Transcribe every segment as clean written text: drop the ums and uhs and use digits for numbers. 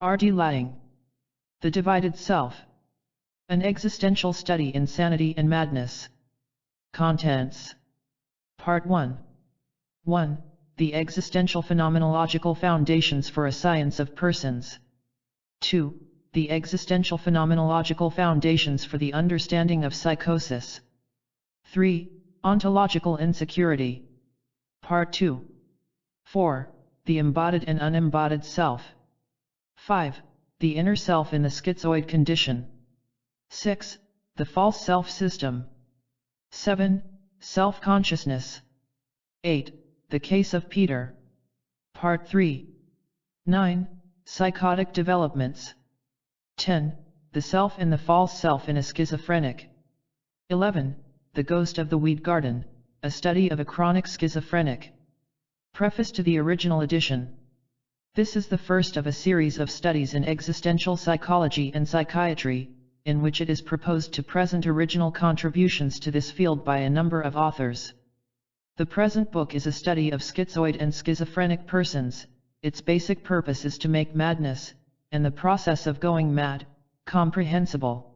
R.D. Laing. The Divided Self. An Existential Study in Sanity and Madness. Contents. Part 1. 1. The Existential Phenomenological Foundations for a Science of Persons. 2. The Existential Phenomenological Foundations for the Understanding of Psychosis. 3. Ontological Insecurity. Part 2. 4. The Embodied and Unembodied Self. 5. The Inner Self in the Schizoid Condition. 6. The False Self System. 7. Self-Consciousness. 8. The Case of Peter. Part 3. 9. Psychotic Developments. 10. The Self and the False Self in a Schizophrenic. 11. The Ghost of the Weed Garden, a Study of a Chronic Schizophrenic. Preface to the original edition. This is the first of a series of studies in existential psychology and psychiatry, in which it is proposed to present original contributions to this field by a number of authors. The present book is a study of schizoid and schizophrenic persons. Its basic purpose is to make madness, and the process of going mad, comprehensible.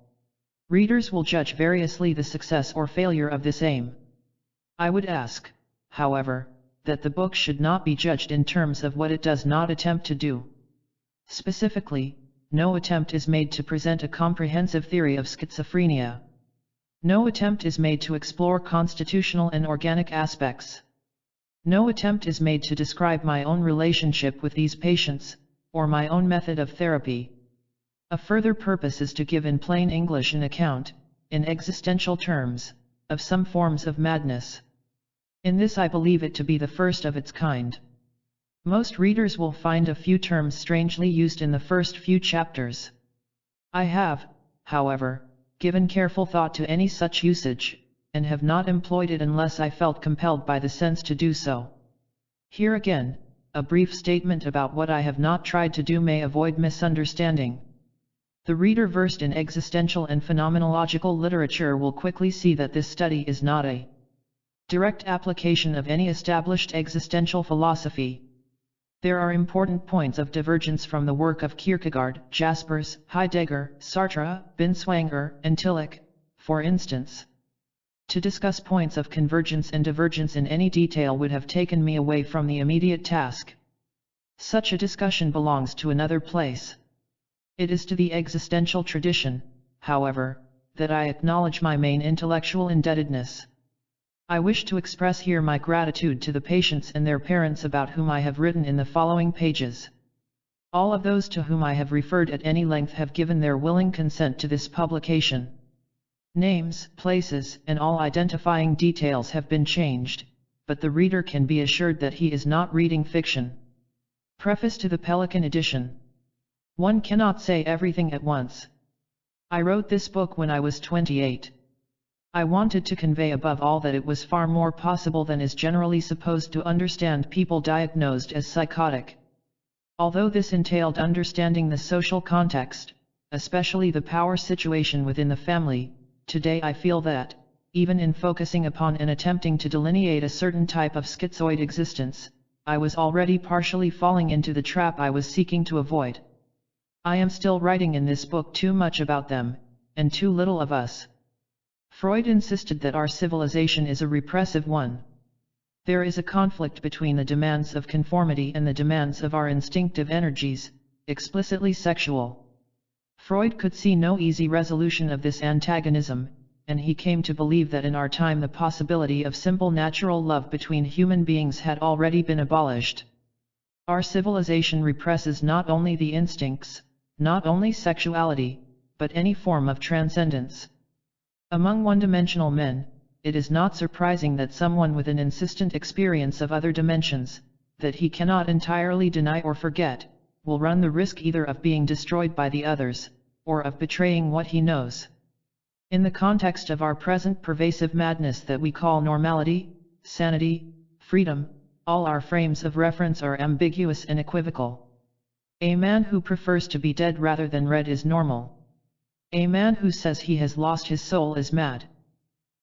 Readers will judge variously the success or failure of this aim. I would ask, however, that the book should not be judged in terms of what it does not attempt to do. Specifically, no attempt is made to present a comprehensive theory of schizophrenia. No attempt is made to explore constitutional and organic aspects. No attempt is made to describe my own relationship with these patients, or my own method of therapy. A further purpose is to give in plain English an account, in existential terms, of some forms of madness. In this I believe it to be the first of its kind. Most readers will find a few terms strangely used in the first few chapters. I have, however, given careful thought to any such usage, and have not employed it unless I felt compelled by the sense to do so. Here again, a brief statement about what I have not tried to do may avoid misunderstanding. The reader versed in existential and phenomenological literature will quickly see that this study is not a direct application of any established existential philosophy. There are important points of divergence from the work of Kierkegaard, Jaspers, Heidegger, Sartre, Binswanger, and Tillich, for instance. To discuss points of convergence and divergence in any detail would have taken me away from the immediate task. Such a discussion belongs to another place. It is to the existential tradition, however, that I acknowledge my main intellectual indebtedness. I wish to express here my gratitude to the patients and their parents about whom I have written in the following pages. All of those to whom I have referred at any length have given their willing consent to this publication. Names, places, and all identifying details have been changed, but the reader can be assured that he is not reading fiction. Preface to the Pelican edition. One cannot say everything at once. I wrote this book when I was 28. I wanted to convey above all that it was far more possible than is generally supposed to understand people diagnosed as psychotic. Although this entailed understanding the social context, especially the power situation within the family, today I feel that, even in focusing upon and attempting to delineate a certain type of schizoid existence, I was already partially falling into the trap I was seeking to avoid. I am still writing in this book too much about them, and too little of us. Freud insisted that our civilization is a repressive one. There is a conflict between the demands of conformity and the demands of our instinctive energies, explicitly sexual. Freud could see no easy resolution of this antagonism, and he came to believe that in our time the possibility of simple natural love between human beings had already been abolished. Our civilization represses not only the instincts, not only sexuality, but any form of transcendence. Among one-dimensional men, it is not surprising that someone with an insistent experience of other dimensions, that he cannot entirely deny or forget, will run the risk either of being destroyed by the others, or of betraying what he knows. In the context of our present pervasive madness that we call normality, sanity, freedom, all our frames of reference are ambiguous and equivocal. A man who prefers to be dead rather than red is normal. A man who says he has lost his soul is mad.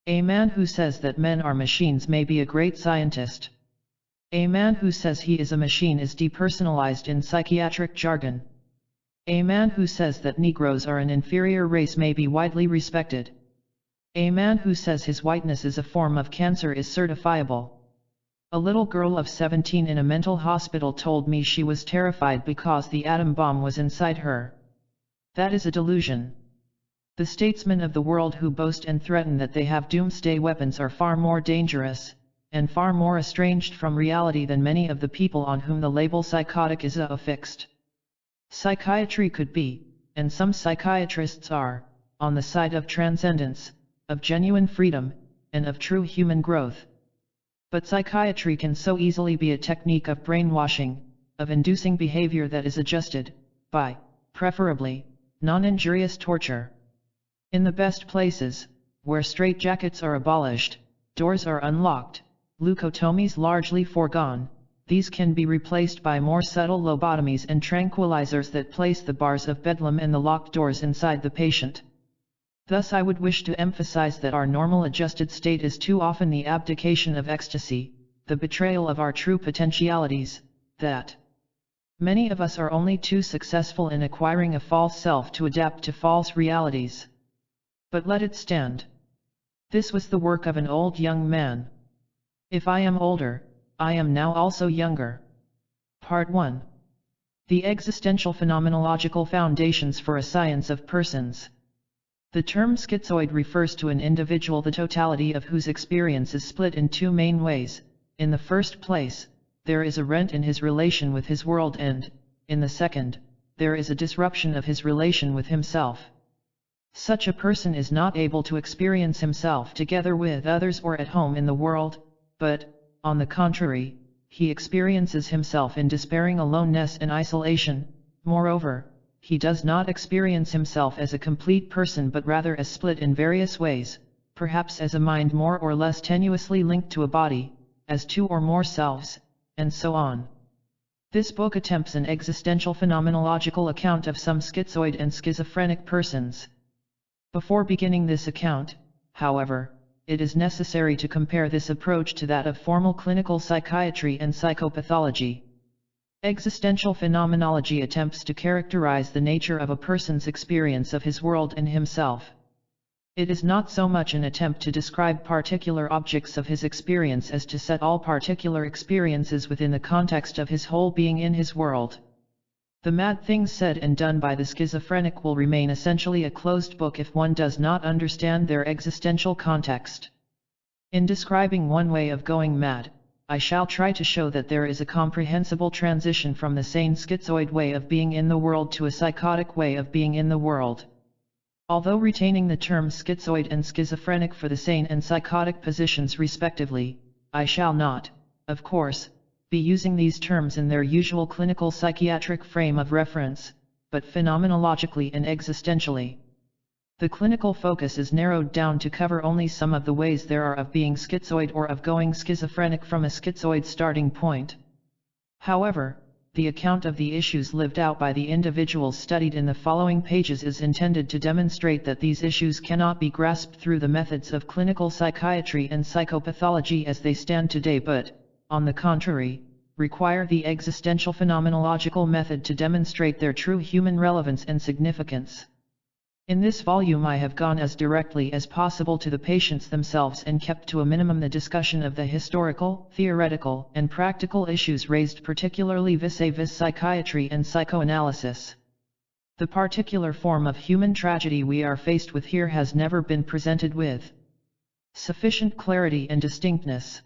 A man who says that men are machines may be a great scientist. A man who says he is a machine is depersonalized in psychiatric jargon. A man who says that Negroes are an inferior race may be widely respected. A man who says his whiteness is a form of cancer is certifiable. A little girl of 17 in a mental hospital told me she was terrified because the atom bomb was inside her. That is a delusion. The statesmen of the world who boast and threaten that they have doomsday weapons are far more dangerous, and far more estranged from reality than many of the people on whom the label psychotic is affixed. Psychiatry could be, and some psychiatrists are, on the side of transcendence, of genuine freedom, and of true human growth. But psychiatry can so easily be a technique of brainwashing, of inducing behavior that is adjusted, by, preferably, non-injurious torture. In the best places, where straitjackets are abolished, doors are unlocked, leucotomies largely foregone, these can be replaced by more subtle lobotomies and tranquilizers that place the bars of bedlam and the locked doors inside the patient. Thus I would wish to emphasize that our normal adjusted state is too often the abdication of ecstasy, the betrayal of our true potentialities, that many of us are only too successful in acquiring a false self to adapt to false realities. But let it stand. This was the work of an old young man. If I am older, I am now also younger. Part 1. The Existential Phenomenological Foundations for a Science of Persons. The term schizoid refers to an individual the totality of whose experience is split in two main ways. In the first place, there is a rent in his relation with his world and, in the second, there is a disruption of his relation with himself. Such a person is not able to experience himself together with others or at home in the world, but, on the contrary, he experiences himself in despairing aloneness and isolation. Moreover, he does not experience himself as a complete person but rather as split in various ways, perhaps as a mind more or less tenuously linked to a body, as two or more selves, and so on. This book attempts an existential phenomenological account of some schizoid and schizophrenic persons. Before beginning this account, however, it is necessary to compare this approach to that of formal clinical psychiatry and psychopathology. Existential phenomenology attempts to characterize the nature of a person's experience of his world and himself. It is not so much an attempt to describe particular objects of his experience as to set all particular experiences within the context of his whole being in his world. The mad things said and done by the schizophrenic will remain essentially a closed book if one does not understand their existential context. In describing one way of going mad, I shall try to show that there is a comprehensible transition from the sane schizoid way of being in the world to a psychotic way of being in the world. Although retaining the terms schizoid and schizophrenic for the sane and psychotic positions respectively, I shall not, of course, be using these terms in their usual clinical psychiatric frame of reference, but phenomenologically and existentially. The clinical focus is narrowed down to cover only some of the ways there are of being schizoid or of going schizophrenic from a schizoid starting point. However, the account of the issues lived out by the individuals studied in the following pages is intended to demonstrate that these issues cannot be grasped through the methods of clinical psychiatry and psychopathology as they stand today but, on the contrary, require the existential phenomenological method to demonstrate their true human relevance and significance. In this volume I have gone as directly as possible to the patients themselves and kept to a minimum the discussion of the historical, theoretical, and practical issues raised particularly vis-a-vis psychiatry and psychoanalysis. The particular form of human tragedy we are faced with here has never been presented with sufficient clarity and distinctness.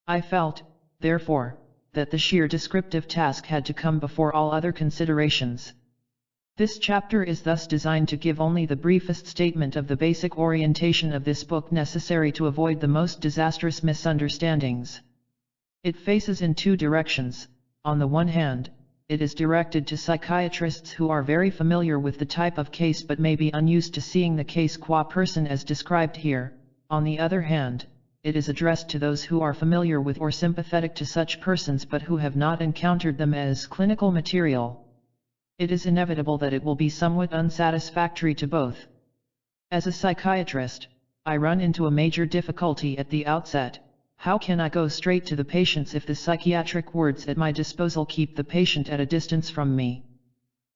I felt, therefore, that the sheer descriptive task had to come before all other considerations. This chapter is thus designed to give only the briefest statement of the basic orientation of this book necessary to avoid the most disastrous misunderstandings. It faces in two directions. On the one hand, it is directed to psychiatrists who are very familiar with the type of case but may be unused to seeing the case qua person as described here. On the other hand, it is addressed to those who are familiar with or sympathetic to such persons but who have not encountered them as clinical material. It is inevitable that it will be somewhat unsatisfactory to both. As a psychiatrist, I run into a major difficulty at the outset. How can I go straight to the patients if the psychiatric words at my disposal keep the patient at a distance from me?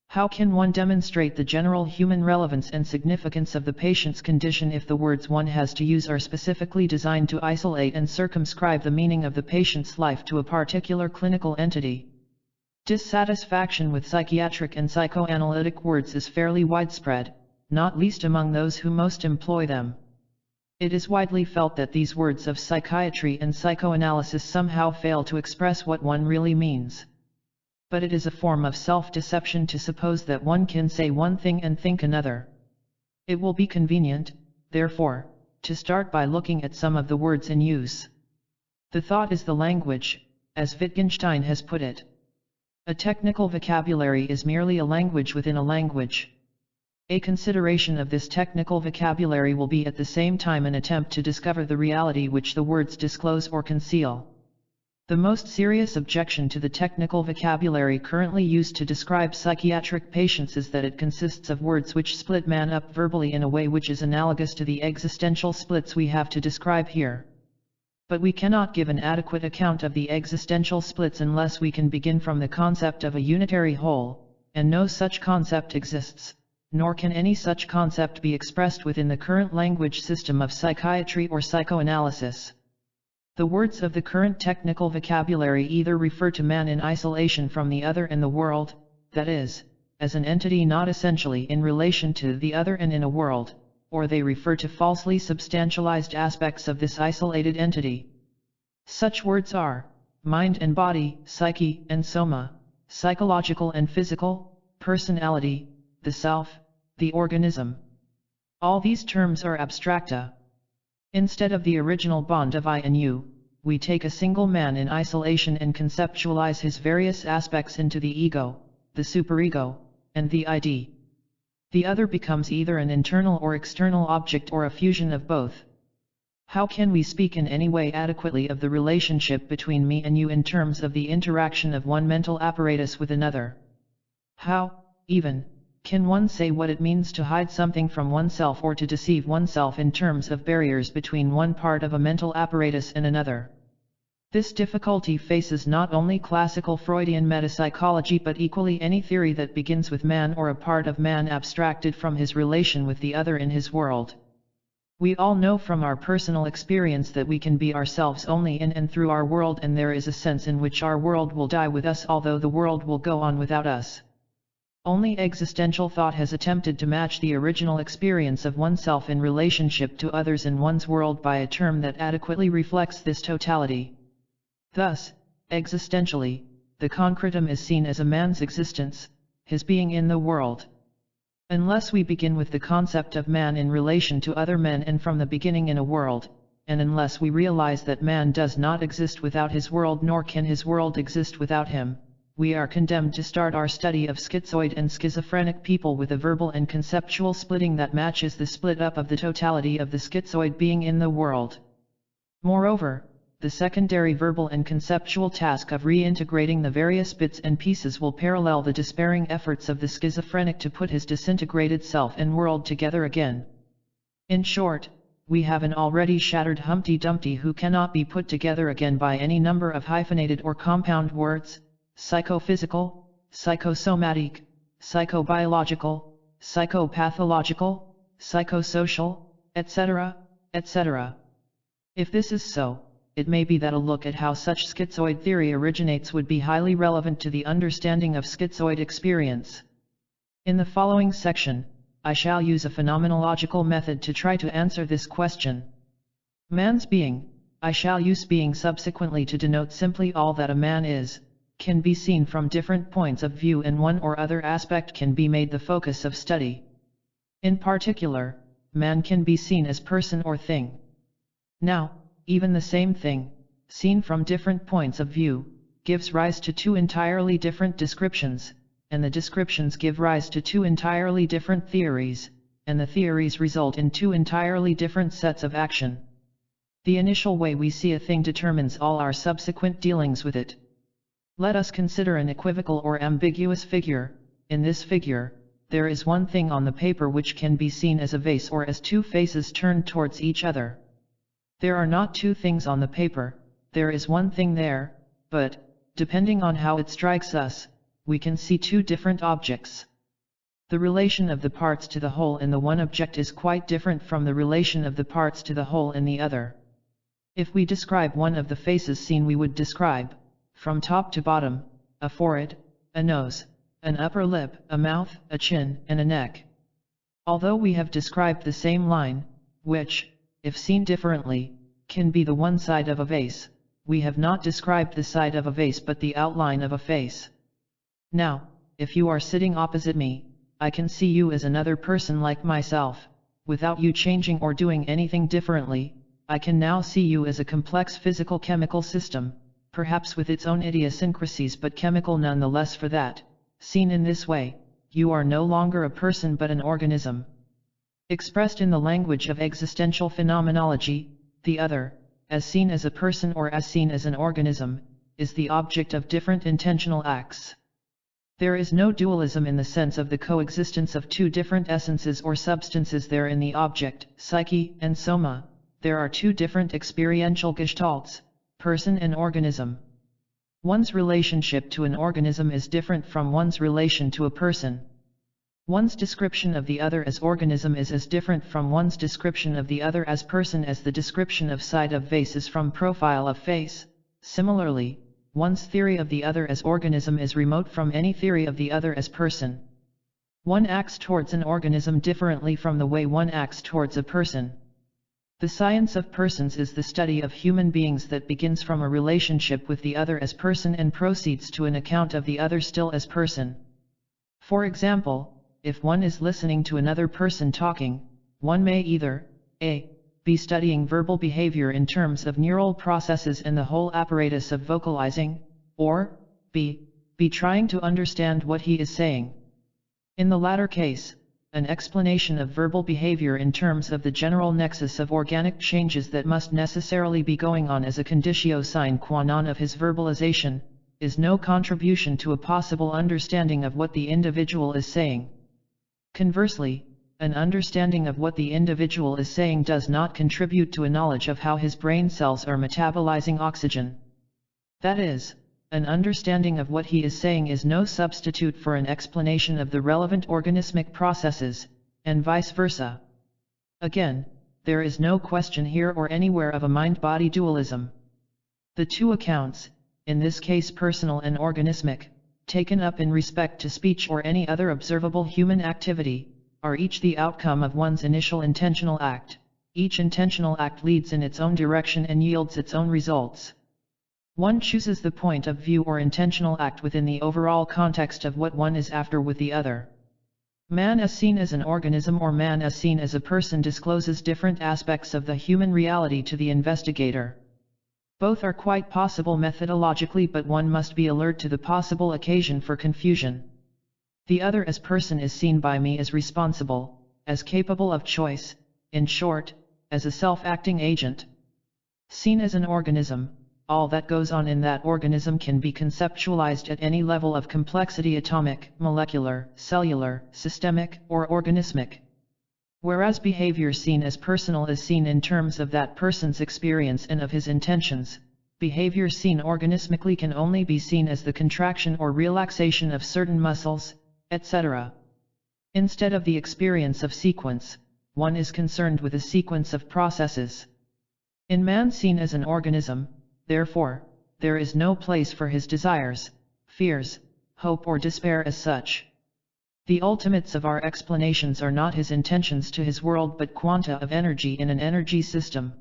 How can one demonstrate the general human relevance and significance of the patient's condition if the words one has to use are specifically designed to isolate and circumscribe the meaning of the patient's life to a particular clinical entity? Dissatisfaction with psychiatric and psychoanalytic words is fairly widespread, not least among those who most employ them. It is widely felt that these words of psychiatry and psychoanalysis somehow fail to express what one really means. But it is a form of self-deception to suppose that one can say one thing and think another. It will be convenient, therefore, to start by looking at some of the words in use. The thought is the language, as Wittgenstein has put it. A technical vocabulary is merely a language within a language. A consideration of this technical vocabulary will be at the same time an attempt to discover the reality which the words disclose or conceal. The most serious objection to the technical vocabulary currently used to describe psychiatric patients is that it consists of words which split man up verbally in a way which is analogous to the existential splits we have to describe here. But we cannot give an adequate account of the existential splits unless we can begin from the concept of a unitary whole, and no such concept exists, nor can any such concept be expressed within the current language system of psychiatry or psychoanalysis. The words of the current technical vocabulary either refer to man in isolation from the other and the world, that is, as an entity not essentially in relation to the other and in a world, or they refer to falsely substantialized aspects of this isolated entity. Such words are mind and body, psyche and soma, psychological and physical, personality, the self, the organism. All these terms are abstracta. Instead of the original bond of I and you, we take a single man in isolation and conceptualize his various aspects into the ego, the superego, and the id. The other becomes either an internal or external object or a fusion of both. How can we speak in any way adequately of the relationship between me and you in terms of the interaction of one mental apparatus with another? How, even, can one say what it means to hide something from oneself or to deceive oneself in terms of barriers between one part of a mental apparatus and another? This difficulty faces not only classical Freudian metapsychology but equally any theory that begins with man or a part of man abstracted from his relation with the other in his world. We all know from our personal experience that we can be ourselves only in and through our world, and there is a sense in which our world will die with us although the world will go on without us. Only existential thought has attempted to match the original experience of oneself in relationship to others in one's world by a term that adequately reflects this totality. Thus, existentially, the concretum is seen as a man's existence, his being in the world. Unless we begin with the concept of man in relation to other men and from the beginning in a world, and unless we realize that man does not exist without his world nor can his world exist without him, we are condemned to start our study of schizoid and schizophrenic people with a verbal and conceptual splitting that matches the split up of the totality of the schizoid being in the world. Moreover, the secondary verbal and conceptual task of reintegrating the various bits and pieces will parallel the despairing efforts of the schizophrenic to put his disintegrated self and world together again. In short, we have an already shattered Humpty Dumpty who cannot be put together again by any number of hyphenated or compound words: psychophysical, psychosomatic, psychobiological, psychopathological, psychosocial, etc., etc. If this is so, it may be that a look at how such schizoid theory originates would be highly relevant to the understanding of schizoid experience. In the following section, I shall use a phenomenological method to try to answer this question. Man's being, I shall use being subsequently to denote simply all that a man is, can be seen from different points of view, and one or other aspect can be made the focus of study. In particular, man can be seen as person or thing. Now, even the same thing, seen from different points of view, gives rise to two entirely different descriptions, and the descriptions give rise to two entirely different theories, and the theories result in two entirely different sets of action. The initial way we see a thing determines all our subsequent dealings with it. Let us consider an equivocal or ambiguous figure. In this figure, there is one thing on the paper which can be seen as a vase or as two faces turned towards each other. There are not two things on the paper, there is one thing there, but, depending on how it strikes us, we can see two different objects. The relation of the parts to the whole in the one object is quite different from the relation of the parts to the whole in the other. If we describe one of the faces seen, we would describe, from top to bottom, a forehead, a nose, an upper lip, a mouth, a chin, and a neck. Although we have described the same line, which, if seen differently, can be the one side of a vase, we have not described the side of a vase but the outline of a face. Now, if you are sitting opposite me, I can see you as another person like myself, without you changing or doing anything differently. I can now see you as a complex physical-chemical system, perhaps with its own idiosyncrasies but chemical nonetheless. For that, seen in this way, you are no longer a person but an organism. Expressed in the language of existential phenomenology, the other, as seen as a person or as seen as an organism, is the object of different intentional acts. There is no dualism in the sense of the coexistence of two different essences or substances there in the object, psyche and soma. There are two different experiential gestalts, person and organism. One's relationship to an organism is different from one's relation to a person. One's description of the other as organism is as different from one's description of the other as person as the description of side of vase is from profile of face. Similarly, one's theory of the other as organism is remote from any theory of the other as person. One acts towards an organism differently from the way one acts towards a person. The science of persons is the study of human beings that begins from a relationship with the other as person and proceeds to an account of the other still as person. For example, if one is listening to another person talking, one may either a. be studying verbal behavior in terms of neural processes and the whole apparatus of vocalizing, or b. be trying to understand what he is saying. In the latter case, an explanation of verbal behavior in terms of the general nexus of organic changes that must necessarily be going on as a conditio sine qua non of his verbalization, is no contribution to a possible understanding of what the individual is saying. Conversely, an understanding of what the individual is saying does not contribute to a knowledge of how his brain cells are metabolizing oxygen. That is, an understanding of what he is saying is no substitute for an explanation of the relevant organismic processes, and vice versa. Again, there is no question here or anywhere of a mind-body dualism. The two accounts, in this case personal and organismic, taken up in respect to speech or any other observable human activity, are each the outcome of one's initial intentional act. Each intentional act leads in its own direction and yields its own results. One chooses the point of view or intentional act within the overall context of what one is after with the other. Man as seen as an organism or man as seen as a person discloses different aspects of the human reality to the investigator. Both are quite possible methodologically, but one must be alert to the possible occasion for confusion. The other as person is seen by me as responsible, as capable of choice, in short, as a self-acting agent. Seen as an organism, all that goes on in that organism can be conceptualized at any level of complexity: atomic, molecular, cellular, systemic, or organismic. Whereas behavior seen as personal is seen in terms of that person's experience and of his intentions, behavior seen organismically can only be seen as the contraction or relaxation of certain muscles, etc. Instead of the experience of sequence, one is concerned with a sequence of processes. In man seen as an organism, therefore, there is no place for his desires, fears, hope or despair as such. The ultimates of our explanations are not his intentions to his world but quanta of energy in an energy system.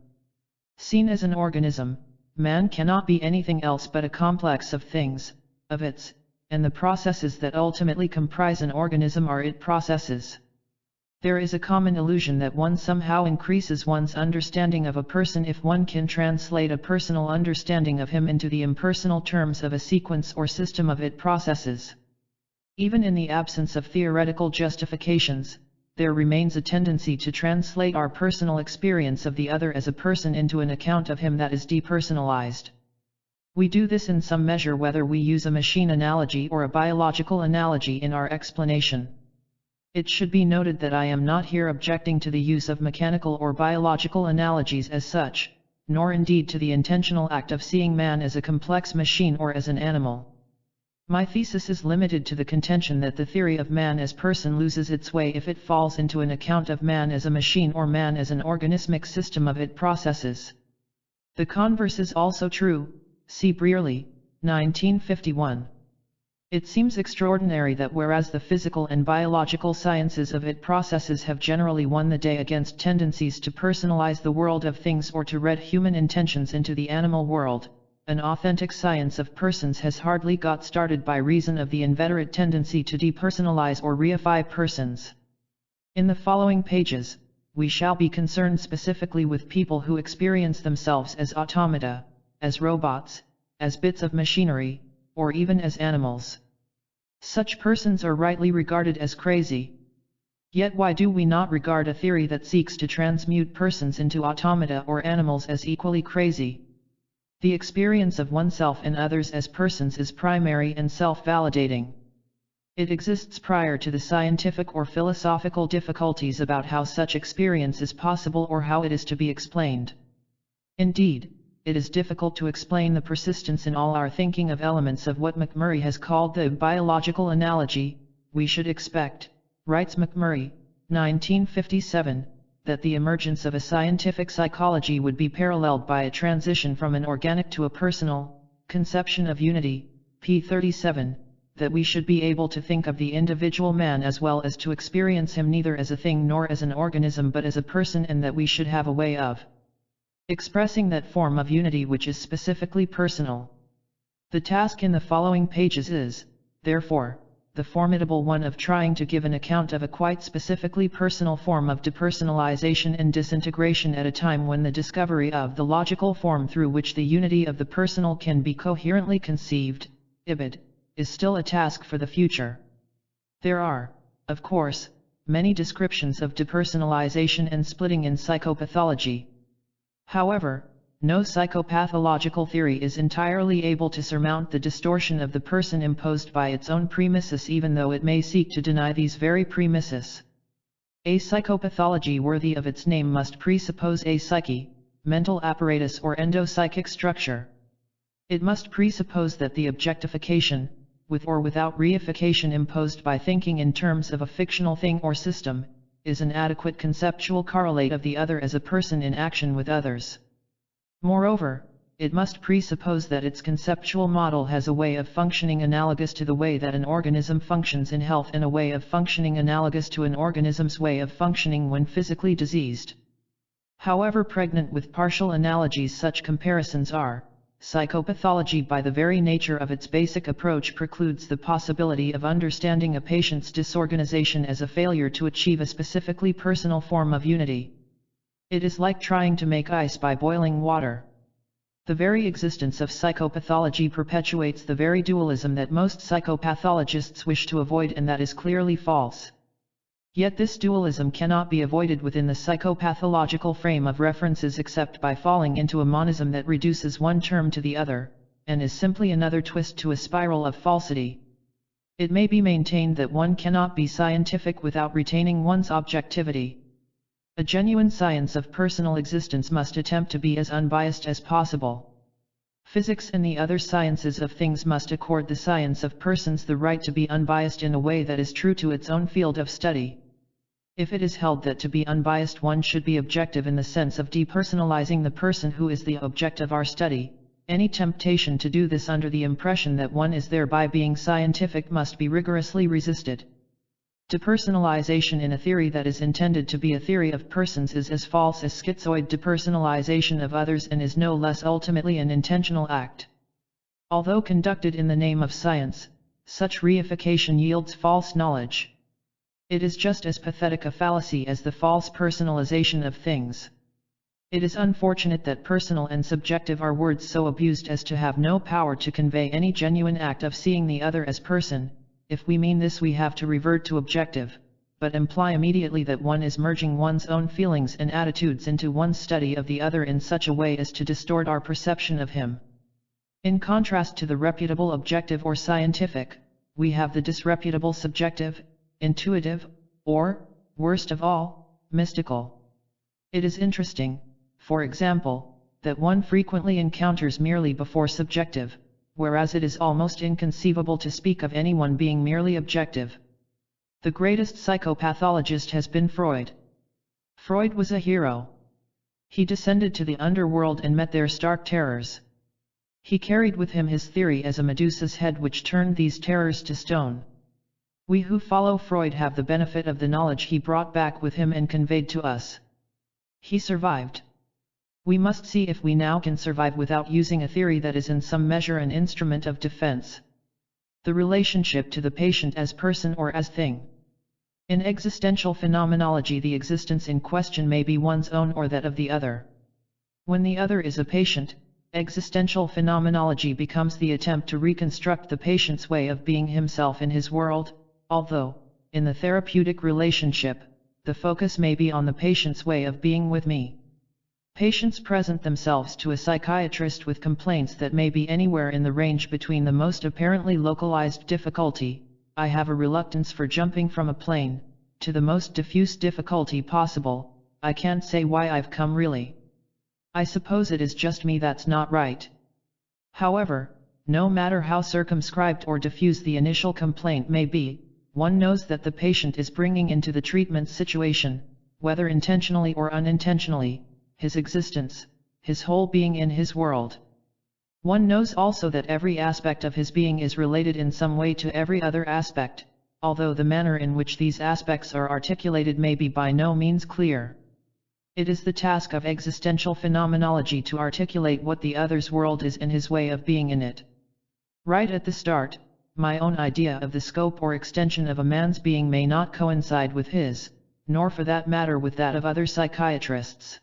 Seen as an organism, man cannot be anything else but a complex of things, of its, and the processes that ultimately comprise an organism are it processes. There is a common illusion that one somehow increases one's understanding of a person if one can translate a personal understanding of him into the impersonal terms of a sequence or system of it processes. Even in the absence of theoretical justifications, there remains a tendency to translate our personal experience of the other as a person into an account of him that is depersonalized. We do this in some measure whether we use a machine analogy or a biological analogy in our explanation. It should be noted that I am not here objecting to the use of mechanical or biological analogies as such, nor indeed to the intentional act of seeing man as a complex machine or as an animal. My thesis is limited to the contention that the theory of man as person loses its way if it falls into an account of man as a machine or man as an organismic system of it processes. The converse is also true, see Brearley, 1951. It seems extraordinary that whereas the physical and biological sciences of it processes have generally won the day against tendencies to personalize the world of things or to read human intentions into the animal world, an authentic science of persons has hardly got started by reason of the inveterate tendency to depersonalize or reify persons. In the following pages, we shall be concerned specifically with people who experience themselves as automata, as robots, as bits of machinery, or even as animals. Such persons are rightly regarded as crazy. Yet why do we not regard a theory that seeks to transmute persons into automata or animals as equally crazy? The experience of oneself and others as persons is primary and self-validating. It exists prior to the scientific or philosophical difficulties about how such experience is possible or how it is to be explained. Indeed, it is difficult to explain the persistence in all our thinking of elements of what McMurray has called the biological analogy. We should expect, writes McMurray, 1957, that the emergence of a scientific psychology would be paralleled by a transition from an organic to a personal conception of unity, p. 37, that we should be able to think of the individual man as well as to experience him neither as a thing nor as an organism but as a person, and that we should have a way of expressing that form of unity which is specifically personal. The task in the following pages is, therefore, the formidable one of trying to give an account of a quite specifically personal form of depersonalization and disintegration at a time when the discovery of the logical form through which the unity of the personal can be coherently conceived, ibid, is still a task for the future. There are, of course, many descriptions of depersonalization and splitting in psychopathology. However, no psychopathological theory is entirely able to surmount the distortion of the person imposed by its own premises, even though it may seek to deny these very premises. A psychopathology worthy of its name must presuppose a psyche, mental apparatus or endopsychic structure. It must presuppose that the objectification, with or without reification imposed by thinking in terms of a fictional thing or system, is an adequate conceptual correlate of the other as a person in action with others. Moreover, it must presuppose that its conceptual model has a way of functioning analogous to the way that an organism functions in health and a way of functioning analogous to an organism's way of functioning when physically diseased. However pregnant with partial analogies such comparisons are, psychopathology by the very nature of its basic approach precludes the possibility of understanding a patient's disorganization as a failure to achieve a specifically personal form of unity. It is like trying to make ice by boiling water. The very existence of psychopathology perpetuates the very dualism that most psychopathologists wish to avoid, and that is clearly false. Yet this dualism cannot be avoided within the psychopathological frame of references except by falling into a monism that reduces one term to the other, and is simply another twist to a spiral of falsity. It may be maintained that one cannot be scientific without retaining one's objectivity. A genuine science of personal existence must attempt to be as unbiased as possible. Physics and the other sciences of things must accord the science of persons the right to be unbiased in a way that is true to its own field of study. If it is held that to be unbiased one should be objective in the sense of depersonalizing the person who is the object of our study, any temptation to do this under the impression that one is thereby being scientific must be rigorously resisted. Depersonalization in a theory that is intended to be a theory of persons is as false as schizoid depersonalization of others, and is no less ultimately an intentional act. Although conducted in the name of science, such reification yields false knowledge. It is just as pathetic a fallacy as the false personalization of things. It is unfortunate that personal and subjective are words so abused as to have no power to convey any genuine act of seeing the other as person. If we mean this, we have to revert to objective, but imply immediately that one is merging one's own feelings and attitudes into one's study of the other in such a way as to distort our perception of him. In contrast to the reputable objective or scientific, we have the disreputable subjective, intuitive, or, worst of all, mystical. It is interesting, for example, that one frequently encounters merely before subjective, whereas it is almost inconceivable to speak of anyone being merely objective. The greatest psychopathologist has been Freud. Freud was a hero. He descended to the underworld and met their stark terrors. He carried with him his theory as a Medusa's head which turned these terrors to stone. We who follow Freud have the benefit of the knowledge he brought back with him and conveyed to us. He survived. We must see if we now can survive without using a theory that is in some measure an instrument of defense. The relationship to the patient as person or as thing. In existential phenomenology, the existence in question may be one's own or that of the other. When the other is a patient, existential phenomenology becomes the attempt to reconstruct the patient's way of being himself in his world, although, in the therapeutic relationship, the focus may be on the patient's way of being with me. Patients present themselves to a psychiatrist with complaints that may be anywhere in the range between the most apparently localized difficulty, I have a reluctance for jumping from a plane, to the most diffuse difficulty possible, I can't say why I've come really. I suppose it is just me that's not right. However, no matter how circumscribed or diffuse the initial complaint may be, one knows that the patient is bringing into the treatment situation, whether intentionally or unintentionally, his existence, his whole being in his world. One knows also that every aspect of his being is related in some way to every other aspect, although the manner in which these aspects are articulated may be by no means clear. It is the task of existential phenomenology to articulate what the other's world is and his way of being in it. Right at the start, my own idea of the scope or extension of a man's being may not coincide with his, nor for that matter with that of other psychiatrists.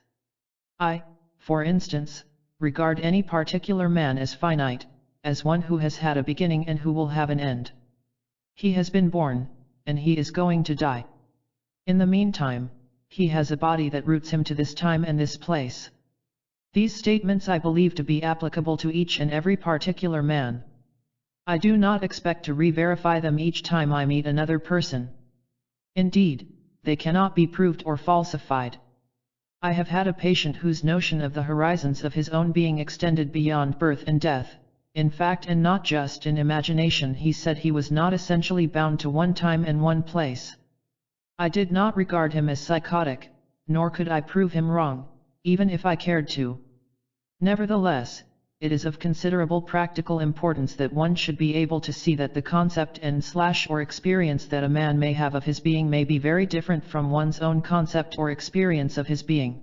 I, for instance, regard any particular man as finite, as one who has had a beginning and who will have an end. He has been born, and he is going to die. In the meantime, he has a body that roots him to this time and this place. These statements I believe to be applicable to each and every particular man. I do not expect to re-verify them each time I meet another person. Indeed, they cannot be proved or falsified. I have had a patient whose notion of the horizons of his own being extended beyond birth and death, in fact and not just in imagination. He said he was not essentially bound to one time and one place. I did not regard him as psychotic, nor could I prove him wrong, even if I cared to. Nevertheless, it is of considerable practical importance that one should be able to see that the concept and/or experience that a man may have of his being may be very different from one's own concept or experience of his being.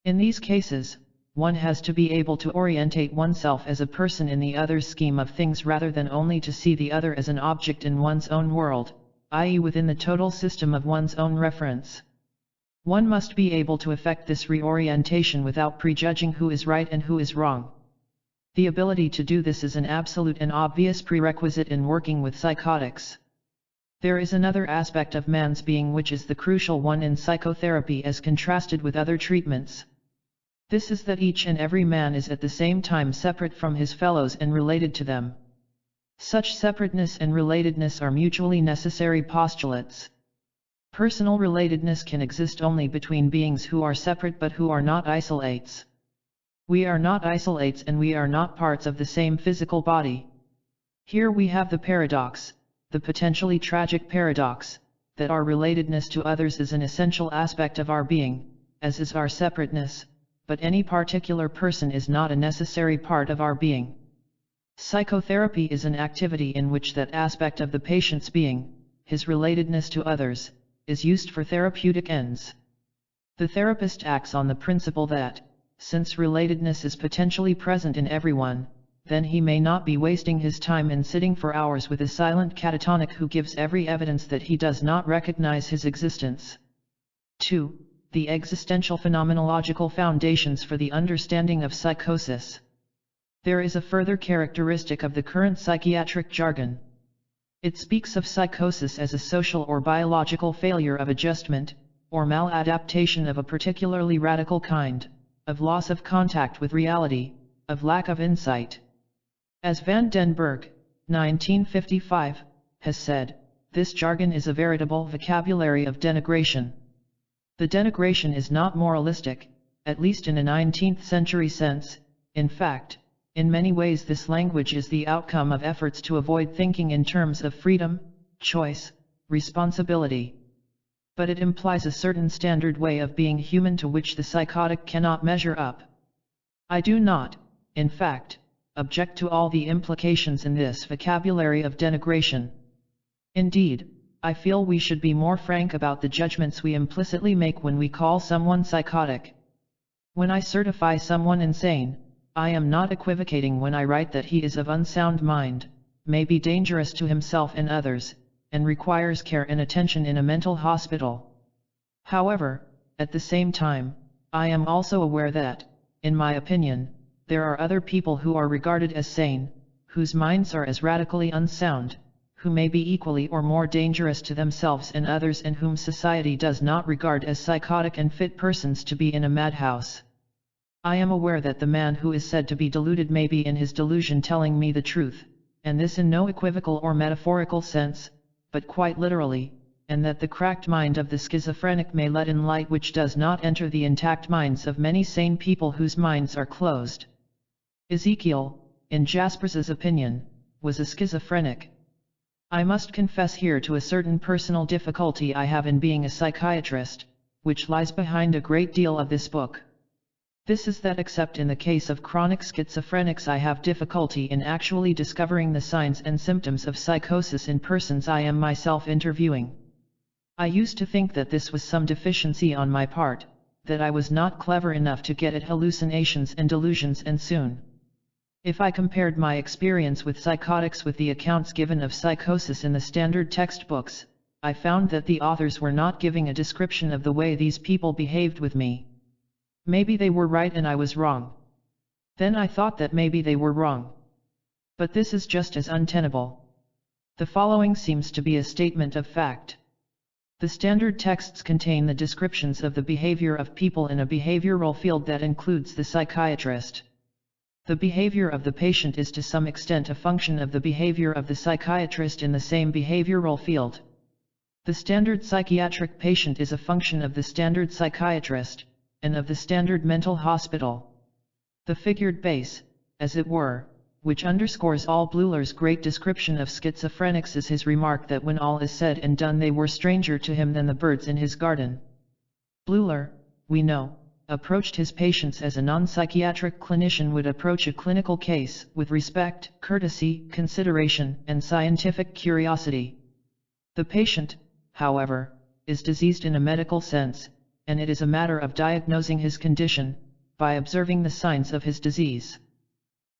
In these cases, one has to be able to orientate oneself as a person in the other's scheme of things rather than only to see the other as an object in one's own world, i.e. within the total system of one's own reference. One must be able to effect this reorientation without prejudging who is right and who is wrong. The ability to do this is an absolute and obvious prerequisite in working with psychotics. There is another aspect of man's being which is the crucial one in psychotherapy as contrasted with other treatments. This is that each and every man is at the same time separate from his fellows and related to them. Such separateness and relatedness are mutually necessary postulates. Personal relatedness can exist only between beings who are separate but who are not isolates. We are not isolates and we are not parts of the same physical body. Here we have the paradox, the potentially tragic paradox, that our relatedness to others is an essential aspect of our being, as is our separateness, but any particular person is not a necessary part of our being. Psychotherapy is an activity in which that aspect of the patient's being, his relatedness to others, is used for therapeutic ends. The therapist acts on the principle that, since relatedness is potentially present in everyone, then he may not be wasting his time in sitting for hours with a silent catatonic who gives every evidence that he does not recognize his existence. 2. The existential phenomenological foundations for the understanding of psychosis. There is a further characteristic of the current psychiatric jargon. It speaks of psychosis as a social or biological failure of adjustment, or maladaptation of a particularly radical kind, of loss of contact with reality, of lack of insight. As Van den Berg, 1955, has said, this jargon is a veritable vocabulary of denigration. The denigration is not moralistic, at least in a 19th century sense. In fact, In many ways this language is the outcome of efforts to avoid thinking in terms of freedom, choice, responsibility. But it implies a certain standard way of being human to which the psychotic cannot measure up. I do not, in fact, object to all the implications in this vocabulary of denigration. Indeed, I feel we should be more frank about the judgments we implicitly make when we call someone psychotic. When I certify someone insane, I am not equivocating when I write that he is of unsound mind, may be dangerous to himself and others, and requires care and attention in a mental hospital. However, at the same time, I am also aware that, in my opinion, there are other people who are regarded as sane, whose minds are as radically unsound, who may be equally or more dangerous to themselves and others, and whom society does not regard as psychotic and fit persons to be in a madhouse. I am aware that the man who is said to be deluded may be in his delusion telling me the truth, and this in no equivocal or metaphorical sense, but quite literally, and that the cracked mind of the schizophrenic may let in light which does not enter the intact minds of many sane people whose minds are closed. Ezekiel, in Jaspers's opinion, was a schizophrenic. I must confess here to a certain personal difficulty I have in being a psychiatrist, which lies behind a great deal of this book. This is that except in the case of chronic schizophrenics I have difficulty in actually discovering the signs and symptoms of psychosis in persons I am myself interviewing. I used to think that this was some deficiency on my part, that I was not clever enough to get at hallucinations and delusions, and soon. If I compared my experience with psychotics with the accounts given of psychosis in the standard textbooks, I found that the authors were not giving a description of the way these people behaved with me. Maybe they were right and I was wrong. Then I thought that maybe they were wrong. But this is just as untenable. The following seems to be a statement of fact. The standard texts contain the descriptions of the behavior of people in a behavioral field that includes the psychiatrist. The behavior of the patient is to some extent a function of the behavior of the psychiatrist in the same behavioral field. The standard psychiatric patient is a function of the standard psychiatrist, and of the standard mental hospital. The figured base, as it were, which underscores all Bleuler's great description of schizophrenics is his remark that when all is said and done they were stranger to him than the birds in his garden. Bleuler, we know, approached his patients as a non-psychiatric clinician would approach a clinical case, with respect, courtesy, consideration, and scientific curiosity. The patient, however, is diseased in a medical sense, and it is a matter of diagnosing his condition, by observing the signs of his disease.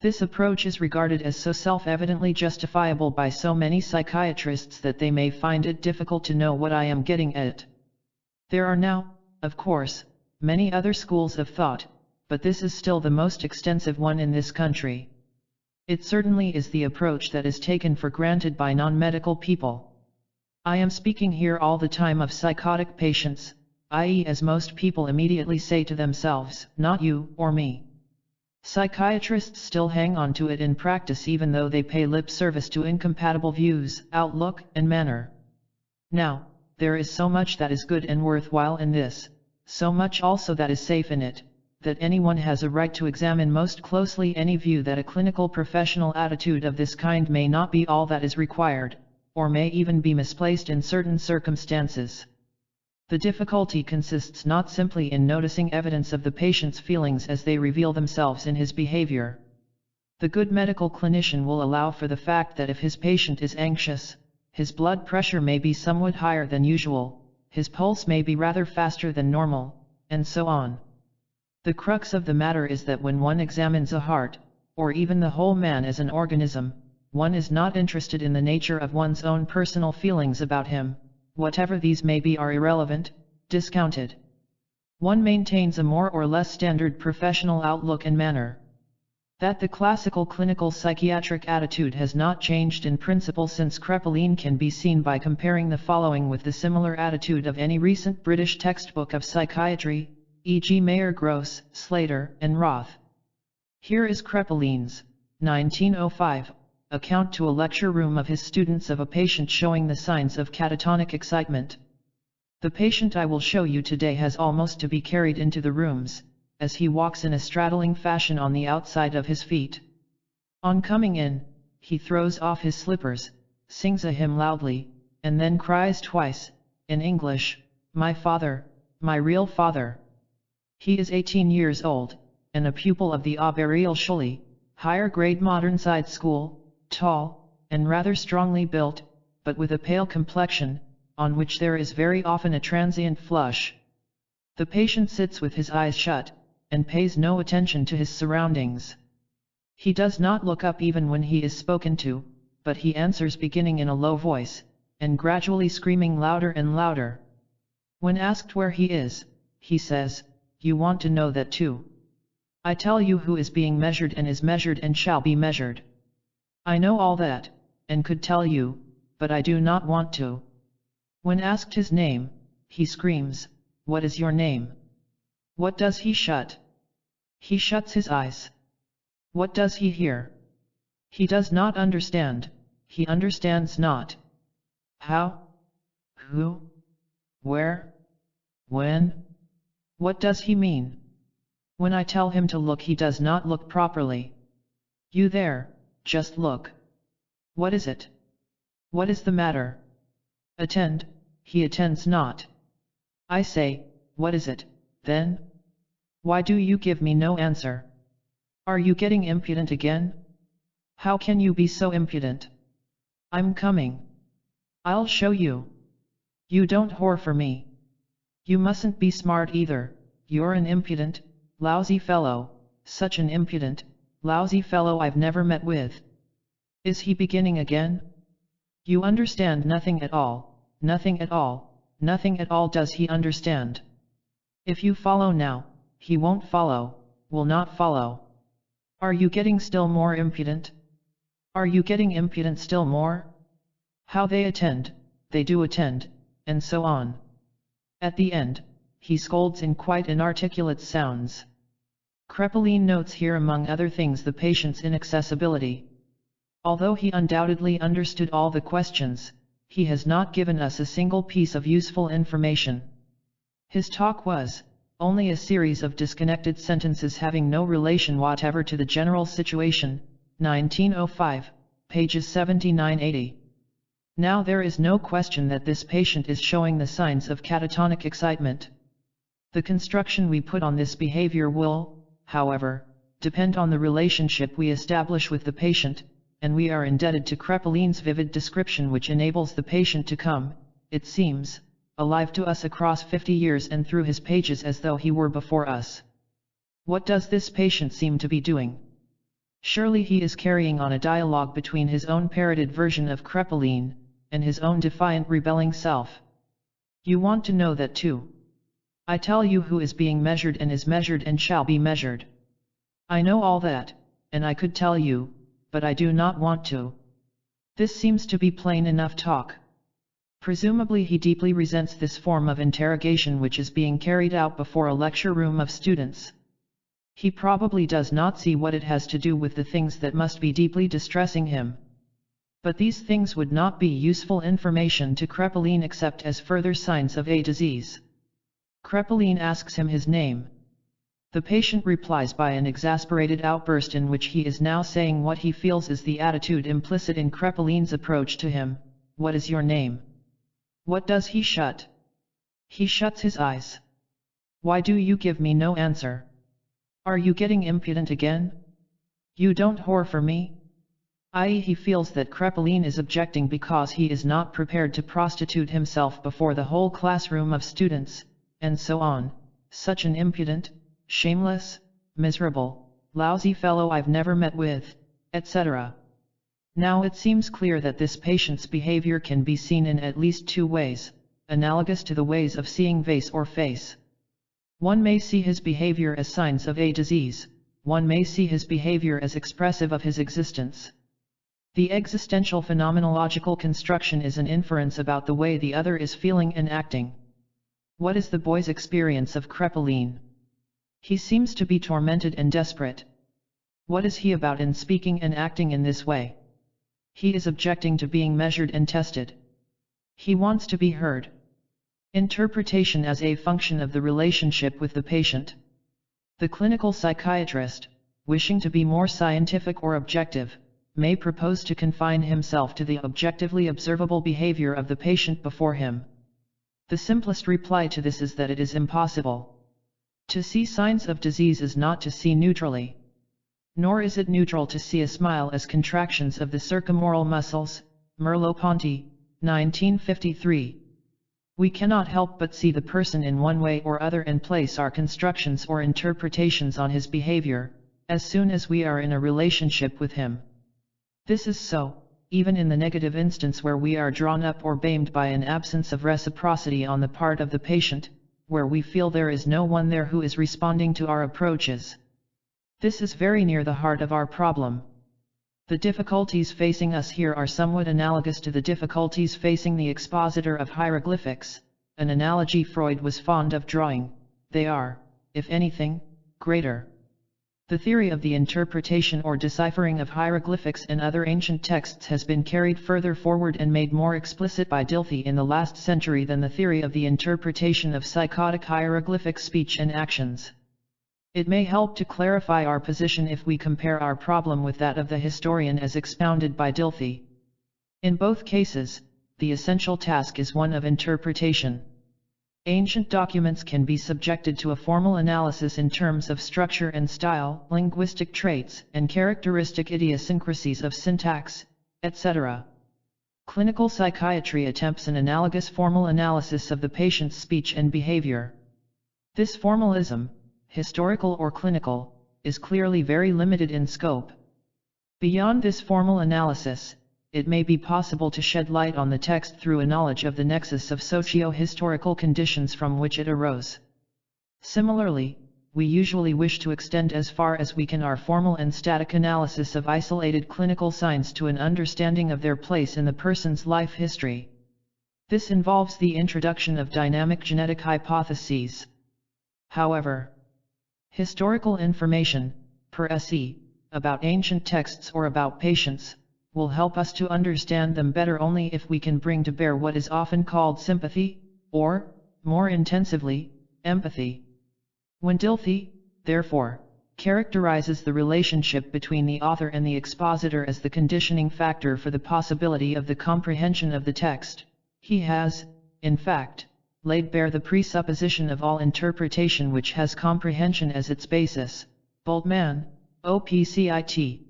This approach is regarded as so self-evidently justifiable by so many psychiatrists that they may find it difficult to know what I am getting at. There are now, of course, many other schools of thought, but this is still the most extensive one in this country. It certainly is the approach that is taken for granted by non-medical people. I am speaking here all the time of psychotic patients, i.e., as most people immediately say to themselves, not you or me. Psychiatrists still hang on to it in practice even though they pay lip service to incompatible views, outlook, and manner. Now, there is so much that is good and worthwhile in this, so much also that is safe in it, that anyone has a right to examine most closely any view that a clinical professional attitude of this kind may not be all that is required, or may even be misplaced in certain circumstances. The difficulty consists not simply in noticing evidence of the patient's feelings as they reveal themselves in his behavior. The good medical clinician will allow for the fact that if his patient is anxious, his blood pressure may be somewhat higher than usual, his pulse may be rather faster than normal, and so on. The crux of the matter is that when one examines a heart, or even the whole man as an organism, one is not interested in the nature of one's own personal feelings about him. Whatever these may be are irrelevant, discounted. One maintains a more or less standard professional outlook and manner. That the classical clinical psychiatric attitude has not changed in principle since Kraepelin can be seen by comparing the following with the similar attitude of any recent British textbook of psychiatry, e.g. Mayer Gross, Slater, and Roth. Here is Kraepelin's, 1905, account to a lecture room of his students of a patient showing the signs of catatonic excitement. The patient I will show you today has almost to be carried into the rooms, as he walks in a straddling fashion on the outside of his feet, On coming in, he throws off his slippers, sings a hymn loudly, and then cries twice, in English, "My father, my real father." He is 18 years old, and a pupil of the Oberrealschule, higher grade modern side school, tall, and rather strongly built, but with a pale complexion, on which there is very often a transient flush. The patient sits with his eyes shut, and pays no attention to his surroundings. He does not look up even when he is spoken to, but he answers beginning in a low voice, and gradually screaming louder and louder. When asked where he is, he says, "You want to know that too? I tell you who is being measured and is measured and shall be measured. I know all that, and could tell you, but I do not want to." When asked his name, he screams, "What is your name?" What does he shut? He shuts his eyes. What does he hear? He does not understand, he understands not. How? Who? Where? When? What does he mean? When I tell him to look, he does not look properly. "You there, just look." What is it? What is the matter? Attend, he attends not. I say, "What is it, then? Why do you give me no answer? Are you getting impudent again? How can you be so impudent? I'm coming. I'll show you. You don't whore for me. You mustn't be smart either, you're an impudent, lousy fellow, such an impudent, lousy fellow I've never met with." Is he beginning again? You understand nothing at all, nothing at all, nothing at all does he understand. If you follow now, he won't follow, will not follow. Are you getting still more impudent? Are you getting impudent still more? How they do attend, and so on. At the end, he scolds in quite inarticulate sounds. Kraepelin notes here among other things the patient's inaccessibility. Although he undoubtedly understood all the questions, he has not given us a single piece of useful information. His talk was only a series of disconnected sentences having no relation whatever to the general situation, 1905, pages 79-80. Now there is no question that this patient is showing the signs of catatonic excitement. The construction we put on this behavior will, however, depend on the relationship we establish with the patient, and we are indebted to Kraepelin's vivid description which enables the patient to come, it seems, alive to us across 50 years and through his pages as though he were before us. What does this patient seem to be doing? Surely he is carrying on a dialogue between his own parroted version of Kraepelin, and his own defiant rebelling self. You want to know that too? I tell you who is being measured and is measured and shall be measured. I know all that, and I could tell you, but I do not want to. This seems to be plain enough talk. Presumably he deeply resents this form of interrogation which is being carried out before a lecture room of students. He probably does not see what it has to do with the things that must be deeply distressing him. But these things would not be useful information to Kraepelin except as further signs of a disease. Kraepelin asks him his name. The patient replies by an exasperated outburst in which he is now saying what he feels is the attitude implicit in Kraepelin's approach to him. What is your name? What does he shut? He shuts his eyes. Why do you give me no answer? Are you getting impudent again? You don't whore for me? I.e. he feels that Kraepelin is objecting because he is not prepared to prostitute himself before the whole classroom of students, and so on, such an impudent, shameless, miserable, lousy fellow I've never met with, etc. Now it seems clear that this patient's behavior can be seen in at least two ways, analogous to the ways of seeing vase or face. One may see his behavior as signs of a disease, one may see his behavior as expressive of his existence. The existential phenomenological construction is an inference about the way the other is feeling and acting. What is the boy's experience of Kraepelin? He seems to be tormented and desperate. What is he about in speaking and acting in this way? He is objecting to being measured and tested. He wants to be heard. Interpretation as a function of the relationship with the patient. The clinical psychiatrist, wishing to be more scientific or objective, may propose to confine himself to the objectively observable behavior of the patient before him. The simplest reply to this is that it is impossible. To see signs of disease is not to see neutrally. Nor is it neutral to see a smile as contractions of the circumoral muscles, Merleau-Ponty, 1953. We cannot help but see the person in one way or other and place our constructions or interpretations on his behavior, as soon as we are in a relationship with him. This is so, even in the negative instance where we are drawn up or bamed by an absence of reciprocity on the part of the patient, where we feel there is no one there who is responding to our approaches. This is very near the heart of our problem. The difficulties facing us here are somewhat analogous to the difficulties facing the expositor of hieroglyphics, an analogy Freud was fond of drawing. They are, if anything, greater. The theory of the interpretation or deciphering of hieroglyphics and other ancient texts has been carried further forward and made more explicit by Dilthey in the last century than the theory of the interpretation of psychotic hieroglyphic speech and actions. It may help to clarify our position if we compare our problem with that of the historian as expounded by Dilthey. In both cases, the essential task is one of interpretation. Ancient documents can be subjected to a formal analysis in terms of structure and style, linguistic traits, and characteristic idiosyncrasies of syntax, etc. Clinical psychiatry attempts an analogous formal analysis of the patient's speech and behavior. This formalism, historical or clinical, is clearly very limited in scope. Beyond this formal analysis, it may be possible to shed light on the text through a knowledge of the nexus of socio-historical conditions from which it arose. Similarly, we usually wish to extend as far as we can our formal and static analysis of isolated clinical signs to an understanding of their place in the person's life history. This involves the introduction of dynamic genetic hypotheses. However, historical information, per se, about ancient texts or about patients, will help us to understand them better only if we can bring to bear what is often called sympathy, or, more intensively, empathy. When Dilthey, therefore, characterizes the relationship between the author and the expositor as the conditioning factor for the possibility of the comprehension of the text, he has, in fact, laid bare the presupposition of all interpretation which has comprehension as its basis. Bultmann, OPCIT.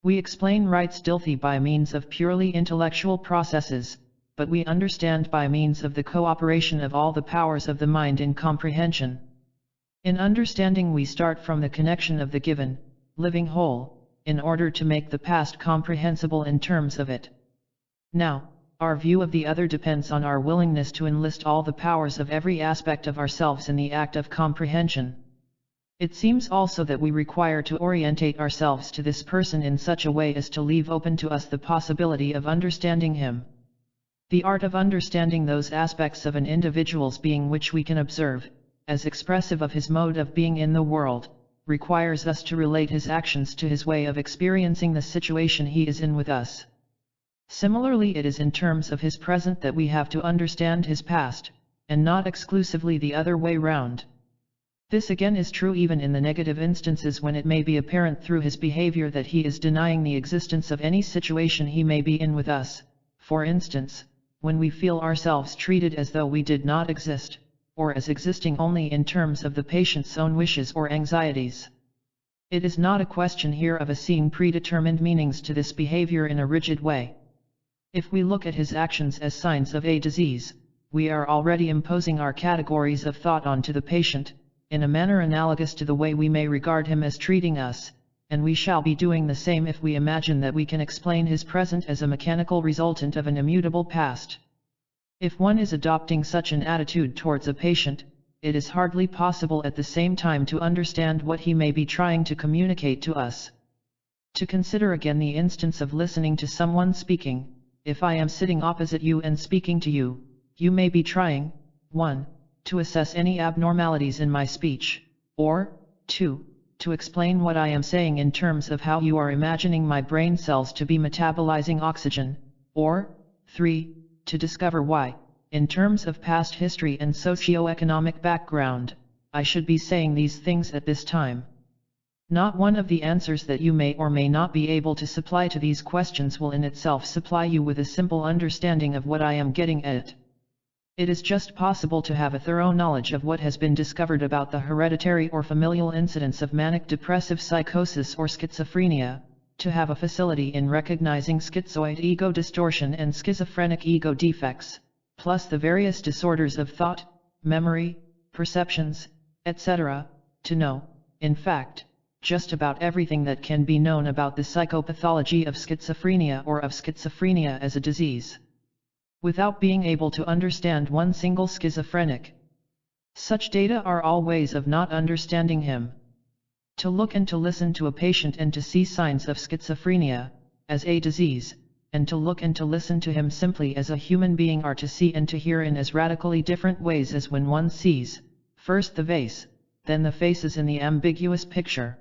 We explain, writes Dilthey, by means of purely intellectual processes, but we understand by means of the cooperation of all the powers of the mind in comprehension. In understanding we start from the connection of the given, living whole, in order to make the past comprehensible in terms of it. Now, our view of the other depends on our willingness to enlist all the powers of every aspect of ourselves in the act of comprehension. It seems also that we require to orientate ourselves to this person in such a way as to leave open to us the possibility of understanding him. The art of understanding those aspects of an individual's being which we can observe, as expressive of his mode of being in the world, requires us to relate his actions to his way of experiencing the situation he is in with us. Similarly, it is in terms of his present that we have to understand his past, and not exclusively the other way round. This again is true even in the negative instances when it may be apparent through his behavior that he is denying the existence of any situation he may be in with us, for instance, when we feel ourselves treated as though we did not exist, or as existing only in terms of the patient's own wishes or anxieties. It is not a question here of assigning predetermined meanings to this behavior in a rigid way. If we look at his actions as signs of a disease, we are already imposing our categories of thought onto the patient, in a manner analogous to the way we may regard him as treating us, and we shall be doing the same if we imagine that we can explain his present as a mechanical resultant of an immutable past. If one is adopting such an attitude towards a patient, it is hardly possible at the same time to understand what he may be trying to communicate to us. To consider again the instance of listening to someone speaking. If I am sitting opposite you and speaking to you, you may be trying, 1. to assess any abnormalities in my speech, or, 2. to explain what I am saying in terms of how you are imagining my brain cells to be metabolizing oxygen, or, 3. to discover why, in terms of past history and socio-economic background, I should be saying these things at this time. Not one of the answers that you may or may not be able to supply to these questions will in itself supply you with a simple understanding of what I am getting at. It is just possible to have a thorough knowledge of what has been discovered about the hereditary or familial incidence of manic depressive psychosis or schizophrenia, to have a facility in recognizing schizoid ego distortion and schizophrenic ego defects, plus the various disorders of thought, memory, perceptions, etc., to know, in fact, just about everything that can be known about the psychopathology of schizophrenia or of schizophrenia as a disease, without being able to understand one single schizophrenic. Such data are all ways of not understanding him. To look and to listen to a patient and to see signs of schizophrenia, as a disease, and to look and to listen to him simply as a human being are to see and to hear in as radically different ways as when one sees, first the vase, then the faces in the ambiguous picture.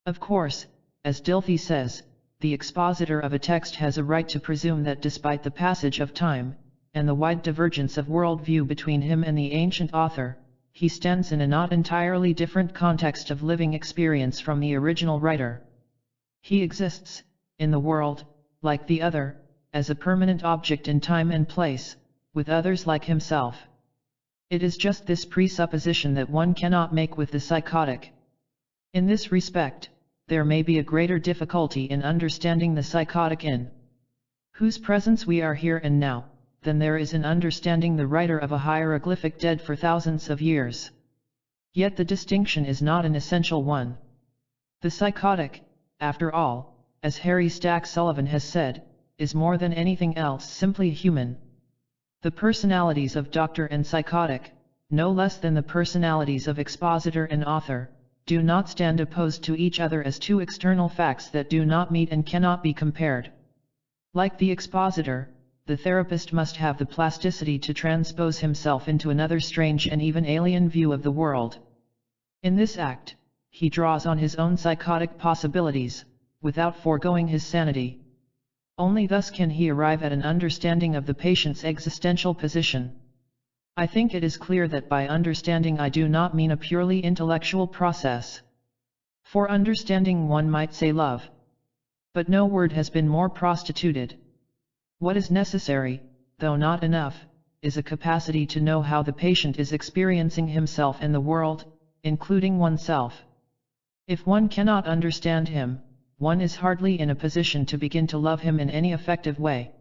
Of course, as Dilthey says, the expositor of a text has a right to presume that despite the passage of time, and the wide divergence of worldview between him and the ancient author, he stands in a not entirely different context of living experience from the original writer. He exists, in the world, like the other, as a permanent object in time and place, with others like himself. It is just this presupposition that one cannot make with the psychotic. In this respect, there may be a greater difficulty in understanding the psychotic in whose presence we are here and now, than there is in understanding the writer of a hieroglyphic dead for thousands of years. Yet the distinction is not an essential one. The psychotic, after all, as Harry Stack Sullivan has said, is more than anything else simply human. The personalities of doctor and psychotic, no less than the personalities of expositor and author, do not stand opposed to each other as two external facts that do not meet and cannot be compared. Like the expositor, the therapist must have the plasticity to transpose himself into another strange and even alien view of the world. In this act, he draws on his own psychotic possibilities, without foregoing his sanity. Only thus can he arrive at an understanding of the patient's existential position. I think it is clear that by understanding I do not mean a purely intellectual process. For understanding one might say love. But no word has been more prostituted. What is necessary, though not enough, is a capacity to know how the patient is experiencing himself and the world, including oneself. If one cannot understand him, one is hardly in a position to begin to love him in any effective way.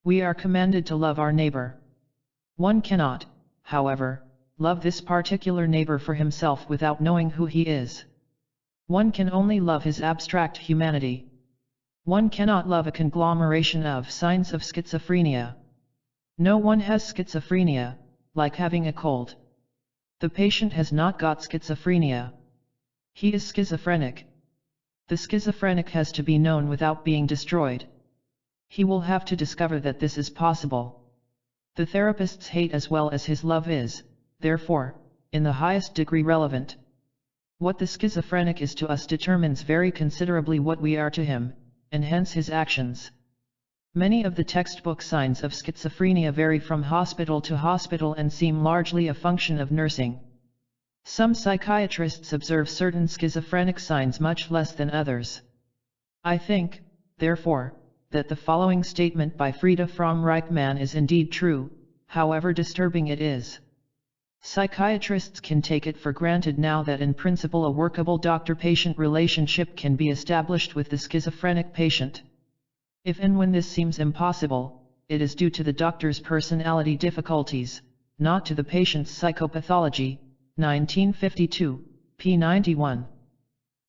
We are commanded to love our neighbor. One cannot, however, love this particular neighbor for himself without knowing who he is. One can only love his abstract humanity. One cannot love a conglomeration of signs of schizophrenia. No one has schizophrenia, like having a cold. The patient has not got schizophrenia. He is schizophrenic. The schizophrenic has to be known without being destroyed. He will have to discover that this is possible. The therapist's hate as well as his love is, therefore, in the highest degree relevant. What the schizophrenic is to us determines very considerably what we are to him, and hence his actions. Many of the textbook signs of schizophrenia vary from hospital to hospital and seem largely a function of nursing. Some psychiatrists observe certain schizophrenic signs much less than others. I think, therefore, that the following statement by Frieda Fromm-Reichmann is indeed true, however disturbing it is. Psychiatrists can take it for granted now that in principle a workable doctor-patient relationship can be established with the schizophrenic patient. If and when this seems impossible, it is due to the doctor's personality difficulties, not to the patient's psychopathology. 1952, p. 91.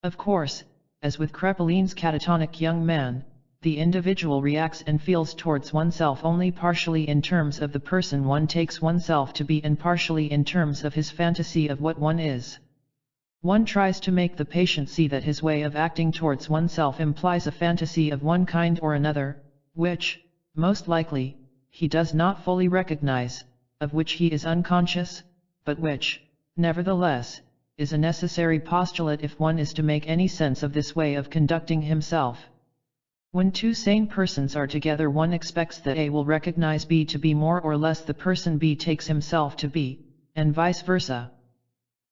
Of course, as with Krepeline's catatonic young man, the individual reacts and feels towards oneself only partially in terms of the person one takes oneself to be and partially in terms of his fantasy of what one is. One tries to make the patient see that his way of acting towards oneself implies a fantasy of one kind or another, which, most likely, he does not fully recognize, of which he is unconscious, but which, nevertheless, is a necessary postulate if one is to make any sense of this way of conducting himself. When two sane persons are together, one expects that A will recognize B to be more or less the person B takes himself to be, and vice versa.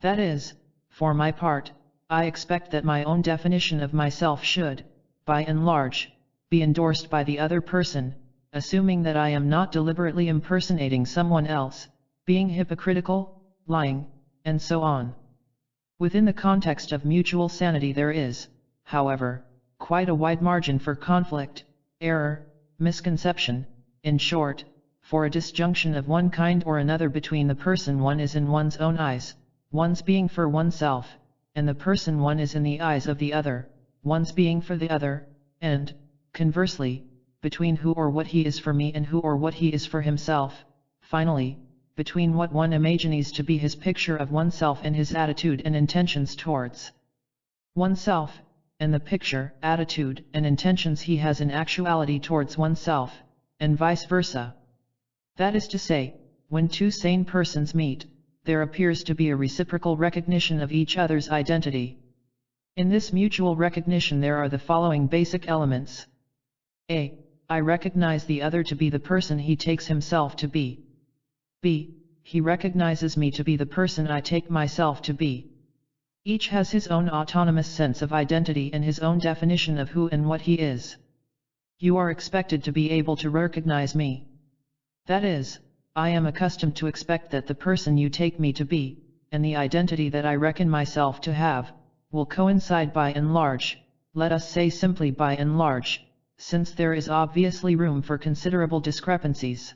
That is, for my part, I expect that my own definition of myself should, by and large, be endorsed by the other person, assuming that I am not deliberately impersonating someone else, being hypocritical, lying, and so on. Within the context of mutual sanity there is, however, quite a wide margin for conflict, error, misconception, in short, for a disjunction of one kind or another between the person one is in one's own eyes, one's being for oneself, and the person one is in the eyes of the other, one's being for the other, and, conversely, between who or what he is for me and who or what he is for himself, finally, between what one imagines to be his picture of oneself and his attitude and intentions towards oneself, and the picture, attitude, and intentions he has in actuality towards oneself, and vice versa. That is to say, when two sane persons meet, there appears to be a reciprocal recognition of each other's identity. In this mutual recognition there are the following basic elements. A. I recognize the other to be the person he takes himself to be. B. He recognizes me to be the person I take myself to be. Each has his own autonomous sense of identity and his own definition of who and what he is. You are expected to be able to recognize me. That is, I am accustomed to expect that the person you take me to be, and the identity that I reckon myself to have, will coincide by and large, let us say simply by and large, since there is obviously room for considerable discrepancies.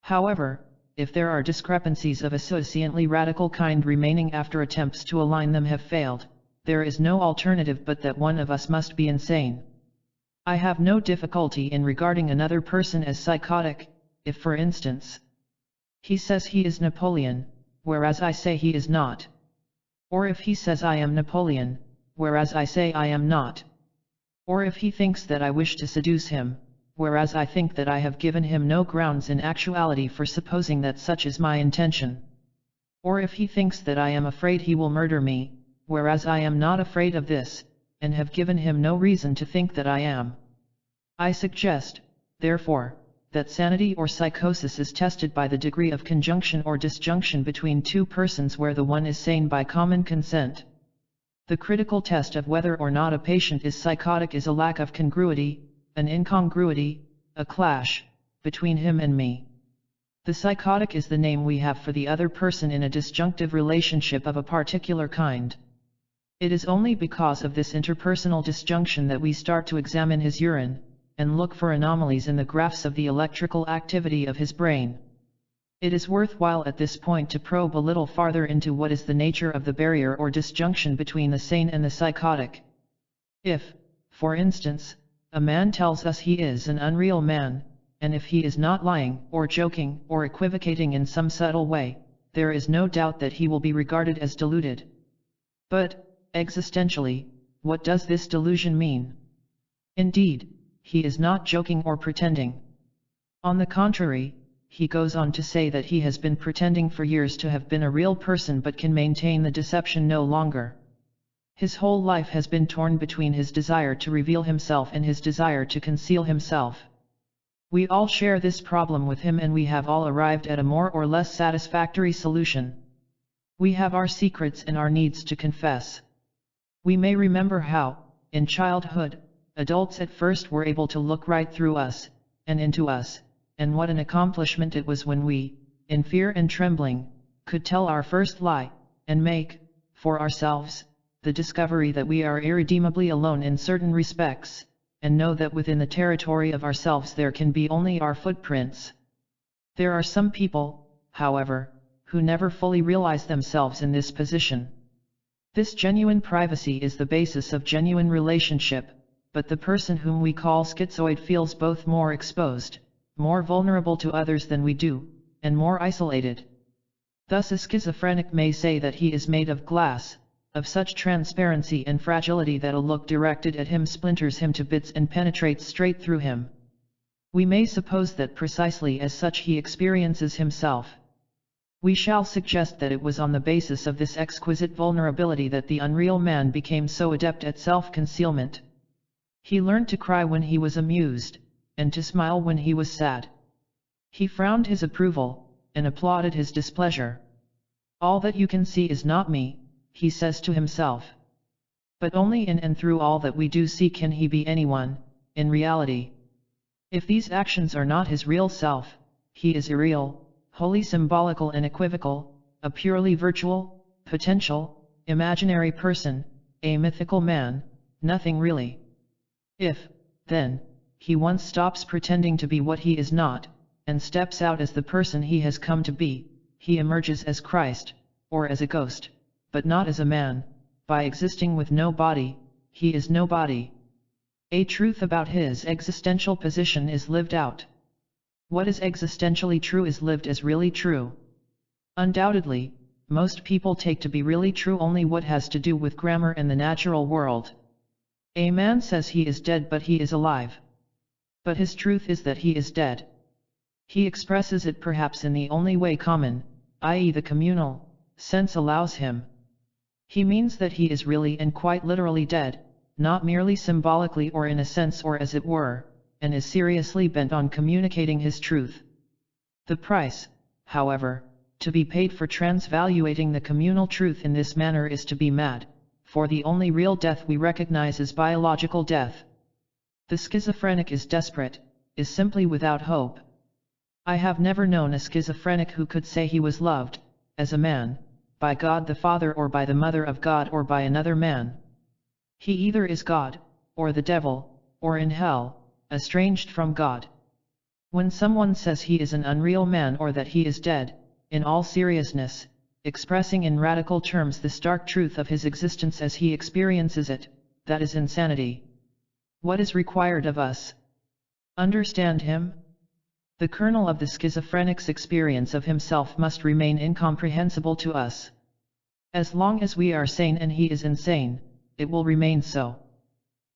However, if there are discrepancies of a sufficiently radical kind remaining after attempts to align them have failed, there is no alternative but that one of us must be insane. I have no difficulty in regarding another person as psychotic, if for instance, he says he is Napoleon, whereas I say he is not. Or if he says I am Napoleon, whereas I say I am not. Or if he thinks that I wish to seduce him, whereas I think that I have given him no grounds in actuality for supposing that such is my intention. Or if he thinks that I am afraid he will murder me, whereas I am not afraid of this, and have given him no reason to think that I am. I suggest, therefore, that sanity or psychosis is tested by the degree of conjunction or disjunction between two persons where the one is sane by common consent. The critical test of whether or not a patient is psychotic is a lack of congruity, an incongruity, a clash, between him and me. The psychotic is the name we have for the other person in a disjunctive relationship of a particular kind. It is only because of this interpersonal disjunction that we start to examine his urine, and look for anomalies in the graphs of the electrical activity of his brain. It is worthwhile at this point to probe a little farther into what is the nature of the barrier or disjunction between the sane and the psychotic. If, for instance, a man tells us he is an unreal man, and if he is not lying, or joking, or equivocating in some subtle way, there is no doubt that he will be regarded as deluded. But, existentially, what does this delusion mean? Indeed, he is not joking or pretending. On the contrary, he goes on to say that he has been pretending for years to have been a real person but can maintain the deception no longer. His whole life has been torn between his desire to reveal himself and his desire to conceal himself. We all share this problem with him and we have all arrived at a more or less satisfactory solution. We have our secrets and our needs to confess. We may remember how, in childhood, adults at first were able to look right through us, and into us, and what an accomplishment it was when we, in fear and trembling, could tell our first lie, and make, for ourselves, the discovery that we are irredeemably alone in certain respects, and know that within the territory of ourselves there can be only our footprints. There are some people, however, who never fully realize themselves in this position. This genuine privacy is the basis of genuine relationship, but the person whom we call schizoid feels both more exposed, more vulnerable to others than we do, and more isolated. Thus a schizophrenic may say that he is made of glass, of such transparency and fragility that a look directed at him splinters him to bits and penetrates straight through him. We may suppose that precisely as such he experiences himself. We shall suggest that it was on the basis of this exquisite vulnerability that the unreal man became so adept at self-concealment. He learned to cry when he was amused, and to smile when he was sad. He frowned his approval, and applauded his displeasure. All that you can see is not me, he says to himself. But only in and through all that we do see can he be anyone, in reality. If these actions are not his real self, he is irreal, wholly symbolical and equivocal, a purely virtual, potential, imaginary person, a mythical man, nothing really. If, then, he once stops pretending to be what he is not, and steps out as the person he has come to be, he emerges as Christ, or as a ghost, but not as a man. By existing with no body, he is nobody. A truth about his existential position is lived out. What is existentially true is lived as really true. Undoubtedly, most people take to be really true only what has to do with grammar and the natural world. A man says he is dead but he is alive. But his truth is that he is dead. He expresses it perhaps in the only way common, i.e. the communal, sense allows him. He means that he is really and quite literally dead, not merely symbolically or in a sense or as it were, and is seriously bent on communicating his truth. The price, however, to be paid for transvaluating the communal truth in this manner is to be mad, for the only real death we recognize is biological death. The schizophrenic is desperate, is simply without hope. I have never known a schizophrenic who could say he was loved, as a man, by God the Father or by the Mother of God or by another man. He either is God, or the devil, or in hell, estranged from God. When someone says he is an unreal man or that he is dead, in all seriousness, expressing in radical terms the stark truth of his existence as he experiences it, that is insanity. What is required of us? Understand him? The kernel of the schizophrenic's experience of himself must remain incomprehensible to us. As long as we are sane and he is insane, it will remain so.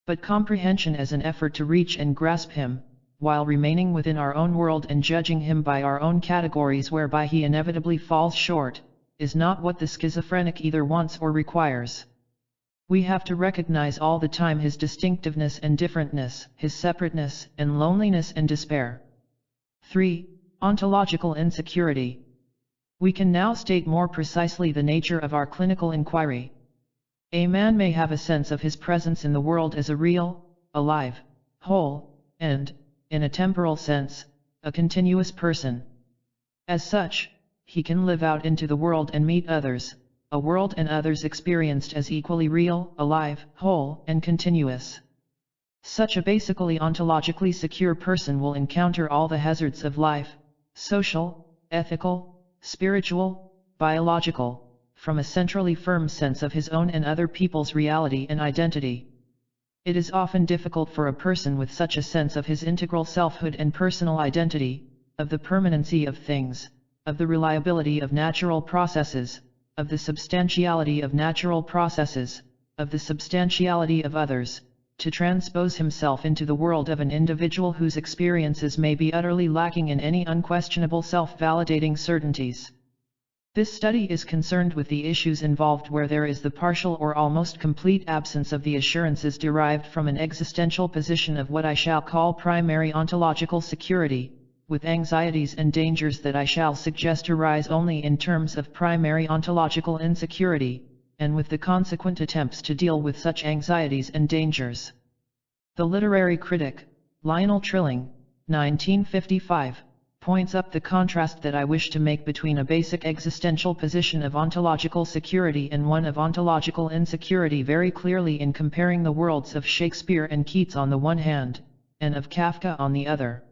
But comprehension as an effort to reach and grasp him, while remaining within our own world and judging him by our own categories whereby he inevitably falls short, is not what the schizophrenic either wants or requires. We have to recognize all the time his distinctiveness and differentness, his separateness and loneliness and despair. 3. Ontological insecurity. We can now state more precisely the nature of our clinical inquiry. A man may have a sense of his presence in the world as a real, alive, whole, and, in a temporal sense, a continuous person. As such, he can live out into the world and meet others, a world and others experienced as equally real, alive, whole, and continuous. Such a basically ontologically secure person will encounter all the hazards of life, social, ethical, spiritual, biological, from a centrally firm sense of his own and other people's reality and identity. It is often difficult for a person with such a sense of his integral selfhood and personal identity, of the permanency of things, of the reliability of natural processes, of the substantiality of natural processes, of the substantiality of others, to transpose himself into the world of an individual whose experiences may be utterly lacking in any unquestionable self-validating certainties. This study is concerned with the issues involved where there is the partial or almost complete absence of the assurances derived from an existential position of what I shall call primary ontological security, with anxieties and dangers that I shall suggest arise only in terms of primary ontological insecurity, and with the consequent attempts to deal with such anxieties and dangers. The literary critic, Lionel Trilling, 1955, points up the contrast that I wish to make between a basic existential position of ontological security and one of ontological insecurity very clearly in comparing the worlds of Shakespeare and Keats on the one hand, and of Kafka on the other.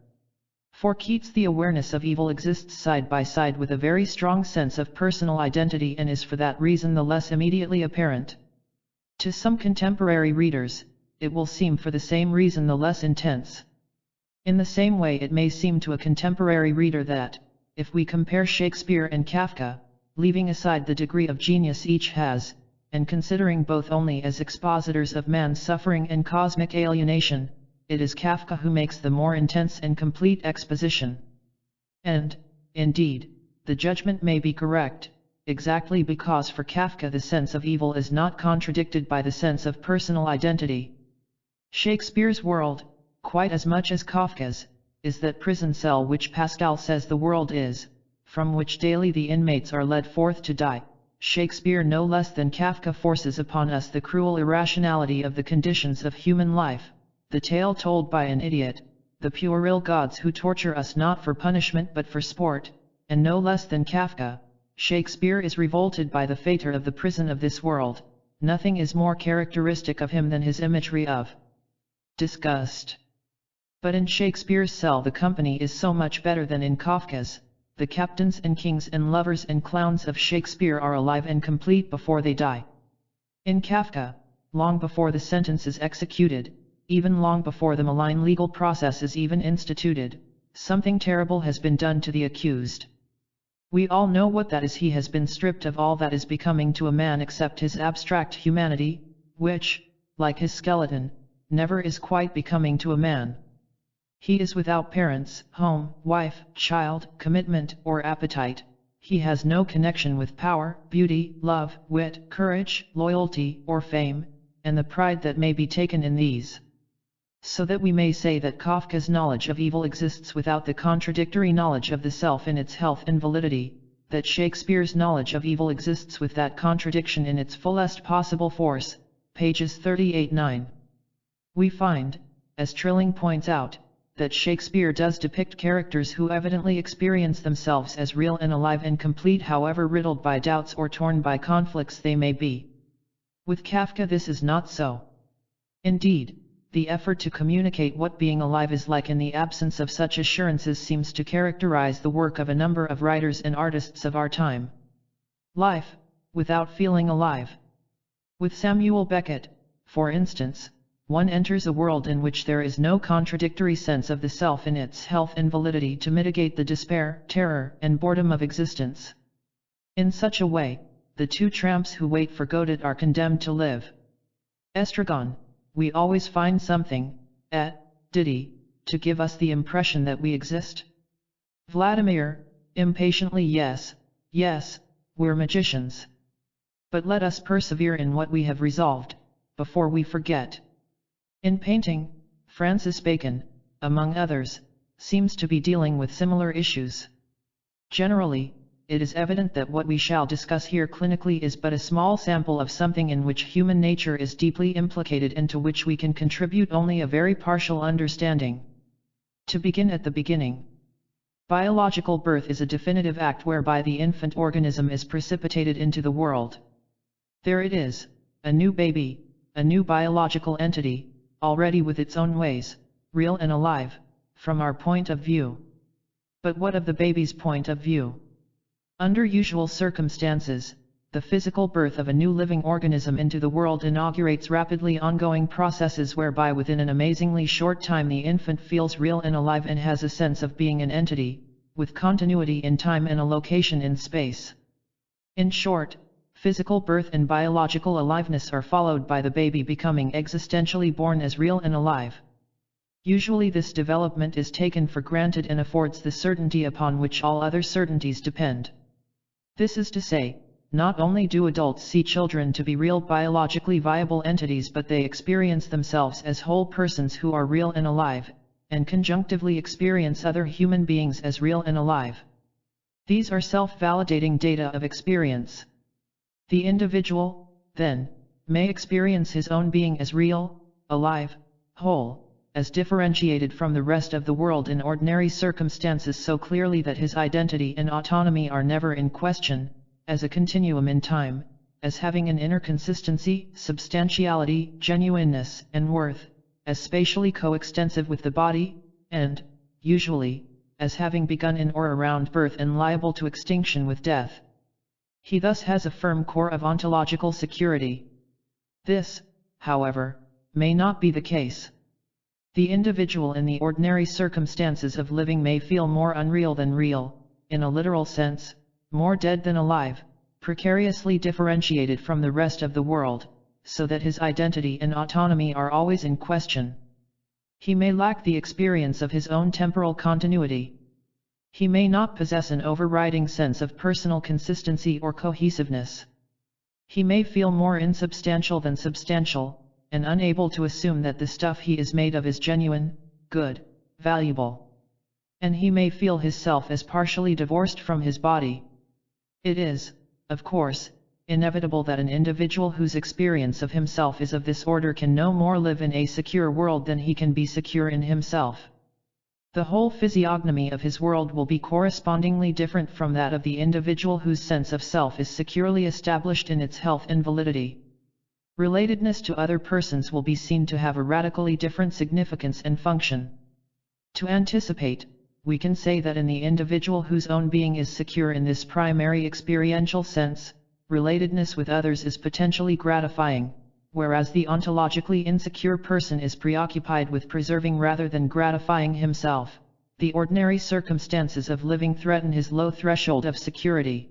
For Keats, the awareness of evil exists side by side with a very strong sense of personal identity and is for that reason the less immediately apparent. To some contemporary readers, it will seem for the same reason the less intense. In the same way it may seem to a contemporary reader that, if we compare Shakespeare and Kafka, leaving aside the degree of genius each has, and considering both only as expositors of man's suffering and cosmic alienation, it is Kafka who makes the more intense and complete exposition. And, indeed, the judgment may be correct, exactly because for Kafka the sense of evil is not contradicted by the sense of personal identity. Shakespeare's world, quite as much as Kafka's, is that prison cell which Pascal says the world is, from which daily the inmates are led forth to die, Shakespeare no less than Kafka forces upon us the cruel irrationality of the conditions of human life, the tale told by an idiot, the puerile gods who torture us not for punishment but for sport, and no less than Kafka, Shakespeare is revolted by the fate of the prison of this world. Nothing is more characteristic of him than his imagery of disgust. But in Shakespeare's cell the company is so much better than in Kafka's. The captains and kings and lovers and clowns of Shakespeare are alive and complete before they die. In Kafka, long before the sentence is executed, even long before the malign legal process is even instituted, something terrible has been done to the accused. We all know what that is. He has been stripped of all that is becoming to a man except his abstract humanity, which, like his skeleton, never is quite becoming to a man. He is without parents, home, wife, child, commitment, or appetite. He has no connection with power, beauty, love, wit, courage, loyalty, or fame, and the pride that may be taken in these. So that we may say that Kafka's knowledge of evil exists without the contradictory knowledge of the self in its health and validity, that Shakespeare's knowledge of evil exists with that contradiction in its fullest possible force, pages 38-9. We find, as Trilling points out, that Shakespeare does depict characters who evidently experience themselves as real and alive and complete, however riddled by doubts or torn by conflicts they may be. With Kafka this is not so. Indeed, the effort to communicate what being alive is like in the absence of such assurances seems to characterize the work of a number of writers and artists of our time. Life, without feeling alive. With Samuel Beckett, for instance, one enters a world in which there is no contradictory sense of the self in its health and validity to mitigate the despair, terror, and boredom of existence. In such a way, the two tramps who wait for Godot are condemned to live. Estragon, we always find something, diddy, to give us the impression that we exist. Vladimir, impatiently yes, we're magicians. But let us persevere in what we have resolved, before we forget. In painting, Francis Bacon, among others, seems to be dealing with similar issues. Generally, it is evident that what we shall discuss here clinically is but a small sample of something in which human nature is deeply implicated and to which we can contribute only a very partial understanding. To begin at the beginning. Biological birth is a definitive act whereby the infant organism is precipitated into the world. There it is, a new baby, a new biological entity, already with its own ways, real and alive, from our point of view. But what of the baby's point of view? Under usual circumstances, the physical birth of a new living organism into the world inaugurates rapidly ongoing processes whereby within an amazingly short time the infant feels real and alive and has a sense of being an entity, with continuity in time and a location in space. In short, physical birth and biological aliveness are followed by the baby becoming existentially born as real and alive. Usually this development is taken for granted and affords the certainty upon which all other certainties depend. This is to say, not only do adults see children to be real biologically viable entities, but they experience themselves as whole persons who are real and alive, and conjunctively experience other human beings as real and alive. These are self-validating data of experience. The individual, then, may experience his own being as real, alive, whole, as differentiated from the rest of the world in ordinary circumstances so clearly that his identity and autonomy are never in question, as a continuum in time, as having an inner consistency, substantiality, genuineness, and worth, as spatially coextensive with the body, and, usually, as having begun in or around birth and liable to extinction with death. He thus has a firm core of ontological security. This, however, may not be the case. The individual in the ordinary circumstances of living may feel more unreal than real, in a literal sense, more dead than alive, precariously differentiated from the rest of the world, so that his identity and autonomy are always in question. He may lack the experience of his own temporal continuity. He may not possess an overriding sense of personal consistency or cohesiveness. He may feel more insubstantial than substantial, and unable to assume that the stuff he is made of is genuine, good, valuable. And he may feel his self as partially divorced from his body. It is, of course, inevitable that an individual whose experience of himself is of this order can no more live in a secure world than he can be secure in himself. The whole physiognomy of his world will be correspondingly different from that of the individual whose sense of self is securely established in its health and validity. Relatedness to other persons will be seen to have a radically different significance and function. To anticipate, we can say that in the individual whose own being is secure in this primary experiential sense, relatedness with others is potentially gratifying, whereas the ontologically insecure person is preoccupied with preserving rather than gratifying himself. The ordinary circumstances of living threaten his low threshold of security.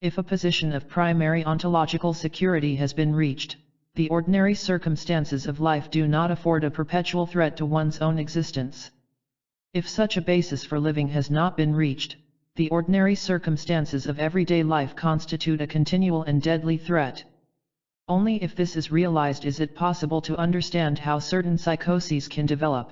If a position of primary ontological security has been reached, the ordinary circumstances of life do not afford a perpetual threat to one's own existence. If such a basis for living has not been reached, the ordinary circumstances of everyday life constitute a continual and deadly threat. Only if this is realized is it possible to understand how certain psychoses can develop.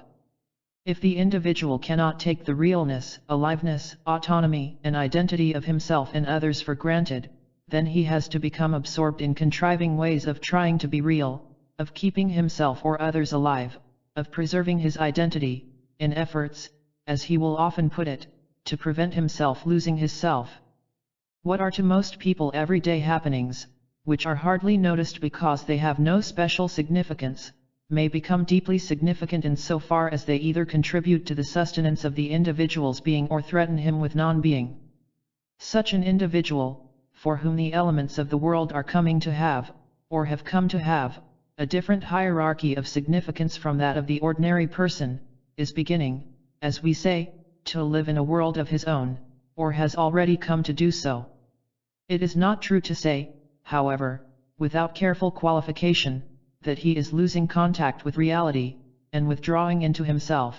If the individual cannot take the realness, aliveness, autonomy, and identity of himself and others for granted, then he has to become absorbed in contriving ways of trying to be real, of keeping himself or others alive, of preserving his identity, in efforts, as he will often put it, to prevent himself losing his self. What are to most people everyday happenings, which are hardly noticed because they have no special significance, may become deeply significant in so far as they either contribute to the sustenance of the individual's being or threaten him with non-being. Such an individual, for whom the elements of the world are coming to have, or have come to have, a different hierarchy of significance from that of the ordinary person, is beginning, as we say, to live in a world of his own, or has already come to do so. It is not true to say, however, without careful qualification, that he is losing contact with reality, and withdrawing into himself.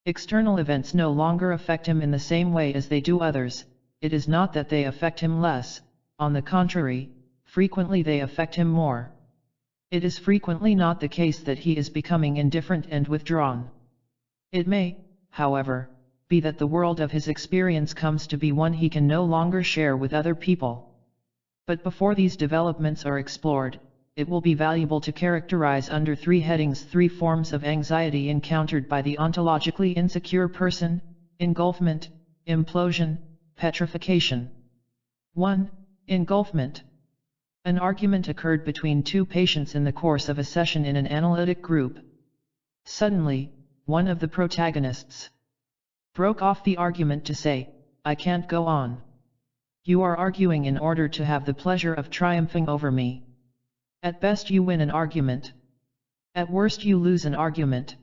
External events no longer affect him in the same way as they do others. It is not that they affect him less, on the contrary, frequently they affect him more. It is frequently not the case that he is becoming indifferent and withdrawn. It may, however, be that the world of his experience comes to be one he can no longer share with other people. But before these developments are explored, it will be valuable to characterize under three headings three forms of anxiety encountered by the ontologically insecure person: engulfment, implosion, petrification. 1. Engulfment. An argument occurred between two patients in the course of a session in an analytic group. Suddenly, one of the protagonists broke off the argument to say, "I can't go on. You are arguing in order to have the pleasure of triumphing over me. At best you win an argument. At worst you lose an argument.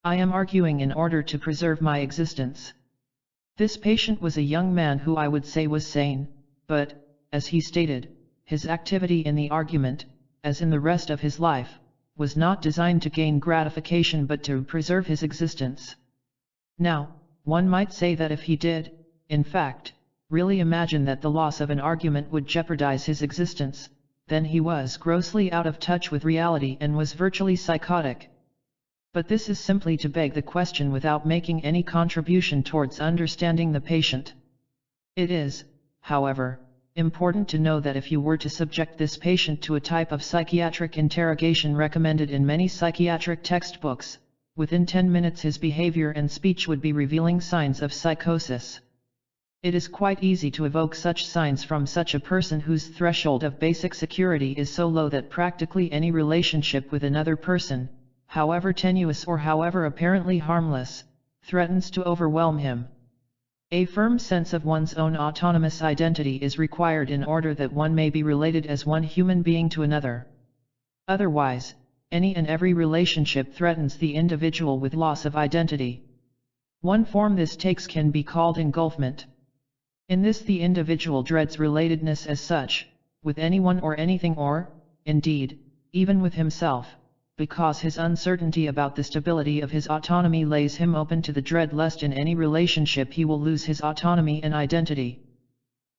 I am arguing in order to preserve my existence." This patient was a young man who I would say was sane, but, as he stated, his activity in the argument, as in the rest of his life, was not designed to gain gratification but to preserve his existence. Now, one might say that if he did, in fact, really imagine that the loss of an argument would jeopardize his existence, then he was grossly out of touch with reality and was virtually psychotic. But this is simply to beg the question without making any contribution towards understanding the patient. It is, however, important to know that if you were to subject this patient to a type of psychiatric interrogation recommended in many psychiatric textbooks, within 10 minutes his behavior and speech would be revealing signs of psychosis. It is quite easy to evoke such signs from such a person whose threshold of basic security is so low that practically any relationship with another person, however tenuous or however apparently harmless, threatens to overwhelm him. A firm sense of one's own autonomous identity is required in order that one may be related as one human being to another. Otherwise, any and every relationship threatens the individual with loss of identity. One form this takes can be called engulfment. In this the individual dreads relatedness as such, with anyone or anything or, indeed, even with himself, because his uncertainty about the stability of his autonomy lays him open to the dread lest in any relationship he will lose his autonomy and identity.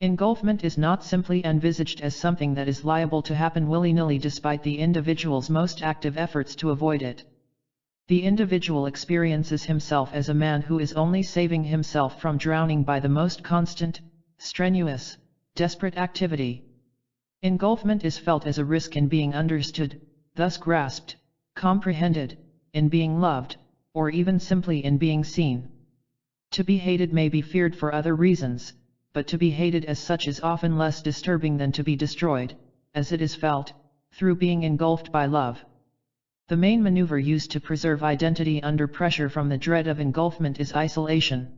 Engulfment is not simply envisaged as something that is liable to happen willy-nilly despite the individual's most active efforts to avoid it. The individual experiences himself as a man who is only saving himself from drowning by the most constant, strenuous, desperate activity. Engulfment is felt as a risk in being understood, thus grasped, comprehended, in being loved, or even simply in being seen. To be hated may be feared for other reasons, but to be hated as such is often less disturbing than to be destroyed, as it is felt, through being engulfed by love. The main maneuver used to preserve identity under pressure from the dread of engulfment is isolation.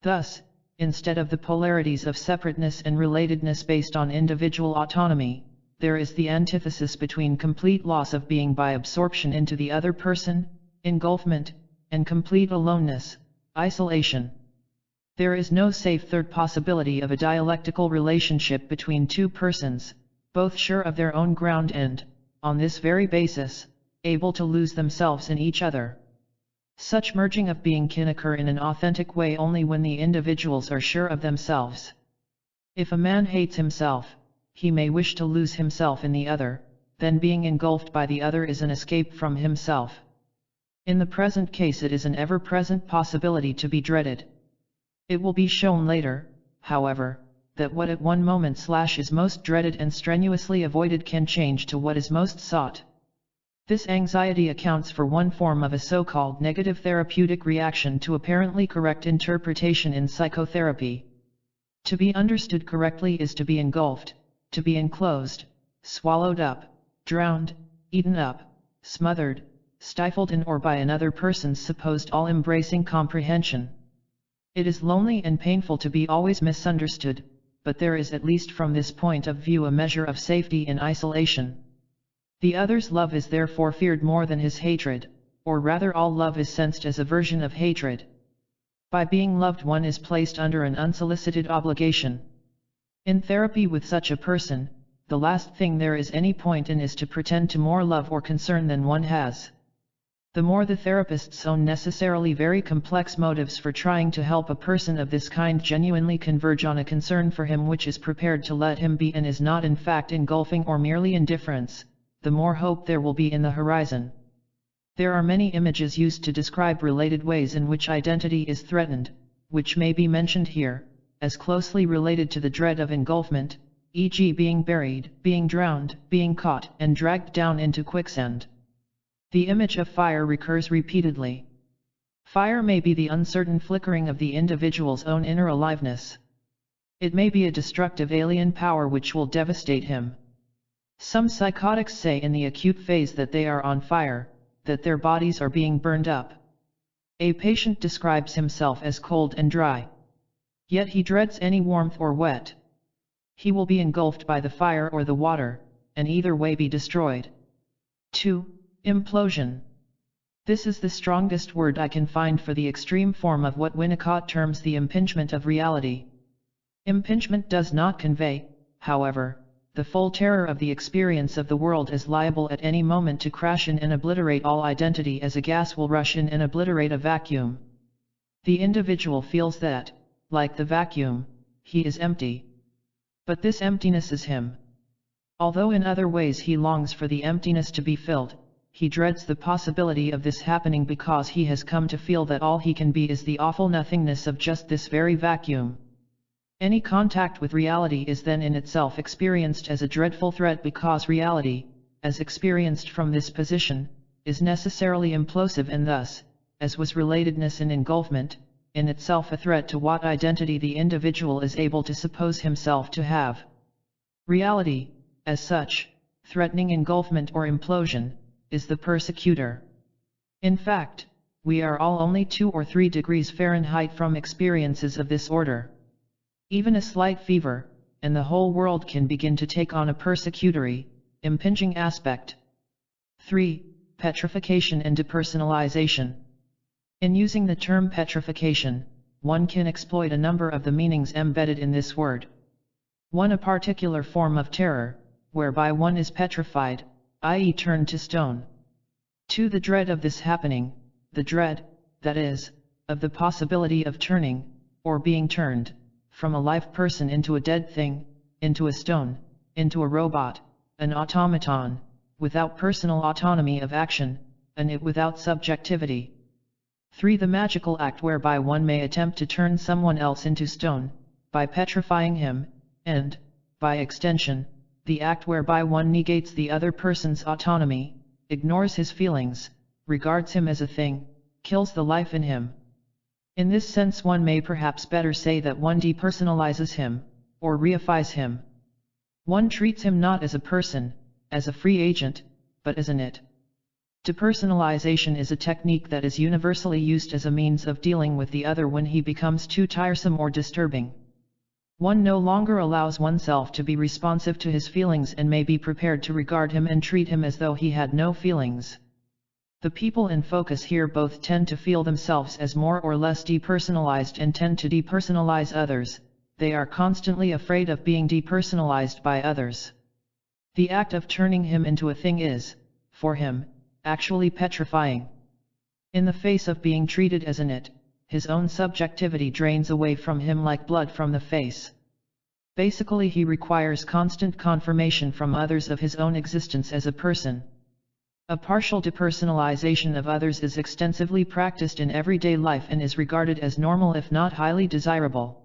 Thus, instead of the polarities of separateness and relatedness based on individual autonomy, there is the antithesis between complete loss of being by absorption into the other person, engulfment, and complete aloneness, isolation. There is no safe third possibility of a dialectical relationship between two persons, both sure of their own ground and, on this very basis, able to lose themselves in each other. Such merging of being can occur in an authentic way only when the individuals are sure of themselves. If a man hates himself, he may wish to lose himself in the other, then being engulfed by the other is an escape from himself. In the present case it is an ever-present possibility to be dreaded. It will be shown later, however, that what at one moment is most dreaded and strenuously avoided can change to what is most sought. This anxiety accounts for one form of a so-called negative therapeutic reaction to apparently correct interpretation in psychotherapy. To be understood correctly is to be engulfed, to be enclosed, swallowed up, drowned, eaten up, smothered, stifled in or by another person's supposed all-embracing comprehension. It is lonely and painful to be always misunderstood, but there is at least from this point of view a measure of safety in isolation. The other's love is therefore feared more than his hatred, or rather all love is sensed as a version of hatred. By being loved one is placed under an unsolicited obligation. In therapy with such a person, the last thing there is any point in is to pretend to more love or concern than one has. The more the therapist's own necessarily very complex motives for trying to help a person of this kind genuinely converge on a concern for him which is prepared to let him be and is not in fact engulfing or merely indifference, the more hope there will be in the horizon. There are many images used to describe related ways in which identity is threatened, which may be mentioned here, as closely related to the dread of engulfment, e.g. being buried, being drowned, being caught and dragged down into quicksand. The image of fire recurs repeatedly. Fire may be the uncertain flickering of the individual's own inner aliveness. It may be a destructive alien power which will devastate him. Some psychotics say in the acute phase that they are on fire, that their bodies are being burned up. A patient describes himself as cold and dry. Yet he dreads any warmth or wet. He will be engulfed by the fire or the water, and either way be destroyed. 2. Implosion. This is the strongest word I can find for the extreme form of what Winnicott terms the impingement of reality. Impingement does not convey, however, the full terror of the experience of the world as liable at any moment to crash in and obliterate all identity as a gas will rush in and obliterate a vacuum. The individual feels that, like the vacuum, he is empty. But this emptiness is him. Although in other ways he longs for the emptiness to be filled, he dreads the possibility of this happening because he has come to feel that all he can be is the awful nothingness of just this very vacuum. Any contact with reality is then in itself experienced as a dreadful threat because reality, as experienced from this position, is necessarily implosive and thus, as was relatedness in engulfment, in itself a threat to what identity the individual is able to suppose himself to have. Reality, as such, threatening engulfment or implosion, is the persecutor. In fact, we are all only 2 or 3 degrees Fahrenheit from experiences of this order. Even a slight fever, and the whole world can begin to take on a persecutory, impinging aspect. 3. Petrification and depersonalization. In using the term petrification, one can exploit a number of the meanings embedded in this word. 1. A particular form of terror, whereby one is petrified, i.e. turned to stone. 2. The dread of this happening, the dread, that is, of the possibility of turning, or being turned, from a live person into a dead thing, into a stone, into a robot, an automaton, without personal autonomy of action, an it without subjectivity. 3. The magical act whereby one may attempt to turn someone else into stone, by petrifying him, and, by extension, the act whereby one negates the other person's autonomy, ignores his feelings, regards him as a thing, kills the life in him. In this sense one may perhaps better say that one depersonalizes him, or reifies him. One treats him not as a person, as a free agent, but as an it. Depersonalization is a technique that is universally used as a means of dealing with the other when he becomes too tiresome or disturbing. One no longer allows oneself to be responsive to his feelings and may be prepared to regard him and treat him as though he had no feelings. The people in focus here both tend to feel themselves as more or less depersonalized and tend to depersonalize others. They are constantly afraid of being depersonalized by others. The act of turning him into a thing is, for him, actually petrifying. In the face of being treated as an it, his own subjectivity drains away from him like blood from the face. Basically he requires constant confirmation from others of his own existence as a person. A partial depersonalization of others is extensively practiced in everyday life and is regarded as normal if not highly desirable.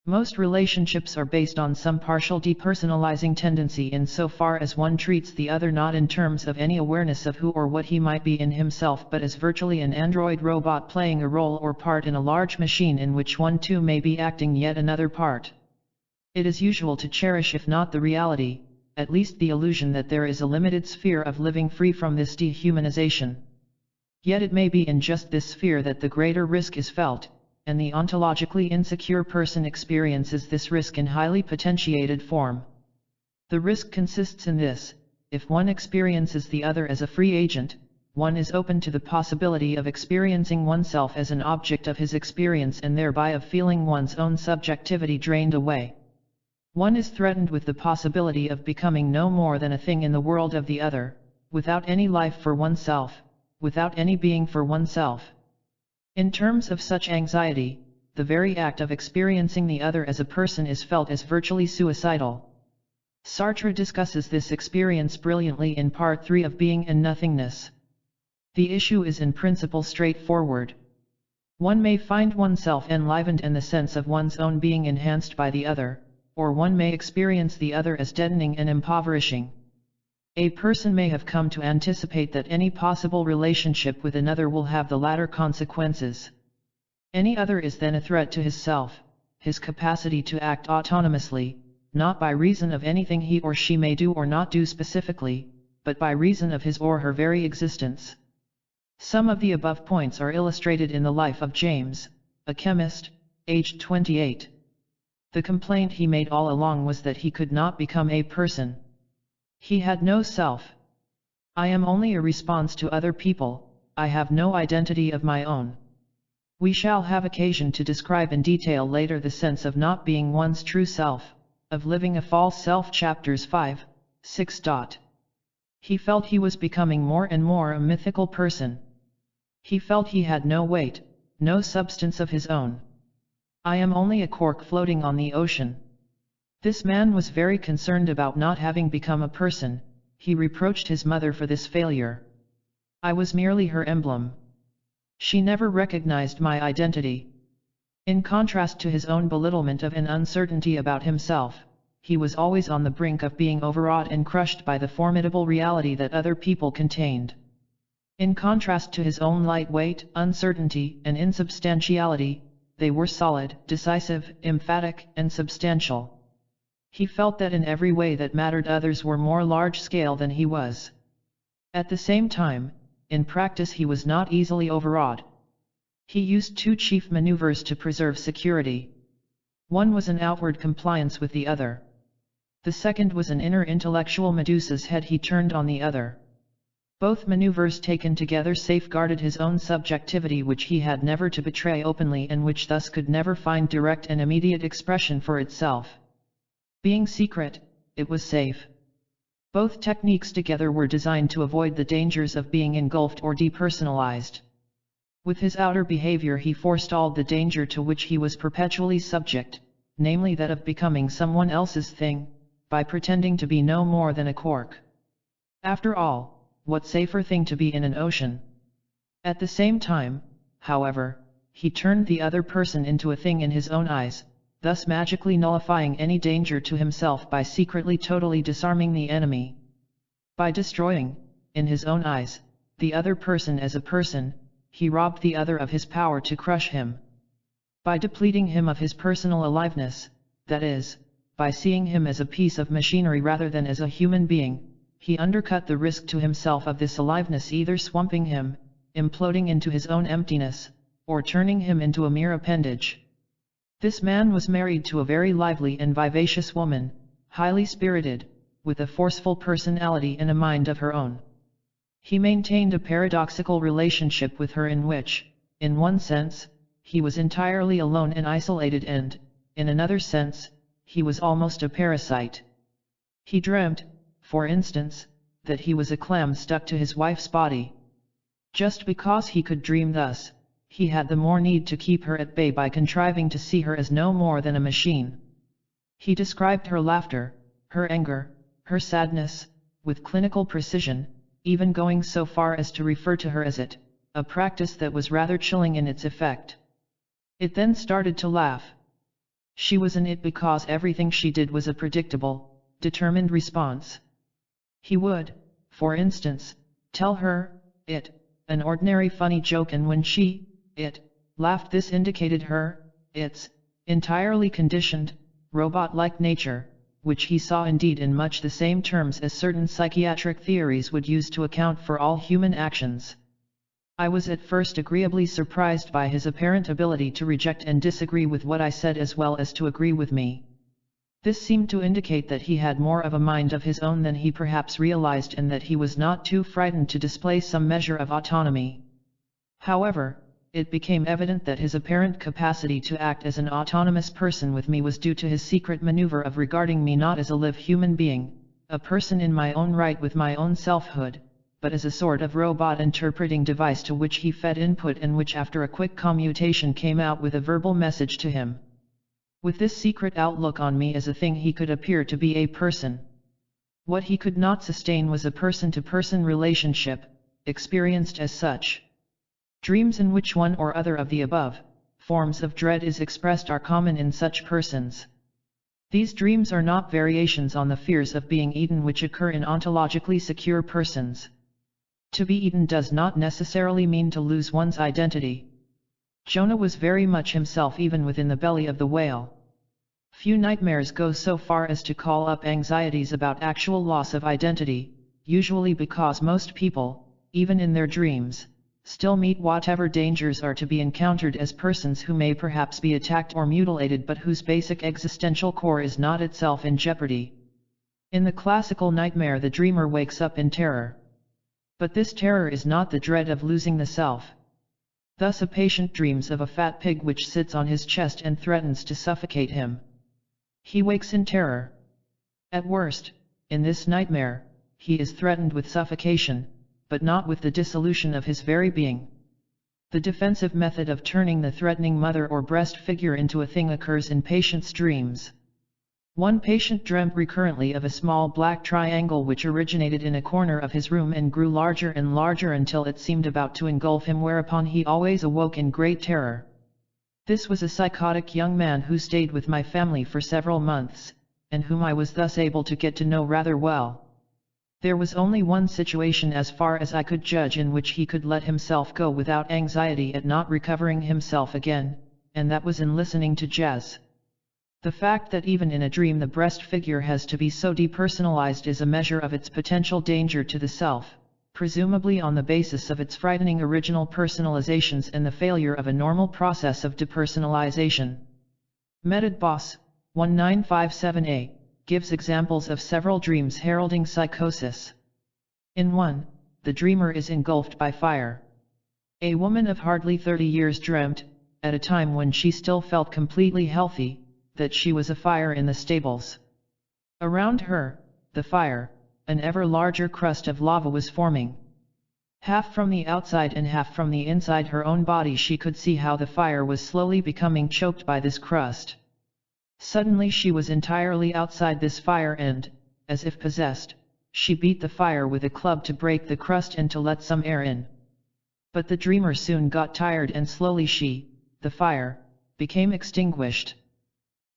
Most relationships are based on some partial depersonalizing tendency insofar as one treats the other not in terms of any awareness of who or what he might be in himself but as virtually an android robot playing a role or part in a large machine in which one too may be acting yet another part. It is usual to cherish if not the reality, at least the illusion that there is a limited sphere of living free from this dehumanization. Yet it may be in just this sphere that the greater risk is felt, and the ontologically insecure person experiences this risk in highly potentiated form. The risk consists in this: if one experiences the other as a free agent, one is open to the possibility of experiencing oneself as an object of his experience and thereby of feeling one's own subjectivity drained away. One is threatened with the possibility of becoming no more than a thing in the world of the other, without any life for oneself, without any being for oneself. In terms of such anxiety, the very act of experiencing the other as a person is felt as virtually suicidal. Sartre discusses this experience brilliantly in Part 3 of Being and Nothingness. The issue is in principle straightforward. One may find oneself enlivened and the sense of one's own being enhanced by the other, or one may experience the other as deadening and impoverishing. A person may have come to anticipate that any possible relationship with another will have the latter consequences. Any other is then a threat to his self, his capacity to act autonomously, not by reason of anything he or she may do or not do specifically, but by reason of his or her very existence. Some of the above points are illustrated in the life of James, a chemist, aged 28. The complaint he made all along was that he could not become a person. He had no self. I am only a response to other people, I have no identity of my own. We shall have occasion to describe in detail later the sense of not being one's true self, of living a false self. Chapters 5, 6. He felt he was becoming more and more a mythical person. He felt he had no weight, no substance of his own. I am only a cork floating on the ocean. This man was very concerned about not having become a person. He reproached his mother for this failure. I was merely her emblem. She never recognized my identity. In contrast to his own belittlement of and uncertainty about himself, he was always on the brink of being overawed and crushed by the formidable reality that other people contained. In contrast to his own lightweight, uncertainty, and insubstantiality, they were solid, decisive, emphatic, and substantial. He felt that in every way that mattered others were more large-scale than he was. At the same time, in practice he was not easily overawed. He used two chief maneuvers to preserve security. One was an outward compliance with the other. The second was an inner intellectual Medusa's head he turned on the other. Both maneuvers taken together safeguarded his own subjectivity, which he had never to betray openly and which thus could never find direct and immediate expression for itself. Being secret, it was safe. Both techniques together were designed to avoid the dangers of being engulfed or depersonalized. With his outer behavior he forestalled the danger to which he was perpetually subject, namely that of becoming someone else's thing, by pretending to be no more than a cork. After all, what safer thing to be in an ocean? At the same time, however, he turned the other person into a thing in his own eyes, thus magically nullifying any danger to himself by secretly totally disarming the enemy. By destroying, in his own eyes, the other person as a person, he robbed the other of his power to crush him. By depleting him of his personal aliveness, that is, by seeing him as a piece of machinery rather than as a human being, he undercut the risk to himself of this aliveness either swamping him, imploding into his own emptiness, or turning him into a mere appendage. This man was married to a very lively and vivacious woman, highly spirited, with a forceful personality and a mind of her own. He maintained a paradoxical relationship with her in which, in one sense, he was entirely alone and isolated and, in another sense, he was almost a parasite. He dreamt, for instance, that he was a clam stuck to his wife's body. Just because he could dream thus, he had the more need to keep her at bay by contriving to see her as no more than a machine. He described her laughter, her anger, her sadness, with clinical precision, even going so far as to refer to her as it, a practice that was rather chilling in its effect. It then started to laugh. She was an it because everything she did was a predictable, determined response. He would, for instance, tell her, it, an ordinary funny joke, and when she, it, laughed, this indicated her, its, entirely conditioned, robot-like nature, which he saw indeed in much the same terms as certain psychiatric theories would use to account for all human actions. I was at first agreeably surprised by his apparent ability to reject and disagree with what I said as well as to agree with me. This seemed to indicate that he had more of a mind of his own than he perhaps realized, and that he was not too frightened to display some measure of autonomy. However, it became evident that his apparent capacity to act as an autonomous person with me was due to his secret maneuver of regarding me not as a live human being, a person in my own right with my own selfhood, but as a sort of robot interpreting device to which he fed input and which after a quick commutation came out with a verbal message to him. With this secret outlook on me as a thing, he could appear to be a person. What he could not sustain was a person-to-person relationship, experienced as such. Dreams in which one or other of the above forms of dread is expressed are common in such persons. These dreams are not variations on the fears of being eaten which occur in ontologically secure persons. To be eaten does not necessarily mean to lose one's identity. Jonah was very much himself even within the belly of the whale. Few nightmares go so far as to call up anxieties about actual loss of identity, usually because most people, even in their dreams, still meet whatever dangers are to be encountered as persons who may perhaps be attacked or mutilated but whose basic existential core is not itself in jeopardy. In the classical nightmare, the dreamer wakes up in terror. But this terror is not the dread of losing the self. Thus a patient dreams of a fat pig which sits on his chest and threatens to suffocate him. He wakes in terror. At worst, in this nightmare, he is threatened with suffocation, but not with the dissolution of his very being. The defensive method of turning the threatening mother or breast figure into a thing occurs in patients' dreams. One patient dreamt recurrently of a small black triangle which originated in a corner of his room and grew larger and larger until it seemed about to engulf him, whereupon he always awoke in great terror. This was a psychotic young man who stayed with my family for several months, and whom I was thus able to get to know rather well. There was only one situation as far as I could judge in which he could let himself go without anxiety at not recovering himself again, and that was in listening to jazz. The fact that even in a dream the breast figure has to be so depersonalized is a measure of its potential danger to the self, presumably on the basis of its frightening original personalizations and the failure of a normal process of depersonalization. Meted Boss, 1957a, gives examples of several dreams heralding psychosis. In one, the dreamer is engulfed by fire. A woman of hardly 30 years dreamt, at a time when she still felt completely healthy, that she was afire in the stables. Around her, the fire, an ever larger crust of lava was forming. Half from the outside and half from the inside her own body, she could see how the fire was slowly becoming choked by this crust. Suddenly she was entirely outside this fire and, as if possessed, she beat the fire with a club to break the crust and to let some air in. But the dreamer soon got tired and slowly she, the fire, became extinguished.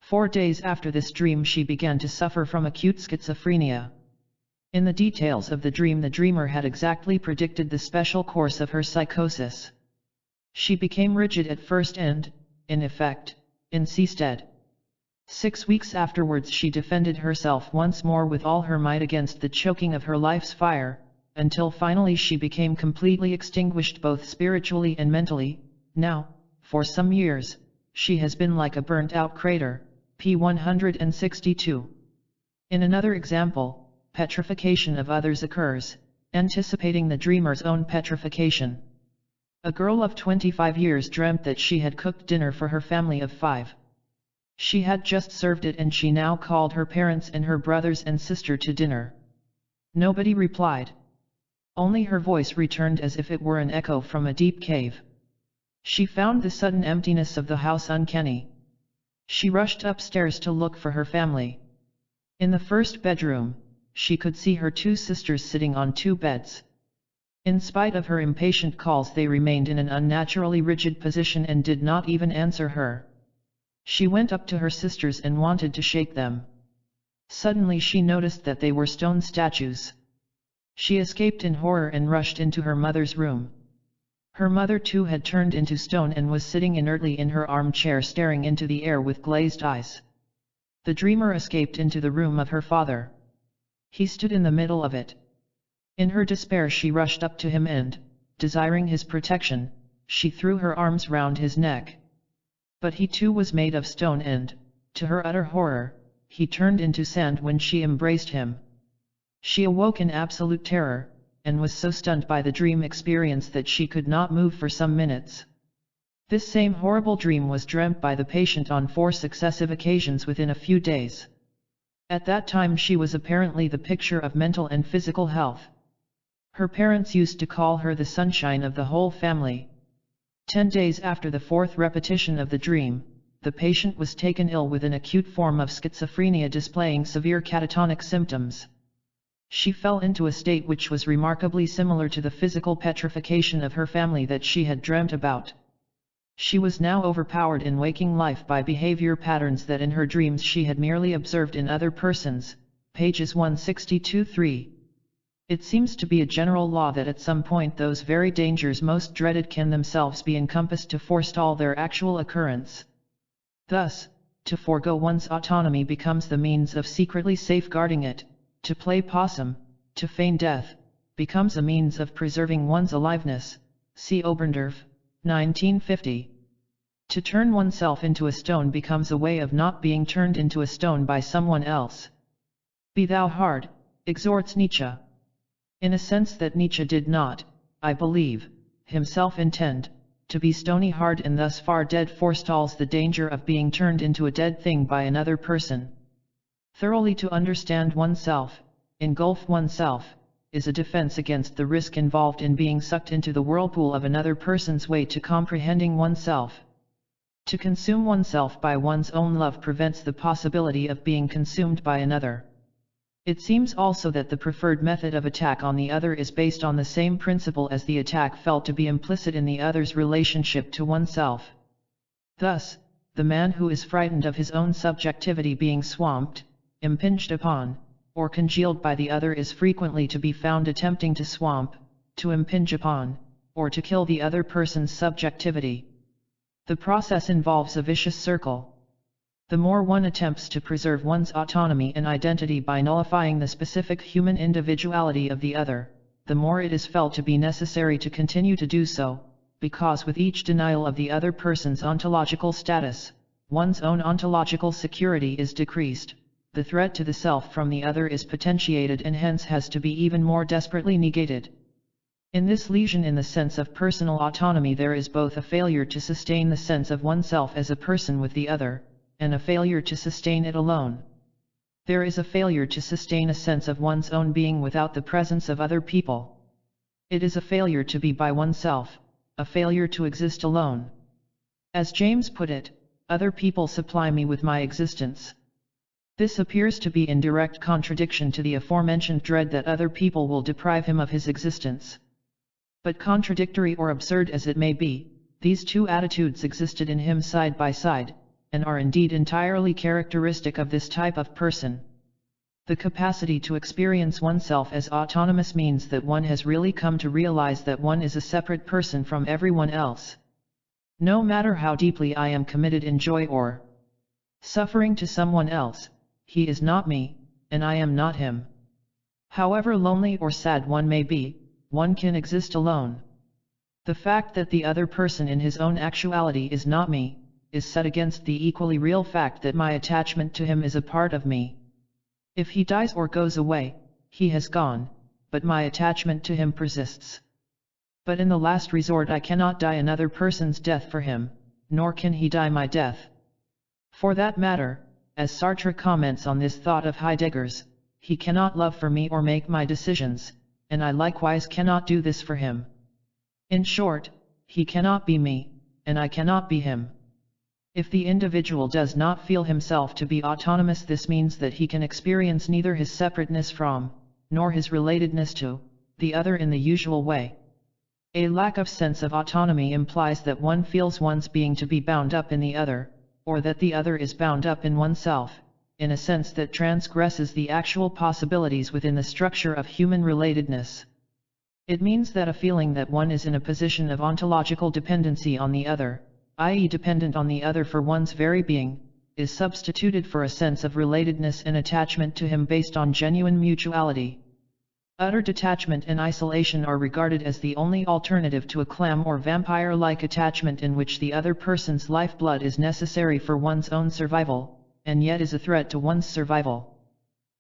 4 days after this dream she began to suffer from acute schizophrenia. In the details of the dreamer had exactly predicted the special course of her psychosis. She became rigid at first and, in effect, insisted. 6 weeks afterwards she defended herself once more with all her might against the choking of her life's fire, until finally she became completely extinguished both spiritually and mentally. Now, for some years, she has been like a burnt-out crater, p. 162. In another example, petrification of others occurs, anticipating the dreamer's own petrification. A girl of 25 years dreamt that she had cooked dinner for her family of 5. She had just served it and she now called her parents and her brothers and sister to dinner. Nobody replied. Only her voice returned as if it were an echo from a deep cave. She found the sudden emptiness of the house uncanny. She rushed upstairs to look for her family. In the first bedroom, she could see her 2 sisters sitting on 2 beds. In spite of her impatient calls, they remained in an unnaturally rigid position and did not even answer her. She went up to her sisters and wanted to shake them. Suddenly she noticed that they were stone statues. She escaped in horror and rushed into her mother's room. Her mother too had turned into stone and was sitting inertly in her armchair staring into the air with glazed eyes. The dreamer escaped into the room of her father. He stood in the middle of it. In her despair she rushed up to him and, desiring his protection, she threw her arms round his neck. But he too was made of stone and, to her utter horror, he turned into sand when she embraced him. She awoke in absolute terror, and was so stunned by the dream experience that she could not move for some minutes. This same horrible dream was dreamt by the patient on 4 successive occasions within a few days. At that time she was apparently the picture of mental and physical health. Her parents used to call her the sunshine of the whole family. 10 days after the 4th repetition of the dream, the patient was taken ill with an acute form of schizophrenia displaying severe catatonic symptoms. She fell into a state which was remarkably similar to the physical petrification of her family that she had dreamt about. She was now overpowered in waking life by behavior patterns that in her dreams she had merely observed in other persons, pages 162-3. It seems to be a general law that at some point those very dangers most dreaded can themselves be encompassed to forestall their actual occurrence. Thus, to forego one's autonomy becomes the means of secretly safeguarding it. To play possum, to feign death, becomes a means of preserving one's aliveness, see Oberndorf, 1950. To turn oneself into a stone becomes a way of not being turned into a stone by someone else. Be thou hard, exhorts Nietzsche. In a sense that Nietzsche did not, I believe, himself intend, to be stony hard and thus far dead forestalls the danger of being turned into a dead thing by another person. Thoroughly to understand oneself, engulf oneself, is a defense against the risk involved in being sucked into the whirlpool of another person's way to comprehending oneself. To consume oneself by one's own love prevents the possibility of being consumed by another. It seems also that the preferred method of attack on the other is based on the same principle as the attack felt to be implicit in the other's relationship to oneself. Thus, the man who is frightened of his own subjectivity being swamped, impinged upon, or congealed by the other is frequently to be found attempting to swamp, to impinge upon, or to kill the other person's subjectivity. The process involves a vicious circle. The more one attempts to preserve one's autonomy and identity by nullifying the specific human individuality of the other, the more it is felt to be necessary to continue to do so, because with each denial of the other person's ontological status, one's own ontological security is decreased. The threat to the self from the other is potentiated and hence has to be even more desperately negated. In this lesion in the sense of personal autonomy there is both a failure to sustain the sense of oneself as a person with the other, and a failure to sustain it alone. There is a failure to sustain a sense of one's own being without the presence of other people. It is a failure to be by oneself, a failure to exist alone. As James put it, other people supply me with my existence. This appears to be in direct contradiction to the aforementioned dread that other people will deprive him of his existence. But contradictory or absurd as it may be, these two attitudes existed in him side by side, and are indeed entirely characteristic of this type of person. The capacity to experience oneself as autonomous means that one has really come to realize that one is a separate person from everyone else. No matter how deeply I am committed in joy or suffering to someone else, he is not me, and I am not him. However lonely or sad one may be, one can exist alone. The fact that the other person in his own actuality is not me, is set against the equally real fact that my attachment to him is a part of me. If he dies or goes away, he has gone, but my attachment to him persists. But in the last resort I cannot die another person's death for him, nor can he die my death. For that matter, as Sartre comments on this thought of Heidegger's, he cannot love for me or make my decisions, and I likewise cannot do this for him. In short, he cannot be me, and I cannot be him. If the individual does not feel himself to be autonomous, this means that he can experience neither his separateness from, nor his relatedness to, the other in the usual way. A lack of sense of autonomy implies that one feels one's being to be bound up in the other, or that the other is bound up in oneself, in a sense that transgresses the actual possibilities within the structure of human relatedness. It means that a feeling that one is in a position of ontological dependency on the other, i.e. dependent on the other for one's very being, is substituted for a sense of relatedness and attachment to him based on genuine mutuality. Utter detachment and isolation are regarded as the only alternative to a clam or vampire-like attachment in which the other person's lifeblood is necessary for one's own survival, and yet is a threat to one's survival.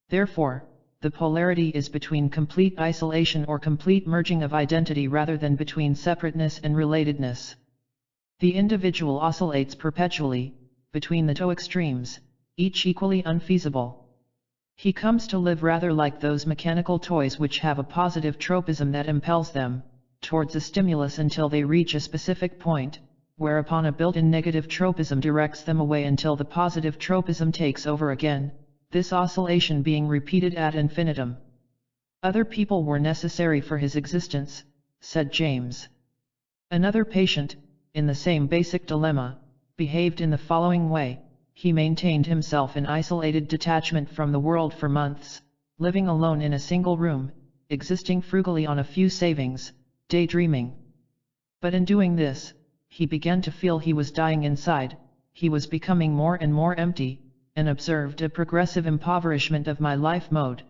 Therefore, the polarity is between complete isolation or complete merging of identity rather than between separateness and relatedness. The individual oscillates perpetually between the two extremes, each equally unfeasible. He comes to live rather like those mechanical toys which have a positive tropism that impels them towards a stimulus until they reach a specific point, whereupon a built-in negative tropism directs them away until the positive tropism takes over again, this oscillation being repeated ad infinitum. Other people were necessary for his existence, said James. Another patient, in the same basic dilemma, behaved in the following way. He maintained himself in isolated detachment from the world for months, living alone in a single room, existing frugally on a few savings, daydreaming. But in doing this, he began to feel he was dying inside, he was becoming more and more empty, and observed a progressive impoverishment of my life mode.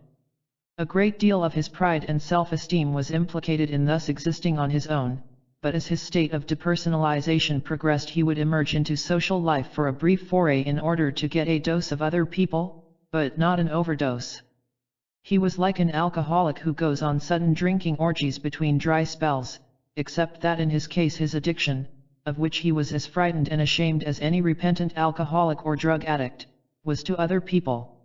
A great deal of his pride and self-esteem was implicated in thus existing on his own, but as his state of depersonalization progressed he would emerge into social life for a brief foray in order to get a dose of other people, but not an overdose. He was like an alcoholic who goes on sudden drinking orgies between dry spells, except that in his case his addiction, of which he was as frightened and ashamed as any repentant alcoholic or drug addict, was to other people.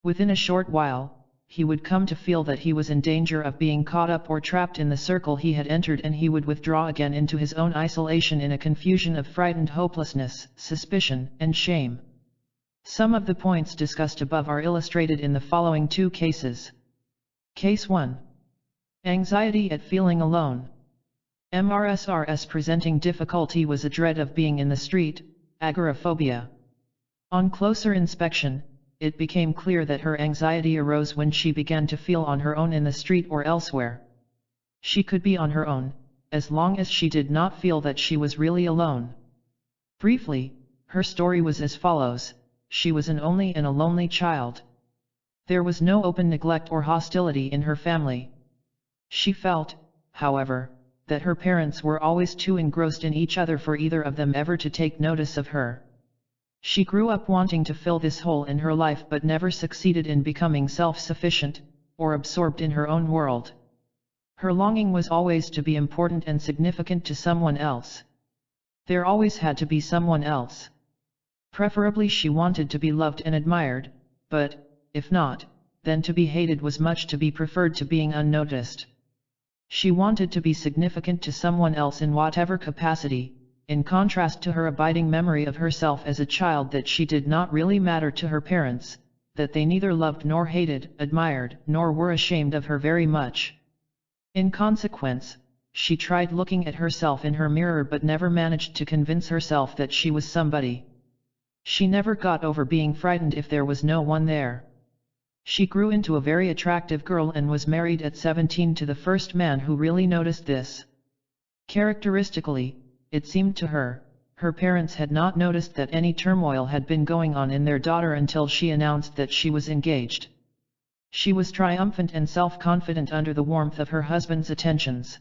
Within a short while, he would come to feel that he was in danger of being caught up or trapped in the circle he had entered, and he would withdraw again into his own isolation in a confusion of frightened hopelessness, suspicion, and shame. Some of the points discussed above are illustrated in the following two cases. Case 1. Anxiety at feeling alone. MRSRS presenting difficulty was a dread of being in the street, agoraphobia. On closer inspection, it became clear that her anxiety arose when she began to feel on her own in the street or elsewhere. She could be on her own, as long as she did not feel that she was really alone. Briefly, her story was as follows: she was an only and a lonely child. There was no open neglect or hostility in her family. She felt, however, that her parents were always too engrossed in each other for either of them ever to take notice of her. She grew up wanting to fill this hole in her life but never succeeded in becoming self-sufficient, or absorbed in her own world. Her longing was always to be important and significant to someone else. There always had to be someone else. Preferably she wanted to be loved and admired, but, if not, then to be hated was much to be preferred to being unnoticed. She wanted to be significant to someone else in whatever capacity, in contrast to her abiding memory of herself as a child that she did not really matter to her parents, that they neither loved nor hated, admired, nor were ashamed of her very much. In consequence, she tried looking at herself in her mirror but never managed to convince herself that she was somebody. She never got over being frightened if there was no one there. She grew into a very attractive girl and was married at 17 to the first man who really noticed this. Characteristically, it seemed to her, her parents had not noticed that any turmoil had been going on in their daughter until she announced that she was engaged. She was triumphant and self-confident under the warmth of her husband's attentions.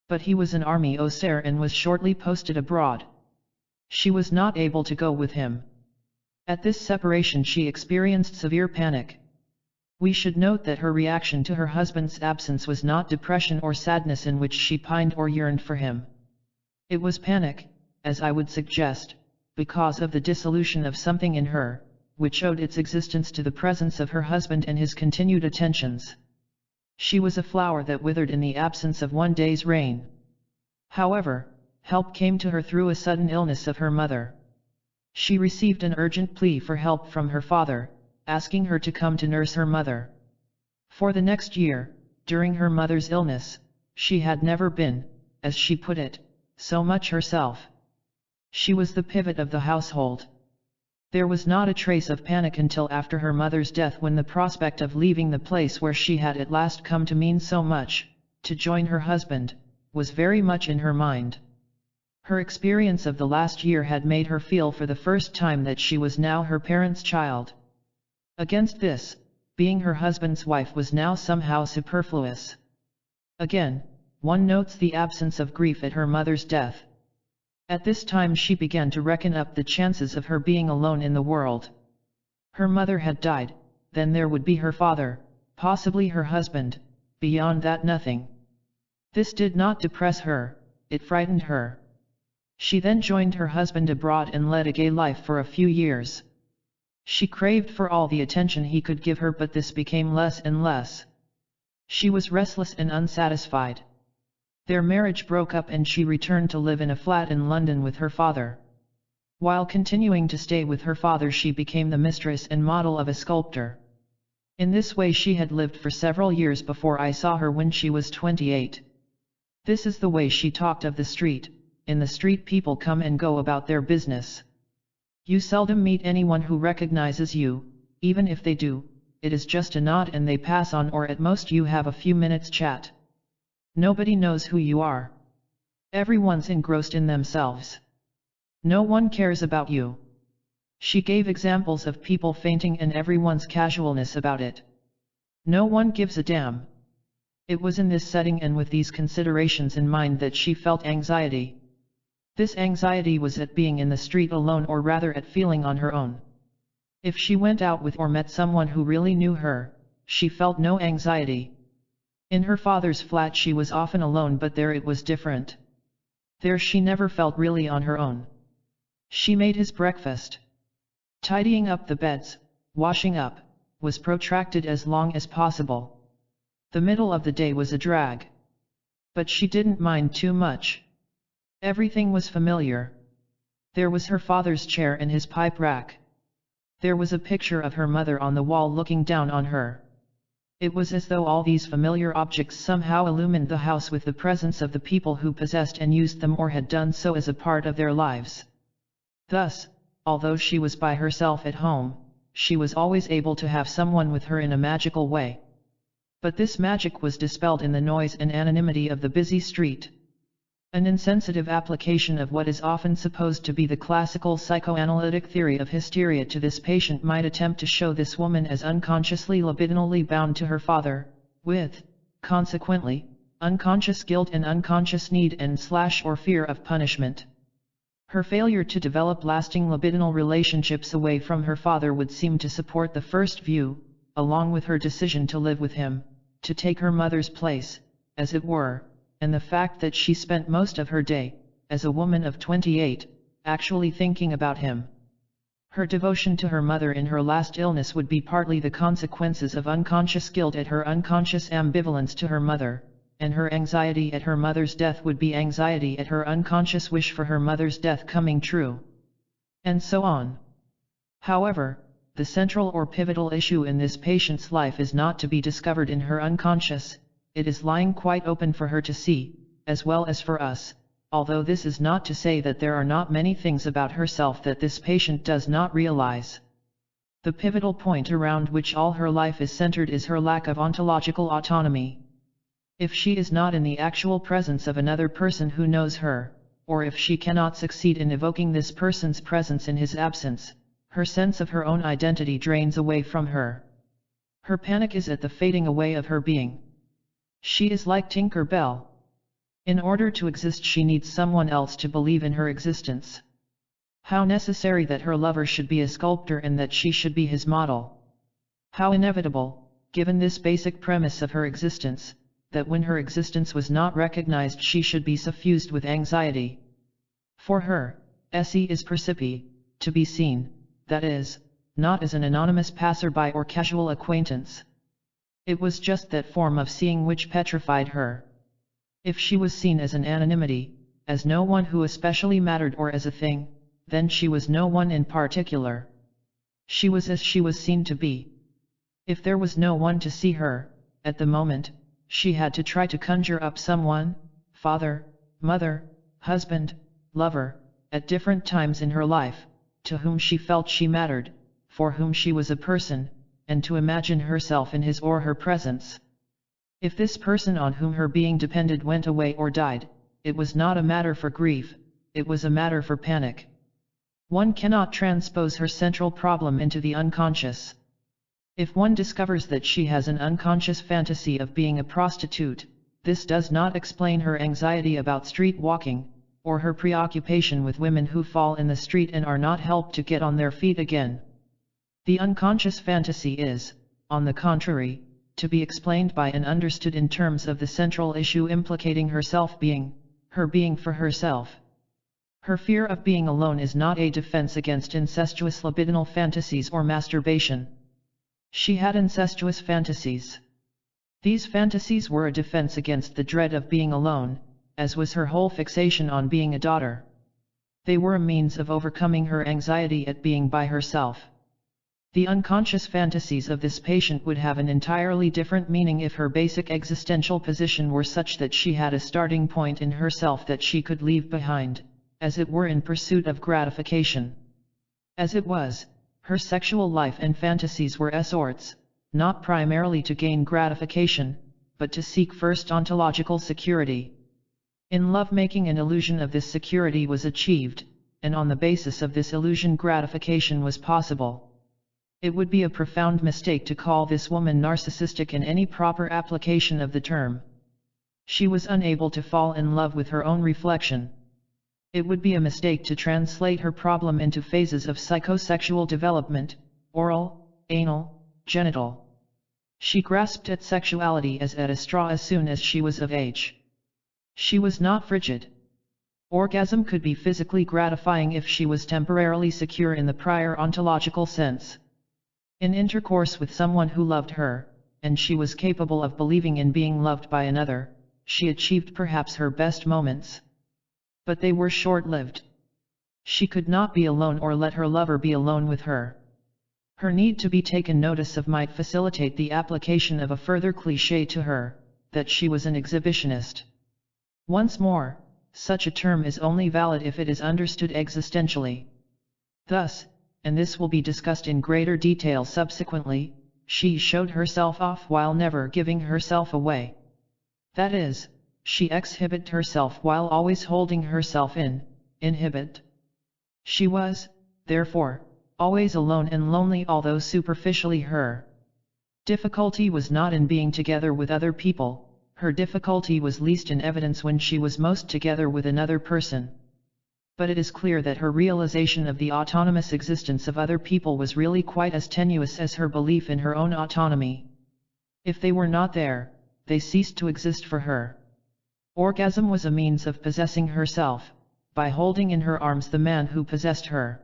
But he was an army officer and was shortly posted abroad. She was not able to go with him. At this separation she experienced severe panic. We should note that her reaction to her husband's absence was not depression or sadness in which she pined or yearned for him. It was panic, as I would suggest, because of the dissolution of something in her, which owed its existence to the presence of her husband and his continued attentions. She was a flower that withered in the absence of one day's rain. However, help came to her through a sudden illness of her mother. She received an urgent plea for help from her father, asking her to come to nurse her mother. For the next year, during her mother's illness, she had never been, as she put it, so much herself. She was the pivot of the household. There was not a trace of panic until after her mother's death, when the prospect of leaving the place where she had at last come to mean so much, to join her husband, was very much in her mind. Her experience of the last year had made her feel for the first time that she was now her parents' child. Against this, being her husband's wife was now somehow superfluous. Again, one notes the absence of grief at her mother's death. At this time she began to reckon up the chances of her being alone in the world. Her mother had died, then there would be her father, possibly her husband, beyond that nothing. This did not depress her, it frightened her. She then joined her husband abroad and led a gay life for a few years. She craved for all the attention he could give her, but this became less and less. She was restless and unsatisfied. Their marriage broke up and she returned to live in a flat in London with her father. While continuing to stay with her father, she became the mistress and model of a sculptor. In this way she had lived for several years before I saw her when she was 28. This is the way she talked of the street. In the street people come and go about their business. You seldom meet anyone who recognizes you, even if they do, it is just a nod and they pass on, or at most you have a few minutes chat. Nobody knows who you are. Everyone's engrossed in themselves. No one cares about you. She gave examples of people fainting and everyone's casualness about it. No one gives a damn. It was in this setting and with these considerations in mind that she felt anxiety. This anxiety was at being in the street alone, or rather at feeling on her own. If she went out with or met someone who really knew her, she felt no anxiety. In her father's flat she was often alone, but there it was different. There she never felt really on her own. She made his breakfast. Tidying up the beds, washing up, was protracted as long as possible. The middle of the day was a drag. But she didn't mind too much. Everything was familiar. There was her father's chair and his pipe rack. There was a picture of her mother on the wall looking down on her. It was as though all these familiar objects somehow illumined the house with the presence of the people who possessed and used them, or had done so as a part of their lives. Thus, although she was by herself at home, she was always able to have someone with her in a magical way. But this magic was dispelled in the noise and anonymity of the busy street. An insensitive application of what is often supposed to be the classical psychoanalytic theory of hysteria to this patient might attempt to show this woman as unconsciously libidinally bound to her father, with, consequently, unconscious guilt and unconscious need and / or fear of punishment. Her failure to develop lasting libidinal relationships away from her father would seem to support the first view, along with her decision to live with him, to take her mother's place, as it were, and the fact that she spent most of her day, as a woman of 28, actually thinking about him. Her devotion to her mother in her last illness would be partly the consequences of unconscious guilt at her unconscious ambivalence to her mother, and her anxiety at her mother's death would be anxiety at her unconscious wish for her mother's death coming true. And so on. However, the central or pivotal issue in this patient's life is not to be discovered in her unconscious. It is lying quite open for her to see, as well as for us, although this is not to say that there are not many things about herself that this patient does not realize. The pivotal point around which all her life is centered is her lack of ontological autonomy. If she is not in the actual presence of another person who knows her, or if she cannot succeed in evoking this person's presence in his absence, her sense of her own identity drains away from her. Her panic is at the fading away of her being. She is like Tinker Bell. In order to exist, she needs someone else to believe in her existence. How necessary that her lover should be a sculptor and that she should be his model. How inevitable, given this basic premise of her existence, that when her existence was not recognized she should be suffused with anxiety. For her, se is percipi, to be seen, that is, not as an anonymous passerby or casual acquaintance. It was just that form of seeing which petrified her. If she was seen as an anonymity, as no one who especially mattered or as a thing, then she was no one in particular. She was as she was seen to be. If there was no one to see her, at the moment, she had to try to conjure up someone, father, mother, husband, lover, at different times in her life, to whom she felt she mattered, for whom she was a person, and to imagine herself in his or her presence. If this person on whom her being depended went away or died, it was not a matter for grief, it was a matter for panic. One cannot transpose her central problem into the unconscious. If one discovers that she has an unconscious fantasy of being a prostitute, this does not explain her anxiety about street walking, or her preoccupation with women who fall in the street and are not helped to get on their feet again. The unconscious fantasy is, on the contrary, to be explained by and understood in terms of the central issue implicating her self-being, her being for herself. Her fear of being alone is not a defense against incestuous libidinal fantasies or masturbation. She had incestuous fantasies. These fantasies were a defense against the dread of being alone, as was her whole fixation on being a daughter. They were a means of overcoming her anxiety at being by herself. The unconscious fantasies of this patient would have an entirely different meaning if her basic existential position were such that she had a starting point in herself that she could leave behind, as it were in pursuit of gratification. As it was, her sexual life and fantasies were escorts, not primarily to gain gratification, but to seek first ontological security. In lovemaking, an illusion of this security was achieved, and on the basis of this illusion gratification was possible. It would be a profound mistake to call this woman narcissistic in any proper application of the term. She was unable to fall in love with her own reflection. It would be a mistake to translate her problem into phases of psychosexual development, oral, anal, genital. She grasped at sexuality as at a straw as soon as she was of age. She was not frigid. Orgasm could be physically gratifying if she was temporarily secure in the prior ontological sense. In intercourse with someone who loved her, and she was capable of believing in being loved by another, she achieved perhaps her best moments. But they were short-lived. She could not be alone or let her lover be alone with her. Her need to be taken notice of might facilitate the application of a further cliché to her, that she was an exhibitionist. Once more, such a term is only valid if it is understood existentially. Thus, and this will be discussed in greater detail subsequently, she showed herself off while never giving herself away. That is, she exhibited herself while always holding herself in, inhibit. She was, therefore, always alone and lonely, although superficially her difficulty was not in being together with other people. Her difficulty was least in evidence when she was most together with another person. But it is clear that her realization of the autonomous existence of other people was really quite as tenuous as her belief in her own autonomy. If they were not there, they ceased to exist for her. Orgasm was a means of possessing herself, by holding in her arms the man who possessed her.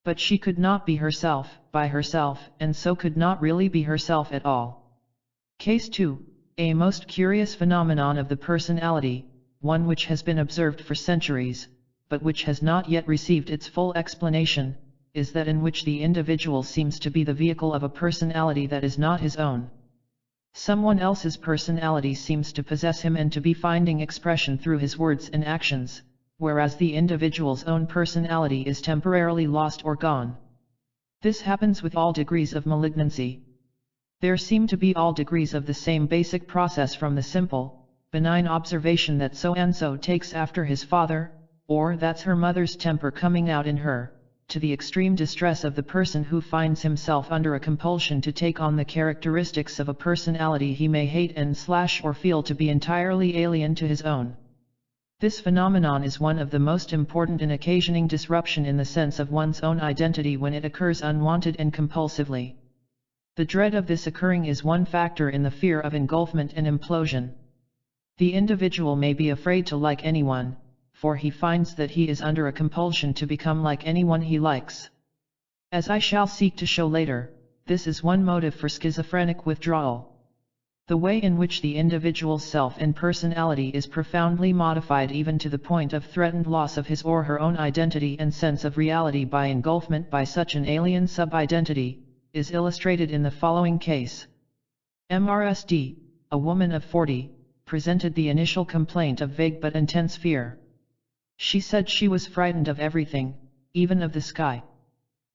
But she could not be herself, by herself, and so could not really be herself at all. Case 2. A most curious phenomenon of the personality, one which has been observed for centuries, but which has not yet received its full explanation, is that in which the individual seems to be the vehicle of a personality that is not his own. Someone else's personality seems to possess him and to be finding expression through his words and actions, whereas the individual's own personality is temporarily lost or gone. This happens with all degrees of malignancy. There seem to be all degrees of the same basic process, from the simple, benign observation that so-and-so takes after his father, or that's her mother's temper coming out in her, to the extreme distress of the person who finds himself under a compulsion to take on the characteristics of a personality he may hate and/or feel to be entirely alien to his own. This phenomenon is one of the most important in occasioning disruption in the sense of one's own identity when it occurs unwanted and compulsively. The dread of this occurring is one factor in the fear of engulfment and implosion. The individual may be afraid to like anyone, for he finds that he is under a compulsion to become like anyone he likes. As I shall seek to show later, this is one motive for schizophrenic withdrawal. The way in which the individual's self and personality is profoundly modified, even to the point of threatened loss of his or her own identity and sense of reality by engulfment by such an alien sub-identity, is illustrated in the following case. MRSD, a woman of 40, presented the initial complaint of vague but intense fear. She said she was frightened of everything, even of the sky.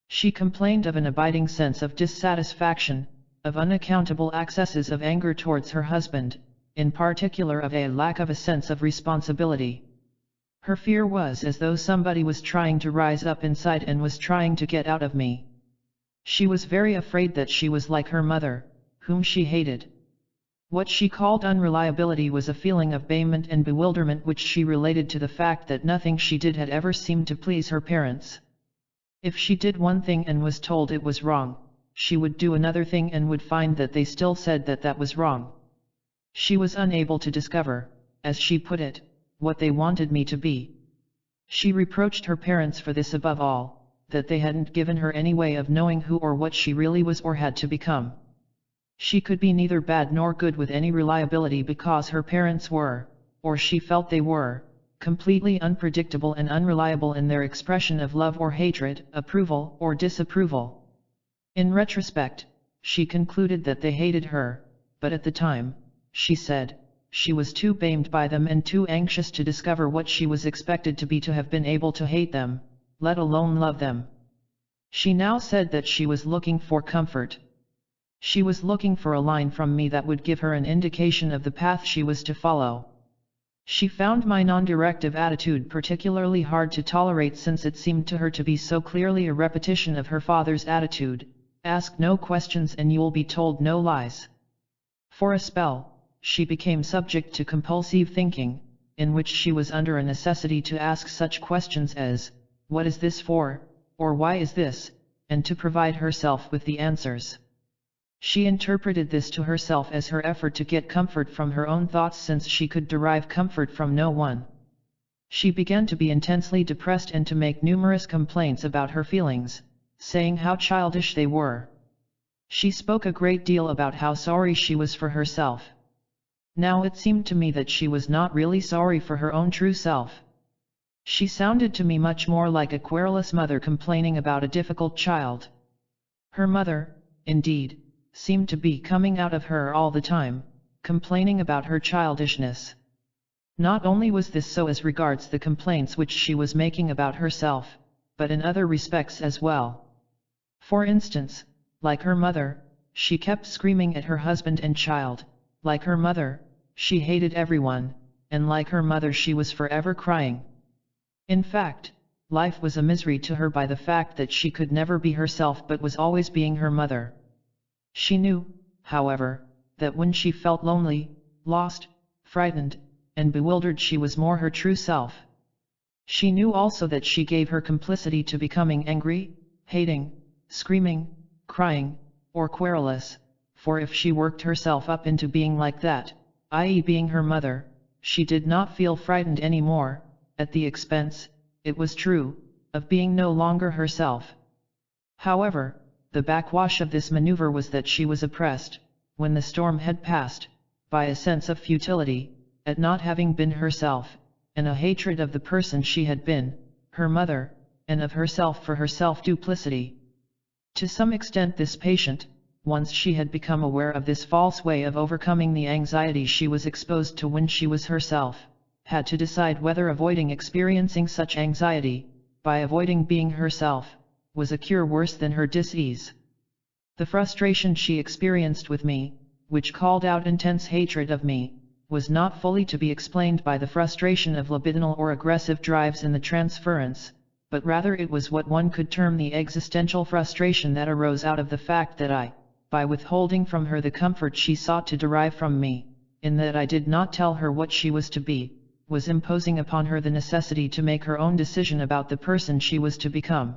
She complained of an abiding sense of dissatisfaction, of unaccountable accesses of anger towards her husband, in particular of a lack of a sense of responsibility. Her fear was as though somebody was trying to rise up inside and was trying to get out of me. She was very afraid that she was like her mother, whom she hated. What she called unreliability was a feeling of bemusement and bewilderment which she related to the fact that nothing she did had ever seemed to please her parents. If she did one thing and was told it was wrong, she would do another thing and would find that they still said that that was wrong. She was unable to discover, as she put it, what they wanted me to be. She reproached her parents for this above all, that they hadn't given her any way of knowing who or what she really was or had to become. She could be neither bad nor good with any reliability because her parents were, or she felt they were, completely unpredictable and unreliable in their expression of love or hatred, approval or disapproval. In retrospect, she concluded that they hated her, but at the time, she said, she was too bemused by them and too anxious to discover what she was expected to be to have been able to hate them, let alone love them. She now said that she was looking for comfort. She was looking for a line from me that would give her an indication of the path she was to follow. She found my non-directive attitude particularly hard to tolerate, since it seemed to her to be so clearly a repetition of her father's attitude: ask no questions and you'll be told no lies. For a spell, she became subject to compulsive thinking, in which she was under a necessity to ask such questions as, "What is this for?" or "Why is this?" and to provide herself with the answers. She interpreted this to herself as her effort to get comfort from her own thoughts, since she could derive comfort from no one. She began to be intensely depressed and to make numerous complaints about her feelings, saying how childish they were. She spoke a great deal about how sorry she was for herself. Now it seemed to me that she was not really sorry for her own true self. She sounded to me much more like a querulous mother complaining about a difficult child. Her mother, indeed, seemed to be coming out of her all the time, complaining about her childishness. Not only was this so as regards the complaints which she was making about herself, but in other respects as well. For instance, like her mother, she kept screaming at her husband and child; like her mother, she hated everyone, and like her mother she was forever crying. In fact, life was a misery to her by the fact that she could never be herself but was always being her mother. She knew, however, that when she felt lonely, lost, frightened, and bewildered, she was more her true self. She knew also that she gave her complicity to becoming angry, hating, screaming, crying, or querulous, for if she worked herself up into being like that, i.e. being her mother, she did not feel frightened any more, at the expense, it was true, of being no longer herself. However, the backwash of this maneuver was that she was oppressed, when the storm had passed, by a sense of futility, at not having been herself, and a hatred of the person she had been, her mother, and of herself for her self-duplicity. To some extent this patient, once she had become aware of this false way of overcoming the anxiety she was exposed to when she was herself, had to decide whether avoiding experiencing such anxiety, by avoiding being herself, was a cure worse than her dis-ease. The frustration she experienced with me, which called out intense hatred of me, was not fully to be explained by the frustration of libidinal or aggressive drives in the transference, but rather it was what one could term the existential frustration that arose out of the fact that I, by withholding from her the comfort she sought to derive from me, in that I did not tell her what she was to be, was imposing upon her the necessity to make her own decision about the person she was to become.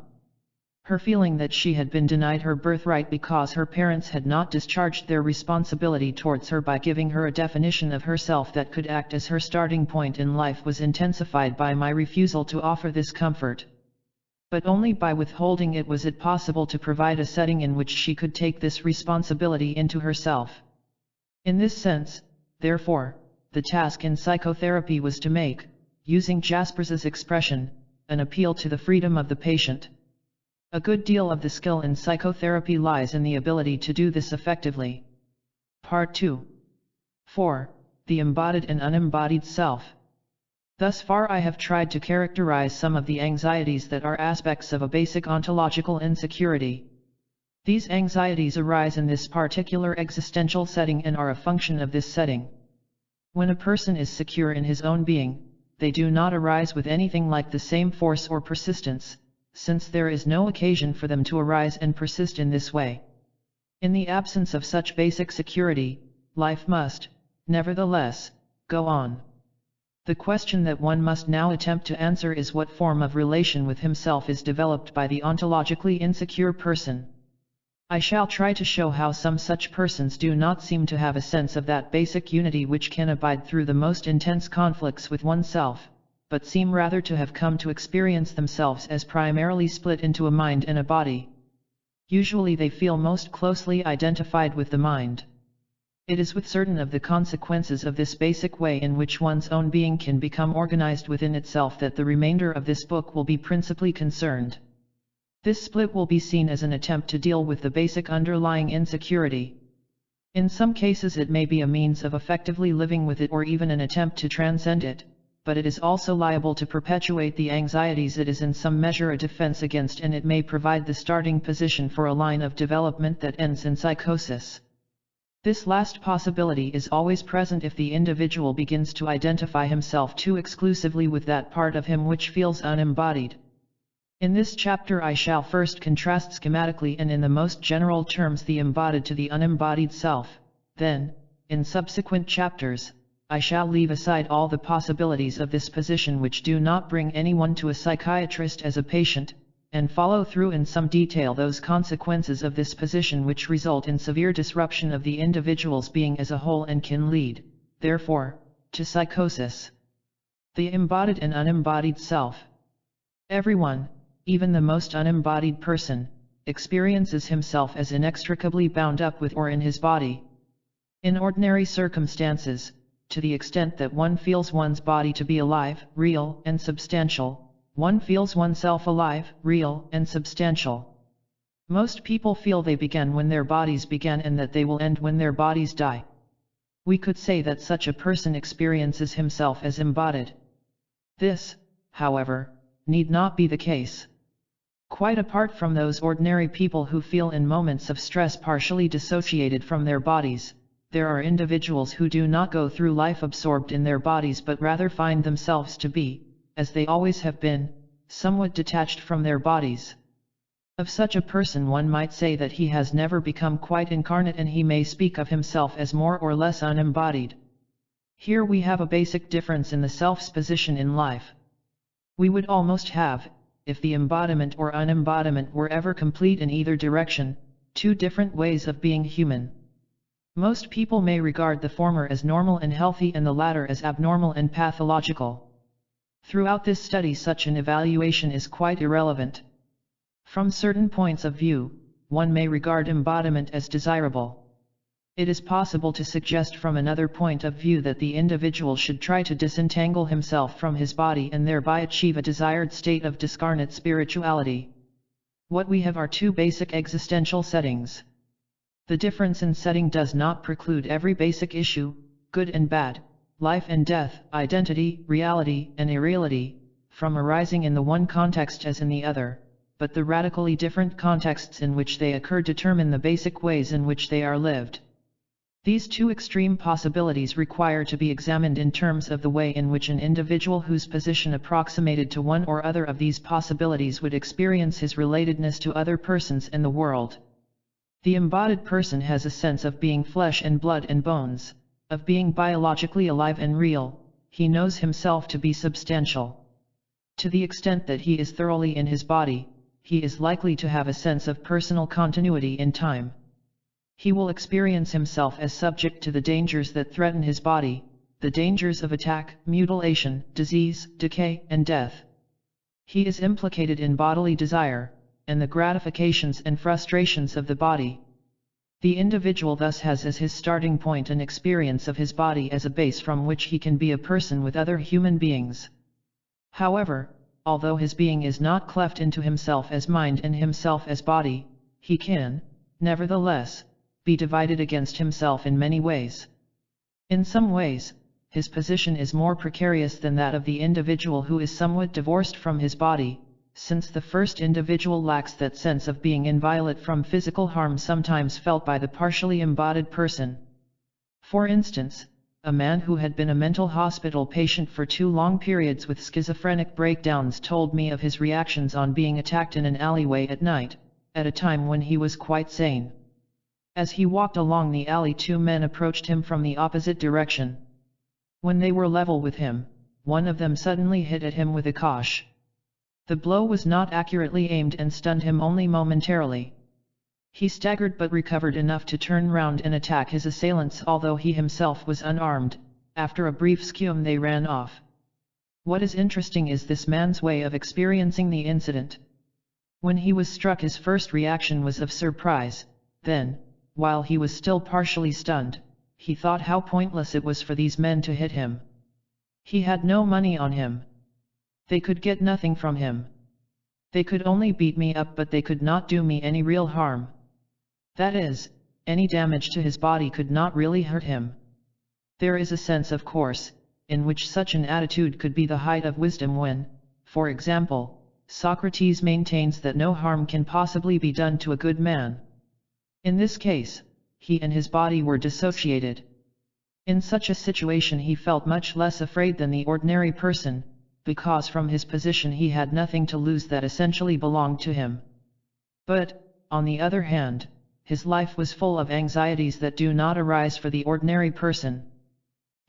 Her feeling that she had been denied her birthright because her parents had not discharged their responsibility towards her by giving her a definition of herself that could act as her starting point in life was intensified by my refusal to offer this comfort. But only by withholding it was it possible to provide a setting in which she could take this responsibility into herself. In this sense, therefore, the task in psychotherapy was to make, using Jaspers's expression, an appeal to the freedom of the patient. A good deal of the skill in psychotherapy lies in the ability to do this effectively. Part 2. 4. The embodied and unembodied self. Thus far I have tried to characterize some of the anxieties that are aspects of a basic ontological insecurity. These anxieties arise in this particular existential setting and are a function of this setting. When a person is secure in his own being, they do not arise with anything like the same force or persistence, since there is no occasion for them to arise and persist in this way. In the absence of such basic security, life must, nevertheless, go on. The question that one must now attempt to answer is what form of relation with himself is developed by the ontologically insecure person. I shall try to show how some such persons do not seem to have a sense of that basic unity which can abide through the most intense conflicts with oneself, but seem rather to have come to experience themselves as primarily split into a mind and a body. Usually they feel most closely identified with the mind. It is with certain of the consequences of this basic way in which one's own being can become organized within itself that the remainder of this book will be principally concerned. This split will be seen as an attempt to deal with the basic underlying insecurity. In some cases it may be a means of effectively living with it or even an attempt to transcend it, but it is also liable to perpetuate the anxieties it is in some measure a defense against, and it may provide the starting position for a line of development that ends in psychosis. This last possibility is always present if the individual begins to identify himself too exclusively with that part of him which feels unembodied. In this chapter I shall first contrast schematically and in the most general terms the embodied to the unembodied self, then, in subsequent chapters, I shall leave aside all the possibilities of this position which do not bring anyone to a psychiatrist as a patient, and follow through in some detail those consequences of this position which result in severe disruption of the individual's being as a whole and can lead, therefore, to psychosis. The embodied and unembodied self. Everyone, even the most unembodied person, experiences himself as inextricably bound up with or in his body. In ordinary circumstances, to the extent that one feels one's body to be alive, real, and substantial, one feels oneself alive, real, and substantial. Most people feel they began when their bodies began and that they will end when their bodies die. We could say that such a person experiences himself as embodied. This, however, need not be the case. Quite apart from those ordinary people who feel in moments of stress partially dissociated from their bodies, there are individuals who do not go through life absorbed in their bodies but rather find themselves to be, as they always have been, somewhat detached from their bodies. Of such a person one might say that he has never become quite incarnate, and he may speak of himself as more or less unembodied. Here we have a basic difference in the self's position in life. We would almost have, if the embodiment or unembodiment were ever complete in either direction, two different ways of being human. Most people may regard the former as normal and healthy and the latter as abnormal and pathological. Throughout this study such an evaluation is quite irrelevant. From certain points of view, one may regard embodiment as desirable. It is possible to suggest from another point of view that the individual should try to disentangle himself from his body and thereby achieve a desired state of discarnate spirituality. What we have are two basic existential settings. The difference in setting does not preclude every basic issue, good and bad, life and death, identity, reality and irreality, from arising in the one context as in the other, but the radically different contexts in which they occur determine the basic ways in which they are lived. These two extreme possibilities require to be examined in terms of the way in which an individual whose position approximated to one or other of these possibilities would experience his relatedness to other persons in the world. The embodied person has a sense of being flesh and blood and bones, of being biologically alive and real. He knows himself to be substantial. To the extent that he is thoroughly in his body, he is likely to have a sense of personal continuity in time. He will experience himself as subject to the dangers that threaten his body, the dangers of attack, mutilation, disease, decay, and death. He is implicated in bodily desire, and the gratifications and frustrations of the body. The individual thus has as his starting point an experience of his body as a base from which he can be a person with other human beings. However, although his being is not cleft into himself as mind and himself as body, he can, nevertheless, be divided against himself in many ways. In some ways, his position is more precarious than that of the individual who is somewhat divorced from his body, since the first individual lacks that sense of being inviolate from physical harm sometimes felt by the partially embodied person. For instance, a man who had been a mental hospital patient for 2 long periods with schizophrenic breakdowns told me of his reactions on being attacked in an alleyway at night, at a time when he was quite sane. As he walked along the alley, 2 men approached him from the opposite direction. When they were level with him, one of them suddenly hit at him with a kosh. The blow was not accurately aimed and stunned him only momentarily. He staggered but recovered enough to turn round and attack his assailants, although he himself was unarmed. After a brief scum they ran off. What is interesting is this man's way of experiencing the incident. When he was struck, his first reaction was of surprise. Then, while he was still partially stunned, he thought how pointless it was for these men to hit him. He had no money on him. They could get nothing from him. They could only beat me up, but they could not do me any real harm. That is, any damage to his body could not really hurt him. There is a sense, of course, in which such an attitude could be the height of wisdom when, for example, Socrates maintains that no harm can possibly be done to a good man. In this case, he and his body were dissociated. In such a situation he felt much less afraid than the ordinary person, because from his position he had nothing to lose that essentially belonged to him. But, on the other hand, his life was full of anxieties that do not arise for the ordinary person.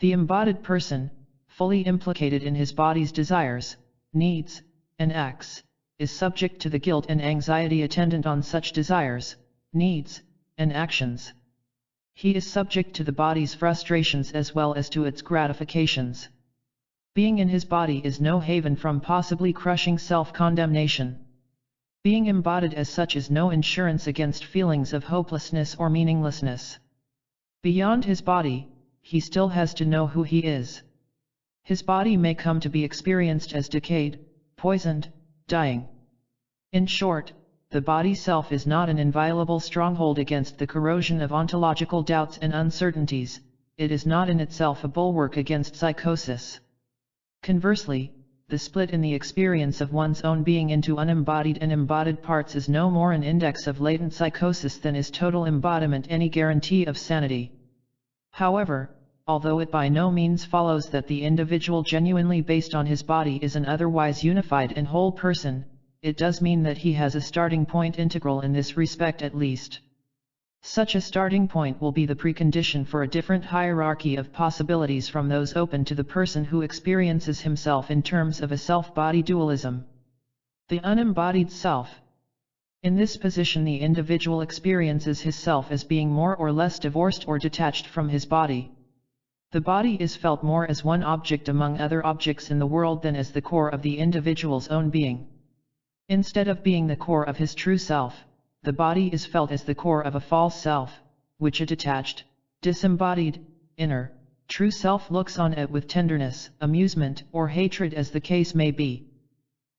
The embodied person, fully implicated in his body's desires, needs, and acts, is subject to the guilt and anxiety attendant on such desires, needs, and actions. He is subject to the body's frustrations as well as to its gratifications. Being in his body is no haven from possibly crushing self-condemnation. Being embodied as such is no insurance against feelings of hopelessness or meaninglessness. Beyond his body, he still has to know who he is. His body may come to be experienced as decayed, poisoned, dying. In short, the body self is not an inviolable stronghold against the corrosion of ontological doubts and uncertainties. It is not in itself a bulwark against psychosis. Conversely, the split in the experience of one's own being into unembodied and embodied parts is no more an index of latent psychosis than is total embodiment any guarantee of sanity. However, although it by no means follows that the individual genuinely based on his body is an otherwise unified and whole person, it does mean that he has a starting point integral in this respect at least. Such a starting point will be the precondition for a different hierarchy of possibilities from those open to the person who experiences himself in terms of a self-body dualism. The unembodied self. In this position the individual experiences his self as being more or less divorced or detached from his body. The body is felt more as one object among other objects in the world than as the core of the individual's own being. Instead of being the core of his true self, the body is felt as the core of a false self, which a detached, disembodied, inner, true self looks on at with tenderness, amusement, or hatred as the case may be.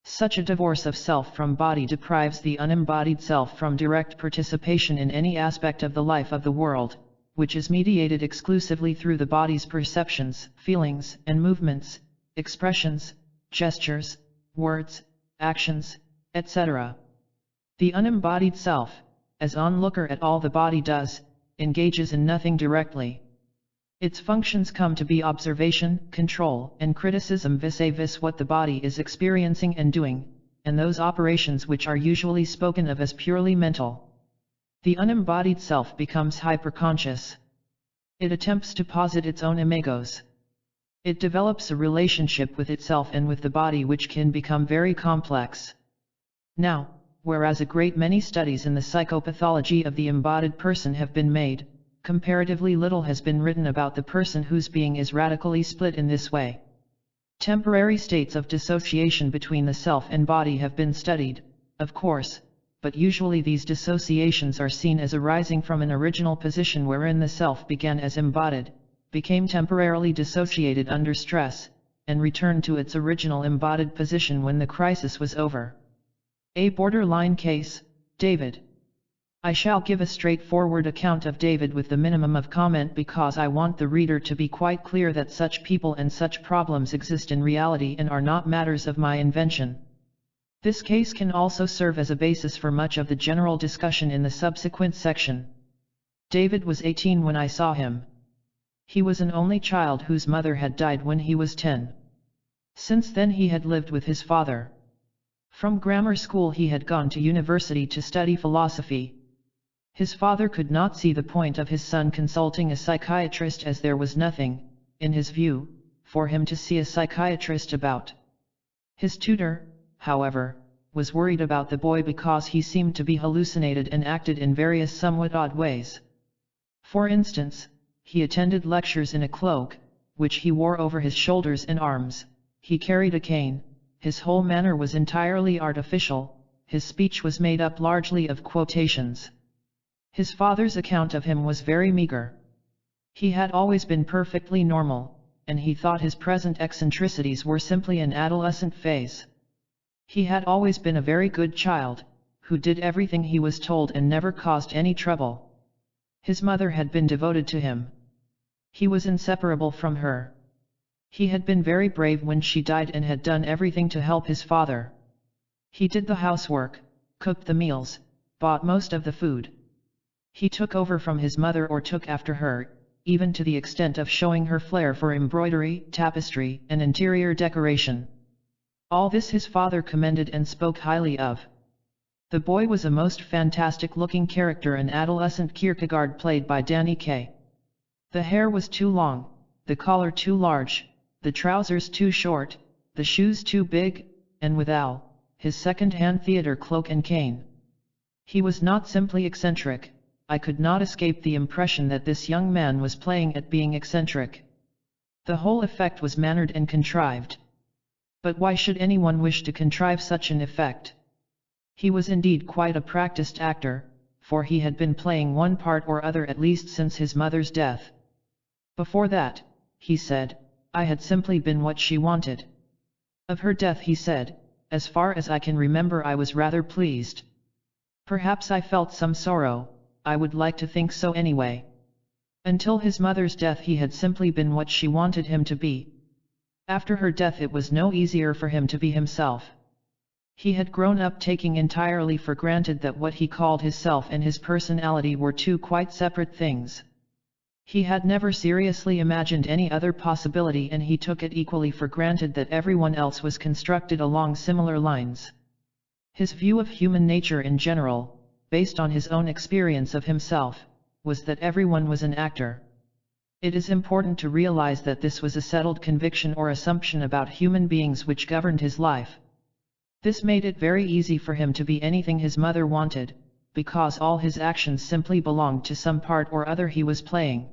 Such a divorce of self from body deprives the unembodied self from direct participation in any aspect of the life of the world, which is mediated exclusively through the body's perceptions, feelings, and movements, expressions, gestures, words, actions, etc. The unembodied self, as onlooker at all the body does, engages in nothing directly. Its functions come to be observation, control, and criticism vis-a-vis what the body is experiencing and doing, and those operations which are usually spoken of as purely mental. The unembodied self becomes hyperconscious. It attempts to posit its own imagos. It develops a relationship with itself and with the body which can become very complex. Now, whereas a great many studies in the psychopathology of the embodied person have been made, comparatively little has been written about the person whose being is radically split in this way. Temporary states of dissociation between the self and body have been studied, of course, but usually these dissociations are seen as arising from an original position wherein the self began as embodied, became temporarily dissociated under stress, and returned to its original embodied position when the crisis was over. A borderline case, David. I shall give a straightforward account of David with the minimum of comment because I want the reader to be quite clear that such people and such problems exist in reality and are not matters of my invention. This case can also serve as a basis for much of the general discussion in the subsequent section. David was 18 when I saw him. He was an only child whose mother had died when he was 10. Since then he had lived with his father. From grammar school he had gone to university to study philosophy. His father could not see the point of his son consulting a psychiatrist as there was nothing, in his view, for him to see a psychiatrist about. His tutor, however, was worried about the boy because he seemed to be hallucinated and acted in various somewhat odd ways. For instance, he attended lectures in a cloak, which he wore over his shoulders and arms, he carried a cane, his whole manner was entirely artificial, his speech was made up largely of quotations. His father's account of him was very meager. He had always been perfectly normal, and he thought his present eccentricities were simply an adolescent phase. He had always been a very good child, who did everything he was told and never caused any trouble. His mother had been devoted to him. He was inseparable from her. He had been very brave when she died and had done everything to help his father. He did the housework, cooked the meals, bought most of the food. He took over from his mother or took after her, even to the extent of showing her flair for embroidery, tapestry, and interior decoration. All this his father commended and spoke highly of. The boy was a most fantastic-looking character, an adolescent Kierkegaard played by Danny Kaye. The hair was too long, the collar too large, the trousers too short, the shoes too big, and withal, his second-hand theatre cloak and cane. He was not simply eccentric. I could not escape the impression that this young man was playing at being eccentric. The whole effect was mannered and contrived. But why should anyone wish to contrive such an effect? He was indeed quite a practiced actor, for he had been playing one part or other at least since his mother's death. Before that, he said, I had simply been what she wanted. Of her death he said, as far as I can remember I was rather pleased. Perhaps I felt some sorrow, I would like to think so anyway. Until his mother's death he had simply been what she wanted him to be. After her death it was no easier for him to be himself. He had grown up taking entirely for granted that what he called his self and his personality were two quite separate things. He had never seriously imagined any other possibility, and he took it equally for granted that everyone else was constructed along similar lines. His view of human nature in general, based on his own experience of himself, was that everyone was an actor. It is important to realize that this was a settled conviction or assumption about human beings which governed his life. This made it very easy for him to be anything his mother wanted, because all his actions simply belonged to some part or other he was playing.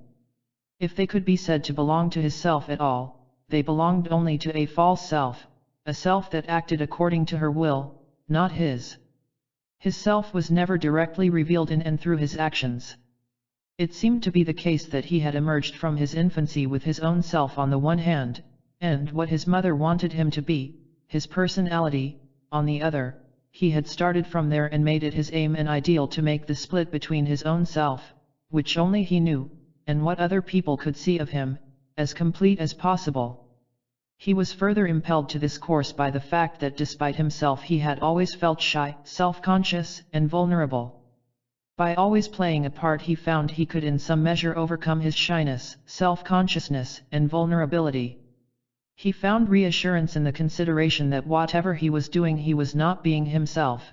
If they could be said to belong to his self at all, they belonged only to a false self, a self that acted according to her will, not his. His self was never directly revealed in and through his actions. It seemed to be the case that he had emerged from his infancy with his own self on the one hand, and what his mother wanted him to be, his personality, on the other, he had started from there and made it his aim and ideal to make the split between his own self, which only he knew, and what other people could see of him, as complete as possible. He was further impelled to this course by the fact that despite himself he had always felt shy, self-conscious, and vulnerable. By always playing a part he found he could in some measure overcome his shyness, self-consciousness, and vulnerability. He found reassurance in the consideration that whatever he was doing he was not being himself.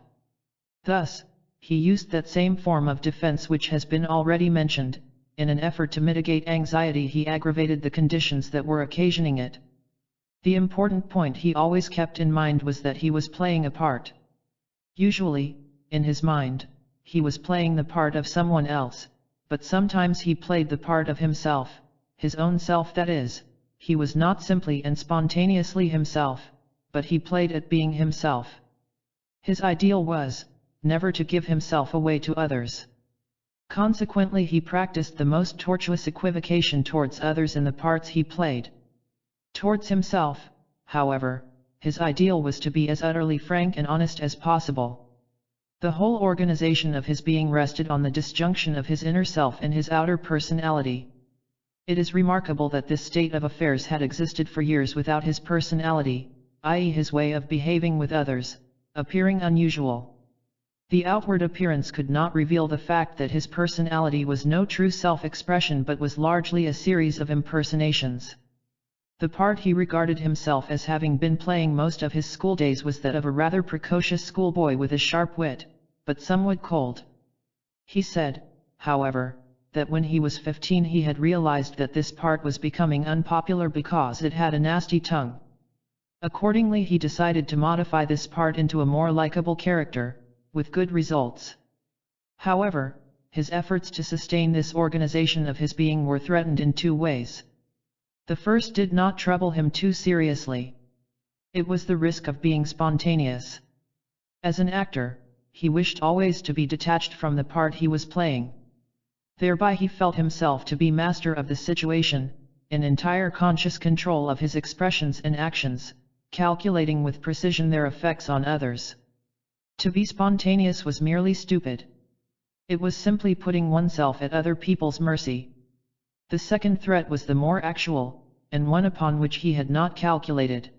Thus, he used that same form of defense which has been already mentioned. In an effort to mitigate anxiety he aggravated the conditions that were occasioning it. The important point he always kept in mind was that he was playing a part. Usually, in his mind, he was playing the part of someone else, but sometimes he played the part of himself, his own self that is, he was not simply and spontaneously himself, but he played at being himself. His ideal was, never to give himself away to others. Consequently he practiced the most tortuous equivocation towards others in the parts he played. Towards himself, however, his ideal was to be as utterly frank and honest as possible. The whole organization of his being rested on the disjunction of his inner self and his outer personality. It is remarkable that this state of affairs had existed for years without his personality, i.e. his way of behaving with others, appearing unusual. The outward appearance could not reveal the fact that his personality was no true self-expression but was largely a series of impersonations. The part he regarded himself as having been playing most of his school days was that of a rather precocious schoolboy with a sharp wit, but somewhat cold. He said, however, that when he was 15 he had realized that this part was becoming unpopular because it had a nasty tongue. Accordingly he decided to modify this part into a more likable character, with good results. However, his efforts to sustain this organization of his being were threatened in two ways. The first did not trouble him too seriously. It was the risk of being spontaneous. As an actor, he wished always to be detached from the part he was playing. Thereby he felt himself to be master of the situation, in entire conscious control of his expressions and actions, calculating with precision their effects on others. To be spontaneous was merely stupid. It was simply putting oneself at other people's mercy. The second threat was the more actual, and one upon which he had not calculated.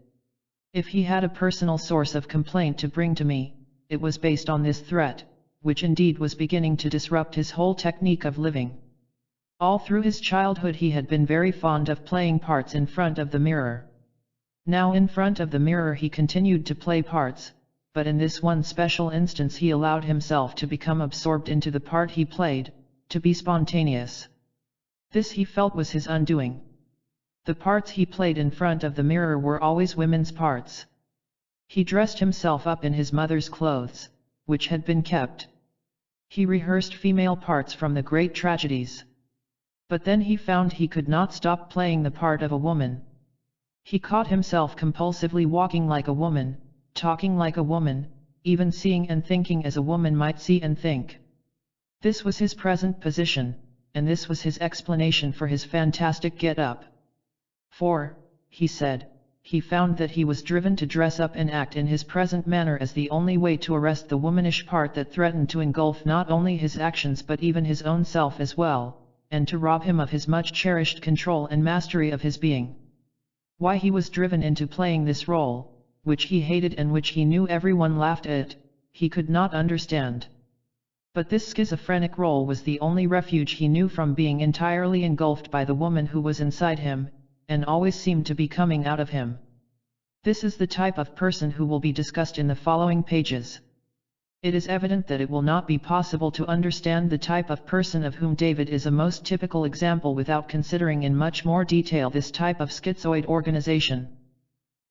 If he had a personal source of complaint to bring to me, it was based on this threat, which indeed was beginning to disrupt his whole technique of living. All through his childhood he had been very fond of playing parts in front of the mirror. Now in front of the mirror he continued to play parts, but in this one special instance he allowed himself to become absorbed into the part he played, to be spontaneous. This he felt was his undoing. The parts he played in front of the mirror were always women's parts. He dressed himself up in his mother's clothes, which had been kept. He rehearsed female parts from the great tragedies. But then he found he could not stop playing the part of a woman. He caught himself compulsively walking like a woman, talking like a woman, even seeing and thinking as a woman might see and think. This was his present position, and this was his explanation for his fantastic get-up. For, he said, he found that he was driven to dress up and act in his present manner as the only way to arrest the womanish part that threatened to engulf not only his actions but even his own self as well, and to rob him of his much cherished control and mastery of his being. Why he was driven into playing this role, which he hated and which he knew everyone laughed at, he could not understand. But this schizophrenic role was the only refuge he knew from being entirely engulfed by the woman who was inside him, and always seemed to be coming out of him. This is the type of person who will be discussed in the following pages. It is evident that it will not be possible to understand the type of person of whom David is a most typical example without considering in much more detail this type of schizoid organization.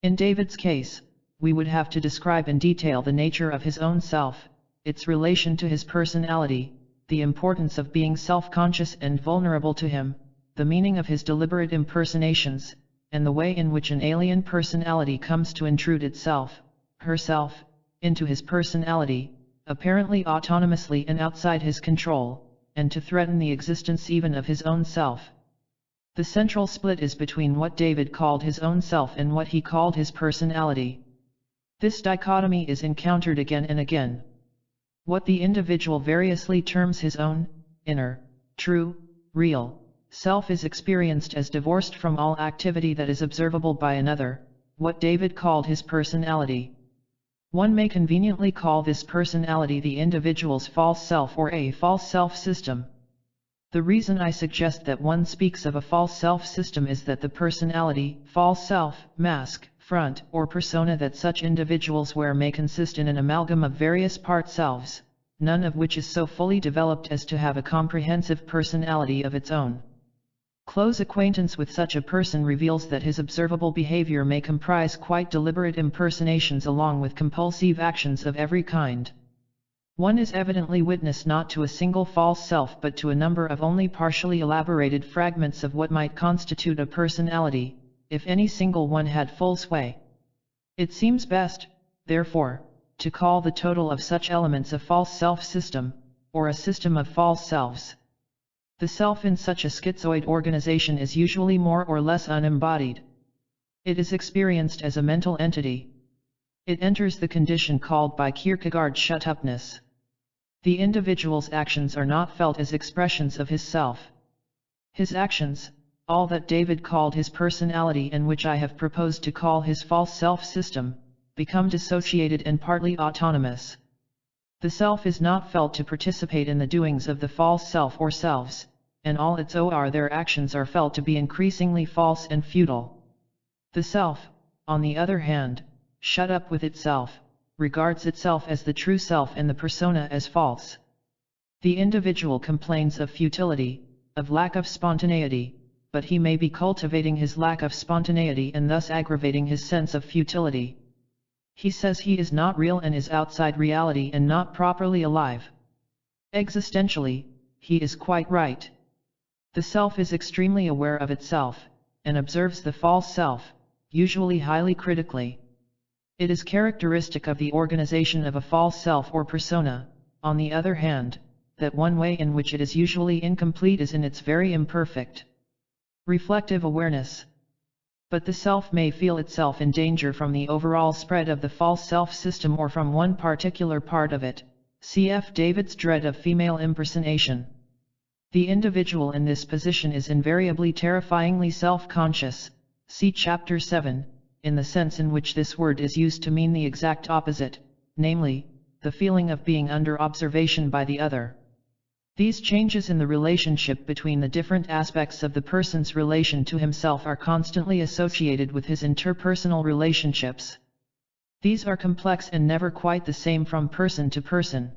In David's case, we would have to describe in detail the nature of his own self, its relation to his personality, the importance of being self-conscious and vulnerable to him, the meaning of his deliberate impersonations, and the way in which an alien personality comes to intrude itself, herself, into his personality, apparently autonomously and outside his control, and to threaten the existence even of his own self. The central split is between what David called his own self and what he called his personality. This dichotomy is encountered again and again. What the individual variously terms his own, inner, true, real, self is experienced as divorced from all activity that is observable by another, what David called his personality. One may conveniently call this personality the individual's false self or a false self system. The reason I suggest that one speaks of a false self system is that the personality, false self, mask, front, or persona that such individuals wear may consist in an amalgam of various part selves, none of which is so fully developed as to have a comprehensive personality of its own. Close acquaintance with such a person reveals that his observable behavior may comprise quite deliberate impersonations along with compulsive actions of every kind. One is evidently witness not to a single false self but to a number of only partially elaborated fragments of what might constitute a personality, if any single one had full sway. It seems best, therefore, to call the total of such elements a false self system, or a system of false selves. The self in such a schizoid organization is usually more or less unembodied. It is experienced as a mental entity. It enters the condition called by Kierkegaard shut-upness. The individual's actions are not felt as expressions of his self. His actions, all that David called his personality and which I have proposed to call his false self system, become dissociated and partly autonomous. The self is not felt to participate in the doings of the false self or selves, and all its their actions are felt to be increasingly false and futile. The self, on the other hand, shut up with itself, regards itself as the true self and the persona as false. The individual complains of futility, of lack of spontaneity, but he may be cultivating his lack of spontaneity and thus aggravating his sense of futility. He says he is not real and is outside reality and not properly alive. Existentially, he is quite right. The self is extremely aware of itself, and observes the false self, usually highly critically. It is characteristic of the organization of a false self or persona, on the other hand, that one way in which it is usually incomplete is in its very imperfect reflective awareness. But the self may feel itself in danger from the overall spread of the false self system or from one particular part of it, cf. David's dread of female impersonation. The individual in this position is invariably terrifyingly self-conscious, see Chapter 7, in the sense in which this word is used to mean the exact opposite, namely, the feeling of being under observation by the other. These changes in the relationship between the different aspects of the person's relation to himself are constantly associated with his interpersonal relationships. These are complex and never quite the same from person to person.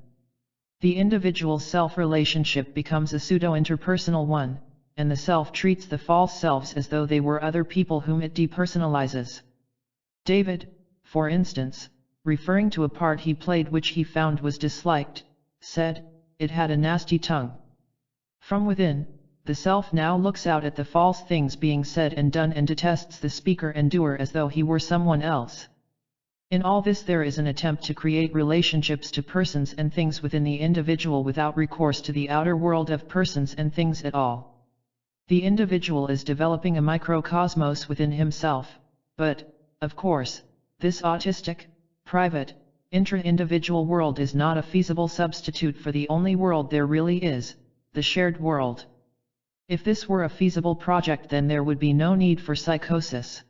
The individual's self-relationship becomes a pseudo-interpersonal one, and the self treats the false selves as though they were other people whom it depersonalizes. David, for instance, referring to a part he played which he found was disliked, said, "It had a nasty tongue." From within, the self now looks out at the false things being said and done and detests the speaker and doer as though he were someone else. In all this there is an attempt to create relationships to persons and things within the individual without recourse to the outer world of persons and things at all. The individual is developing a microcosmos within himself, but, of course, this autistic, private, intra-individual world is not a feasible substitute for the only world there really is, the shared world. If this were a feasible project, then there would be no need for psychosis.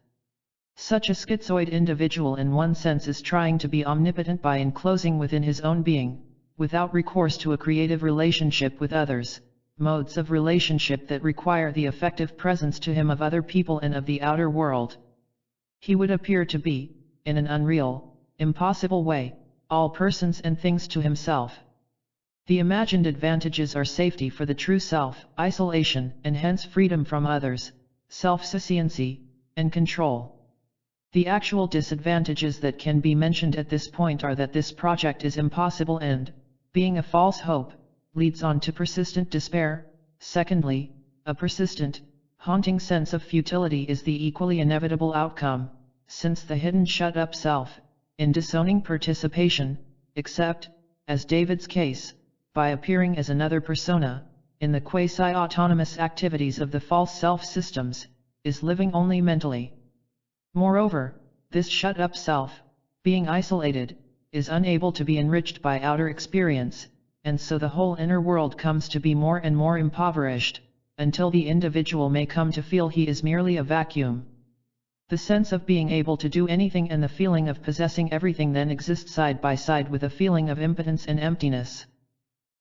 Such a schizoid individual in one sense is trying to be omnipotent by enclosing within his own being, without recourse to a creative relationship with others, modes of relationship that require the effective presence to him of other people and of the outer world. He would appear to be, in an unreal, impossible way, all persons and things to himself. The imagined advantages are safety for the true self, isolation, and hence freedom from others, self-sufficiency, and control. The actual disadvantages that can be mentioned at this point are that this project is impossible and, being a false hope, leads on to persistent despair. Secondly, a persistent, haunting sense of futility is the equally inevitable outcome, since the hidden shut-up self, in disowning participation, except, as David's case, by appearing as another persona, in the quasi-autonomous activities of the false self-systems, is living only mentally. Moreover, this shut-up self, Being isolated, is unable to be enriched by outer experience, and so the whole inner world comes to be more and more impoverished, until the individual may come to feel he is merely a vacuum. The sense of being able to do anything and the feeling of possessing everything then exist side by side with a feeling of impotence and emptiness.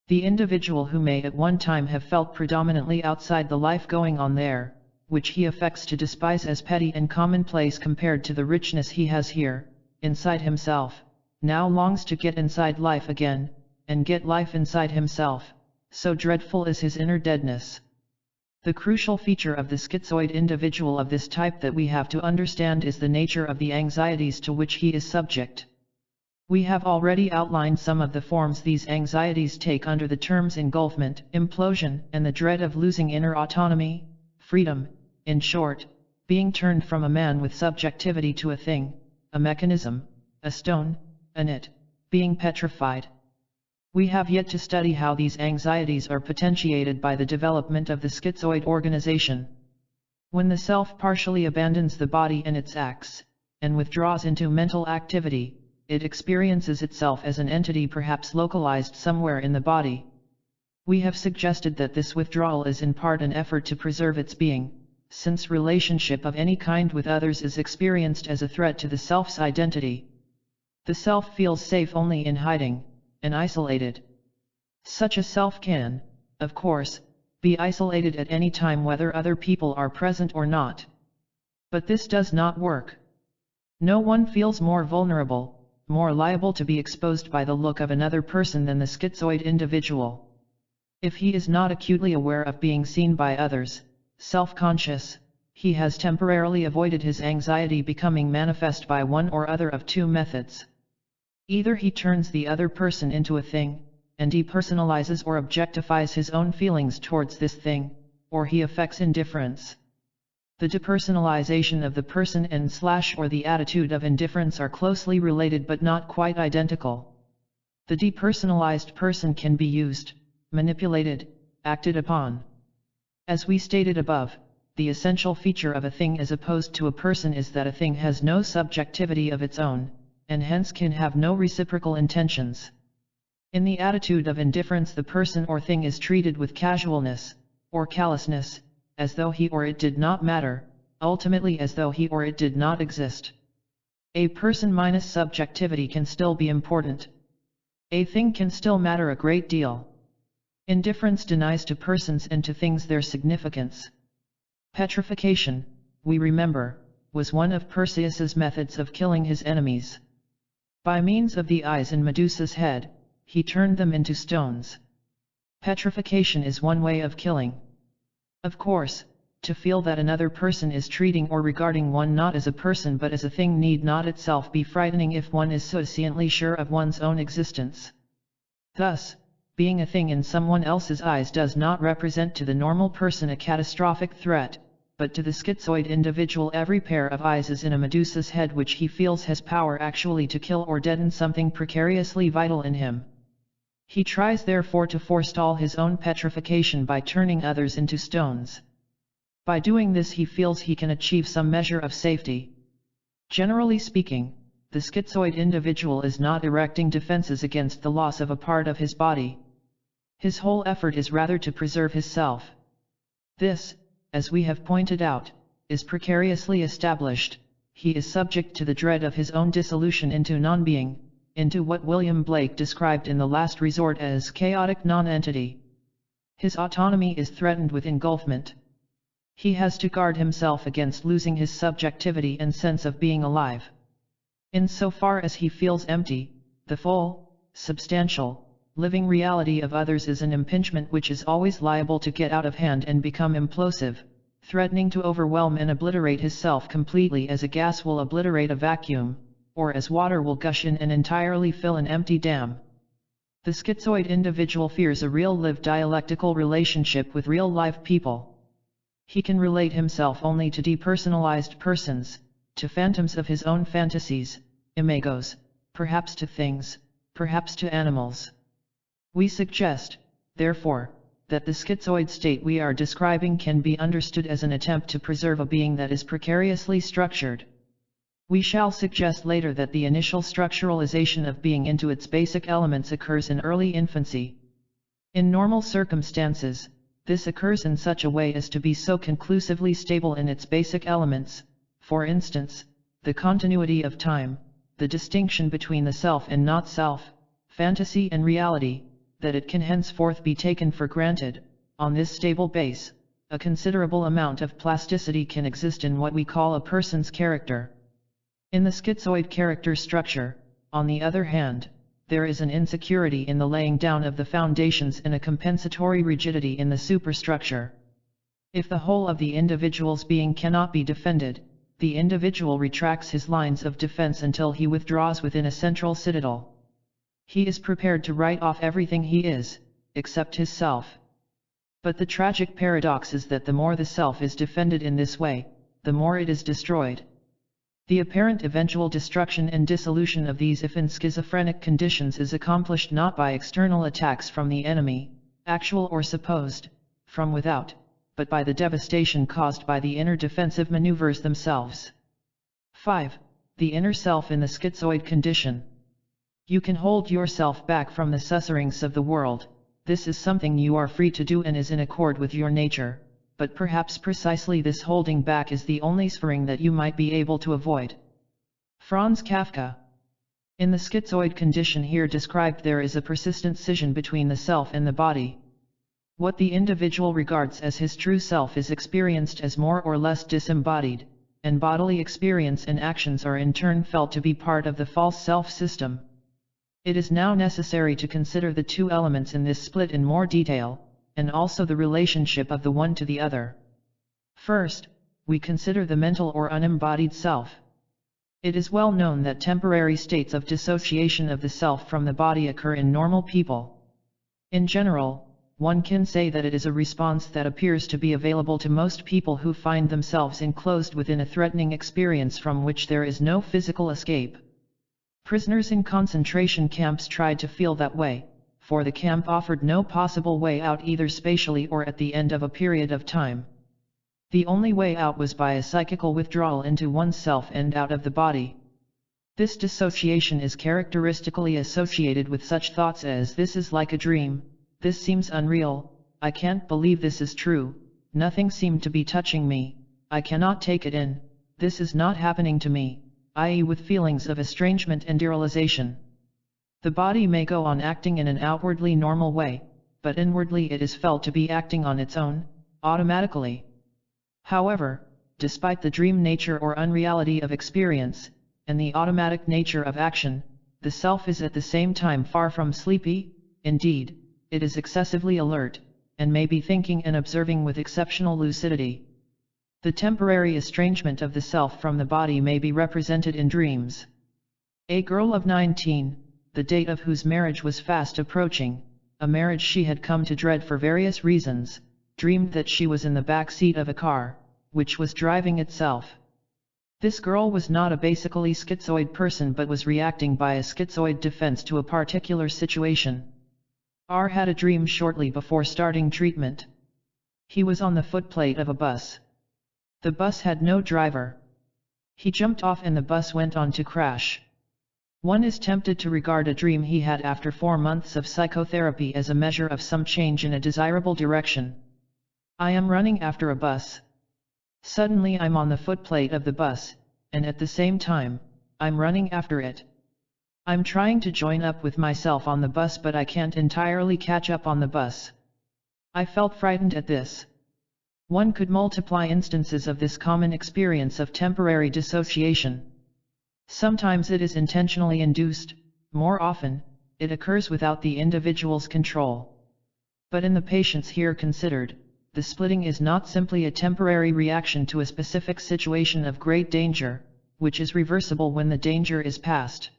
The individual who may at one time have felt predominantly outside the life going on there, which he affects to despise as petty and commonplace compared to the richness he has here, inside himself, now longs to get inside life again, and get life inside himself, so dreadful is his inner deadness. The crucial feature of the schizoid individual of this type that we have to understand is the nature of the anxieties to which he is subject. We have already outlined some of the forms these anxieties take under the terms engulfment, implosion, and the dread of losing inner autonomy, freedom, in short, being turned from a man with subjectivity to a thing, a mechanism, a stone, an it, being petrified. We have yet to study how these anxieties are potentiated by the development of the schizoid organization. When the self partially abandons the body and its acts, and withdraws into mental activity, it experiences itself as an entity perhaps localized somewhere in the body. We have suggested that this withdrawal is in part an effort to preserve its being, since relationship of any kind with others is experienced as a threat to the self's identity. The self feels safe only in hiding, and isolated. Such a self can, of course, be isolated at any time whether other people are present or not. But this does not work. No one feels more vulnerable, more liable to be exposed by the look of another person than the schizoid individual. If he is not acutely aware of being seen by others, self-conscious, he has temporarily avoided his anxiety becoming manifest by one or other of two methods. Either he turns the other person into a thing, and depersonalizes or objectifies his own feelings towards this thing, or he affects indifference. The depersonalization of the person and/or the attitude of indifference are closely related but not quite identical. The depersonalized person can be used, manipulated, acted upon. As we stated above, the essential feature of a thing as opposed to a person is that a thing has no subjectivity of its own, and hence can have no reciprocal intentions. In the attitude of indifference the person or thing is treated with casualness, or callousness, as though he or it did not matter, ultimately as though he or it did not exist. A person minus subjectivity can still be important. A thing can still matter a great deal. Indifference denies to persons and to things their significance. Petrification, we remember, was one of Perseus's methods of killing his enemies. By means of the eyes in Medusa's head, he turned them into stones. Petrification is one way of killing. Of course, to feel that another person is treating or regarding one not as a person but as a thing need not itself be frightening if one is sufficiently sure of one's own existence. Thus, being a thing in someone else's eyes does not represent to the normal person a catastrophic threat, but to the schizoid individual every pair of eyes is in a Medusa's head which he feels has power actually to kill or deaden something precariously vital in him. He tries therefore to forestall his own petrification by turning others into stones. By doing this he feels he can achieve some measure of safety. Generally speaking, the schizoid individual is not erecting defenses against the loss of a part of his body. His whole effort is rather to preserve his self. This, as we have pointed out, is precariously established. He is subject to the dread of his own dissolution into non-being, into what William Blake described in The Last Resort as chaotic non-entity. His autonomy is threatened with engulfment. He has to guard himself against losing his subjectivity and sense of being alive. Insofar as he feels empty, the full, substantial, living reality of others is an impingement which is always liable to get out of hand and become implosive, threatening to overwhelm and obliterate his self completely as a gas will obliterate a vacuum, or as water will gush in and entirely fill an empty dam. The schizoid individual fears a real lived dialectical relationship with real live people. He can relate himself only to depersonalized persons, to phantoms of his own fantasies, imagos, perhaps to things, perhaps to animals. We suggest, therefore, that the schizoid state we are describing can be understood as an attempt to preserve a being that is precariously structured. We shall suggest later that the initial structuralization of being into its basic elements occurs in early infancy. In normal circumstances, this occurs in such a way as to be so conclusively stable in its basic elements, for instance, the continuity of time, the distinction between the self and not self, fantasy and reality, that it can henceforth be taken for granted. On this stable base, a considerable amount of plasticity can exist in what we call a person's character. In the schizoid character structure, on the other hand, there is an insecurity in the laying down of the foundations and a compensatory rigidity in the superstructure. If the whole of the individual's being cannot be defended, the individual retracts his lines of defense until he withdraws within a central citadel. He is prepared to write off everything he is, except his self. But the tragic paradox is that the more the self is defended in this way, the more it is destroyed. The apparent eventual destruction and dissolution of these if in schizophrenic conditions is accomplished not by external attacks from the enemy, actual or supposed, from without, but by the devastation caused by the inner defensive maneuvers themselves. 5. The inner self in the schizoid condition. You can hold yourself back from the sufferings of the world. This is something you are free to do and is in accord with your nature, but perhaps precisely this holding back is the only suffering that you might be able to avoid. Franz Kafka. In the schizoid condition here described, there is a persistent scission between the self and the body. What the individual regards as his true self is experienced as more or less disembodied, and bodily experience and actions are in turn felt to be part of the false self system. It is now necessary to consider the two elements in this split in more detail, and also the relationship of the one to the other. First, we consider the mental or unembodied self. It is well known that temporary states of dissociation of the self from the body occur in normal people. In general, one can say that it is a response that appears to be available to most people who find themselves enclosed within a threatening experience from which there is no physical escape. Prisoners in concentration camps tried to feel that way, for the camp offered no possible way out either spatially or at the end of a period of time. The only way out was by a psychical withdrawal into oneself and out of the body. This dissociation is characteristically associated with such thoughts as "this is like a dream," "this seems unreal," "I can't believe this is true," "nothing seemed to be touching me," "I cannot take it in," "this is not happening to me," i.e. with feelings of estrangement and derealization. The body may go on acting in an outwardly normal way, but inwardly it is felt to be acting on its own, automatically. However, despite the dream nature or unreality of experience, and the automatic nature of action, the self is at the same time far from sleepy. Indeed, it is excessively alert, and may be thinking and observing with exceptional lucidity. The temporary estrangement of the self from the body may be represented in dreams. A girl of 19, the date of whose marriage was fast approaching, a marriage she had come to dread for various reasons, dreamed that she was in the back seat of a car, which was driving itself. This girl was not a basically schizoid person but was reacting by a schizoid defense to a particular situation. R had a dream shortly before starting treatment. He was on the footplate of a bus. The bus had no driver. He jumped off and the bus went on to crash. One is tempted to regard a dream he had after 4 months of psychotherapy as a measure of some change in a desirable direction. I am running after a bus. Suddenly I'm on the footplate of the bus, and at the same time, I'm running after it. I'm trying to join up with myself on the bus but I can't entirely catch up on the bus. I felt frightened at this. One could multiply instances of this common experience of temporary dissociation. Sometimes it is intentionally induced, more often, it occurs without the individual's control. But in the patients here considered, the splitting is not simply a temporary reaction to a specific situation of great danger, which is reversible when the danger is past.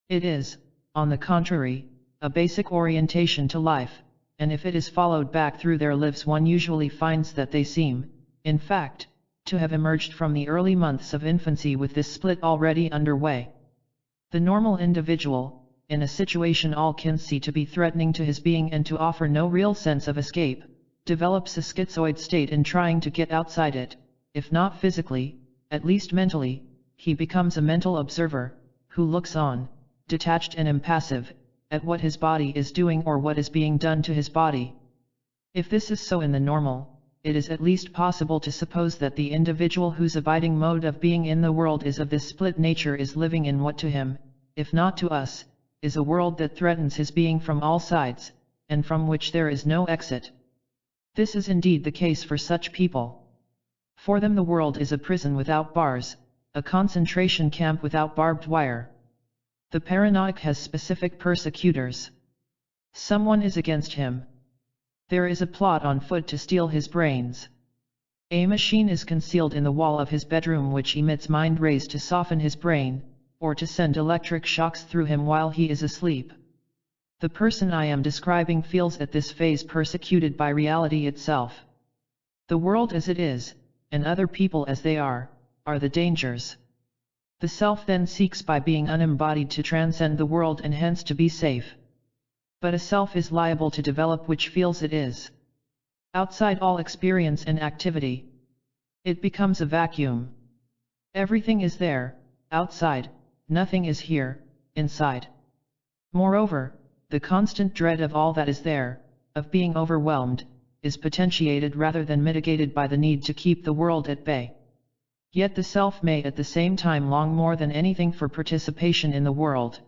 It is, on the contrary, a basic orientation to life, and if it is followed back through their lives one usually finds that they seem, in fact, to have emerged from the early months of infancy with this split already underway. The normal individual, in a situation all can see to be threatening to his being and to offer no real sense of escape, develops a schizoid state in trying to get outside it, if not physically, at least mentally. he becomes a mental observer, who looks on, detached and impassive, at what his body is doing or what is being done to his body. If this is so in the normal, it is at least possible to suppose that the individual whose abiding mode of being in the world is of this split nature is living in what to him, if not to us, is a world that threatens his being from all sides, and from which there is no exit. This is indeed the case for such people. For them the world is a prison without bars, a concentration camp without barbed wire. The paranoic has specific persecutors. Someone is against him. There is a plot on foot to steal his brains. A machine is concealed in the wall of his bedroom which emits mind rays to soften his brain, or to send electric shocks through him while he is asleep. The person I am describing feels at this phase persecuted by reality itself. The world as it is, and other people as they are the dangers. The self then seeks by being unembodied to transcend the world and hence to be safe. But a self is liable to develop which feels it is outside all experience and activity. It becomes a vacuum. Everything is there, outside, nothing is here, inside. Moreover, the constant dread of all that is there, of being overwhelmed, is potentiated rather than mitigated by the need to keep the world at bay. Yet the self may at the same time long more than anything for participation in the world.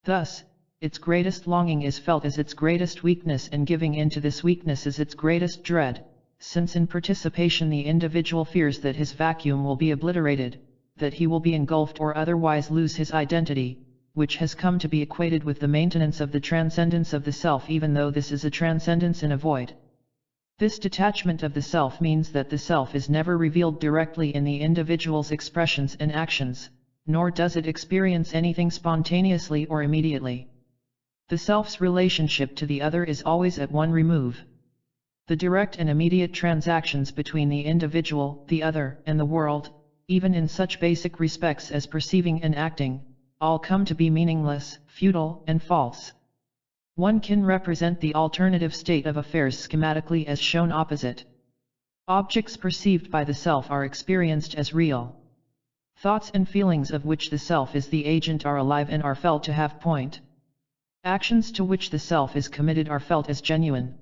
Thus, its greatest longing is felt as its greatest weakness, and giving in to this weakness is its greatest dread, since in participation the individual fears that his vacuum will be obliterated, that he will be engulfed or otherwise lose his identity, which has come to be equated with the maintenance of the transcendence of the self, even though this is a transcendence in a void. This detachment of the self means that the self is never revealed directly in the individual's expressions and actions, nor does it experience anything spontaneously or immediately. The self's relationship to the other is always at one remove. The direct and immediate transactions between the individual, the other, and the world, even in such basic respects as perceiving and acting, all come to be meaningless, futile, and false. One can represent the alternative state of affairs schematically as shown opposite. Objects perceived by the self are experienced as real. Thoughts and feelings of which the self is the agent are alive and are felt to have point. Actions to which the self is committed are felt as genuine.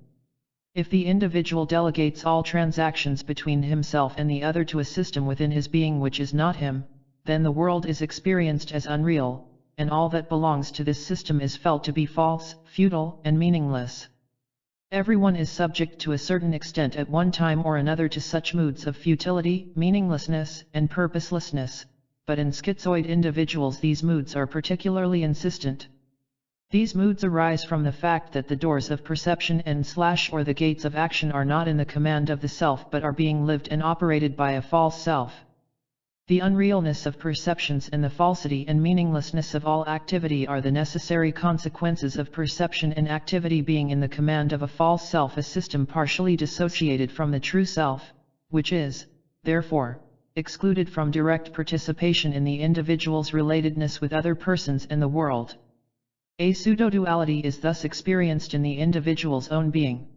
If the individual delegates all transactions between himself and the other to a system within his being which is not him, then the world is experienced as unreal, and all that belongs to this system is felt to be false, futile, and meaningless. Everyone is subject to a certain extent at one time or another to such moods of futility, meaninglessness, and purposelessness, but in schizoid individuals these moods are particularly insistent. These moods arise from the fact that the doors of perception or the gates of action are not in the command of the self but are being lived and operated by a false self. The unrealness of perceptions and the falsity and meaninglessness of all activity are the necessary consequences of perception and activity being in the command of a false self, a system partially dissociated from the true self, which is, therefore, excluded from direct participation in the individual's relatedness with other persons and the world. A pseudo-duality is thus experienced in the individual's own being.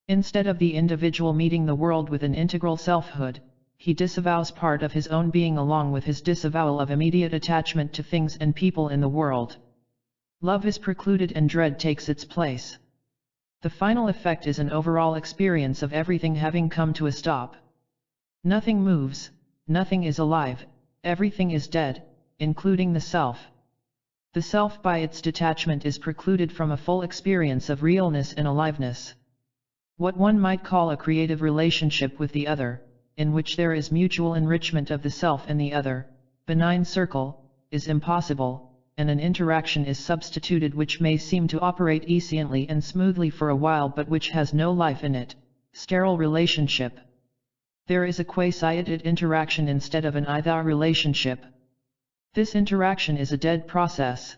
Instead of the individual meeting the world with an integral selfhood, he disavows part of his own being along with his disavowal of immediate attachment to things and people in the world. Love is precluded and dread takes its place. The final effect is an overall experience of everything having come to a stop. Nothing moves, nothing is alive, everything is dead, including the self. The self by its detachment is precluded from a full experience of realness and aliveness. What one might call a creative relationship with the other, in which there is mutual enrichment of the self and the other, benign circle, is impossible, and an interaction is substituted which may seem to operate efficiently and smoothly for a while but which has no life in it, sterile relationship. There is a quasi-id interaction instead of an I-thou relationship. This interaction is a dead process.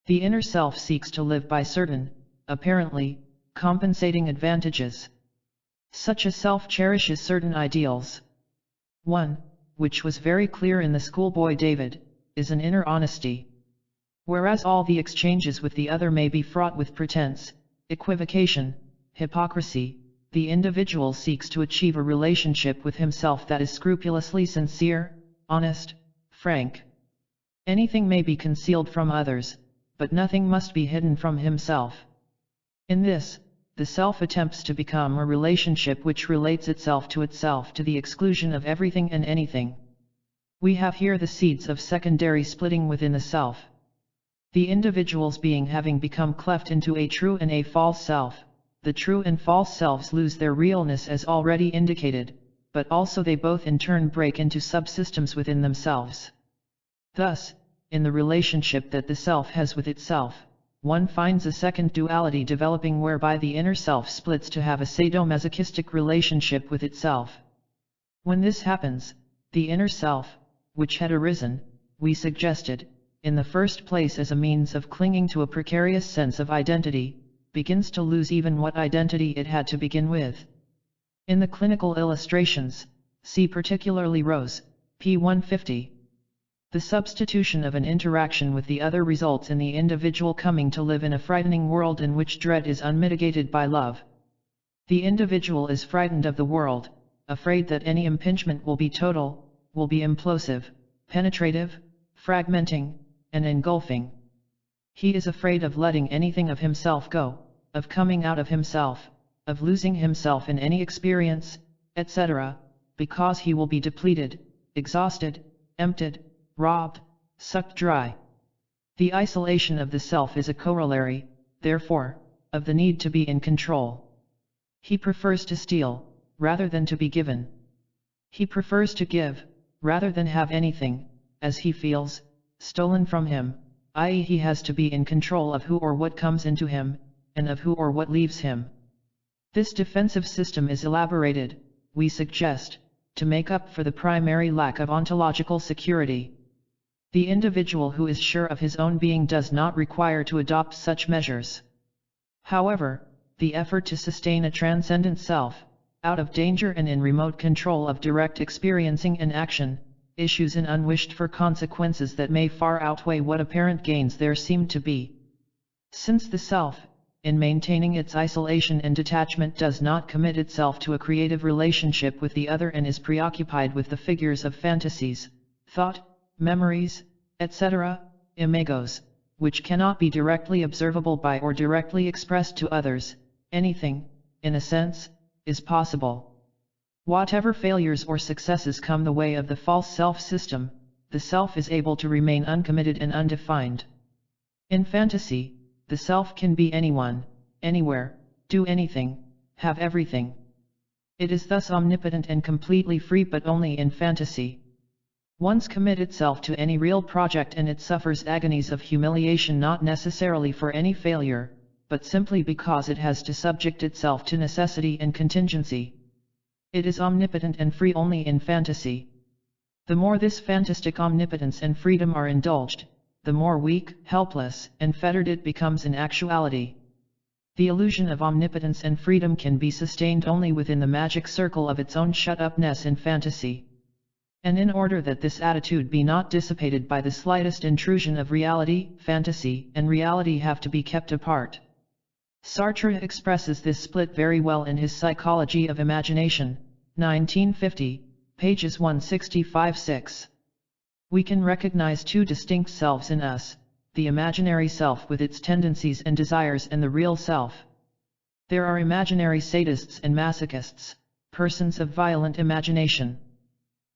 The inner self seeks to live by certain, apparently, compensating advantages. Such a self cherishes certain ideals. One, which was very clear in the schoolboy David, is an inner honesty. Whereas all the exchanges with the other may be fraught with pretense, equivocation, hypocrisy, the individual seeks to achieve a relationship with himself that is scrupulously sincere, honest, frank. Anything may be concealed from others, but nothing must be hidden from himself. In this, the self attempts to become a relationship which relates itself to the exclusion of everything and anything. We have here the seeds of secondary splitting within the self. The individual's being having become cleft into a true and a false self, the true and false selves lose their realness as already indicated, but also they both in turn break into subsystems within themselves. Thus, in the relationship that the self has with itself, one finds a second duality developing whereby the inner self splits to have a sadomasochistic relationship with itself. When this happens, the inner self, which had arisen, we suggested, in the first place as a means of clinging to a precarious sense of identity, begins to lose even what identity it had to begin with. In the clinical illustrations, see particularly Rose, p. 150. The substitution of an interaction with the other results in the individual coming to live in a frightening world in which dread is unmitigated by love. The individual is frightened of the world, afraid that any impingement will be total, will be implosive, penetrative, fragmenting, and engulfing. He is afraid of letting anything of himself go, of coming out of himself, of losing himself in any experience, etc., because he will be depleted, exhausted, emptied, robbed, sucked dry. The isolation of the self is a corollary, therefore, of the need to be in control. He prefers to steal, rather than to be given. He prefers to give, rather than have anything, as he feels, stolen from him, i.e. he has to be in control of who or what comes into him, and of who or what leaves him. This defensive system is elaborated, we suggest, to make up for the primary lack of ontological security. The individual who is sure of his own being does not require to adopt such measures. However, the effort to sustain a transcendent self, out of danger and in remote control of direct experiencing and action, issues in unwished-for consequences that may far outweigh what apparent gains there seem to be. Since the self, in maintaining its isolation and detachment, does not commit itself to a creative relationship with the other and is preoccupied with the figures of fantasies, thought, memories, etc., imagos, which cannot be directly observable by or directly expressed to others, anything, in a sense, is possible. Whatever failures or successes come the way of the false self-system, the self is able to remain uncommitted and undefined. In fantasy, the self can be anyone, anywhere, do anything, have everything. It is thus omnipotent and completely free, but only in fantasy. Once commit itself to any real project and it suffers agonies of humiliation, not necessarily for any failure, but simply because it has to subject itself to necessity and contingency. It is omnipotent and free only in fantasy. The more this fantastic omnipotence and freedom are indulged, the more weak, helpless, and fettered it becomes in actuality. The illusion of omnipotence and freedom can be sustained only within the magic circle of its own shut-upness in fantasy. And in order that this attitude be not dissipated by the slightest intrusion of reality, fantasy and reality have to be kept apart. Sartre expresses this split very well in his Psychology of Imagination, 1950, pages 165-6. We can recognize two distinct selves in us, the imaginary self with its tendencies and desires and the real self. There are imaginary sadists and masochists, persons of violent imagination.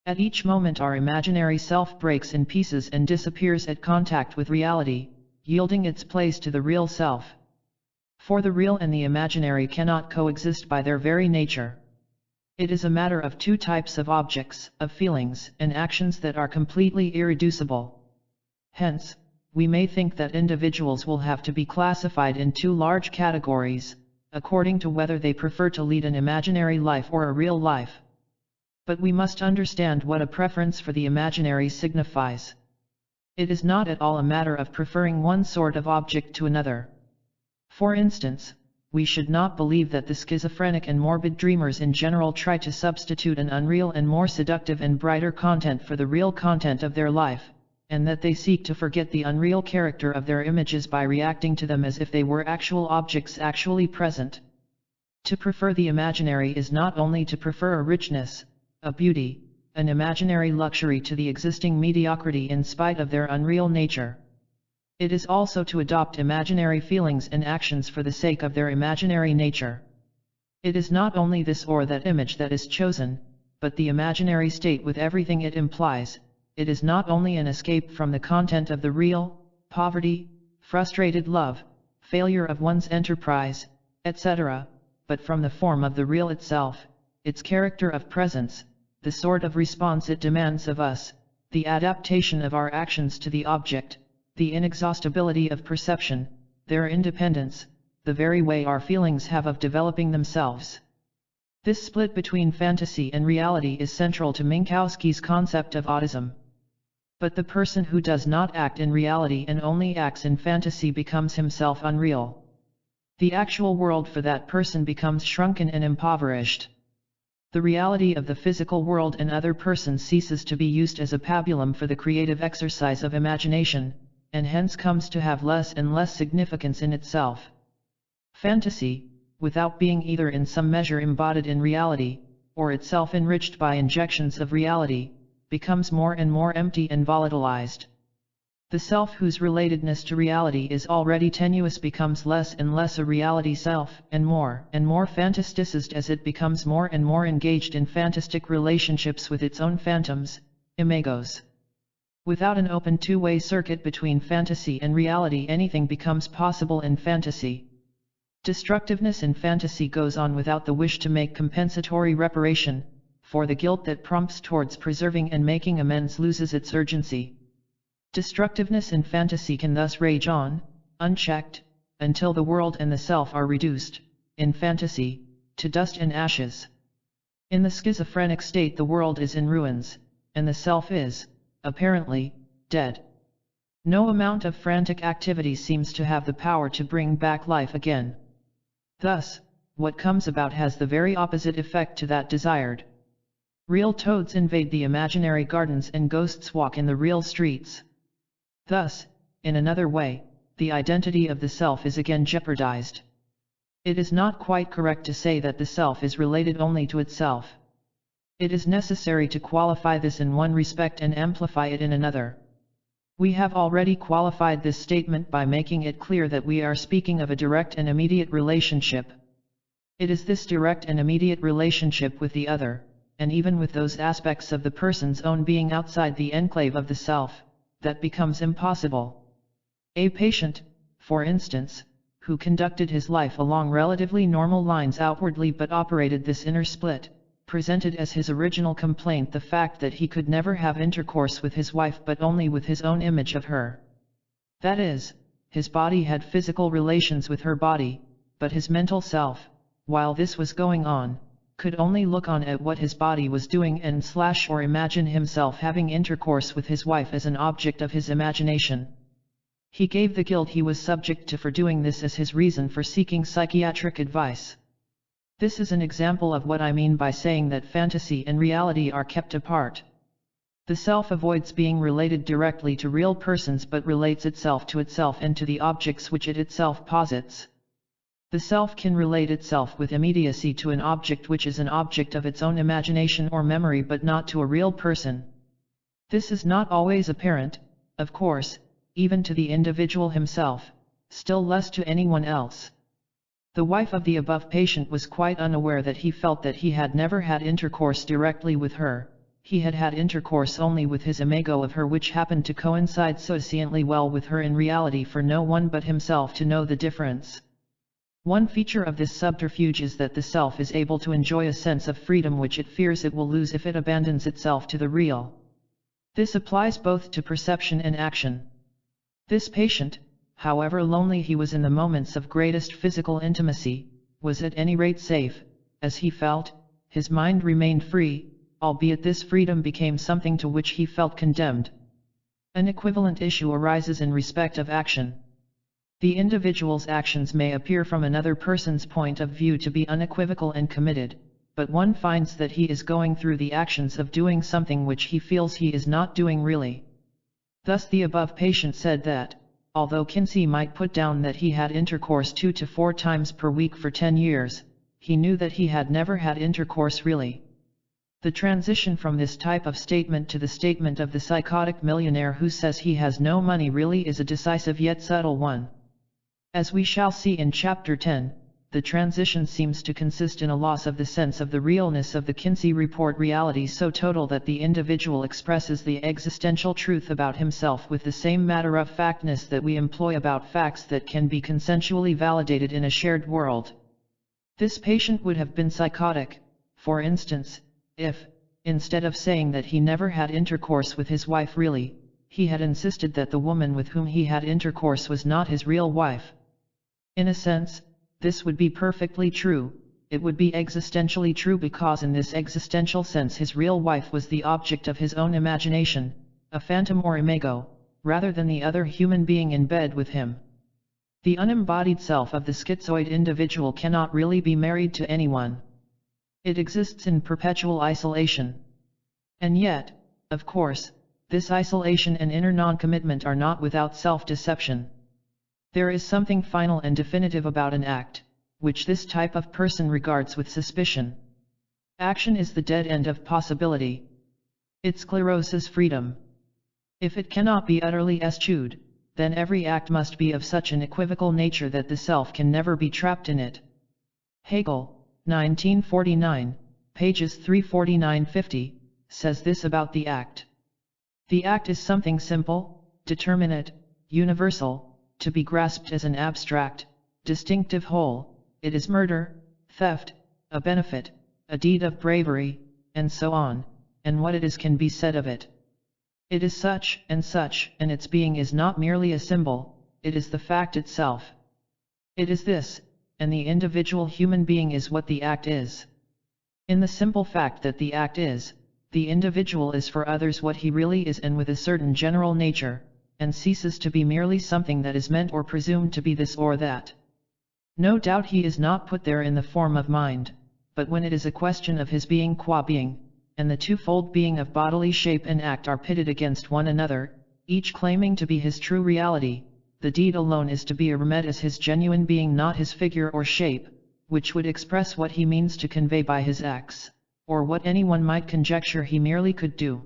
At each moment our imaginary self breaks in pieces and disappears at contact with reality, yielding its place to the real self. For the real and the imaginary cannot coexist by their very nature. It is a matter of two types of objects, of feelings and actions that are completely irreducible. Hence, we may think that individuals will have to be classified in two large categories, according to whether they prefer to lead an imaginary life or a real life. But we must understand what a preference for the imaginary signifies. It is not at all a matter of preferring one sort of object to another. For instance, we should not believe that the schizophrenic and morbid dreamers in general try to substitute an unreal and more seductive and brighter content for the real content of their life, and that they seek to forget the unreal character of their images by reacting to them as if they were actual objects actually present. To prefer the imaginary is not only to prefer a richness, a beauty, an imaginary luxury to the existing mediocrity in spite of their unreal nature. It is also to adopt imaginary feelings and actions for the sake of their imaginary nature. It is not only this or that image that is chosen, but the imaginary state with everything it implies. It is not only an escape from the content of the real, poverty, frustrated love, failure of one's enterprise, etc., but from the form of the real itself, its character of presence, the sort of response it demands of us, the adaptation of our actions to the object, the inexhaustibility of perception, their independence, the very way our feelings have of developing themselves. This split between fantasy and reality is central to Minkowski's concept of autism. But the person who does not act in reality and only acts in fantasy becomes himself unreal. The actual world for that person becomes shrunken and impoverished. The reality of the physical world and other persons ceases to be used as a pabulum for the creative exercise of imagination, and hence comes to have less and less significance in itself. Fantasy, without being either in some measure embodied in reality, or itself enriched by injections of reality, becomes more and more empty and volatilized. The self whose relatedness to reality is already tenuous becomes less and less a reality self, and more fantasticized as it becomes more and more engaged in fantastic relationships with its own phantoms, imagos. Without an open two-way circuit between fantasy and reality, anything becomes possible in fantasy. Destructiveness in fantasy goes on without the wish to make compensatory reparation, for the guilt that prompts towards preserving and making amends loses its urgency. Destructiveness in fantasy can thus rage on, unchecked, until the world and the self are reduced, in fantasy, to dust and ashes. In the schizophrenic state the world is in ruins, and the self is, apparently, dead. No amount of frantic activity seems to have the power to bring back life again. Thus, what comes about has the very opposite effect to that desired. Real toads invade the imaginary gardens and ghosts walk in the real streets. Thus, in another way, the identity of the self is again jeopardized. It is not quite correct to say that the self is related only to itself. It is necessary to qualify this in one respect and amplify it in another. We have already qualified this statement by making it clear that we are speaking of a direct and immediate relationship. It is this direct and immediate relationship with the other, and even with those aspects of the person's own being outside the enclave of the self, that becomes impossible. A patient, for instance, who conducted his life along relatively normal lines outwardly but operated this inner split, presented as his original complaint the fact that he could never have intercourse with his wife but only with his own image of her. That is, his body had physical relations with her body, but his mental self, while this was going on, could only look on at what his body was doing and or imagine himself having intercourse with his wife as an object of his imagination. He gave the guilt he was subject to for doing this as his reason for seeking psychiatric advice. This is an example of what I mean by saying that fantasy and reality are kept apart. The self avoids being related directly to real persons but relates itself to itself and to the objects which it itself posits. The self can relate itself with immediacy to an object which is an object of its own imagination or memory but not to a real person. This is not always apparent, of course, even to the individual himself, still less to anyone else. The wife of the above patient was quite unaware that he felt that he had never had intercourse directly with her. He had had intercourse only with his imago of her, which happened to coincide sufficiently well with her in reality for no one but himself to know the difference. One feature of this subterfuge is that the self is able to enjoy a sense of freedom which it fears it will lose if it abandons itself to the real. This applies both to perception and action. This patient, however lonely he was in the moments of greatest physical intimacy, was at any rate safe, as he felt. His mind remained free, albeit this freedom became something to which he felt condemned. An equivalent issue arises in respect of action. The individual's actions may appear from another person's point of view to be unequivocal and committed, but one finds that he is going through the actions of doing something which he feels he is not doing really. Thus the above patient said that, although Kinsey might put down that he had intercourse 2 to 4 times per week for 10 years, he knew that he had never had intercourse really. The transition from this type of statement to the statement of the psychotic millionaire who says he has no money really is a decisive yet subtle one. As we shall see in Chapter 10, the transition seems to consist in a loss of the sense of the realness of the Kinsey report reality so total that the individual expresses the existential truth about himself with the same matter-of-factness that we employ about facts that can be consensually validated in a shared world. This patient would have been psychotic, for instance, if, instead of saying that he never had intercourse with his wife really, he had insisted that the woman with whom he had intercourse was not his real wife. In a sense, this would be perfectly true. It would be existentially true because in this existential sense his real wife was the object of his own imagination, a phantom or imago, rather than the other human being in bed with him. The unembodied self of the schizoid individual cannot really be married to anyone. It exists in perpetual isolation. And yet, of course, this isolation and inner non-commitment are not without self-deception. There is something final and definitive about an act, which this type of person regards with suspicion. Action is the dead end of possibility. It scleroses freedom. If it cannot be utterly eschewed, then every act must be of such an equivocal nature that the self can never be trapped in it. Hegel, 1949, pages 349-50, says this about the act. The act is something simple, determinate, universal, to be grasped as an abstract, distinctive whole. It is murder, theft, a benefit, a deed of bravery, and so on, and what it is can be said of it. It is such, and its being is not merely a symbol, it is the fact itself. It is this, and the individual human being is what the act is. In the simple fact that the act is, the individual is for others what he really is and with a certain general nature, and ceases to be merely something that is meant or presumed to be this or that. No doubt he is not put there in the form of mind, but when it is a question of his being qua being, and the twofold being of bodily shape and act are pitted against one another, each claiming to be his true reality, the deed alone is to be remed as his genuine being, not his figure or shape, which would express what he means to convey by his acts, or what anyone might conjecture he merely could do.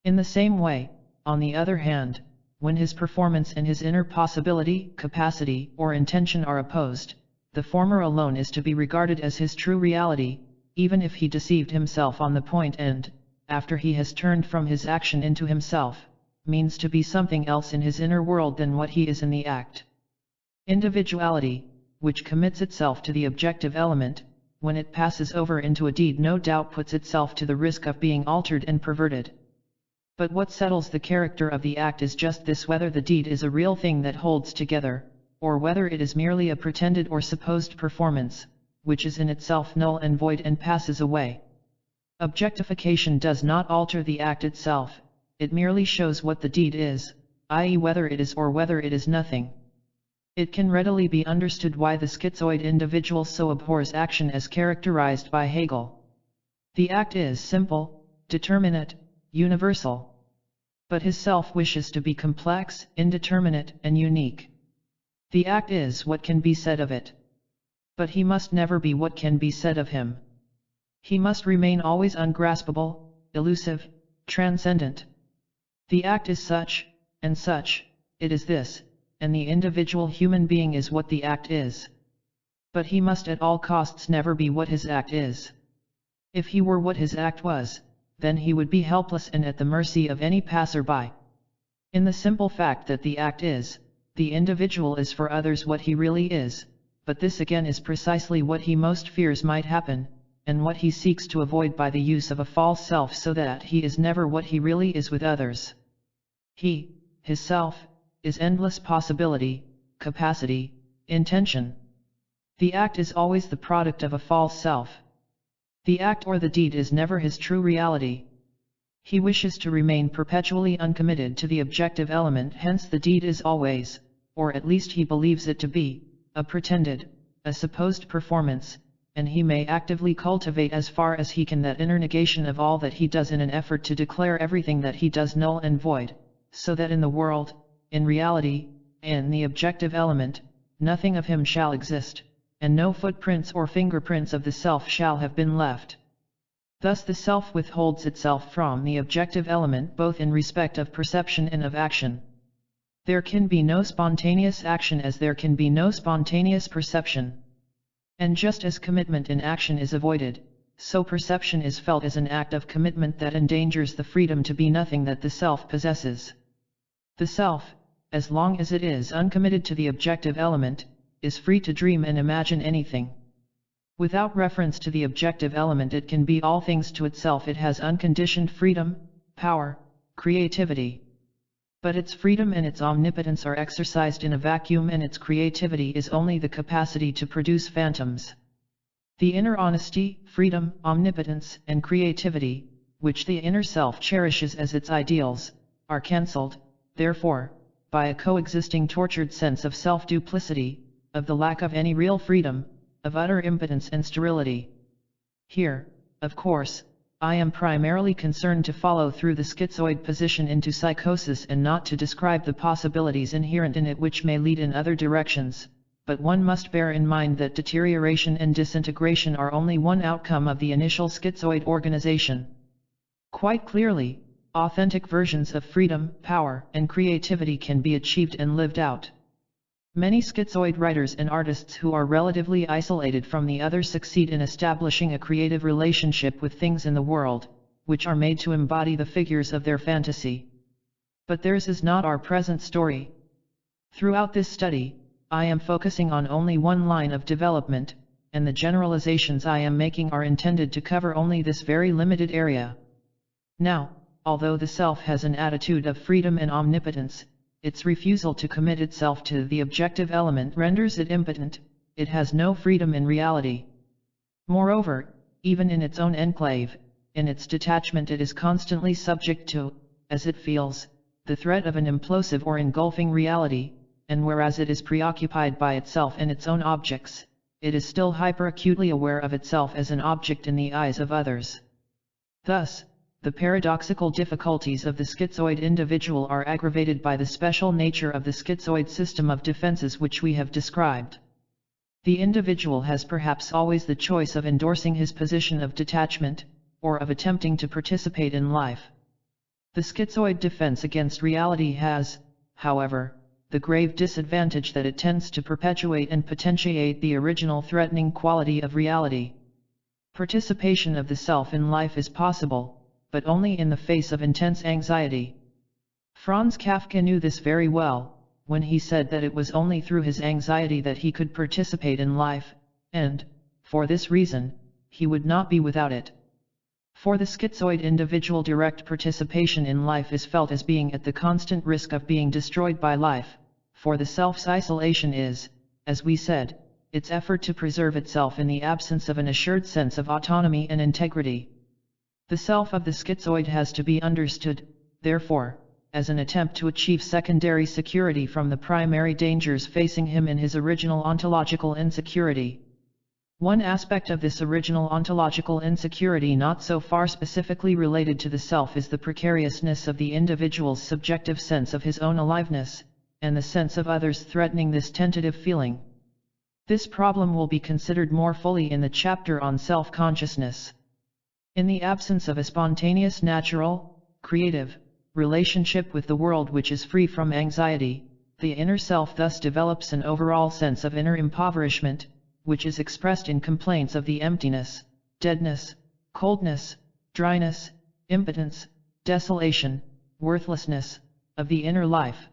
In the same way, on the other hand, when his performance and his inner possibility, capacity, or intention are opposed, the former alone is to be regarded as his true reality, even if he deceived himself on the point and, after he has turned from his action into himself, means to be something else in his inner world than what he is in the act. Individuality, which commits itself to the objective element, when it passes over into a deed no doubt puts itself to the risk of being altered and perverted. But what settles the character of the act is just this: whether the deed is a real thing that holds together, or whether it is merely a pretended or supposed performance, which is in itself null and void and passes away. Objectification does not alter the act itself, it merely shows what the deed is, i.e. whether it is or whether it is nothing. It can readily be understood why the schizoid individual so abhors action as characterized by Hegel. The act is simple, determinate, universal. But his self wishes to be complex, indeterminate, and unique. The act is what can be said of it. But he must never be what can be said of him. He must remain always ungraspable, elusive, transcendent. The act is such, and such, it is this, and the individual human being is what the act is. But he must at all costs never be what his act is. If he were what his act was, then he would be helpless and at the mercy of any passer-by. In the simple fact that the act is, the individual is for others what he really is, but this again is precisely what he most fears might happen, and what he seeks to avoid by the use of a false self so that he is never what he really is with others. He, his self, is endless possibility, capacity, intention. The act is always the product of a false self. The act or the deed is never his true reality. He wishes to remain perpetually uncommitted to the objective element, hence the deed is always, or at least he believes it to be, a pretended, a supposed performance, and he may actively cultivate as far as he can that inner negation of all that he does in an effort to declare everything that he does null and void, so that in the world, in reality, in the objective element, nothing of him shall exist, and no footprints or fingerprints of the self shall have been left. Thus the self withholds itself from the objective element both in respect of perception and of action. There can be no spontaneous action as there can be no spontaneous perception. And just as commitment in action is avoided, so perception is felt as an act of commitment that endangers the freedom to be nothing that the self possesses. The self, as long as it is uncommitted to the objective element, is free to dream and imagine anything. Without reference to the objective element, it can be all things to itself. It has unconditioned freedom, power, creativity. But its freedom and its omnipotence are exercised in a vacuum, and its creativity is only the capacity to produce phantoms. The inner honesty, freedom, omnipotence, and creativity, which the inner self cherishes as its ideals, are cancelled, therefore, by a coexisting tortured sense of self-duplicity, of the lack of any real freedom, of utter impotence and sterility. Here, of course, I am primarily concerned to follow through the schizoid position into psychosis and not to describe the possibilities inherent in it which may lead in other directions, but one must bear in mind that deterioration and disintegration are only one outcome of the initial schizoid organization. Quite clearly, authentic versions of freedom, power, and creativity can be achieved and lived out. Many schizoid writers and artists who are relatively isolated from the others succeed in establishing a creative relationship with things in the world, which are made to embody the figures of their fantasy. But theirs is not our present story. Throughout this study, I am focusing on only one line of development, and the generalizations I am making are intended to cover only this very limited area. Now, although the self has an attitude of freedom and omnipotence, its refusal to commit itself to the objective element renders it impotent. It has no freedom in reality. Moreover, even in its own enclave, in its detachment, it is constantly subject to, as it feels, the threat of an implosive or engulfing reality, and whereas it is preoccupied by itself and its own objects, it is still hyperacutely aware of itself as an object in the eyes of others. Thus, the paradoxical difficulties of the schizoid individual are aggravated by the special nature of the schizoid system of defenses which we have described. The individual has perhaps always the choice of endorsing his position of detachment, or of attempting to participate in life. The schizoid defense against reality has, however, the grave disadvantage that it tends to perpetuate and potentiate the original threatening quality of reality. Participation of the self in life is possible, but only in the face of intense anxiety. Franz Kafka knew this very well, when he said that it was only through his anxiety that he could participate in life, and, for this reason, he would not be without it. For the schizoid individual, direct participation in life is felt as being at the constant risk of being destroyed by life, for the self's isolation is, as we said, its effort to preserve itself in the absence of an assured sense of autonomy and integrity. The self of the schizoid has to be understood, therefore, as an attempt to achieve secondary security from the primary dangers facing him in his original ontological insecurity. One aspect of this original ontological insecurity, not so far specifically related to the self, is the precariousness of the individual's subjective sense of his own aliveness, and the sense of others threatening this tentative feeling. This problem will be considered more fully in the chapter on self-consciousness. In the absence of a spontaneous, natural, creative relationship with the world which is free from anxiety, the inner self thus develops an overall sense of inner impoverishment, which is expressed in complaints of the emptiness, deadness, coldness, dryness, impotence, desolation, worthlessness of the inner life.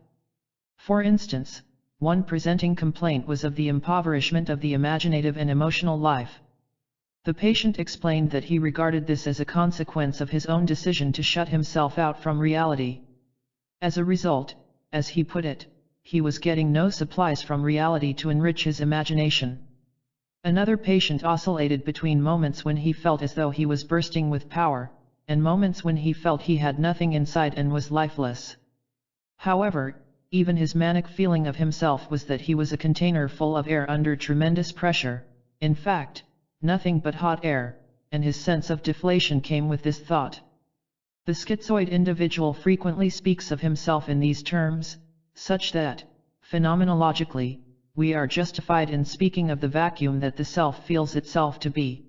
For instance, one presenting complaint was of the impoverishment of the imaginative and emotional life. The patient explained that he regarded this as a consequence of his own decision to shut himself out from reality. As a result, as he put it, he was getting no supplies from reality to enrich his imagination. Another patient oscillated between moments when he felt as though he was bursting with power, and moments when he felt he had nothing inside and was lifeless. However, even his manic feeling of himself was that he was a container full of air under tremendous pressure, in fact, nothing but hot air, and his sense of deflation came with this thought. The schizoid individual frequently speaks of himself in these terms, such that, phenomenologically, we are justified in speaking of the vacuum that the self feels itself to be.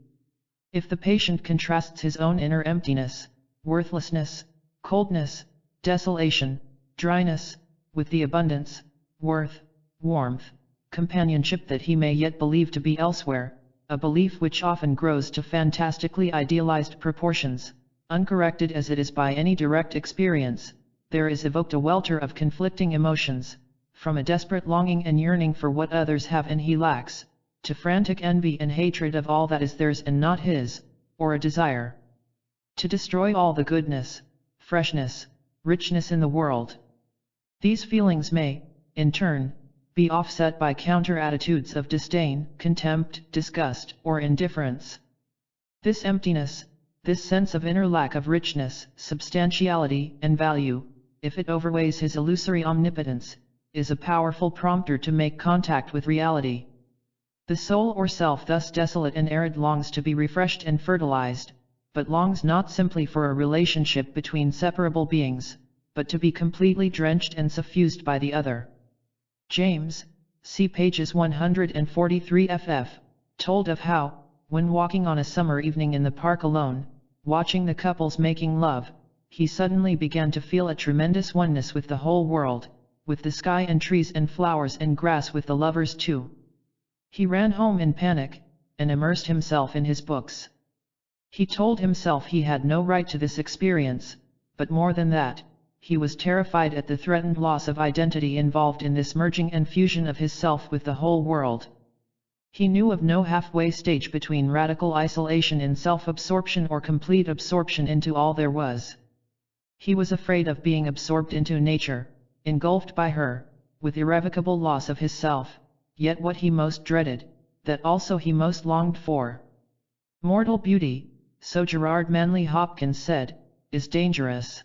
If the patient contrasts his own inner emptiness, worthlessness, coldness, desolation, dryness, with the abundance, worth, warmth, companionship that he may yet believe to be elsewhere, a belief which often grows to fantastically idealized proportions, uncorrected as it is by any direct experience, there is evoked a welter of conflicting emotions, from a desperate longing and yearning for what others have and he lacks, to frantic envy and hatred of all that is theirs and not his, or a desire to destroy all the goodness, freshness, richness in the world. These feelings may, in turn, be offset by counter-attitudes of disdain, contempt, disgust, or indifference. This emptiness, this sense of inner lack of richness, substantiality, and value, if it overweighs his illusory omnipotence, is a powerful prompter to make contact with reality. The soul or self thus desolate and arid longs to be refreshed and fertilized, but longs not simply for a relationship between separable beings, but to be completely drenched and suffused by the other. James, see pages 143 ff, told of how, when walking on a summer evening in the park alone, watching the couples making love, he suddenly began to feel a tremendous oneness with the whole world, with the sky and trees and flowers and grass, with the lovers too. He ran home in panic, and immersed himself in his books. He told himself he had no right to this experience, but more than that, he was terrified at the threatened loss of identity involved in this merging and fusion of his self with the whole world. He knew of no halfway stage between radical isolation in self-absorption or complete absorption into all there was. He was afraid of being absorbed into nature, engulfed by her, with irrevocable loss of his self, yet what he most dreaded, that also he most longed for. Mortal beauty, so Gerard Manley Hopkins said, is dangerous.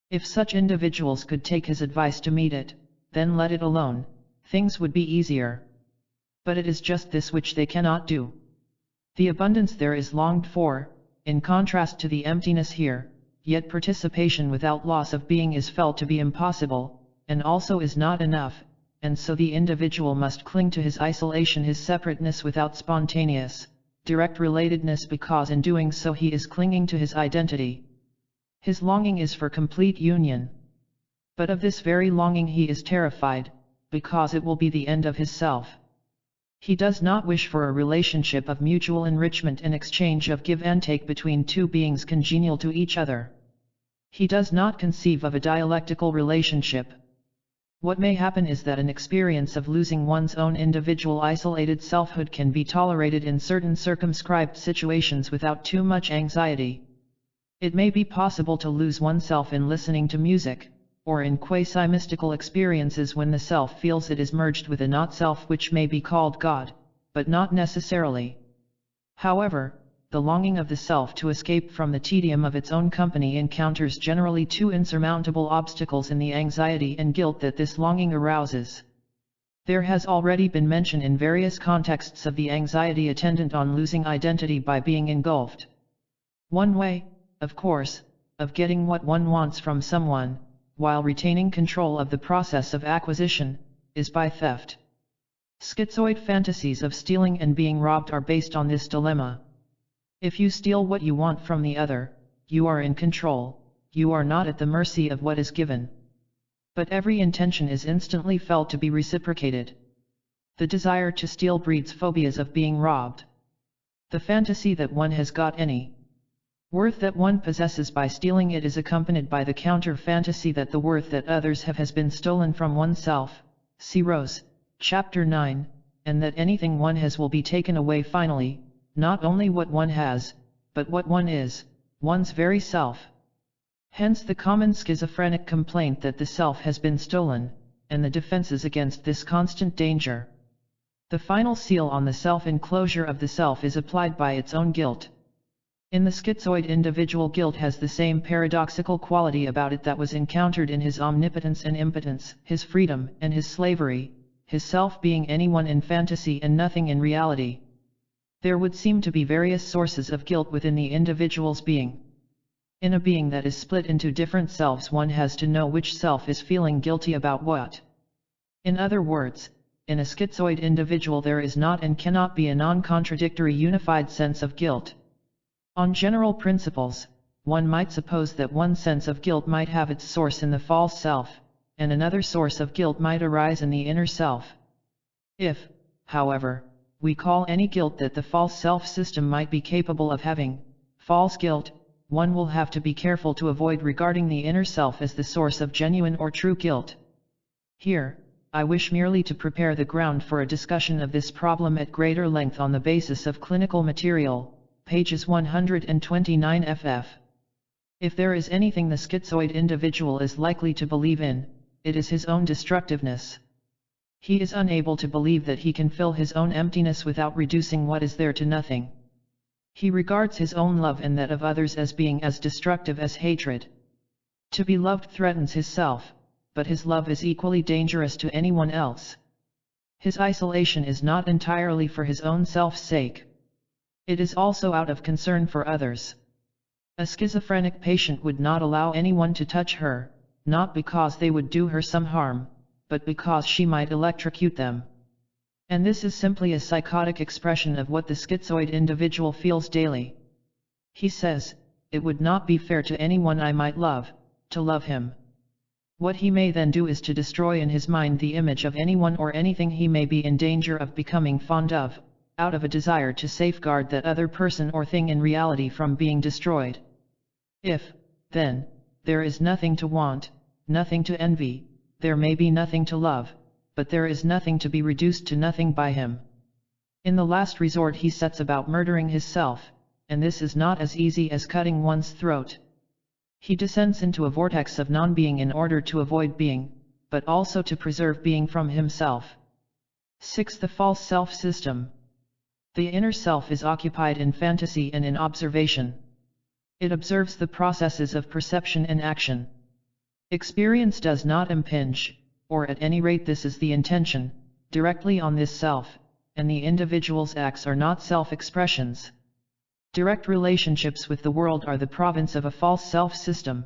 If such individuals could take his advice to meet it, then let it alone, things would be easier. But it is just this which they cannot do. The abundance there is longed for, in contrast to the emptiness here, yet participation without loss of being is felt to be impossible, and also is not enough, and so the individual must cling to his isolation, his separateness without spontaneous, direct relatedness, because in doing so he is clinging to his identity. His longing is for complete union. But of this very longing he is terrified, because it will be the end of his self. He does not wish for a relationship of mutual enrichment and exchange of give and take between two beings congenial to each other. He does not conceive of a dialectical relationship. What may happen is that an experience of losing one's own individual isolated selfhood can be tolerated in certain circumscribed situations without too much anxiety. It may be possible to lose oneself in listening to music, or in quasi-mystical experiences when the self feels it is merged with a not-self which may be called God, but not necessarily. However, the longing of the self to escape from the tedium of its own company encounters generally two insurmountable obstacles in the anxiety and guilt that this longing arouses. There has already been mention in various contexts of the anxiety attendant on losing identity by being engulfed. One way, of course, of getting what one wants from someone, while retaining control of the process of acquisition, is by theft. Schizoid fantasies of stealing and being robbed are based on this dilemma. If you steal what you want from the other, you are in control, you are not at the mercy of what is given. But every intention is instantly felt to be reciprocated. The desire to steal breeds phobias of being robbed. The fantasy that one has got any worth that one possesses by stealing it is accompanied by the counter-fantasy that the worth that others have has been stolen from oneself, see Rose, Chapter 9, and that anything one has will be taken away finally, not only what one has, but what one is, one's very self. Hence the common schizophrenic complaint that the self has been stolen, and the defenses against this constant danger. The final seal on the self-enclosure of the self is applied by its own guilt. In the schizoid individual, guilt has the same paradoxical quality about it that was encountered in his omnipotence and impotence, his freedom and his slavery, his self being anyone in fantasy and nothing in reality. There would seem to be various sources of guilt within the individual's being. In a being that is split into different selves, one has to know which self is feeling guilty about what. In other words, in a schizoid individual there is not and cannot be a non-contradictory unified sense of guilt. On general principles, one might suppose that one sense of guilt might have its source in the false self, and another source of guilt might arise in the inner self. If, however, we call any guilt that the false self system might be capable of having false guilt, one will have to be careful to avoid regarding the inner self as the source of genuine or true guilt. Here, I wish merely to prepare the ground for a discussion of this problem at greater length on the basis of clinical material, pages 129 ff. If there is anything the schizoid individual is likely to believe in, it is his own destructiveness. He is unable to believe that he can fill his own emptiness without reducing what is there to nothing. He regards his own love and that of others as being as destructive as hatred. To be loved threatens his self, but his love is equally dangerous to anyone else. His isolation is not entirely for his own self's sake. It is also out of concern for others. A schizophrenic patient would not allow anyone to touch her, not because they would do her some harm, but because she might electrocute them. And this is simply a psychotic expression of what the schizoid individual feels daily. He says, "It would not be fair to anyone I might love, to love him." What he may then do is to destroy in his mind the image of anyone or anything he may be in danger of becoming fond of, out of a desire to safeguard that other person or thing in reality from being destroyed. If, then, there is nothing to want, nothing to envy, there may be nothing to love, but there is nothing to be reduced to nothing by him. In the last resort he sets about murdering his self, and this is not as easy as cutting one's throat. He descends into a vortex of non-being in order to avoid being, but also to preserve being from himself. 6. The false self system. The inner self is occupied in fantasy and in observation. It observes the processes of perception and action. Experience does not impinge, or at any rate this is the intention, directly on this self, and the individual's acts are not self-expressions. Direct relationships with the world are the province of a false self system.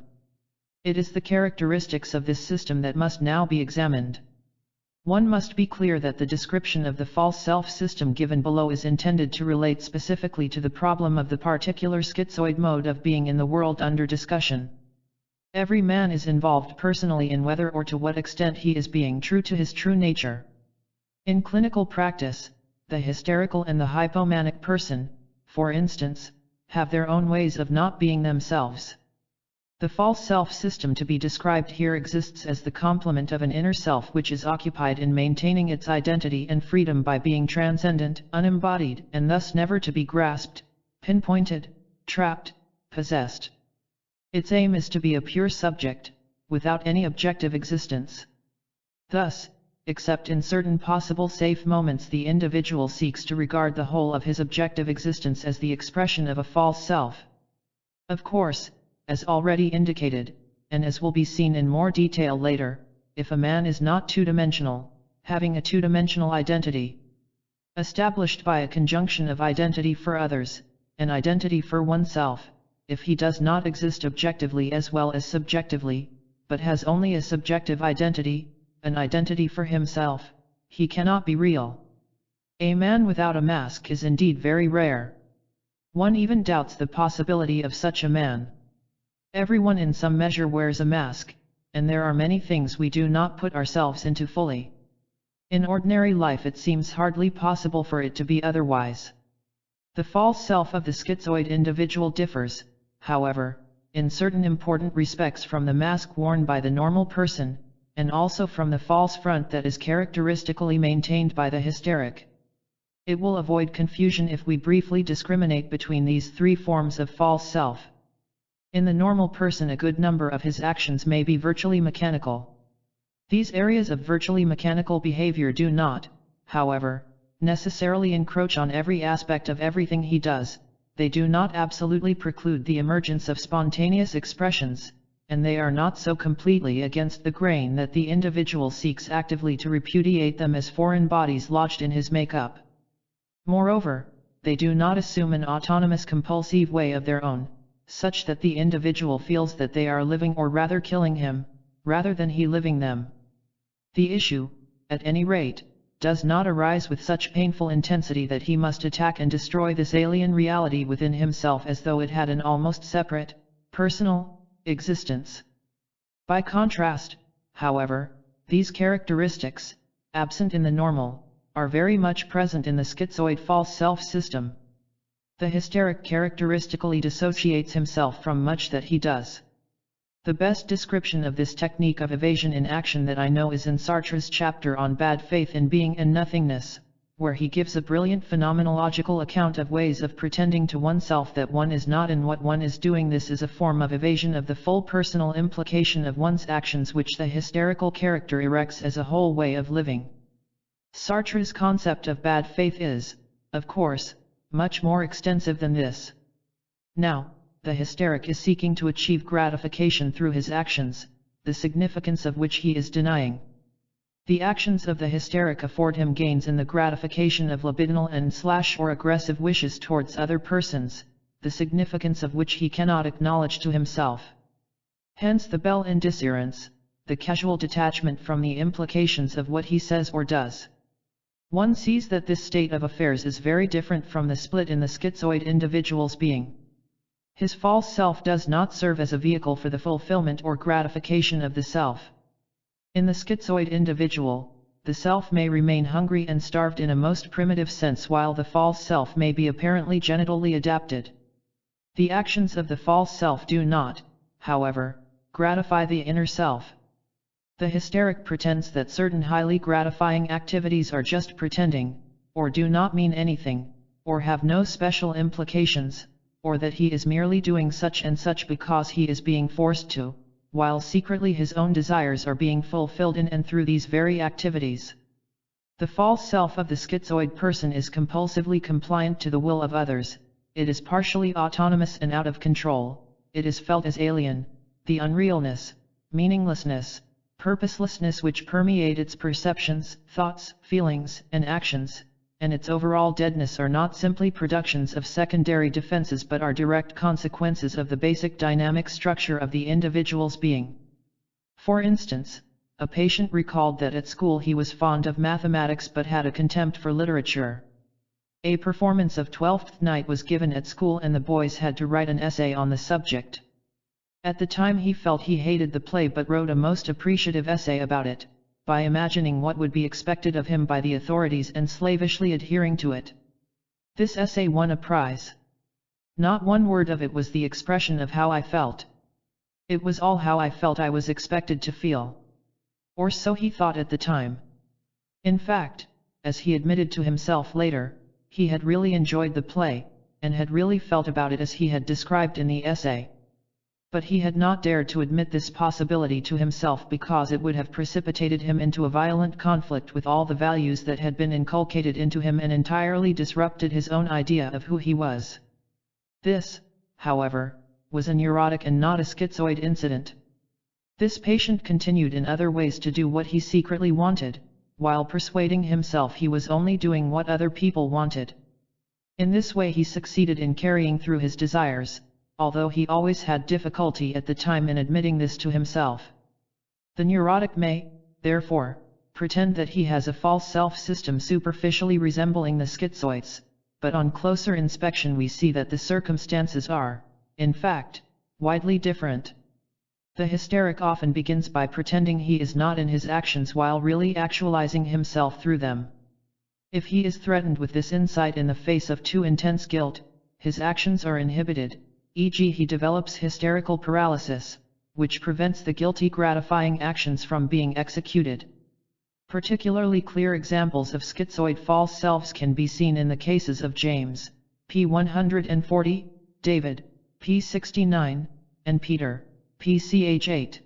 It is the characteristics of this system that must now be examined. One must be clear that the description of the false self system given below is intended to relate specifically to the problem of the particular schizoid mode of being in the world under discussion. Every man is involved personally in whether or to what extent he is being true to his true nature. In clinical practice, the hysterical and the hypomanic person, for instance, have their own ways of not being themselves. The false self system to be described here exists as the complement of an inner self which is occupied in maintaining its identity and freedom by being transcendent, unembodied, and thus never to be grasped, pinpointed, trapped, possessed. Its aim is to be a pure subject, without any objective existence. Thus, except in certain possible safe moments, the individual seeks to regard the whole of his objective existence as the expression of a false self. Of course, as already indicated, and as will be seen in more detail later, if a man is not two-dimensional, having a two-dimensional identity, established by a conjunction of identity for others, and identity for oneself, if he does not exist objectively as well as subjectively, but has only a subjective identity, an identity for himself, he cannot be real. A man without a mask is indeed very rare. One even doubts the possibility of such a man. Everyone in some measure wears a mask, and there are many things we do not put ourselves into fully. In ordinary life it seems hardly possible for it to be otherwise. The false self of the schizoid individual differs, however, in certain important respects from the mask worn by the normal person, and also from the false front that is characteristically maintained by the hysteric. It will avoid confusion if we briefly discriminate between these three forms of false self. In the normal person, a good number of his actions may be virtually mechanical. These areas of virtually mechanical behavior do not, however, necessarily encroach on every aspect of everything he does. They do not absolutely preclude the emergence of spontaneous expressions, and they are not so completely against the grain that the individual seeks actively to repudiate them as foreign bodies lodged in his makeup. Moreover, they do not assume an autonomous compulsive way of their own, such that the individual feels that they are living or rather killing him, rather than he living them. The issue, at any rate, does not arise with such painful intensity that he must attack and destroy this alien reality within himself as though it had an almost separate, personal, existence. By contrast, however, these characteristics, absent in the normal, are very much present in the schizoid false self system. The hysteric characteristically dissociates himself from much that he does. The best description of this technique of evasion in action that I know is in Sartre's chapter on bad faith in being and nothingness, where he gives a brilliant phenomenological account of ways of pretending to oneself that one is not in what one is doing. This is a form of evasion of the full personal implication of one's actions which the hysterical character erects as a whole way of living. Sartre's concept of bad faith is, of course, much more extensive than this. Now, the hysteric is seeking to achieve gratification through his actions, the significance of which he is denying. The actions of the hysteric afford him gains in the gratification of libidinal and/or aggressive wishes towards other persons, the significance of which he cannot acknowledge to himself. Hence the bel indifference, the casual detachment from the implications of what he says or does. One sees that this state of affairs is very different from the split in the schizoid individual's being. His false self does not serve as a vehicle for the fulfillment or gratification of the self. In the schizoid individual, the self may remain hungry and starved in a most primitive sense while the false self may be apparently genitally adapted. The actions of the false self do not, however, gratify the inner self. The hysteric pretends that certain highly gratifying activities are just pretending, or do not mean anything, or have no special implications, or that he is merely doing such and such because he is being forced to, while secretly his own desires are being fulfilled in and through these very activities. The false self of the schizoid person is compulsively compliant to the will of others, it is partially autonomous and out of control, it is felt as alien, the unrealness, meaninglessness, purposelessness which permeate its perceptions, thoughts, feelings, and actions, and its overall deadness are not simply productions of secondary defenses but are direct consequences of the basic dynamic structure of the individual's being. For instance, a patient recalled that at school he was fond of mathematics but had a contempt for literature. A performance of Twelfth Night was given at school and the boys had to write an essay on the subject. At the time he felt he hated the play but wrote a most appreciative essay about it, by imagining what would be expected of him by the authorities and slavishly adhering to it. This essay won a prize. Not one word of it was the expression of how I felt. It was all how I felt I was expected to feel. Or so he thought at the time. In fact, as he admitted to himself later, he had really enjoyed the play, and had really felt about it as he had described in the essay. But he had not dared to admit this possibility to himself because it would have precipitated him into a violent conflict with all the values that had been inculcated into him and entirely disrupted his own idea of who he was. This, however, was a neurotic and not a schizoid incident. This patient continued in other ways to do what he secretly wanted, while persuading himself he was only doing what other people wanted. In this way he succeeded in carrying through his desires, although he always had difficulty at the time in admitting this to himself. The neurotic may, therefore, pretend that he has a false self-system superficially resembling the schizoid's, but on closer inspection we see that the circumstances are, in fact, widely different. The hysteric often begins by pretending he is not in his actions while really actualizing himself through them. If he is threatened with this insight in the face of too intense guilt, his actions are inhibited. E.g., he develops hysterical paralysis, which prevents the guilty gratifying actions from being executed. Particularly clear examples of schizoid false selves can be seen in the cases of James, p. 140, David, p. 69, and Peter, p. ch. 8.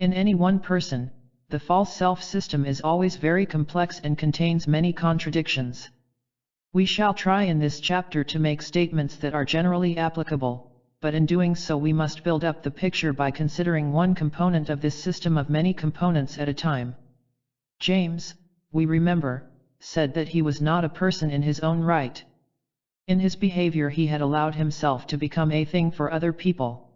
In any one person, the false self system is always very complex and contains many contradictions. We shall try in this chapter to make statements that are generally applicable, but in doing so we must build up the picture by considering one component of this system of many components at a time. James, we remember, said that he was not a person in his own right. In his behavior he had allowed himself to become a thing for other people.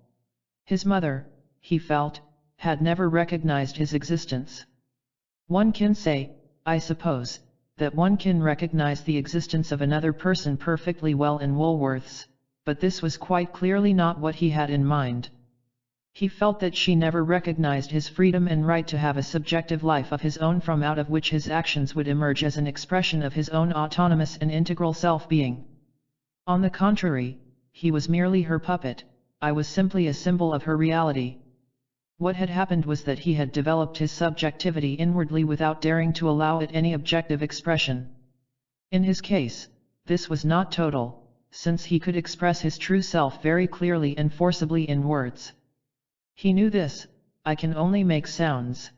His mother, he felt, had never recognized his existence. One can say, I suppose, that one can recognize the existence of another person perfectly well in Woolworths, but this was quite clearly not what he had in mind. He felt that she never recognized his freedom and right to have a subjective life of his own from out of which his actions would emerge as an expression of his own autonomous and integral self-being. On the contrary, he was merely her puppet. I was simply a symbol of her reality. What had happened was that he had developed his subjectivity inwardly without daring to allow it any objective expression. In his case, this was not total, since he could express his true self very clearly and forcibly in words. He knew this: I can only make sounds.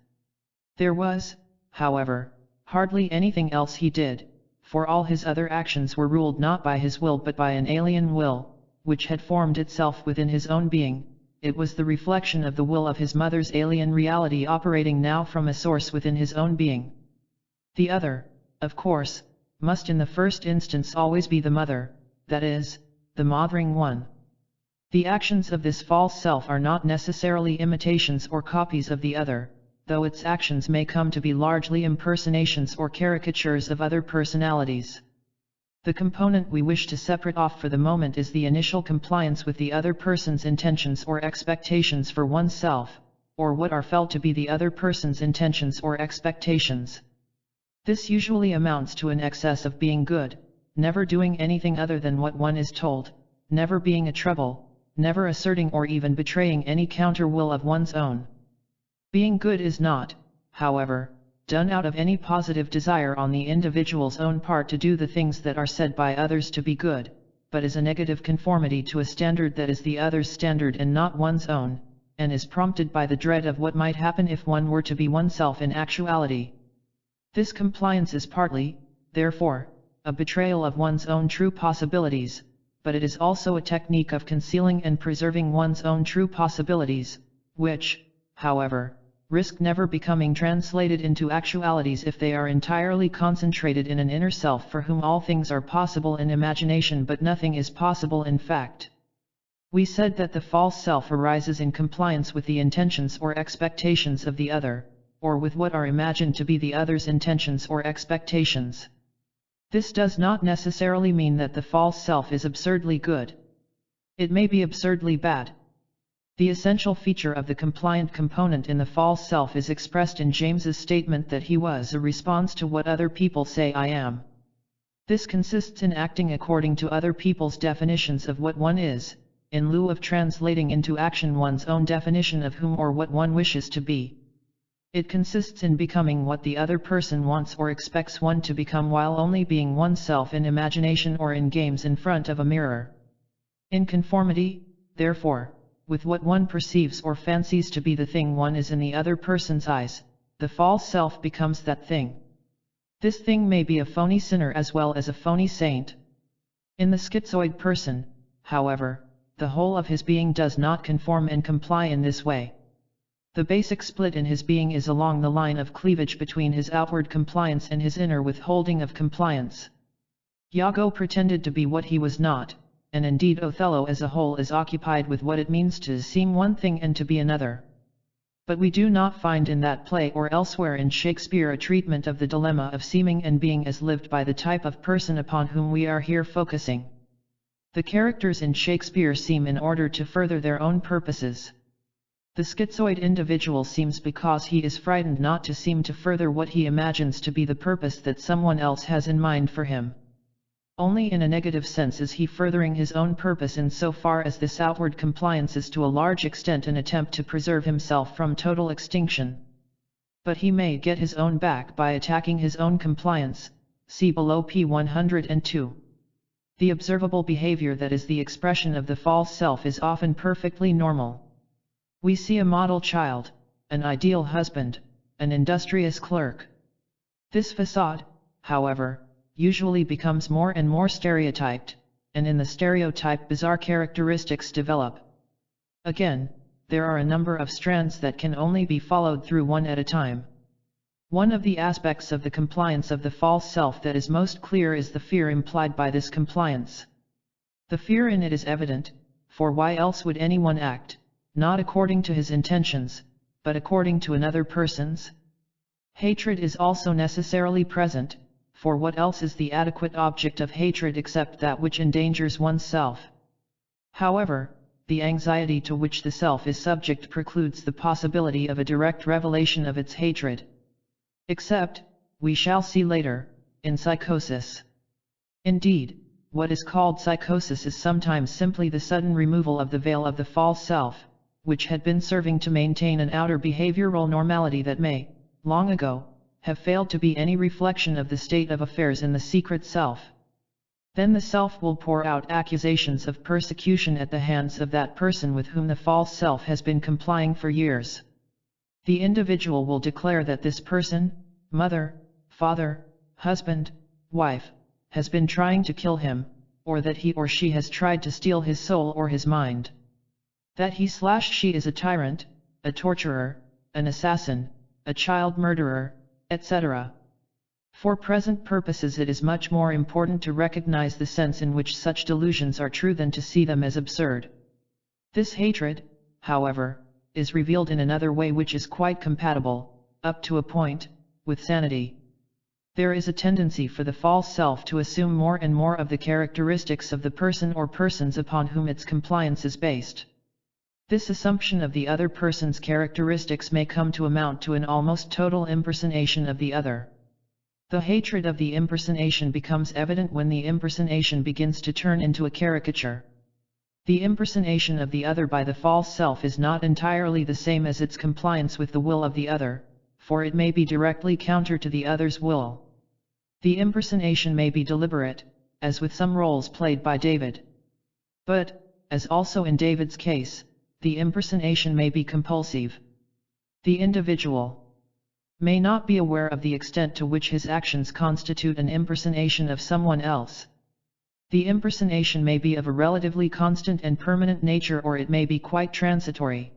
There was, however, hardly anything else he did, for all his other actions were ruled not by his will but by an alien will, which had formed itself within his own being. It was the reflection of the will of his mother's alien reality operating now from a source within his own being. The other, of course, must in the first instance always be the mother, that is, the mothering one. The actions of this false self are not necessarily imitations or copies of the other, though its actions may come to be largely impersonations or caricatures of other personalities. The component we wish to separate off for the moment is the initial compliance with the other person's intentions or expectations for oneself, or what are felt to be the other person's intentions or expectations. This usually amounts to an excess of being good, never doing anything other than what one is told, never being a trouble, never asserting or even betraying any counter will of one's own. Being good is not, however, done out of any positive desire on the individual's own part to do the things that are said by others to be good, but is a negative conformity to a standard that is the other's standard and not one's own, and is prompted by the dread of what might happen if one were to be oneself in actuality. This compliance is partly, therefore, a betrayal of one's own true possibilities, but it is also a technique of concealing and preserving one's own true possibilities, which, however, risk never becoming translated into actualities if they are entirely concentrated in an inner self for whom all things are possible in imagination but nothing is possible in fact. We said that the false self arises in compliance with the intentions or expectations of the other, or with what are imagined to be the other's intentions or expectations. This does not necessarily mean that the false self is absurdly good. It may be absurdly bad. The essential feature of the compliant component in the false self is expressed in James's statement that he was a response to what other people say I am. This consists in acting according to other people's definitions of what one is, in lieu of translating into action one's own definition of whom or what one wishes to be. It consists in becoming what the other person wants or expects one to become while only being oneself in imagination or in games in front of a mirror. In conformity, therefore, with what one perceives or fancies to be the thing one is in the other person's eyes, the false self becomes that thing. This thing may be a phony sinner as well as a phony saint. In the schizoid person, however, the whole of his being does not conform and comply in this way. The basic split in his being is along the line of cleavage between his outward compliance and his inner withholding of compliance. Iago pretended to be what he was not, and indeed Othello as a whole is occupied with what it means to seem one thing and to be another. But we do not find in that play or elsewhere in Shakespeare a treatment of the dilemma of seeming and being as lived by the type of person upon whom we are here focusing. The characters in Shakespeare seem in order to further their own purposes. The schizoid individual seems because he is frightened not to seem to further what he imagines to be the purpose that someone else has in mind for him. Only in a negative sense is he furthering his own purpose in so far as this outward compliance is to a large extent an attempt to preserve himself from total extinction. But he may get his own back by attacking his own compliance, see below p. 102. The observable behavior that is the expression of the false self is often perfectly normal. We see a model child, an ideal husband, an industrious clerk. This facade, however, usually becomes more and more stereotyped, and in the stereotype bizarre characteristics develop. Again, there are a number of strands that can only be followed through one at a time. One of the aspects of the compliance of the false self that is most clear is the fear implied by this compliance. The fear in it is evident, for why else would anyone act, not according to his intentions, but according to another person's? Hatred is also necessarily present, for what else is the adequate object of hatred except that which endangers oneself? However, the anxiety to which the self is subject precludes the possibility of a direct revelation of its hatred. Except, we shall see later, in psychosis. Indeed, what is called psychosis is sometimes simply the sudden removal of the veil of the false self, which had been serving to maintain an outer behavioral normality that may, long ago, have failed to be any reflection of the state of affairs in the secret self. Then the self will pour out accusations of persecution at the hands of that person with whom the false self has been complying for years. The individual will declare that this person, mother, father, husband, wife, has been trying to kill him, or that he or she has tried to steal his soul or his mind. That he/she is a tyrant, a torturer, an assassin, a child murderer, etc. For present purposes it is much more important to recognize the sense in which such delusions are true than to see them as absurd. This hatred, however, is revealed in another way which is quite compatible, up to a point, with sanity. There is a tendency for the false self to assume more and more of the characteristics of the person or persons upon whom its compliance is based. This assumption of the other person's characteristics may come to amount to an almost total impersonation of the other. The hatred of the impersonation becomes evident when the impersonation begins to turn into a caricature. The impersonation of the other by the false self is not entirely the same as its compliance with the will of the other, for it may be directly counter to the other's will. The impersonation may be deliberate, as with some roles played by David. But, as also in David's case, the impersonation may be compulsive. The individual may not be aware of the extent to which his actions constitute an impersonation of someone else. The impersonation may be of a relatively constant and permanent nature, or it may be quite transitory.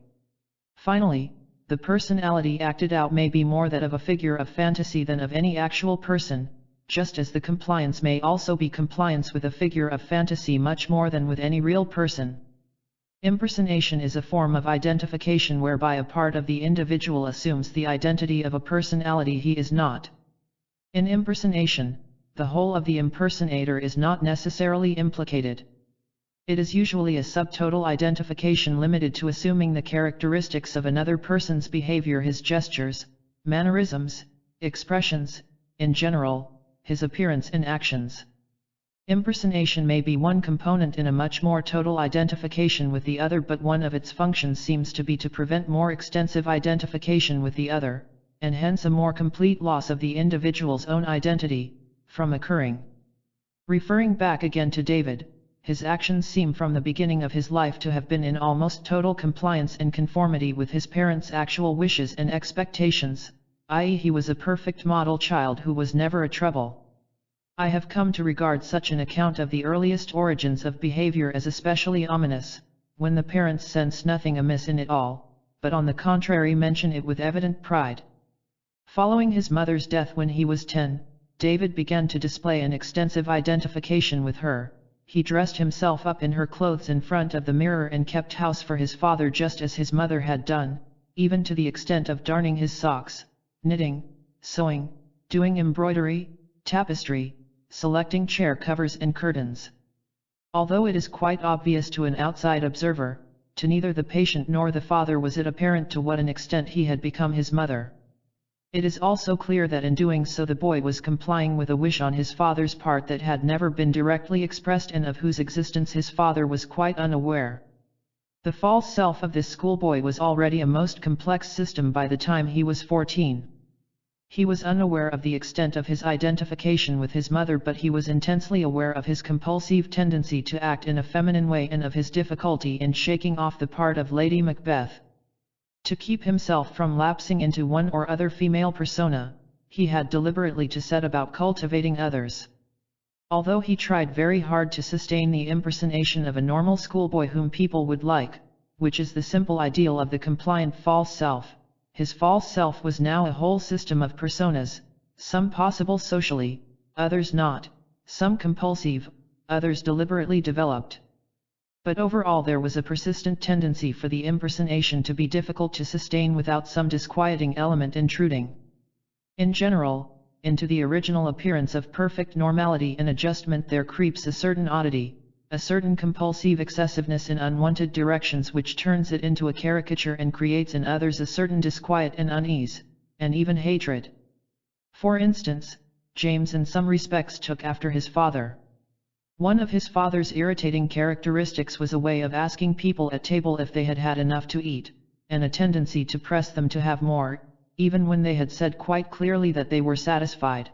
Finally, the personality acted out may be more that of a figure of fantasy than of any actual person, just as the compliance may also be compliance with a figure of fantasy much more than with any real person. Impersonation is a form of identification whereby a part of the individual assumes the identity of a personality he is not. In impersonation, the whole of the impersonator is not necessarily implicated. It is usually a subtotal identification limited to assuming the characteristics of another person's behavior, his gestures, mannerisms, expressions, in general, his appearance and actions. Impersonation may be one component in a much more total identification with the other, but one of its functions seems to be to prevent more extensive identification with the other, and hence a more complete loss of the individual's own identity, from occurring. Referring back again to David, his actions seem from the beginning of his life to have been in almost total compliance and conformity with his parents' actual wishes and expectations, i.e., he was a perfect model child who was never a trouble. I have come to regard such an account of the earliest origins of behavior as especially ominous, when the parents sense nothing amiss in it all, but on the contrary mention it with evident pride. Following his mother's death when he was 10, David began to display an extensive identification with her. He dressed himself up in her clothes in front of the mirror and kept house for his father just as his mother had done, even to the extent of darning his socks, knitting, sewing, doing embroidery, tapestry, selecting chair covers and curtains. Although it is quite obvious to an outside observer, to neither the patient nor the father was it apparent to what an extent he had become his mother. It is also clear that in doing so the boy was complying with a wish on his father's part that had never been directly expressed and of whose existence his father was quite unaware. The false self of this schoolboy was already a most complex system by the time he was 14. He was unaware of the extent of his identification with his mother, but he was intensely aware of his compulsive tendency to act in a feminine way and of his difficulty in shaking off the part of Lady Macbeth. To keep himself from lapsing into one or other female persona, he had deliberately to set about cultivating others. Although he tried very hard to sustain the impersonation of a normal schoolboy whom people would like, which is the simple ideal of the compliant false self, his false self was now a whole system of personas, some possible socially, others not, some compulsive, others deliberately developed. But overall there was a persistent tendency for the impersonation to be difficult to sustain without some disquieting element intruding. In general, into the original appearance of perfect normality and adjustment there creeps a certain oddity, a certain compulsive excessiveness in unwanted directions which turns it into a caricature and creates in others a certain disquiet and unease, and even hatred. For instance, James in some respects took after his father. One of his father's irritating characteristics was a way of asking people at table if they had had enough to eat, and a tendency to press them to have more, even when they had said quite clearly that they were satisfied.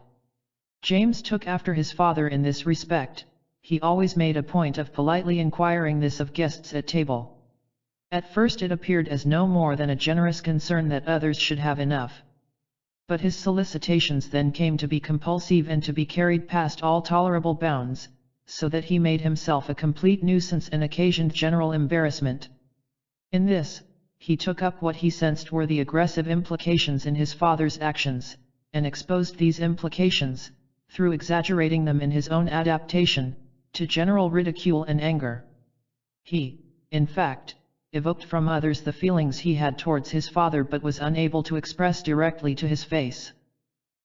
James took after his father in this respect. He always made a point of politely inquiring this of guests at table. At first it appeared as no more than a generous concern that others should have enough. But his solicitations then came to be compulsive and to be carried past all tolerable bounds, so that he made himself a complete nuisance and occasioned general embarrassment. In this, he took up what he sensed were the aggressive implications in his father's actions, and exposed these implications, through exaggerating them in his own adaptation, to general ridicule and anger. He, in fact, evoked from others the feelings he had towards his father but was unable to express directly to his face.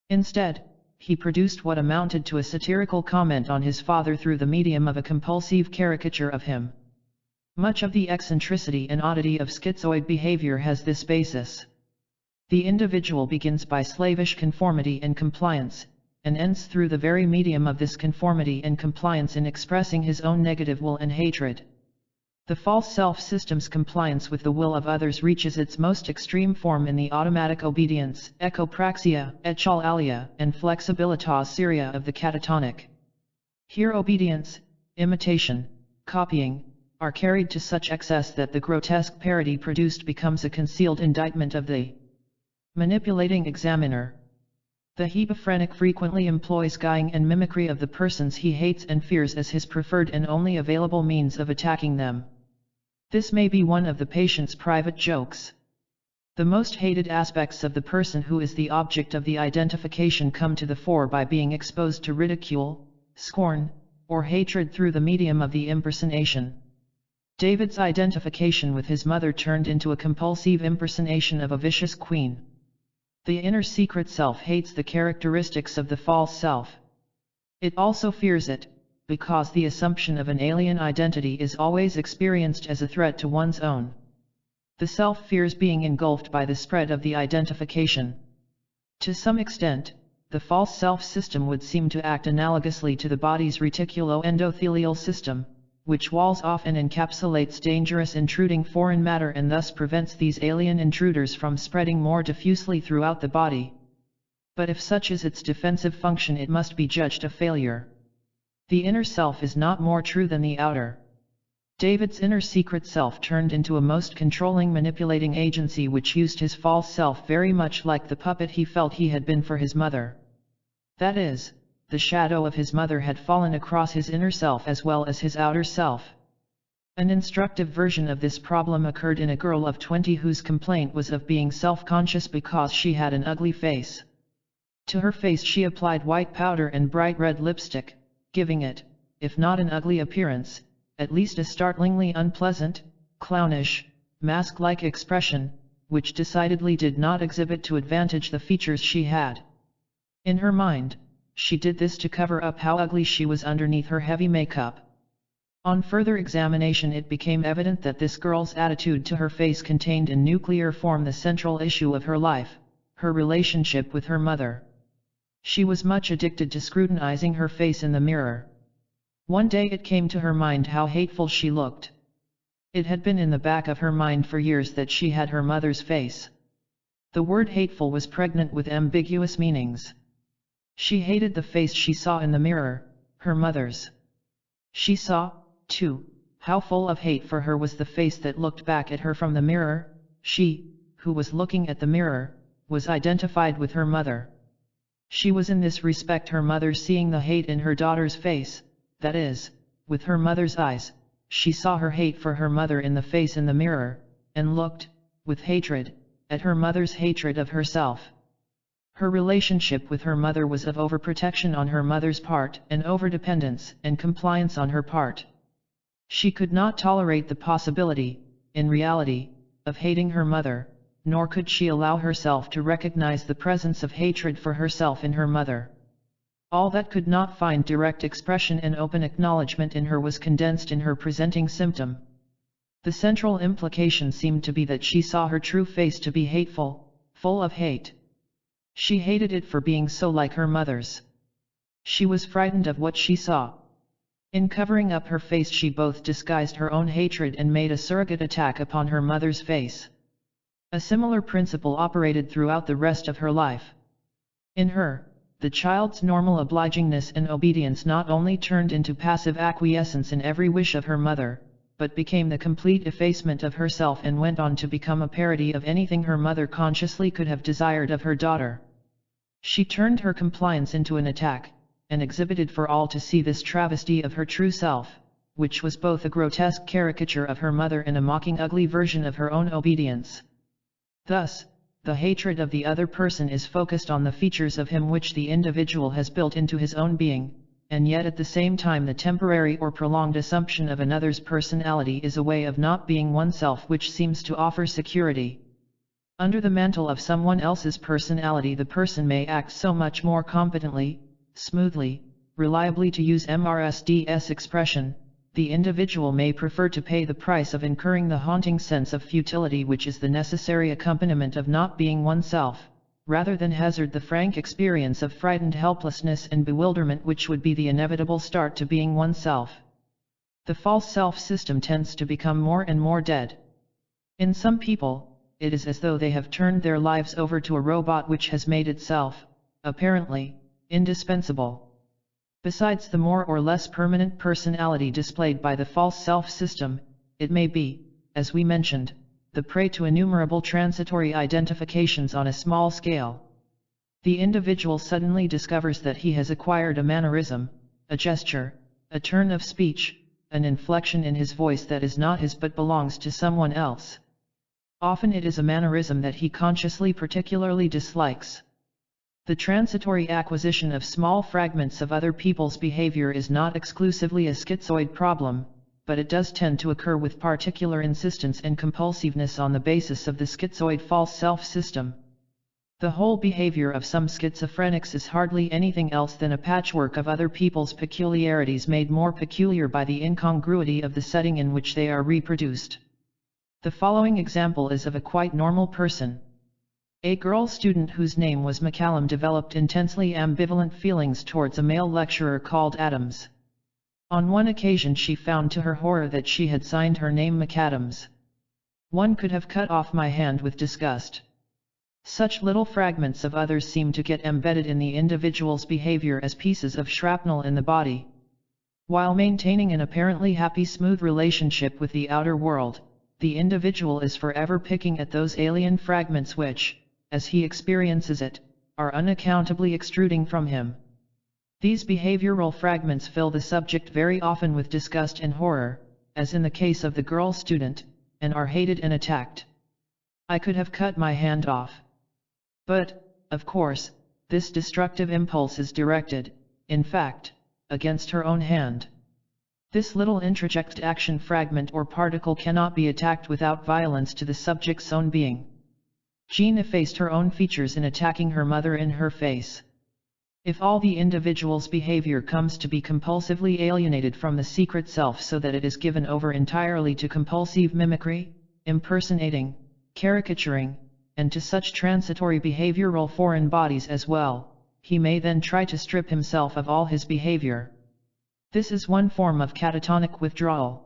Instead, he produced what amounted to a satirical comment on his father through the medium of a compulsive caricature of him. Much of the eccentricity and oddity of schizoid behavior has this basis. The individual begins by slavish conformity and compliance, and ends through the very medium of this conformity and compliance in expressing his own negative will and hatred. The false self-system's compliance with the will of others reaches its most extreme form in the automatic obedience, echopraxia, echolalia, and flexibilitas seria of the catatonic. Here obedience, imitation, copying, are carried to such excess that the grotesque parody produced becomes a concealed indictment of the manipulating examiner. The hebephrenic frequently employs guying and mimicry of the persons he hates and fears as his preferred and only available means of attacking them. This may be one of the patient's private jokes. The most hated aspects of the person who is the object of the identification come to the fore by being exposed to ridicule, scorn, or hatred through the medium of the impersonation. David's identification with his mother turned into a compulsive impersonation of a vicious queen. The inner secret self hates the characteristics of the false self. It also fears it, because the assumption of an alien identity is always experienced as a threat to one's own. The self fears being engulfed by the spread of the identification. To some extent, the false self system would seem to act analogously to the body's reticuloendothelial system, which walls off and encapsulates dangerous intruding foreign matter and thus prevents these alien intruders from spreading more diffusely throughout the body. But if such is its defensive function, it must be judged a failure. The inner self is not more true than the outer. David's inner secret self turned into a most controlling manipulating agency which used his false self very much like the puppet he felt he had been for his mother. That is, the shadow of his mother had fallen across his inner self as well as his outer self. An instructive version of this problem occurred in a girl of 20 whose complaint was of being self-conscious because she had an ugly face. To her face she applied white powder and bright red lipstick, giving it, if not an ugly appearance, at least a startlingly unpleasant, clownish, mask-like expression, which decidedly did not exhibit to advantage the features she had. In her mind, she did this to cover up how ugly she was underneath her heavy makeup. On further examination it became evident that this girl's attitude to her face contained in nuclear form the central issue of her life, her relationship with her mother. She was much addicted to scrutinizing her face in the mirror. One day it came to her mind how hateful she looked. It had been in the back of her mind for years that she had her mother's face. The word hateful was pregnant with ambiguous meanings. She hated the face she saw in the mirror, her mother's. She saw, too, how full of hate for her was the face that looked back at her from the mirror. She, who was looking at the mirror, was identified with her mother. She was in this respect her mother, seeing the hate in her daughter's face, that is, with her mother's eyes, she saw her hate for her mother in the face in the mirror, and looked, with hatred, at her mother's hatred of herself. Her relationship with her mother was of overprotection on her mother's part and overdependence and compliance on her part. She could not tolerate the possibility, in reality, of hating her mother, nor could she allow herself to recognize the presence of hatred for herself in her mother. All that could not find direct expression and open acknowledgement in her was condensed in her presenting symptom. The central implication seemed to be that she saw her true face to be hateful, full of hate. She hated it for being so like her mother's. She was frightened of what she saw. In covering up her face, she both disguised her own hatred and made a surrogate attack upon her mother's face. A similar principle operated throughout the rest of her life. In her, the child's normal obligingness and obedience not only turned into passive acquiescence in every wish of her mother, but became the complete effacement of herself and went on to become a parody of anything her mother consciously could have desired of her daughter. She turned her compliance into an attack, and exhibited for all to see this travesty of her true self, which was both a grotesque caricature of her mother and a mocking ugly version of her own obedience. Thus, the hatred of the other person is focused on the features of him which the individual has built into his own being, and yet at the same time the temporary or prolonged assumption of another's personality is a way of not being oneself which seems to offer security. Under the mantle of someone else's personality, the person may act so much more competently, smoothly, reliably, to use MRSD's expression. The individual may prefer to pay the price of incurring the haunting sense of futility which is the necessary accompaniment of not being oneself, rather than hazard the frank experience of frightened helplessness and bewilderment which would be the inevitable start to being oneself. The false self system tends to become more and more dead. In some people, it is as though they have turned their lives over to a robot which has made itself, apparently, indispensable. Besides the more or less permanent personality displayed by the false self-system, it may be, as we mentioned, the prey to innumerable transitory identifications on a small scale. The individual suddenly discovers that he has acquired a mannerism, a gesture, a turn of speech, an inflection in his voice that is not his but belongs to someone else. Often it is a mannerism that he consciously particularly dislikes. The transitory acquisition of small fragments of other people's behavior is not exclusively a schizoid problem, but it does tend to occur with particular insistence and compulsiveness on the basis of the schizoid false self-system. The whole behavior of some schizophrenics is hardly anything else than a patchwork of other people's peculiarities made more peculiar by the incongruity of the setting in which they are reproduced. The following example is of a quite normal person. A girl student whose name was McCallum developed intensely ambivalent feelings towards a male lecturer called Adams. On one occasion she found to her horror that she had signed her name McAdams. One could have cut off my hand with disgust. Such little fragments of others seem to get embedded in the individual's behavior as pieces of shrapnel in the body. While maintaining an apparently happy smooth relationship with the outer world, the individual is forever picking at those alien fragments which, as he experiences it, are unaccountably extruding from him. These behavioral fragments fill the subject very often with disgust and horror, as in the case of the girl student, and are hated and attacked. I could have cut my hand off. But, of course, this destructive impulse is directed, in fact, against her own hand. This little introject action fragment or particle cannot be attacked without violence to the subject's own being. Jean effaced her own features in attacking her mother in her face. If all the individual's behavior comes to be compulsively alienated from the secret self so that it is given over entirely to compulsive mimicry, impersonating, caricaturing, and to such transitory behavioral foreign bodies as well, he may then try to strip himself of all his behavior. This is one form of catatonic withdrawal.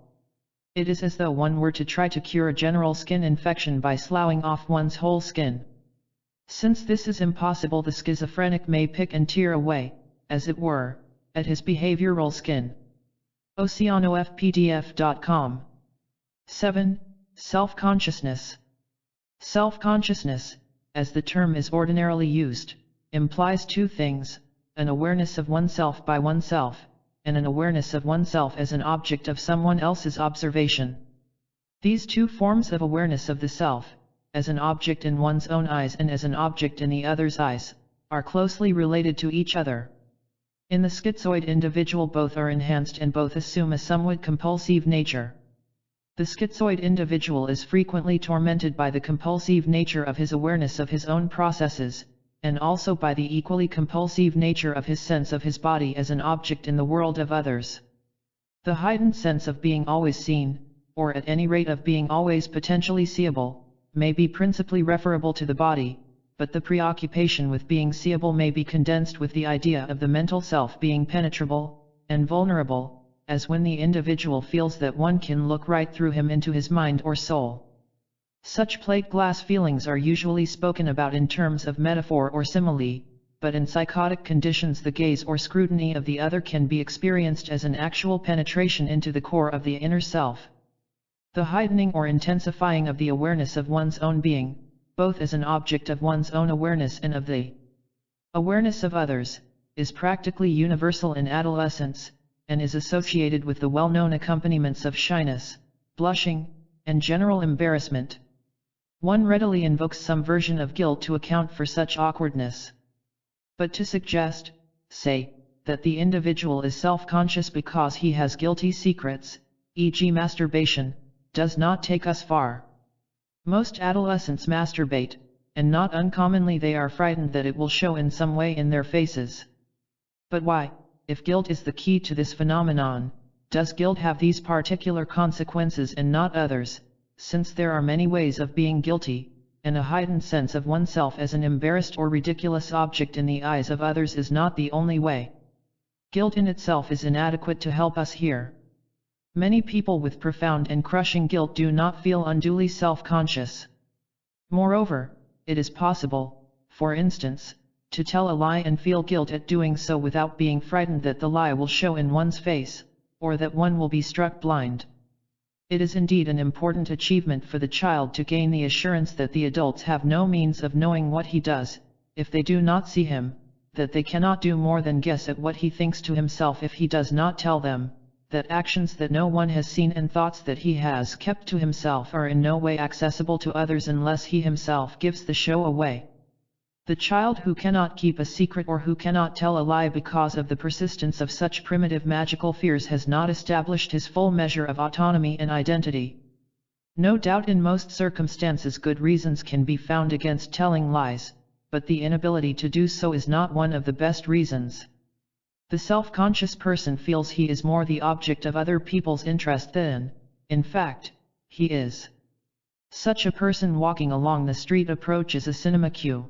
It is as though one were to try to cure a general skin infection by sloughing off one's whole skin. Since this is impossible, the schizophrenic may pick and tear away, as it were, at his behavioral skin. oceanofpdf.com. 7. Self-consciousness. Self-consciousness, as the term is ordinarily used, implies two things: an awareness of oneself by oneself, and an awareness of oneself as an object of someone else's observation. These two forms of awareness of the self, as an object in one's own eyes and as an object in the other's eyes, are closely related to each other. In the schizoid individual both are enhanced and both assume a somewhat compulsive nature. The schizoid individual is frequently tormented by the compulsive nature of his awareness of his own processes, and also by the equally compulsive nature of his sense of his body as an object in the world of others. The heightened sense of being always seen, or at any rate of being always potentially seeable, may be principally referable to the body, but the preoccupation with being seeable may be condensed with the idea of the mental self being penetrable and vulnerable, as when the individual feels that one can look right through him into his mind or soul. Such plate glass feelings are usually spoken about in terms of metaphor or simile, but in psychotic conditions the gaze or scrutiny of the other can be experienced as an actual penetration into the core of the inner self. The heightening or intensifying of the awareness of one's own being, both as an object of one's own awareness and of the awareness of others, is practically universal in adolescence, and is associated with the well-known accompaniments of shyness, blushing, and general embarrassment. One readily invokes some version of guilt to account for such awkwardness. But to suggest, say, that the individual is self-conscious because he has guilty secrets, e.g. masturbation, does not take us far. Most adolescents masturbate, and not uncommonly they are frightened that it will show in some way in their faces. But why, if guilt is the key to this phenomenon, does guilt have these particular consequences and not others, since there are many ways of being guilty, and a heightened sense of oneself as an embarrassed or ridiculous object in the eyes of others is not the only way. Guilt in itself is inadequate to help us here. Many people with profound and crushing guilt do not feel unduly self-conscious. Moreover, it is possible, for instance, to tell a lie and feel guilt at doing so without being frightened that the lie will show in one's face, or that one will be struck blind. It is indeed an important achievement for the child to gain the assurance that the adults have no means of knowing what he does, if they do not see him, that they cannot do more than guess at what he thinks to himself if he does not tell them, that actions that no one has seen and thoughts that he has kept to himself are in no way accessible to others unless he himself gives the show away. The child who cannot keep a secret or who cannot tell a lie because of the persistence of such primitive magical fears has not established his full measure of autonomy and identity. No doubt in most circumstances good reasons can be found against telling lies, but the inability to do so is not one of the best reasons. The self-conscious person feels he is more the object of other people's interest than, in fact, he is. Such a person walking along the street approaches a cinema queue.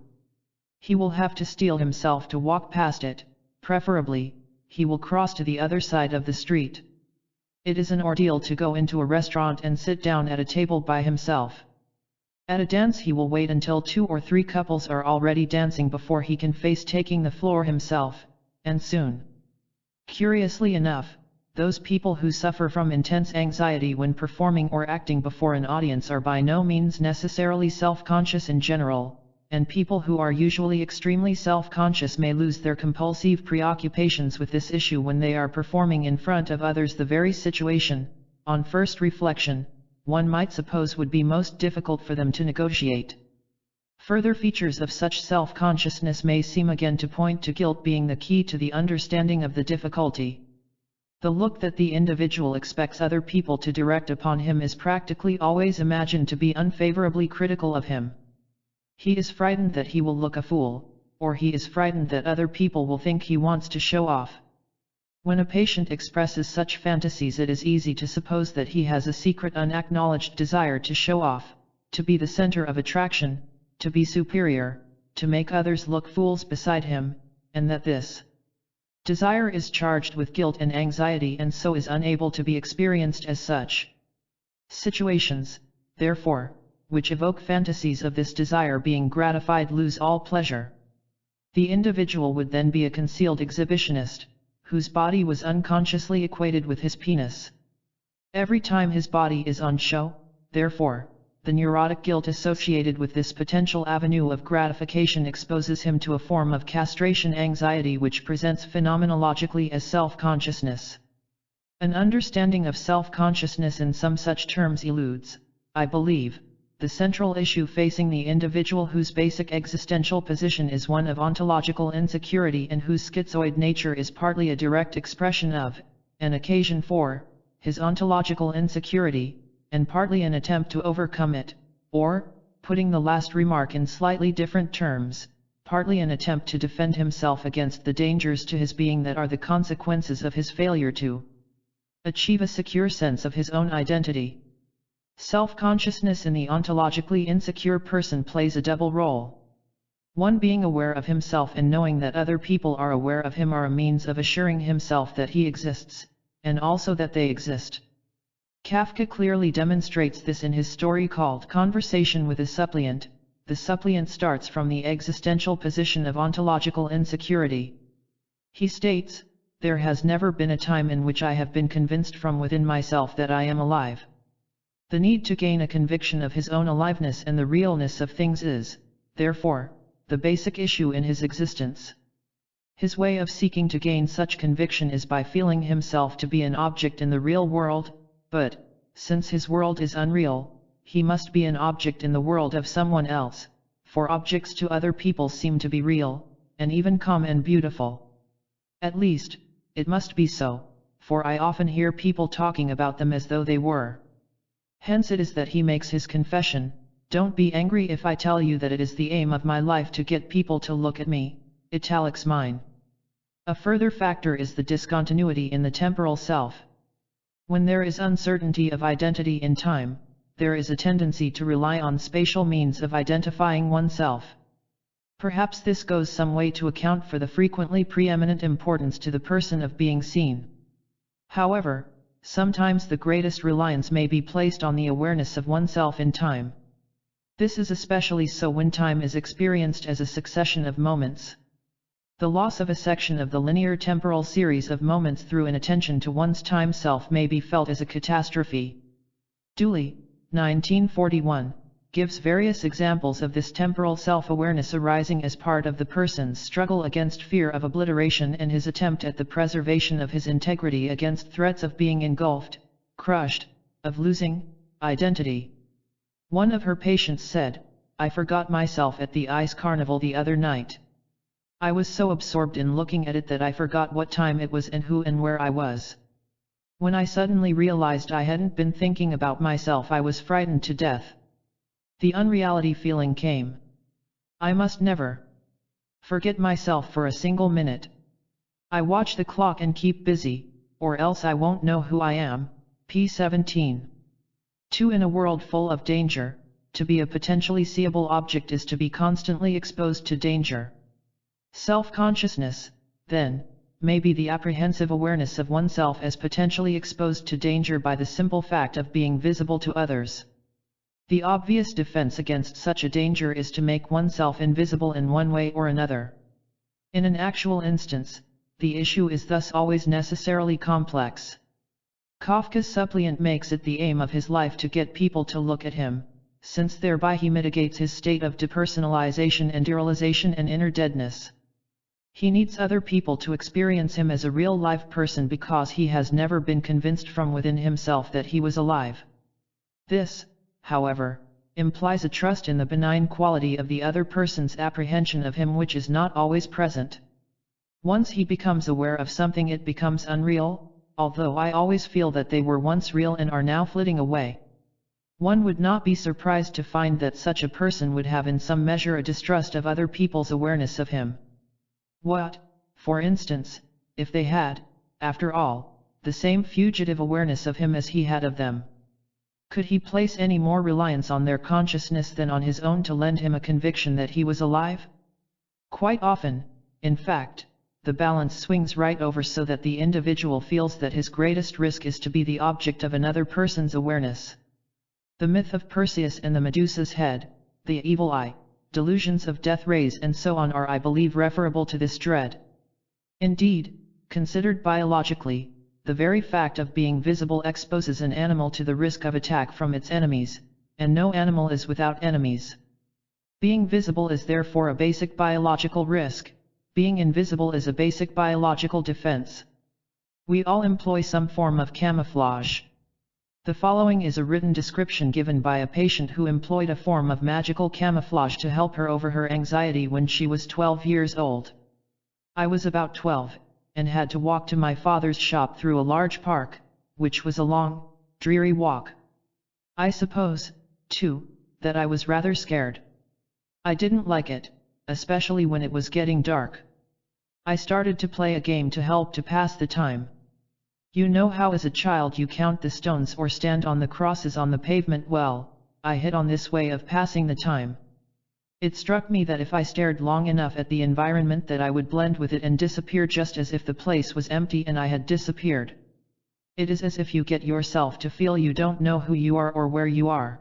He will have to steel himself to walk past it, preferably, he will cross to the other side of the street. It is an ordeal to go into a restaurant and sit down at a table by himself. At a dance he will wait until 2 or 3 couples are already dancing before he can face taking the floor himself, and soon. Curiously enough, those people who suffer from intense anxiety when performing or acting before an audience are by no means necessarily self-conscious in general, and people who are usually extremely self-conscious may lose their compulsive preoccupations with this issue when they are performing in front of others. The very situation, on first reflection, one might suppose would be most difficult for them to negotiate. Further features of such self-consciousness may seem again to point to guilt being the key to the understanding of the difficulty. The look that the individual expects other people to direct upon him is practically always imagined to be unfavorably critical of him. He is frightened that he will look a fool, or he is frightened that other people will think he wants to show off. When a patient expresses such fantasies, it is easy to suppose that he has a secret unacknowledged desire to show off, to be the center of attraction, to be superior, to make others look fools beside him, and that this desire is charged with guilt and anxiety and so is unable to be experienced as such. Situations, therefore, which evoke fantasies of this desire being gratified lose all pleasure. The individual would then be a concealed exhibitionist, whose body was unconsciously equated with his penis. Every time his body is on show, therefore, the neurotic guilt associated with this potential avenue of gratification exposes him to a form of castration anxiety which presents phenomenologically as self-consciousness. An understanding of self-consciousness in some such terms eludes, I believe, the central issue facing the individual whose basic existential position is one of ontological insecurity and whose schizoid nature is partly a direct expression of, and occasion for, his ontological insecurity, and partly an attempt to overcome it, or, putting the last remark in slightly different terms, partly an attempt to defend himself against the dangers to his being that are the consequences of his failure to achieve a secure sense of his own identity. Self-consciousness in the ontologically insecure person plays a double role. One being aware of himself and knowing that other people are aware of him are a means of assuring himself that he exists, and also that they exist. Kafka clearly demonstrates this in his story called Conversation with a Suppliant. The suppliant starts from the existential position of ontological insecurity. He states, "There has never been a time in which I have been convinced from within myself that I am alive." The need to gain a conviction of his own aliveness and the realness of things is, therefore, the basic issue in his existence. His way of seeking to gain such conviction is by feeling himself to be an object in the real world, but, since his world is unreal, he must be an object in the world of someone else, for objects to other people seem to be real, and even calm and beautiful. At least, it must be so, for I often hear people talking about them as though they were. Hence it is that he makes his confession, "Don't be angry if I tell you that it is the aim of my life to get people to look at me, italics mine." A further factor is the discontinuity in the temporal self. When there is uncertainty of identity in time, there is a tendency to rely on spatial means of identifying oneself. Perhaps this goes some way to account for the frequently preeminent importance to the person of being seen. However, sometimes the greatest reliance may be placed on the awareness of oneself in time. This is especially so when time is experienced as a succession of moments. The loss of a section of the linear temporal series of moments through inattention to one's time self may be felt as a catastrophe. Dooley, 1941, gives various examples of this temporal self-awareness arising as part of the person's struggle against fear of obliteration and his attempt at the preservation of his integrity against threats of being engulfed, crushed, of losing identity. One of her patients said, "I forgot myself at the ice carnival the other night. I was so absorbed in looking at it that I forgot what time it was and who and where I was. When I suddenly realized I hadn't been thinking about myself, I was frightened to death. The unreality feeling came. I must never forget myself for a single minute. I watch the clock and keep busy, or else I won't know who I am." p. 17. 2. In a world full of danger, to be a potentially seeable object is to be constantly exposed to danger. Self-consciousness, then, may be the apprehensive awareness of oneself as potentially exposed to danger by the simple fact of being visible to others. The obvious defense against such a danger is to make oneself invisible in one way or another. In an actual instance, the issue is thus always necessarily complex. Kafka's suppliant makes it the aim of his life to get people to look at him, since thereby he mitigates his state of depersonalization and derealization and inner deadness. He needs other people to experience him as a real live person because he has never been convinced from within himself that he was alive. This, however, implies a trust in the benign quality of the other person's apprehension of him which is not always present. Once he becomes aware of something, it becomes unreal, although I always feel that they were once real and are now flitting away. One would not be surprised to find that such a person would have in some measure a distrust of other people's awareness of him. What, for instance, if they had, after all, the same fugitive awareness of him as he had of them? Could he place any more reliance on their consciousness than on his own to lend him a conviction that he was alive? Quite often, in fact, the balance swings right over so that the individual feels that his greatest risk is to be the object of another person's awareness. The myth of Perseus and the Medusa's head, the evil eye, delusions of death rays and so on are, I believe, referable to this dread. Indeed, considered biologically, the very fact of being visible exposes an animal to the risk of attack from its enemies, and no animal is without enemies. Being visible is therefore a basic biological risk. Being invisible is a basic biological defense. We all employ some form of camouflage. The following is a written description given by a patient who employed a form of magical camouflage to help her over her anxiety when she was 12 years old. I was about 12, and had to walk to my father's shop through a large park, which was a long, dreary walk. I suppose, too, that I was rather scared. I didn't like it, especially when it was getting dark. I started to play a game to help to pass the time. You know how as a child you count the stones or stand on the crosses on the pavement? Well, I hit on this way of passing the time. It struck me that if I stared long enough at the environment that I would blend with it and disappear just as if the place was empty and I had disappeared. It is as if you get yourself to feel you don't know who you are or where you are.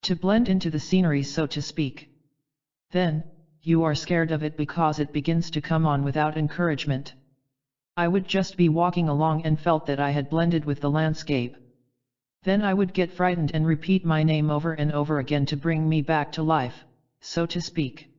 To blend into the scenery, so to speak. Then, you are scared of it because it begins to come on without encouragement. I would just be walking along and felt that I had blended with the landscape. Then I would get frightened and repeat my name over and over again to bring me back to life, so to speak.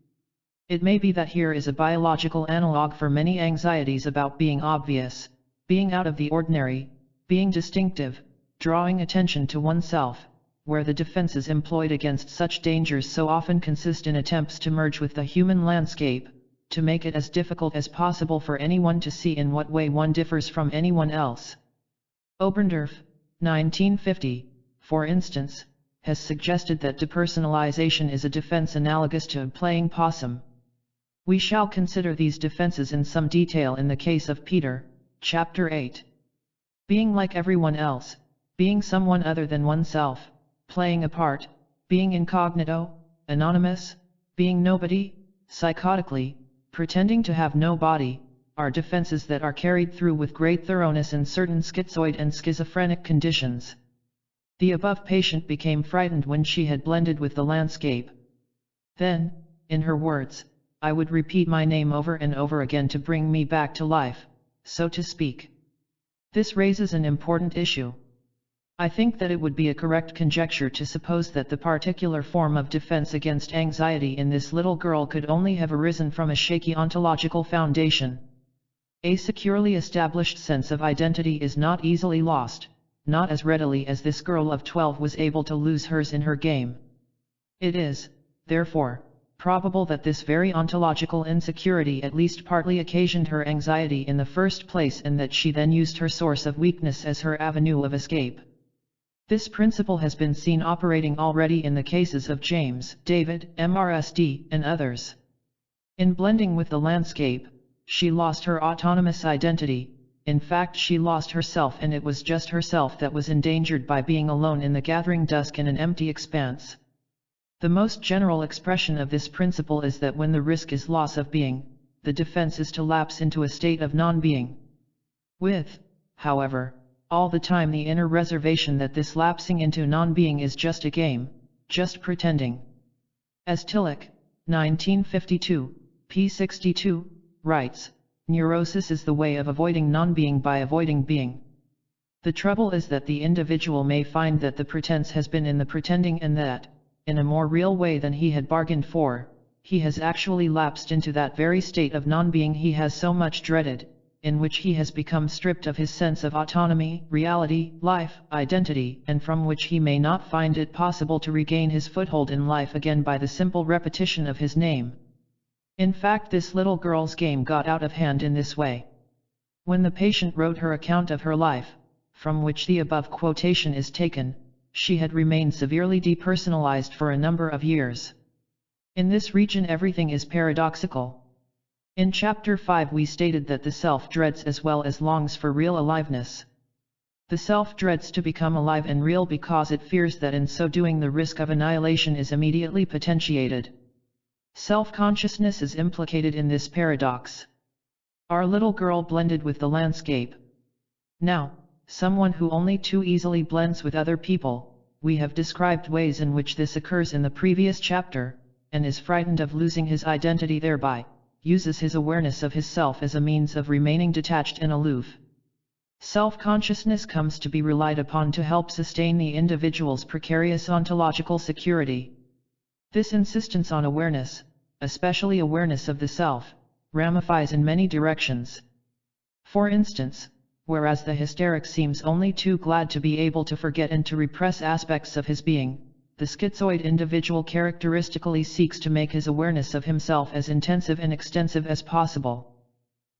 It may be that here is a biological analog for many anxieties about being obvious, being out of the ordinary, being distinctive, drawing attention to oneself, where the defenses employed against such dangers so often consist in attempts to merge with the human landscape, to make it as difficult as possible for anyone to see in what way one differs from anyone else. Oberndorf, 1950, for instance, has suggested that depersonalization is a defense analogous to playing possum. We shall consider these defenses in some detail in the case of Peter, Chapter 8. Being like everyone else, being someone other than oneself, playing a part, being incognito, anonymous, being nobody, psychotically, pretending to have no body, are defenses that are carried through with great thoroughness in certain schizoid and schizophrenic conditions. The above patient became frightened when she had blended with the landscape. Then, in her words, I would repeat my name over and over again to bring me back to life, so to speak. This raises an important issue. I think that it would be a correct conjecture to suppose that the particular form of defense against anxiety in this little girl could only have arisen from a shaky ontological foundation. A securely established sense of identity is not easily lost, not as readily as this girl of 12 was able to lose hers in her game. It is, therefore, probable that this very ontological insecurity at least partly occasioned her anxiety in the first place, and that she then used her source of weakness as her avenue of escape. This principle has been seen operating already in the cases of James, David, MRSD, and others. In blending with the landscape, she lost her autonomous identity. In fact, she lost herself, and it was just herself that was endangered by being alone in the gathering dusk in an empty expanse. The most general expression of this principle is that when the risk is loss of being, the defense is to lapse into a state of non-being. With, however, all the time the inner reservation that this lapsing into non-being is just a game, just pretending. As Tillich, 1952, p. 62, writes, neurosis is the way of avoiding non-being by avoiding being. The trouble is that the individual may find that the pretense has been in the pretending, and that, in a more real way than he had bargained for, he has actually lapsed into that very state of non-being he has so much dreaded, in which he has become stripped of his sense of autonomy, reality, life, identity, and from which he may not find it possible to regain his foothold in life again by the simple repetition of his name. In fact, this little girl's game got out of hand in this way. When the patient wrote her account of her life, from which the above quotation is taken, she had remained severely depersonalized for a number of years. In this region everything is paradoxical. In Chapter 5 we stated that the self dreads as well as longs for real aliveness. The self dreads to become alive and real because it fears that in so doing the risk of annihilation is immediately potentiated. Self-consciousness is implicated in this paradox. Our little girl blended with the landscape. Now, someone who only too easily blends with other people, we have described ways in which this occurs in the previous chapter, and is frightened of losing his identity thereby, uses his awareness of his self as a means of remaining detached and aloof. Self-consciousness comes to be relied upon to help sustain the individual's precarious ontological security. This insistence on awareness, especially awareness of the self, ramifies in many directions. For instance, whereas the hysteric seems only too glad to be able to forget and to repress aspects of his being, the schizoid individual characteristically seeks to make his awareness of himself as intensive and extensive as possible.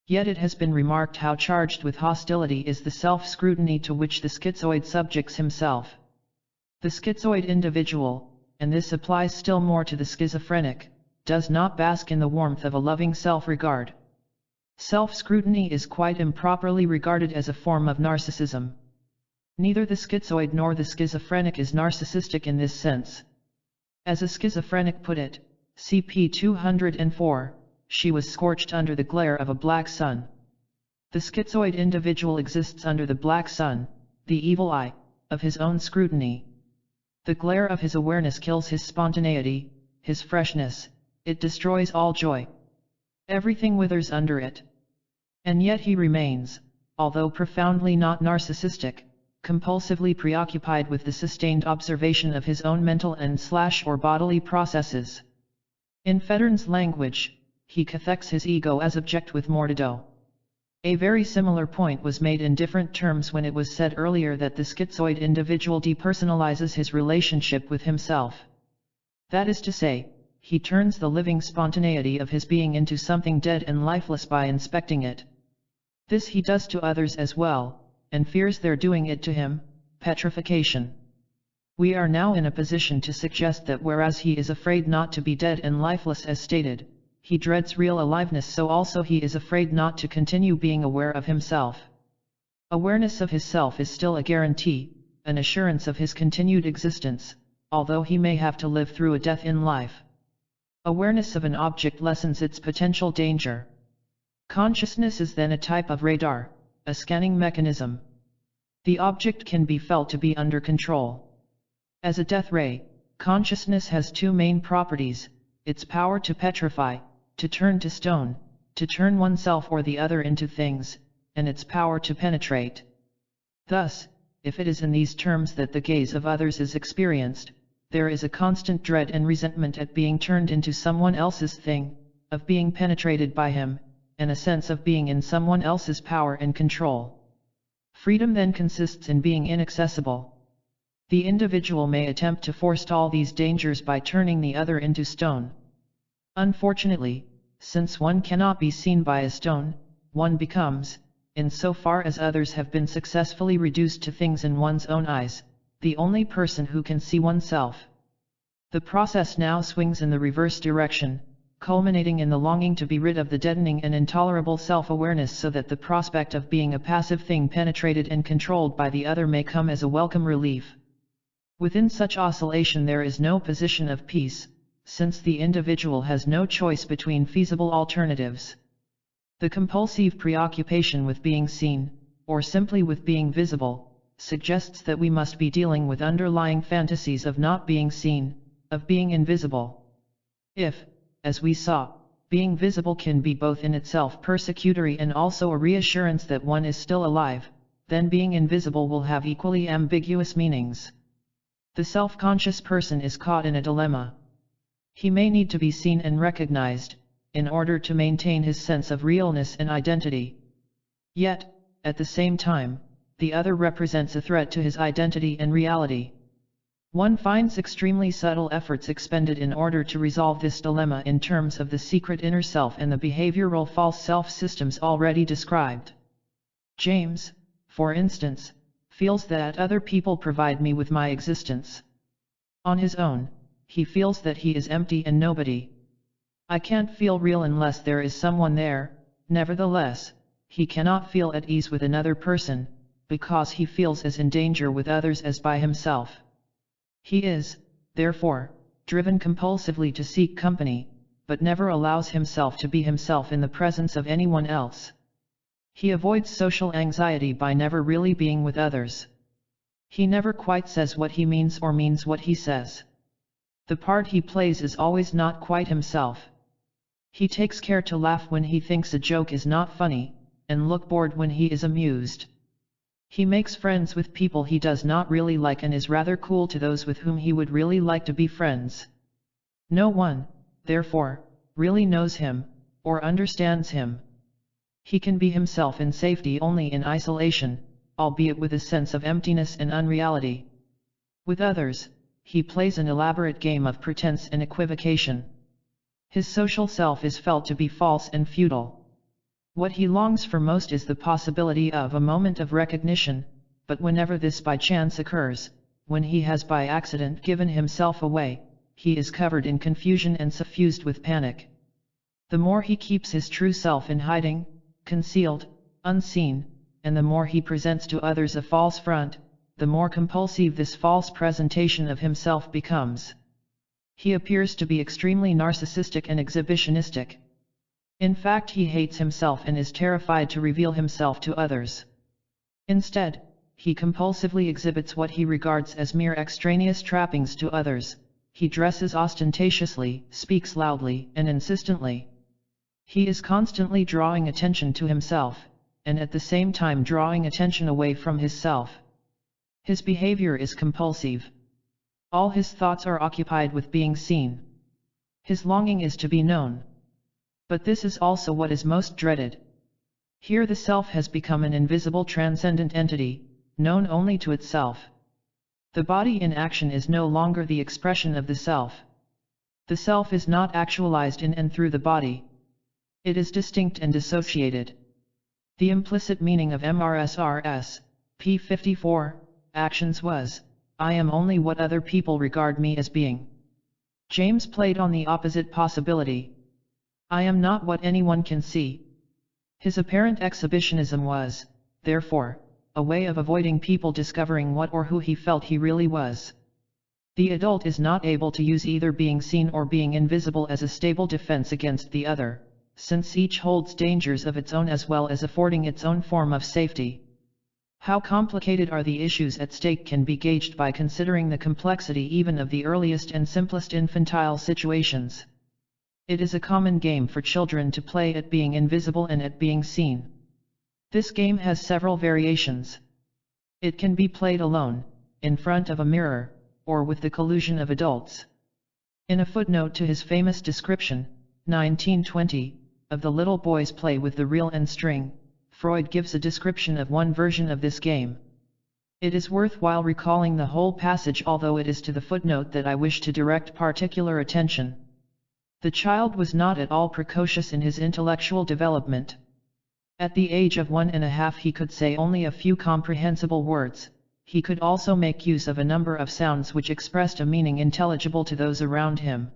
Yet it has been remarked how charged with hostility is the self-scrutiny to which the schizoid subjects himself. The schizoid individual, and this applies still more to the schizophrenic, does not bask in the warmth of a loving self-regard. Self-scrutiny is quite improperly regarded as a form of narcissism. Neither the schizoid nor the schizophrenic is narcissistic in this sense. As a schizophrenic put it, CP 204, she was scorched under the glare of a black sun. The schizoid individual exists under the black sun, the evil eye, of his own scrutiny. The glare of his awareness kills his spontaneity, his freshness, it destroys all joy. Everything withers under it. And yet he remains, although profoundly not narcissistic, compulsively preoccupied with the sustained observation of his own mental and/or bodily processes. In Federn's language, he cathects his ego as object with mordido. A very similar point was made in different terms when it was said earlier that the schizoid individual depersonalizes his relationship with himself. That is to say, he turns the living spontaneity of his being into something dead and lifeless by inspecting it. This he does to others as well, and fears their doing it to him, petrification. We are now in a position to suggest that whereas he is afraid not to be dead and lifeless as stated, he dreads real aliveness, so also he is afraid not to continue being aware of himself. Awareness of his self is still a guarantee, an assurance of his continued existence, although he may have to live through a death in life. Awareness of an object lessens its potential danger. Consciousness is then a type of radar, a scanning mechanism. The object can be felt to be under control. As a death ray, consciousness has two main properties: its power to petrify, to turn to stone, to turn oneself or the other into things, and its power to penetrate. Thus, if it is in these terms that the gaze of others is experienced, there is a constant dread and resentment at being turned into someone else's thing, of being penetrated by him, and a sense of being in someone else's power and control. Freedom then consists in being inaccessible. The individual may attempt to forestall these dangers by turning the other into stone. Unfortunately, since one cannot be seen by a stone, one becomes, in so far as others have been successfully reduced to things in one's own eyes, the only person who can see oneself. The process now swings in the reverse direction, culminating in the longing to be rid of the deadening and intolerable self-awareness so that the prospect of being a passive thing penetrated and controlled by the other may come as a welcome relief. Within such oscillation there is no position of peace, since the individual has no choice between feasible alternatives. The compulsive preoccupation with being seen, or simply with being visible, suggests that we must be dealing with underlying fantasies of not being seen, of being invisible. If, as we saw, being visible can be both in itself persecutory and also a reassurance that one is still alive, then being invisible will have equally ambiguous meanings. The self-conscious person is caught in a dilemma. He may need to be seen and recognized, in order to maintain his sense of realness and identity. Yet, at the same time, the other represents a threat to his identity and reality. One finds extremely subtle efforts expended in order to resolve this dilemma in terms of the secret inner self and the behavioral false self systems already described. James, for instance, feels that other people provide me with my existence. On his own, he feels that he is empty and nobody. I can't feel real unless there is someone there. Nevertheless, he cannot feel at ease with another person, because he feels as in danger with others as by himself. He is, therefore, driven compulsively to seek company, but never allows himself to be himself in the presence of anyone else. He avoids social anxiety by never really being with others. He never quite says what he means or means what he says. The part he plays is always not quite himself. He takes care to laugh when he thinks a joke is not funny, and look bored when he is amused. He makes friends with people he does not really like and is rather cool to those with whom he would really like to be friends. No one, therefore, really knows him, or understands him. He can be himself in safety only in isolation, albeit with a sense of emptiness and unreality. With others, he plays an elaborate game of pretense and equivocation. His social self is felt to be false and futile. What he longs for most is the possibility of a moment of recognition, but whenever this by chance occurs, when he has by accident given himself away, he is covered in confusion and suffused with panic. The more he keeps his true self in hiding, concealed, unseen, and the more he presents to others a false front, the more compulsive this false presentation of himself becomes. He appears to be extremely narcissistic and exhibitionistic. In fact, he hates himself and is terrified to reveal himself to others. Instead, he compulsively exhibits what he regards as mere extraneous trappings to others. He dresses ostentatiously, speaks loudly and insistently. He is constantly drawing attention to himself, and at the same time drawing attention away from himself. His behavior is compulsive. All his thoughts are occupied with being seen. His longing is to be known. But this is also what is most dreaded. Here the self has become an invisible transcendent entity, known only to itself. The body in action is no longer the expression of the self. The self is not actualized in and through the body. It is distinct and dissociated. The implicit meaning of MRSRS, p. 54, actions was, I am only what other people regard me as being. James played on the opposite possibility. I am not what anyone can see. His apparent exhibitionism was, therefore, a way of avoiding people discovering what or who he felt he really was. The adult is not able to use either being seen or being invisible as a stable defense against the other, since each holds dangers of its own as well as affording its own form of safety. How complicated are the issues at stake can be gauged by considering the complexity even of the earliest and simplest infantile situations. It is a common game for children to play at being invisible and at being seen. This game has several variations. It can be played alone, in front of a mirror, or with the collusion of adults. In a footnote to his famous description, 1920, of the little boy's play with the reel and string, Freud gives a description of one version of this game. It is worthwhile recalling the whole passage, although it is to the footnote that I wish to direct particular attention. The child was not at all precocious in his intellectual development. At the age of 1½ he could say only a few comprehensible words. He could also make use of a number of sounds which expressed a meaning intelligible to those around him.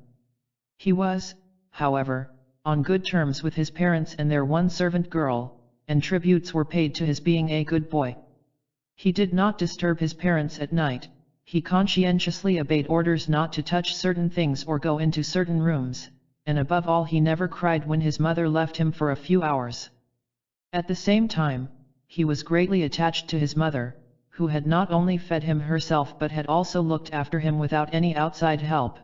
He was, however, on good terms with his parents and their one servant girl, and tributes were paid to his being a good boy. He did not disturb his parents at night. He conscientiously obeyed orders not to touch certain things or go into certain rooms, and above all he never cried when his mother left him for a few hours. At the same time, he was greatly attached to his mother, who had not only fed him herself but had also looked after him without any outside help.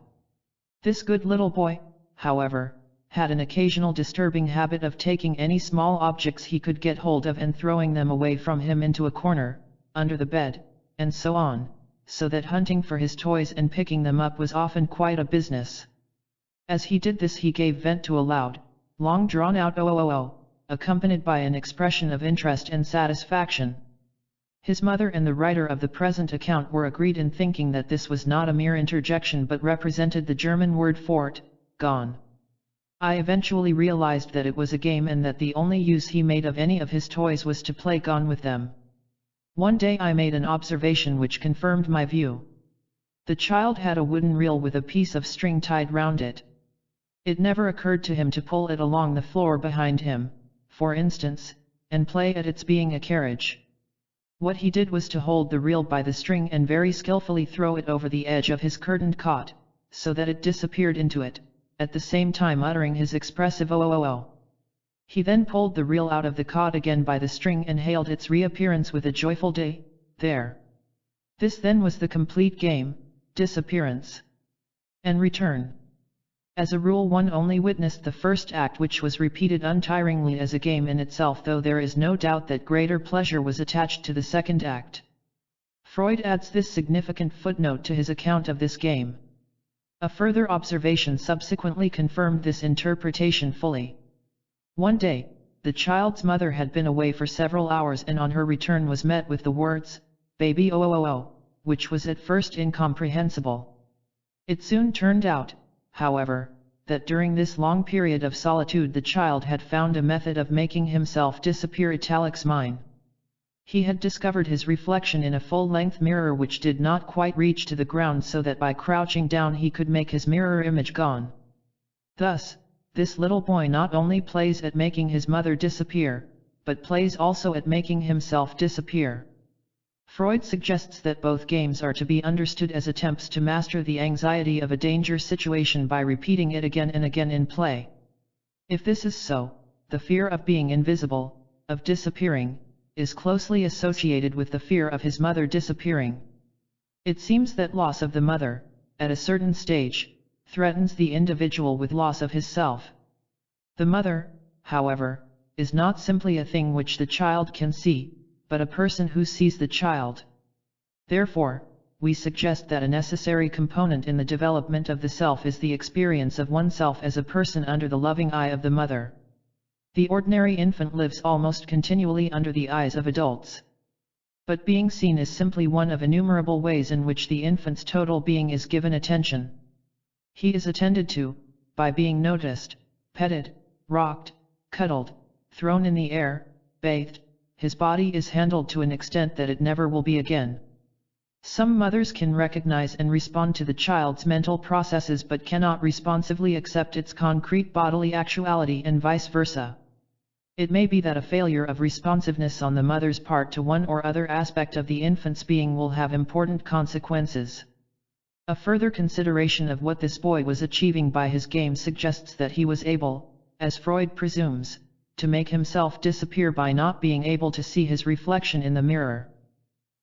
This good little boy, however, had an occasional disturbing habit of taking any small objects he could get hold of and throwing them away from him into a corner, under the bed, and so on, so that hunting for his toys and picking them up was often quite a business. As he did this he gave vent to a loud, long drawn-out "oh," accompanied by an expression of interest and satisfaction. His mother and the writer of the present account were agreed in thinking that this was not a mere interjection but represented the German word fort, gone. I eventually realized that it was a game and that the only use he made of any of his toys was to play gone with them. One day I made an observation which confirmed my view. The child had a wooden reel with a piece of string tied round it. It never occurred to him to pull it along the floor behind him, for instance, and play at its being a carriage. What he did was to hold the reel by the string and very skillfully throw it over the edge of his curtained cot, so that it disappeared into it, at the same time uttering his expressive "oh." He then pulled the reel out of the cot again by the string and hailed its reappearance with a joyful "day, there." This then was the complete game, disappearance and return. As a rule one only witnessed the first act, which was repeated untiringly as a game in itself, though there is no doubt that greater pleasure was attached to the second act. Freud adds this significant footnote to his account of this game. A further observation subsequently confirmed this interpretation fully. One day, the child's mother had been away for several hours and on her return was met with the words, "Baby oh," which was at first incomprehensible. It soon turned out, however, that during this long period of solitude the child had found a method of making himself disappear. Mine. He had discovered his reflection in a full-length mirror which did not quite reach to the ground, so that by crouching down he could make his mirror image gone. Thus, this little boy not only plays at making his mother disappear, but plays also at making himself disappear. Freud suggests that both games are to be understood as attempts to master the anxiety of a danger situation by repeating it again and again in play. If this is so, the fear of being invisible, of disappearing, is closely associated with the fear of his mother disappearing. It seems that loss of the mother, at a certain stage, threatens the individual with loss of his self. The mother, however, is not simply a thing which the child can see, but a person who sees the child. Therefore, we suggest that a necessary component in the development of the self is the experience of oneself as a person under the loving eye of the mother. The ordinary infant lives almost continually under the eyes of adults. But being seen is simply one of innumerable ways in which the infant's total being is given attention. He is attended to, by being noticed, petted, rocked, cuddled, thrown in the air, bathed. His body is handled to an extent that it never will be again. Some mothers can recognize and respond to the child's mental processes but cannot responsively accept its concrete bodily actuality, and vice versa. It may be that a failure of responsiveness on the mother's part to one or other aspect of the infant's being will have important consequences. A further consideration of what this boy was achieving by his game suggests that he was able, as Freud presumes, to make himself disappear by not being able to see his reflection in the mirror.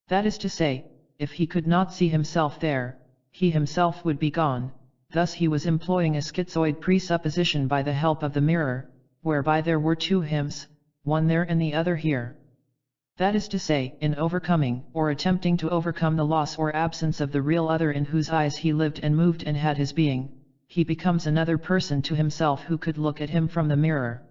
That is to say, if he could not see himself there, he himself would be gone. Thus he was employing a schizoid presupposition by the help of the mirror, whereby there were two hims, one there and the other here. That is to say, in overcoming or attempting to overcome the loss or absence of the real other in whose eyes he lived and moved and had his being, he becomes another person to himself who could look at him from the mirror.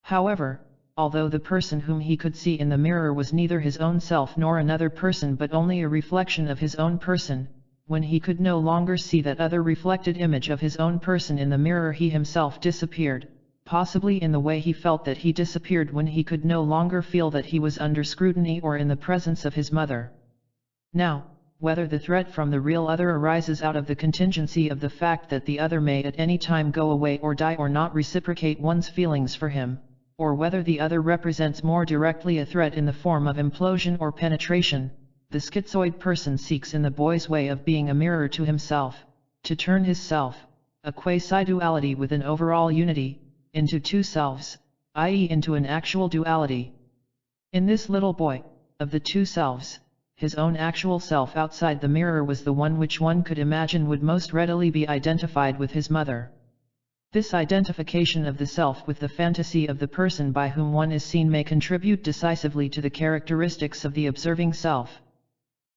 However, although the person whom he could see in the mirror was neither his own self nor another person but only a reflection of his own person, when he could no longer see that other reflected image of his own person in the mirror, he himself disappeared, possibly in the way he felt that he disappeared when he could no longer feel that he was under scrutiny or in the presence of his mother. Now, whether the threat from the real other arises out of the contingency of the fact that the other may at any time go away or die or not reciprocate one's feelings for him, or whether the other represents more directly a threat in the form of implosion or penetration, the schizoid person seeks in the boy's way of being a mirror to himself, to turn his self, a quasi-duality with an overall unity, into two selves, i.e. into an actual duality. In this little boy, of the two selves, his own actual self outside the mirror was the one which one could imagine would most readily be identified with his mother. This identification of the self with the fantasy of the person by whom one is seen may contribute decisively to the characteristics of the observing self.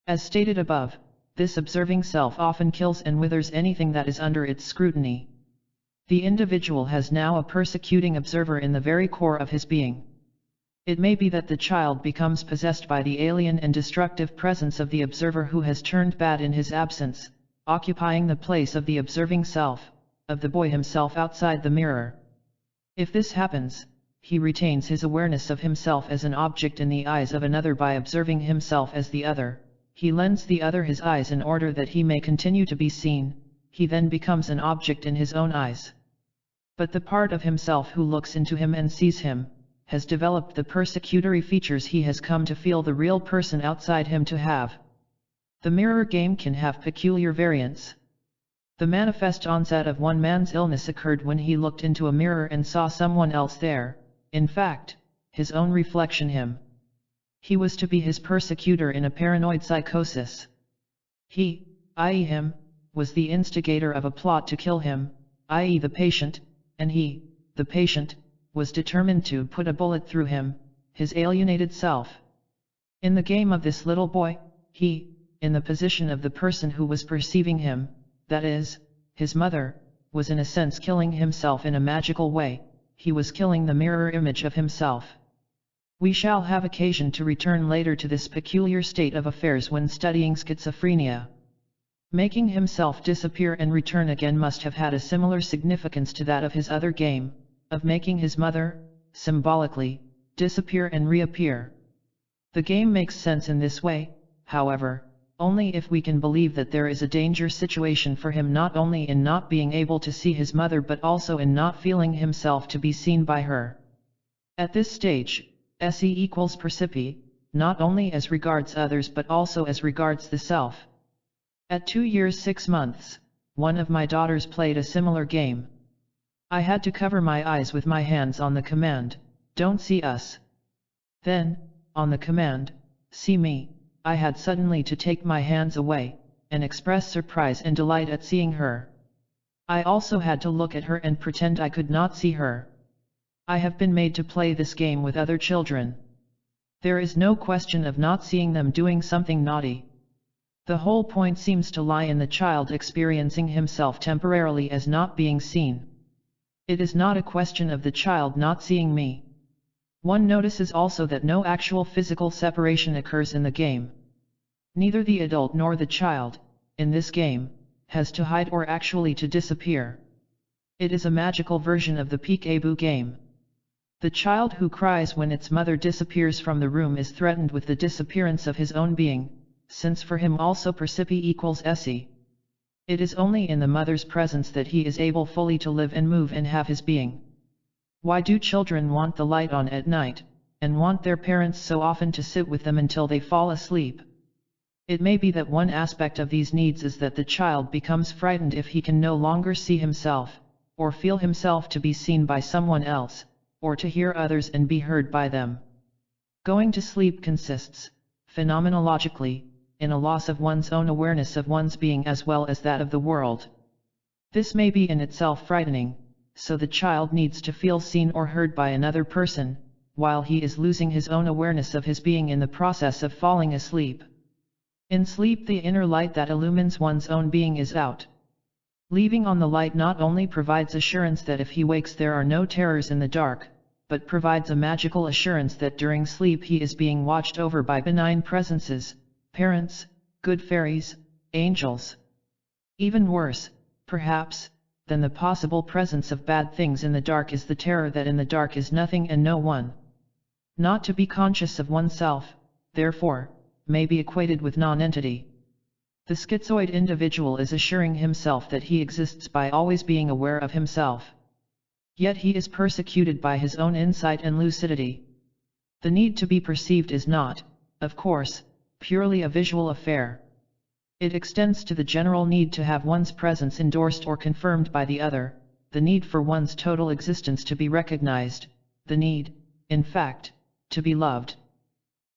As stated above, this observing self often kills and withers anything that is under its scrutiny. The individual has now a persecuting observer in the very core of his being. It may be that the child becomes possessed by the alien and destructive presence of the observer who has turned bad in his absence, occupying the place of the observing self, of the boy himself outside the mirror. If this happens, he retains his awareness of himself as an object in the eyes of another by observing himself as the other. He lends the other his eyes in order that he may continue to be seen. He then becomes an object in his own eyes. But the part of himself who looks into him and sees him, has developed the persecutory features he has come to feel the real person outside him to have. The mirror game can have peculiar variants. The manifest onset of one man's illness occurred when he looked into a mirror and saw someone else there, in fact, his own reflection him. He was to be his persecutor in a paranoid psychosis. He, i.e. him, was the instigator of a plot to kill him, i.e. the patient, and he, the patient, was determined to put a bullet through him, his alienated self. In the game of this little boy, he, in the position of the person who was perceiving him, that is, his mother, was in a sense killing himself in a magical way. He was killing the mirror image of himself. We shall have occasion to return later to this peculiar state of affairs when studying schizophrenia. Making himself disappear and return again must have had a similar significance to that of his other game, of making his mother, symbolically, disappear and reappear. The game makes sense in this way, however, only if we can believe that there is a danger situation for him, not only in not being able to see his mother but also in not feeling himself to be seen by her. At this stage, SE equals percipi, not only as regards others but also as regards the self. At 2 years 6 months, one of my daughters played a similar game. I had to cover my eyes with my hands on the command, "Don't see us." Then, on the command, "See me," I had suddenly to take my hands away, and express surprise and delight at seeing her. I also had to look at her and pretend I could not see her. I have been made to play this game with other children. There is no question of not seeing them doing something naughty. The whole point seems to lie in the child experiencing himself temporarily as not being seen. It is not a question of the child not seeing me. One notices also that no actual physical separation occurs in the game. Neither the adult nor the child, in this game, has to hide or actually to disappear. It is a magical version of the peek-a-boo game. The child who cries when its mother disappears from the room is threatened with the disappearance of his own being, since for him also percipi equals esse. It is only in the mother's presence that he is able fully to live and move and have his being. Why do children want the light on at night, and want their parents so often to sit with them until they fall asleep? It may be that one aspect of these needs is that the child becomes frightened if he can no longer see himself, or feel himself to be seen by someone else, or to hear others and be heard by them. Going to sleep consists, phenomenologically, in a loss of one's own awareness of one's being as well as that of the world. This may be in itself frightening, so the child needs to feel seen or heard by another person, while he is losing his own awareness of his being in the process of falling asleep. In sleep, the inner light that illumines one's own being is out. Leaving on the light not only provides assurance that if he wakes there are no terrors in the dark, but provides a magical assurance that during sleep he is being watched over by benign presences, parents, good fairies, angels. Even worse, perhaps, than the possible presence of bad things in the dark is the terror that in the dark is nothing and no one. Not to be conscious of oneself, therefore, may be equated with non-entity. The schizoid individual is assuring himself that he exists by always being aware of himself. Yet he is persecuted by his own insight and lucidity. The need to be perceived is not, of course, purely a visual affair. It extends to the general need to have one's presence endorsed or confirmed by the other, the need for one's total existence to be recognized, the need, in fact, to be loved.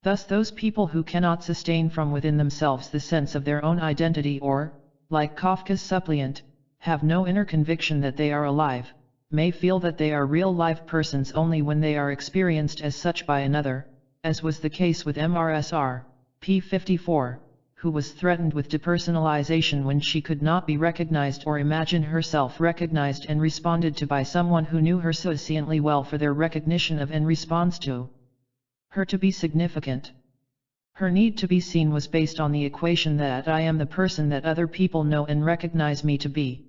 Thus those people who cannot sustain from within themselves the sense of their own identity or, like Kafka's suppliant, have no inner conviction that they are alive, may feel that they are real live persons only when they are experienced as such by another, as was the case with MRSR, p. 54, who was threatened with depersonalization when she could not be recognized or imagine herself recognized and responded to by someone who knew her sufficiently well for their recognition of and response to her to be significant. Her need to be seen was based on the equation that I am the person that other people know and recognize me to be.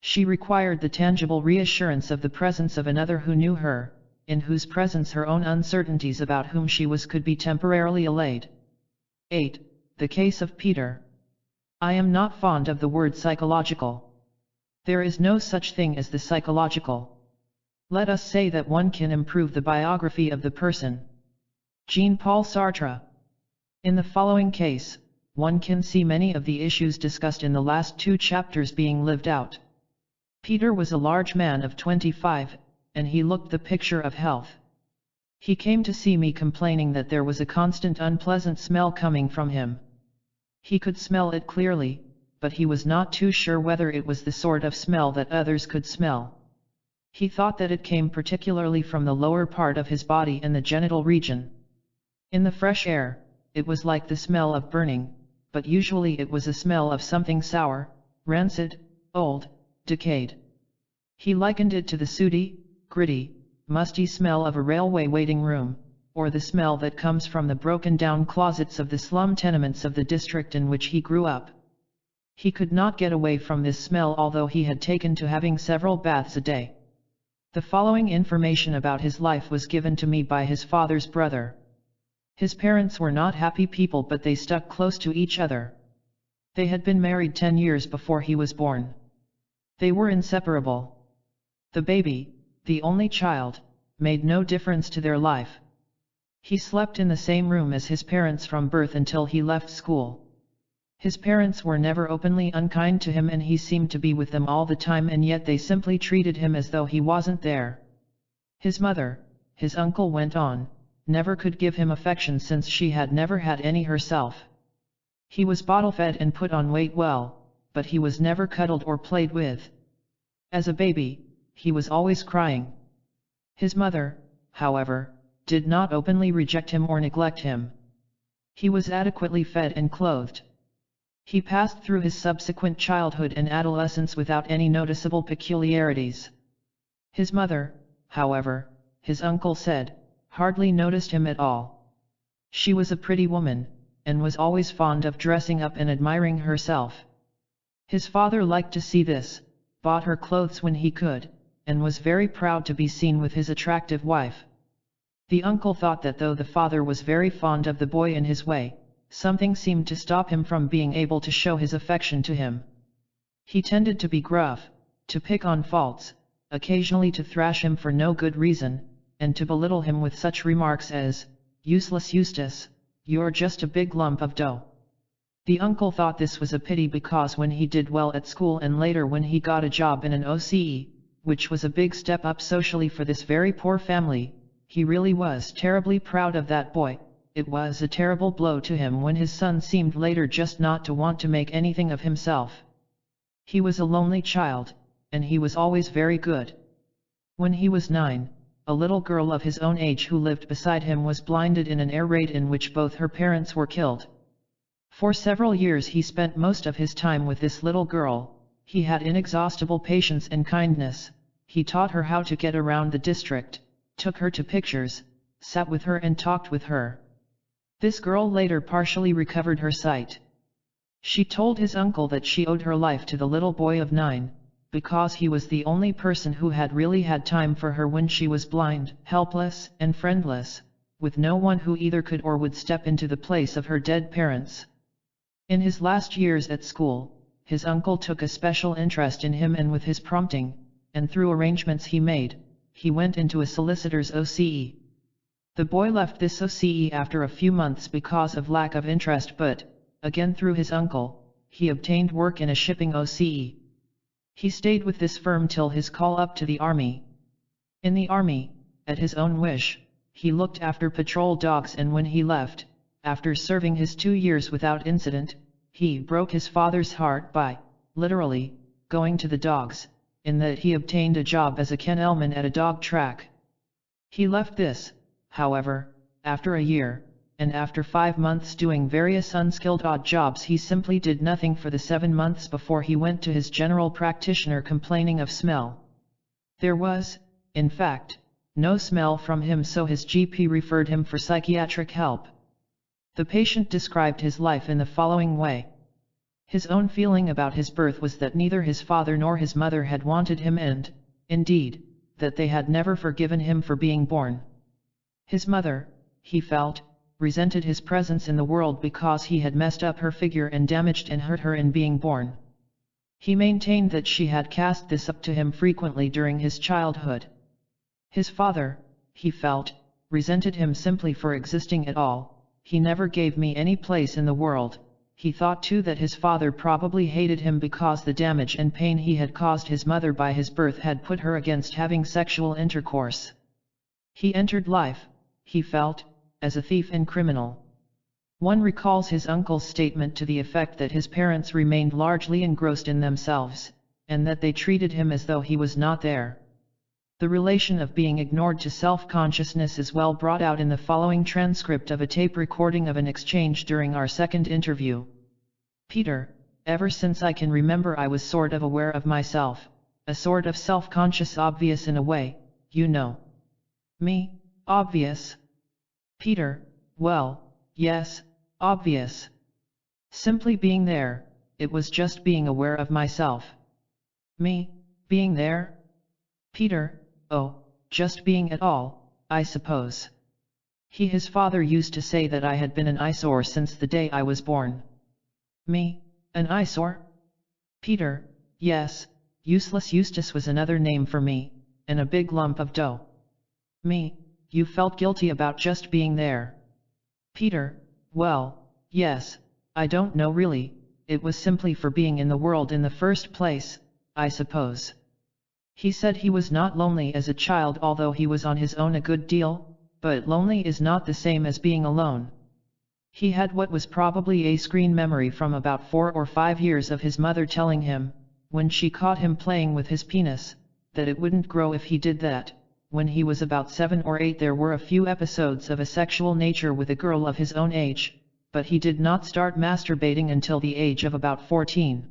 She required the tangible reassurance of the presence of another who knew her, in whose presence her own uncertainties about whom she was could be temporarily allayed. 8. The case of Peter. I am not fond of the word psychological. There is no such thing as the psychological. Let us say that one can improve the biography of the person. Jean-Paul Sartre. In the following case, one can see many of the issues discussed in the last 2 chapters being lived out. Peter was a large man of 25, and he looked the picture of health. He came to see me complaining that there was a constant unpleasant smell coming from him. He could smell it clearly, but he was not too sure whether it was the sort of smell that others could smell. He thought that it came particularly from the lower part of his body and the genital region. In the fresh air, it was like the smell of burning, but usually it was a smell of something sour, rancid, old, decayed. He likened it to the sooty, gritty, musty smell of a railway waiting room, or the smell that comes from the broken-down closets of the slum tenements of the district in which he grew up. He could not get away from this smell although he had taken to having several baths a day. The following information about his life was given to me by his father's brother. His parents were not happy people, but they stuck close to each other. They had been married 10 years before he was born. They were inseparable. The baby, the only child, made no difference to their life. He slept in the same room as his parents from birth until he left school. His parents were never openly unkind to him, and he seemed to be with them all the time, and yet they simply treated him as though he wasn't there. His mother, his uncle went on, never could give him affection since she had never had any herself. He was bottle-fed and put on weight well, but he was never cuddled or played with. As a baby, he was always crying. His mother, however, did not openly reject him or neglect him. He was adequately fed and clothed. He passed through his subsequent childhood and adolescence without any noticeable peculiarities. His mother, however, his uncle said, hardly noticed him at all. She was a pretty woman, and was always fond of dressing up and admiring herself. His father liked to see this, bought her clothes when he could, and was very proud to be seen with his attractive wife. The uncle thought that though the father was very fond of the boy in his way, something seemed to stop him from being able to show his affection to him. He tended to be gruff, to pick on faults, occasionally to thrash him for no good reason, and to belittle him with such remarks as, "Useless Eustace, you're just a big lump of dough." The uncle thought this was a pity because when he did well at school and later when he got a job in an OCE, which was a big step up socially for this very poor family, he really was terribly proud of that boy. It was a terrible blow to him when his son seemed later just not to want to make anything of himself. He was a lonely child, and he was always very good. When he was 9, a little girl of his own age who lived beside him was blinded in an air raid in which both her parents were killed. For several years he spent most of his time with this little girl. He had inexhaustible patience and kindness. He taught her how to get around the district, took her to pictures, sat with her and talked with her. This girl later partially recovered her sight. She told his uncle that she owed her life to the little boy of 9, because he was the only person who had really had time for her when she was blind, helpless, and friendless, with no one who either could or would step into the place of her dead parents. In his last years at school, his uncle took a special interest in him, and with his prompting, and through arrangements he made, he went into a solicitor's OCE. The boy left this OCE after a few months because of lack of interest, but, again through his uncle, he obtained work in a shipping OCE. He stayed with this firm till his call up to the army. In the army, at his own wish, he looked after patrol dogs, and when he left, after serving his 2 years without incident, he broke his father's heart by, literally, going to the dogs, in that he obtained a job as a kennelman at a dog track. He left this, however, after a year, and after 5 months doing various unskilled odd jobs. He simply did nothing for the 7 months before he went to his general practitioner complaining of smell. There was, in fact, no smell from him, so his GP referred him for psychiatric help. The patient described his life in the following way. His own feeling about his birth was that neither his father nor his mother had wanted him, and, indeed, that they had never forgiven him for being born. His mother, he felt, resented his presence in the world because he had messed up her figure and damaged and hurt her in being born. He maintained that she had cast this up to him frequently during his childhood. His father, he felt, resented him simply for existing at all. He never gave me any place in the world. He thought too that his father probably hated him because the damage and pain he had caused his mother by his birth had put her against having sexual intercourse. He entered life, he felt, as a thief and criminal. One recalls his uncle's statement to the effect that his parents remained largely engrossed in themselves, and that they treated him as though he was not there. The relation of being ignored to self-consciousness is well brought out in the following transcript of a tape recording of an exchange during our second interview. Peter, ever since I can remember I was sort of aware of myself, a sort of self-conscious, obvious in a way, you know. Me, obvious? Peter, well, yes, obvious. Simply being there, it was just being aware of myself. Me, being there? Peter, oh, just being at all, I suppose. His father used to say that I had been an eyesore since the day I was born. Me, an eyesore? Peter, yes, useless Eustace was another name for me, and a big lump of dough. Me, you felt guilty about just being there. Peter, well, yes, I don't know really, it was simply for being in the world in the first place, I suppose. He said he was not lonely as a child, although he was on his own a good deal, but lonely is not the same as being alone. He had what was probably a screen memory from about 4 or 5 years of his mother telling him, when she caught him playing with his penis, that it wouldn't grow if he did that. When he was about 7 or 8 there were a few episodes of a sexual nature with a girl of his own age, but he did not start masturbating until the age of about 14.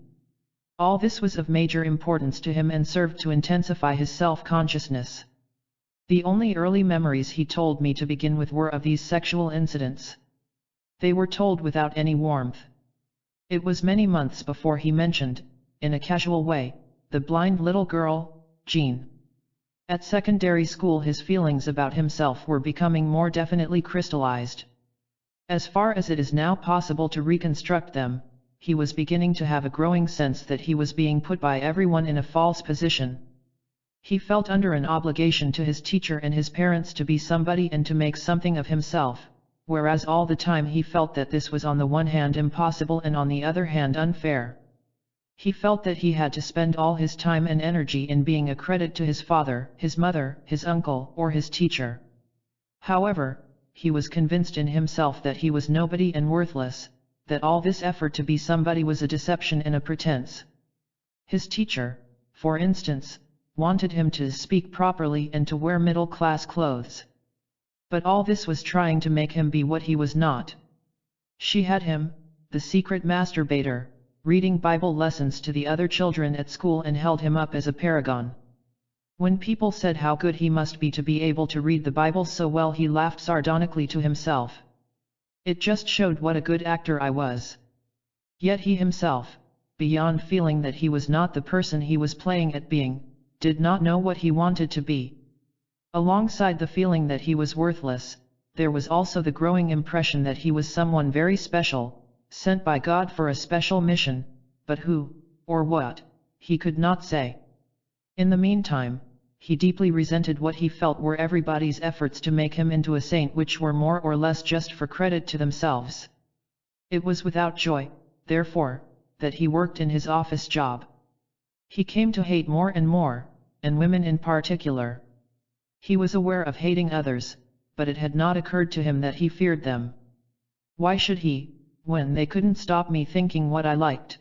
All this was of major importance to him and served to intensify his self-consciousness. The only early memories he told me to begin with were of these sexual incidents. They were told without any warmth. It was many months before he mentioned, in a casual way, the blind little girl, Jean. At secondary school his feelings about himself were becoming more definitely crystallized. As far as it is now possible to reconstruct them, he was beginning to have a growing sense that he was being put by everyone in a false position. He felt under an obligation to his teacher and his parents to be somebody and to make something of himself, whereas all the time he felt that this was on the one hand impossible and on the other hand unfair. He felt that he had to spend all his time and energy in being a credit to his father, his mother, his uncle, or his teacher. However, he was convinced in himself that he was nobody and worthless, that all this effort to be somebody was a deception and a pretense. His teacher, for instance, wanted him to speak properly and to wear middle-class clothes. But all this was trying to make him be what he was not. She had him, the secret masturbator, reading Bible lessons to the other children at school and held him up as a paragon. When people said how good he must be to be able to read the Bible so well, he laughed sardonically to himself. It just showed what a good actor I was. Yet he himself, beyond feeling that he was not the person he was playing at being, did not know what he wanted to be. Alongside the feeling that he was worthless, there was also the growing impression that he was someone very special, sent by God for a special mission, but who, or what, he could not say. In the meantime, he deeply resented what he felt were everybody's efforts to make him into a saint, which were more or less just for credit to themselves. It was without joy, therefore, that he worked in his office job. He came to hate more and more, and women in particular. He was aware of hating others, but it had not occurred to him that he feared them. Why should he, when they couldn't stop me thinking what I liked?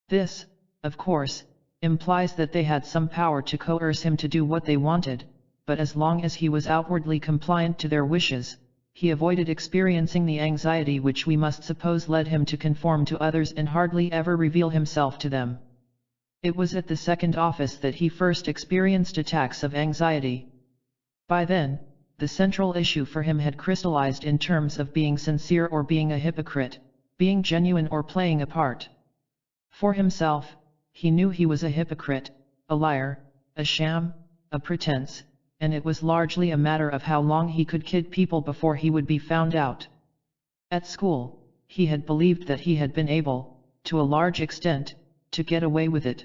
This, of course, implies that they had some power to coerce him to do what they wanted, but as long as he was outwardly compliant to their wishes, he avoided experiencing the anxiety which we must suppose led him to conform to others and hardly ever reveal himself to them. It was at the second office that he first experienced attacks of anxiety. By then, the central issue for him had crystallized in terms of being sincere or being a hypocrite, being genuine or playing a part. For himself, he knew he was a hypocrite, a liar, a sham, a pretense, and it was largely a matter of how long he could kid people before he would be found out. At school, he had believed that he had been able, to a large extent, to get away with it.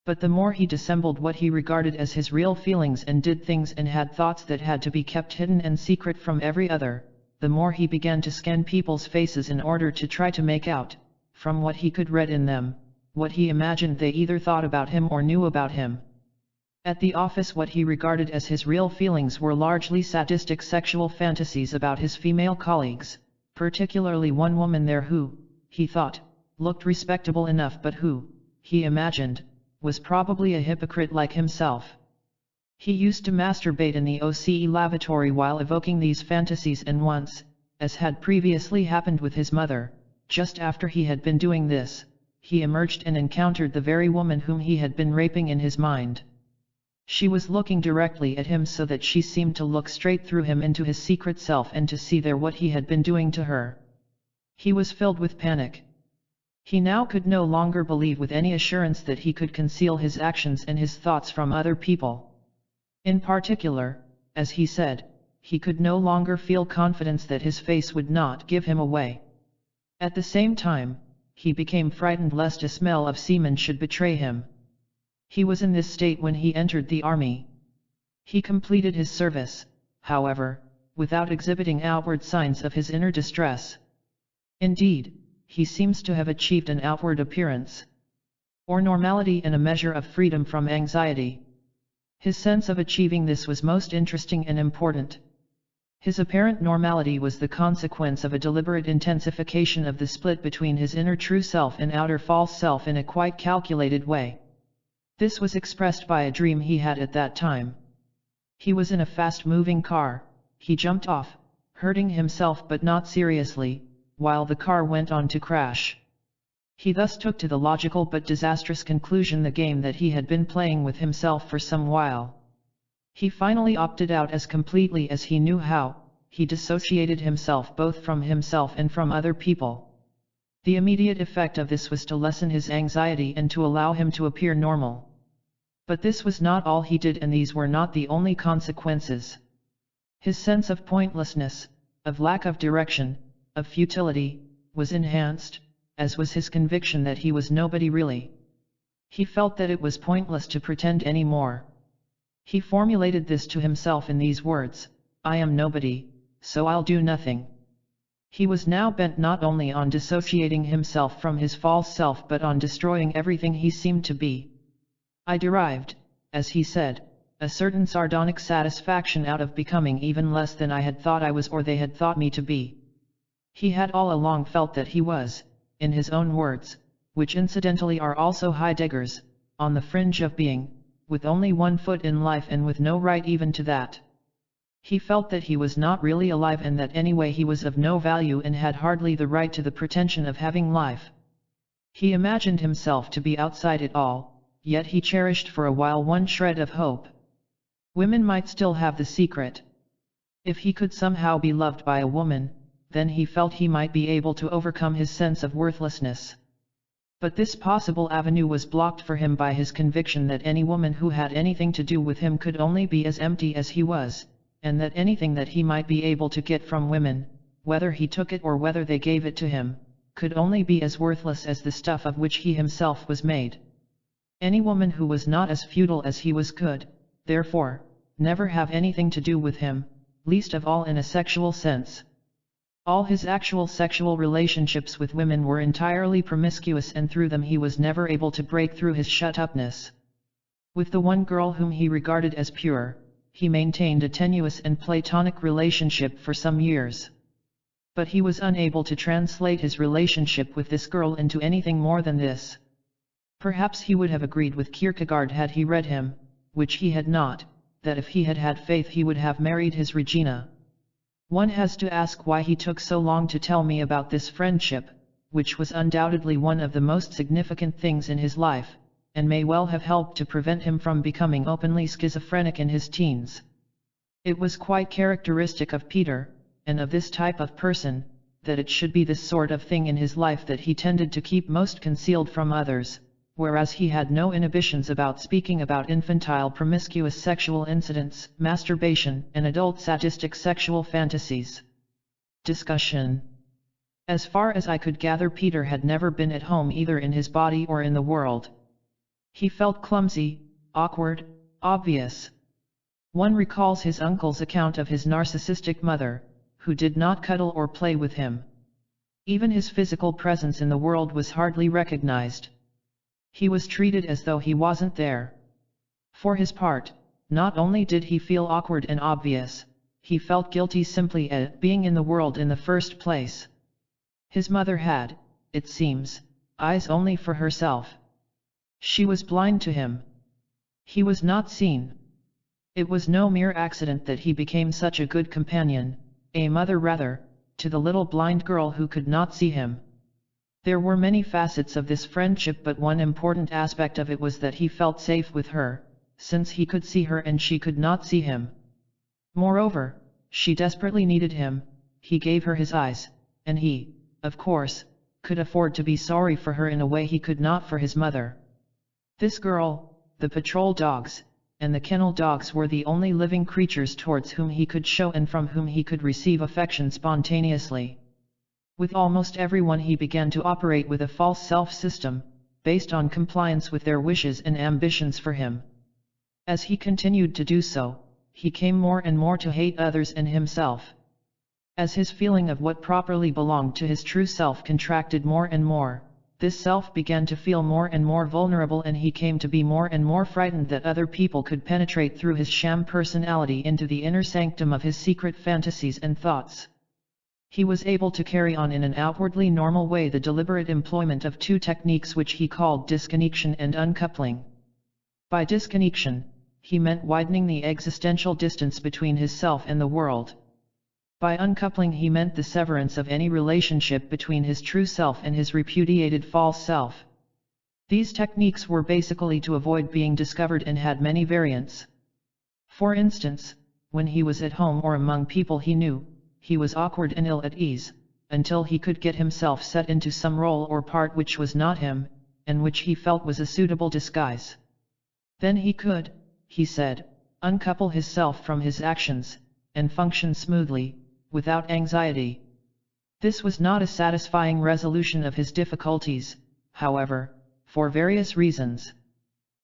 But the more he dissembled what he regarded as his real feelings and did things and had thoughts that had to be kept hidden and secret from every other, the more he began to scan people's faces in order to try to make out, from what he could read in them, what he imagined they either thought about him or knew about him. At the office, what he regarded as his real feelings were largely sadistic sexual fantasies about his female colleagues, particularly one woman there who, he thought, looked respectable enough but who, he imagined, was probably a hypocrite like himself. He used to masturbate in the OCE lavatory while evoking these fantasies, and once, as had previously happened with his mother, just after he had been doing this, he emerged and encountered the very woman whom he had been raping in his mind. She was looking directly at him so that she seemed to look straight through him into his secret self and to see there what he had been doing to her. He was filled with panic. He now could no longer believe with any assurance that he could conceal his actions and his thoughts from other people. In particular, as he said, he could no longer feel confidence that his face would not give him away. At the same time, he became frightened lest a smell of semen should betray him. He was in this state when he entered the army. He completed his service, however, without exhibiting outward signs of his inner distress. Indeed, he seems to have achieved an outward appearance or normality and a measure of freedom from anxiety. His sense of achieving this was most interesting and important. His apparent normality was the consequence of a deliberate intensification of the split between his inner true self and outer false self in a quite calculated way. This was expressed by a dream he had at that time. He was in a fast-moving car, he jumped off, hurting himself but not seriously, while the car went on to crash. He thus took to the logical but disastrous conclusion the game that he had been playing with himself for some while. He finally opted out as completely as he knew how. He dissociated himself both from himself and from other people. The immediate effect of this was to lessen his anxiety and to allow him to appear normal. But this was not all he did, and these were not the only consequences. His sense of pointlessness, of lack of direction, of futility, was enhanced, as was his conviction that he was nobody really. He felt that it was pointless to pretend any more. He formulated this to himself in these words: I am nobody, so I'll do nothing. He was now bent not only on dissociating himself from his false self but on destroying everything he seemed to be. I derived, as he said, a certain sardonic satisfaction out of becoming even less than I had thought I was or they had thought me to be. He had all along felt that he was, in his own words, which incidentally are also Heidegger's, on the fringe of being, with only one foot in life and with no right even to that. He felt that he was not really alive and that anyway he was of no value and had hardly the right to the pretension of having life. He imagined himself to be outside it all, yet he cherished for a while one shred of hope. Women might still have the secret. If he could somehow be loved by a woman, then he felt he might be able to overcome his sense of worthlessness. But this possible avenue was blocked for him by his conviction that any woman who had anything to do with him could only be as empty as he was, and that anything that he might be able to get from women, whether he took it or whether they gave it to him, could only be as worthless as the stuff of which he himself was made. Any woman who was not as futile as he was could, therefore, never have anything to do with him, least of all in a sexual sense. All his actual sexual relationships with women were entirely promiscuous, and through them he was never able to break through his shut-upness. With the one girl whom he regarded as pure, he maintained a tenuous and platonic relationship for some years. But he was unable to translate his relationship with this girl into anything more than this. Perhaps he would have agreed with Kierkegaard had he read him, which he had not, that if he had had faith he would have married his Regina. One has to ask why he took so long to tell me about this friendship, which was undoubtedly one of the most significant things in his life, and may well have helped to prevent him from becoming openly schizophrenic in his teens. It was quite characteristic of Peter, and of this type of person, that it should be this sort of thing in his life that he tended to keep most concealed from others, whereas he had no inhibitions about speaking about infantile promiscuous sexual incidents, masturbation, and adult sadistic sexual fantasies. Discussion. As far as I could gather, Peter had never been at home either in his body or in the world. He felt clumsy, awkward, obvious. One recalls his uncle's account of his narcissistic mother, who did not cuddle or play with him. Even his physical presence in the world was hardly recognized. He was treated as though he wasn't there. For his part, not only did he feel awkward and obvious, he felt guilty simply at being in the world in the first place. His mother had, it seems, eyes only for herself. She was blind to him. He was not seen. It was no mere accident that he became such a good companion, a mother rather, to the little blind girl who could not see him. There were many facets of this friendship, but one important aspect of it was that he felt safe with her, since he could see her and she could not see him. Moreover, she desperately needed him, he gave her his eyes, and he, of course, could afford to be sorry for her in a way he could not for his mother. This girl, the patrol dogs, and the kennel dogs were the only living creatures towards whom he could show and from whom he could receive affection spontaneously. With almost everyone he began to operate with a false self-system, based on compliance with their wishes and ambitions for him. As he continued to do so, he came more and more to hate others and himself. As his feeling of what properly belonged to his true self contracted more and more, this self began to feel more and more vulnerable, and he came to be more and more frightened that other people could penetrate through his sham personality into the inner sanctum of his secret fantasies and thoughts. He was able to carry on in an outwardly normal way the deliberate employment of two techniques which he called disconnection and uncoupling. By disconnection, he meant widening the existential distance between his self and the world. By uncoupling he meant the severance of any relationship between his true self and his repudiated false self. These techniques were basically to avoid being discovered and had many variants. For instance, when he was at home or among people he knew, he was awkward and ill at ease, until he could get himself set into some role or part which was not him, and which he felt was a suitable disguise. Then he could, he said, uncouple his self from his actions, and function smoothly, without anxiety. This was not a satisfying resolution of his difficulties, however, for various reasons.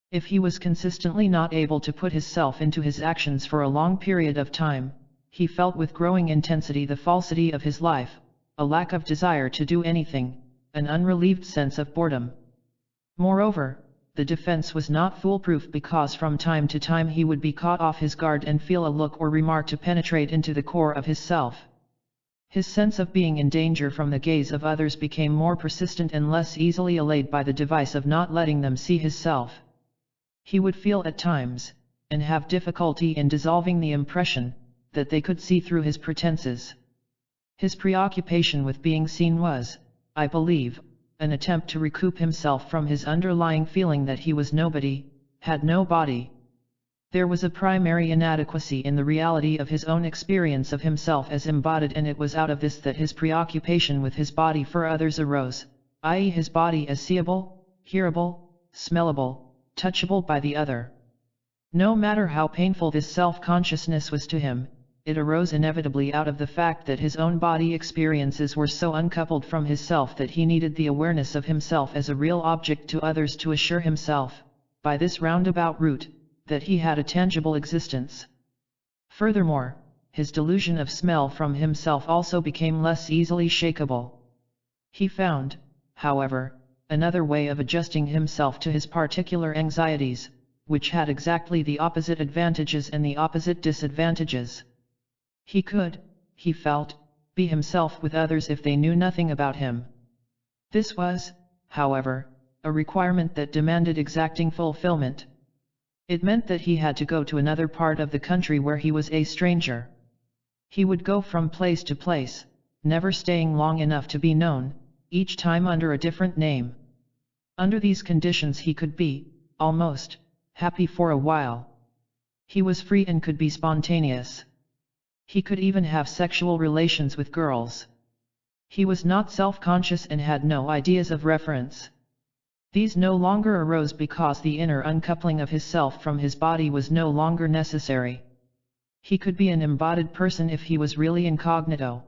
If he was consistently not able to put his self into his actions for a long period of time, he felt with growing intensity the falsity of his life, a lack of desire to do anything, an unrelieved sense of boredom. Moreover, the defense was not foolproof because from time to time he would be caught off his guard and feel a look or remark to penetrate into the core of his self. His sense of being in danger from the gaze of others became more persistent and less easily allayed by the device of not letting them see his self. He would feel at times, and have difficulty in dissolving the impression, that they could see through his pretenses. His preoccupation with being seen was, I believe, an attempt to recoup himself from his underlying feeling that he was nobody, had no body. There was a primary inadequacy in the reality of his own experience of himself as embodied, and it was out of this that his preoccupation with his body for others arose, i.e. his body as seeable, hearable, smellable, touchable by the other. No matter how painful this self-consciousness was to him, it arose inevitably out of the fact that his own body experiences were so uncoupled from his self that he needed the awareness of himself as a real object to others to assure himself, by this roundabout route, that he had a tangible existence. Furthermore, his delusion of smell from himself also became less easily shakeable. He found, however, another way of adjusting himself to his particular anxieties, which had exactly the opposite advantages and the opposite disadvantages. He could, he felt, be himself with others if they knew nothing about him. This was, however, a requirement that demanded exacting fulfillment. It meant that he had to go to another part of the country where he was a stranger. He would go from place to place, never staying long enough to be known, each time under a different name. Under these conditions he could be, almost, happy for a while. He was free and could be spontaneous. He could even have sexual relations with girls. He was not self-conscious and had no ideas of reference. These no longer arose because the inner uncoupling of his self from his body was no longer necessary. He could be an embodied person if he was really incognito.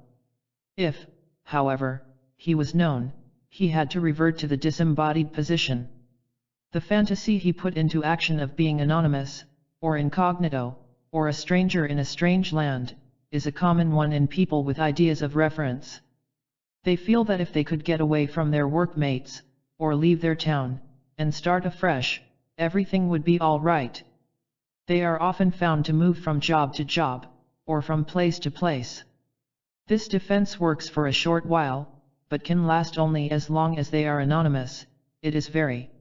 If, however, he was known, he had to revert to the disembodied position. The fantasy he put into action of being anonymous, or incognito, or a stranger in a strange land, is a common one in people with ideas of reference. They feel that if they could get away from their workmates, or leave their town, and start afresh, everything would be all right. They are often found to move from job to job, or from place to place. This defense works for a short while, but can last only as long as they are anonymous. It is very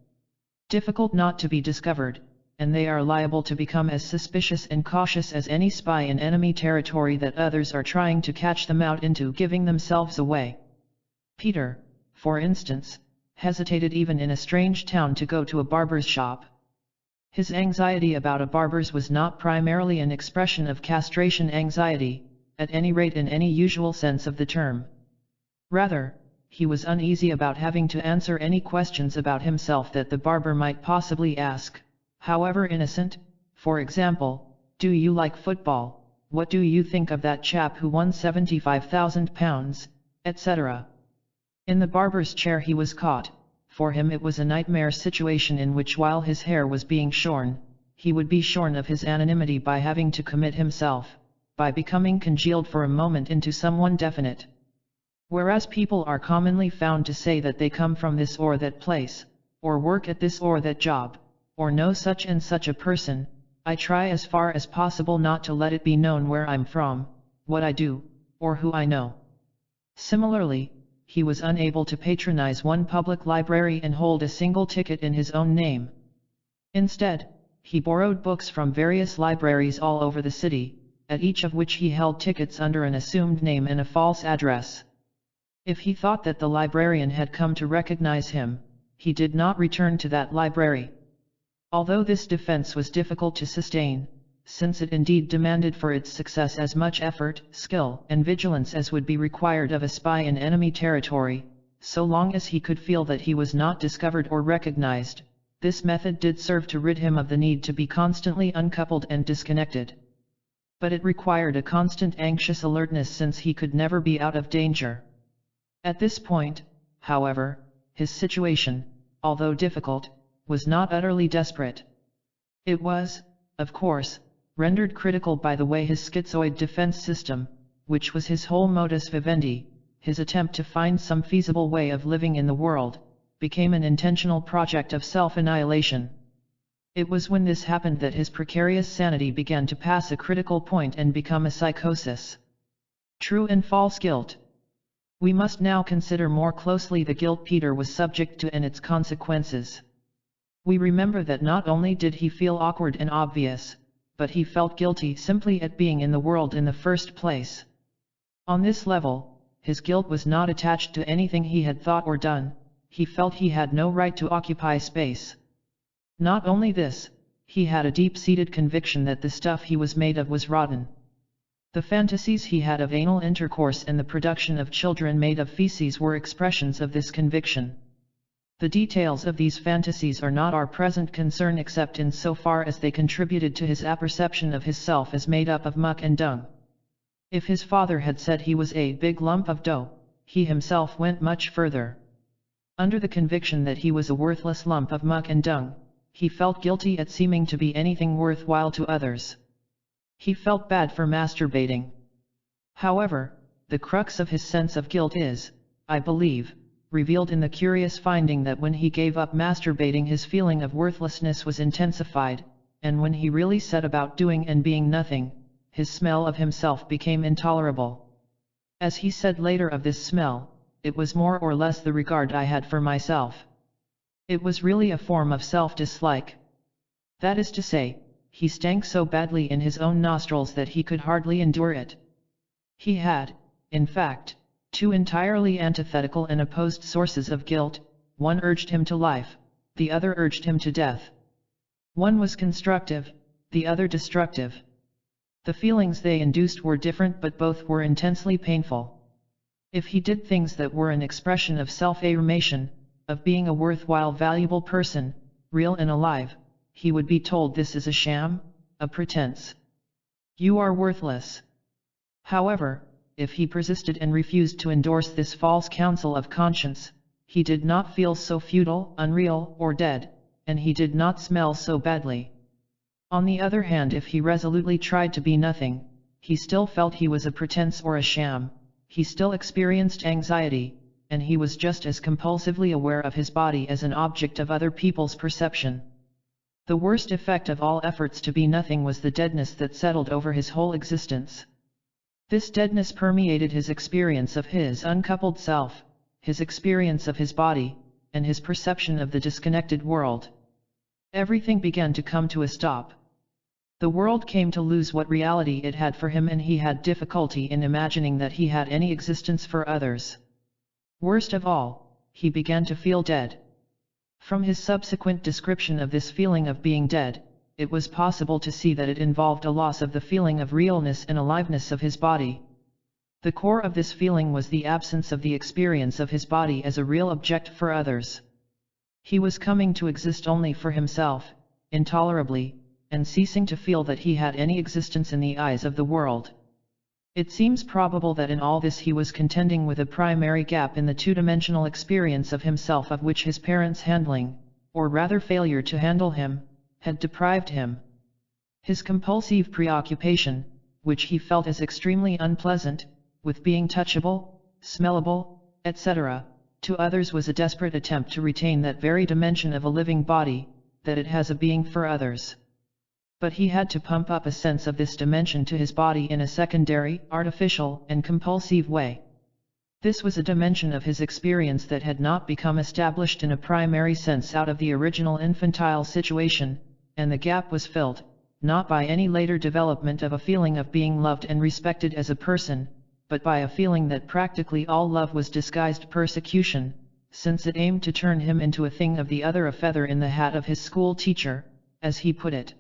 difficult not to be discovered, and they are liable to become as suspicious and cautious as any spy in enemy territory that others are trying to catch them out into giving themselves away. Peter, for instance, hesitated even in a strange town to go to a barber's shop. His anxiety about a barber's was not primarily an expression of castration anxiety, at any rate in any usual sense of the term. Rather, he was uneasy about having to answer any questions about himself that the barber might possibly ask, however innocent, For example, do you like football? What do you think of that chap who won £75,000, etc. In the barber's chair he was caught. For him it was a nightmare situation in which while his hair was being shorn, he would be shorn of his anonymity by having to commit himself, by becoming congealed for a moment into someone definite. Whereas people are commonly found to say that they come from this or that place, or work at this or that job, or know such and such a person, I try as far as possible not to let it be known where I'm from, what I do, or who I know. Similarly, he was unable to patronize one public library and hold a single ticket in his own name. Instead, he borrowed books from various libraries all over the city, at each of which he held tickets under an assumed name and a false address. If he thought that the librarian had come to recognize him, he did not return to that library. Although this defense was difficult to sustain, since it indeed demanded for its success as much effort, skill, and vigilance as would be required of a spy in enemy territory, so long as he could feel that he was not discovered or recognized, this method did serve to rid him of the need to be constantly uncoupled and disconnected. But it required a constant anxious alertness since he could never be out of danger. At this point, however, his situation, although difficult, was not utterly desperate. It was, of course, rendered critical by the way his schizoid defense system, which was his whole modus vivendi, his attempt to find some feasible way of living in the world, became an intentional project of self-annihilation. It was when this happened that his precarious sanity began to pass a critical point and become a psychosis. True and false guilt. We must now consider more closely the guilt Peter was subject to and its consequences. We remember that not only did he feel awkward and obvious, but he felt guilty simply at being in the world in the first place. On this level, his guilt was not attached to anything he had thought or done. He felt he had no right to occupy space. Not only this, he had a deep-seated conviction that the stuff he was made of was rotten. The fantasies he had of anal intercourse and the production of children made of feces were expressions of this conviction. The details of these fantasies are not our present concern except in so far as they contributed to his apperception of his self as made up of muck and dung. If his father had said he was a big lump of dough, he himself went much further. Under the conviction that he was a worthless lump of muck and dung, he felt guilty at seeming to be anything worthwhile to others. He felt bad for masturbating. However, the crux of his sense of guilt is, I believe, revealed in the curious finding that when he gave up masturbating his feeling of worthlessness was intensified, and when he really set about doing and being nothing, his smell of himself became intolerable. As he said later of this smell, it was more or less the regard I had for myself. It was really a form of self-dislike. That is to say, he stank so badly in his own nostrils that he could hardly endure it. He had, in fact, two entirely antithetical and opposed sources of guilt. One urged him to life, the other urged him to death. One was constructive, the other destructive. The feelings they induced were different but both were intensely painful. If he did things that were an expression of self-affirmation, of being a worthwhile valuable person, real and alive, he would be told this is a sham, a pretense. You are worthless. However, if he persisted and refused to endorse this false counsel of conscience, he did not feel so futile, unreal, or dead, and he did not smell so badly. On the other hand, if he resolutely tried to be nothing, he still felt he was a pretense or a sham, he still experienced anxiety, and he was just as compulsively aware of his body as an object of other people's perception. The worst effect of all efforts to be nothing was the deadness that settled over his whole existence. This deadness permeated his experience of his uncoupled self, his experience of his body, and his perception of the disconnected world. Everything began to come to a stop. The world came to lose what reality it had for him, and he had difficulty in imagining that he had any existence for others. Worst of all, he began to feel dead. From his subsequent description of this feeling of being dead, it was possible to see that it involved a loss of the feeling of realness and aliveness of his body. The core of this feeling was the absence of the experience of his body as a real object for others. He was coming to exist only for himself, intolerably, and ceasing to feel that he had any existence in the eyes of the world. It seems probable that in all this he was contending with a primary gap in the two-dimensional experience of himself of which his parents' handling, or rather failure to handle him, had deprived him. His compulsive preoccupation, which he felt as extremely unpleasant, with being touchable, smellable, etc., to others was a desperate attempt to retain that very dimension of a living body, that it has a being for others. But he had to pump up a sense of this dimension to his body in a secondary, artificial, and compulsive way. This was a dimension of his experience that had not become established in a primary sense out of the original infantile situation, and the gap was filled, not by any later development of a feeling of being loved and respected as a person, but by a feeling that practically all love was disguised persecution, since it aimed to turn him into a thing of the other, a feather in the hat of his school teacher, as he put it.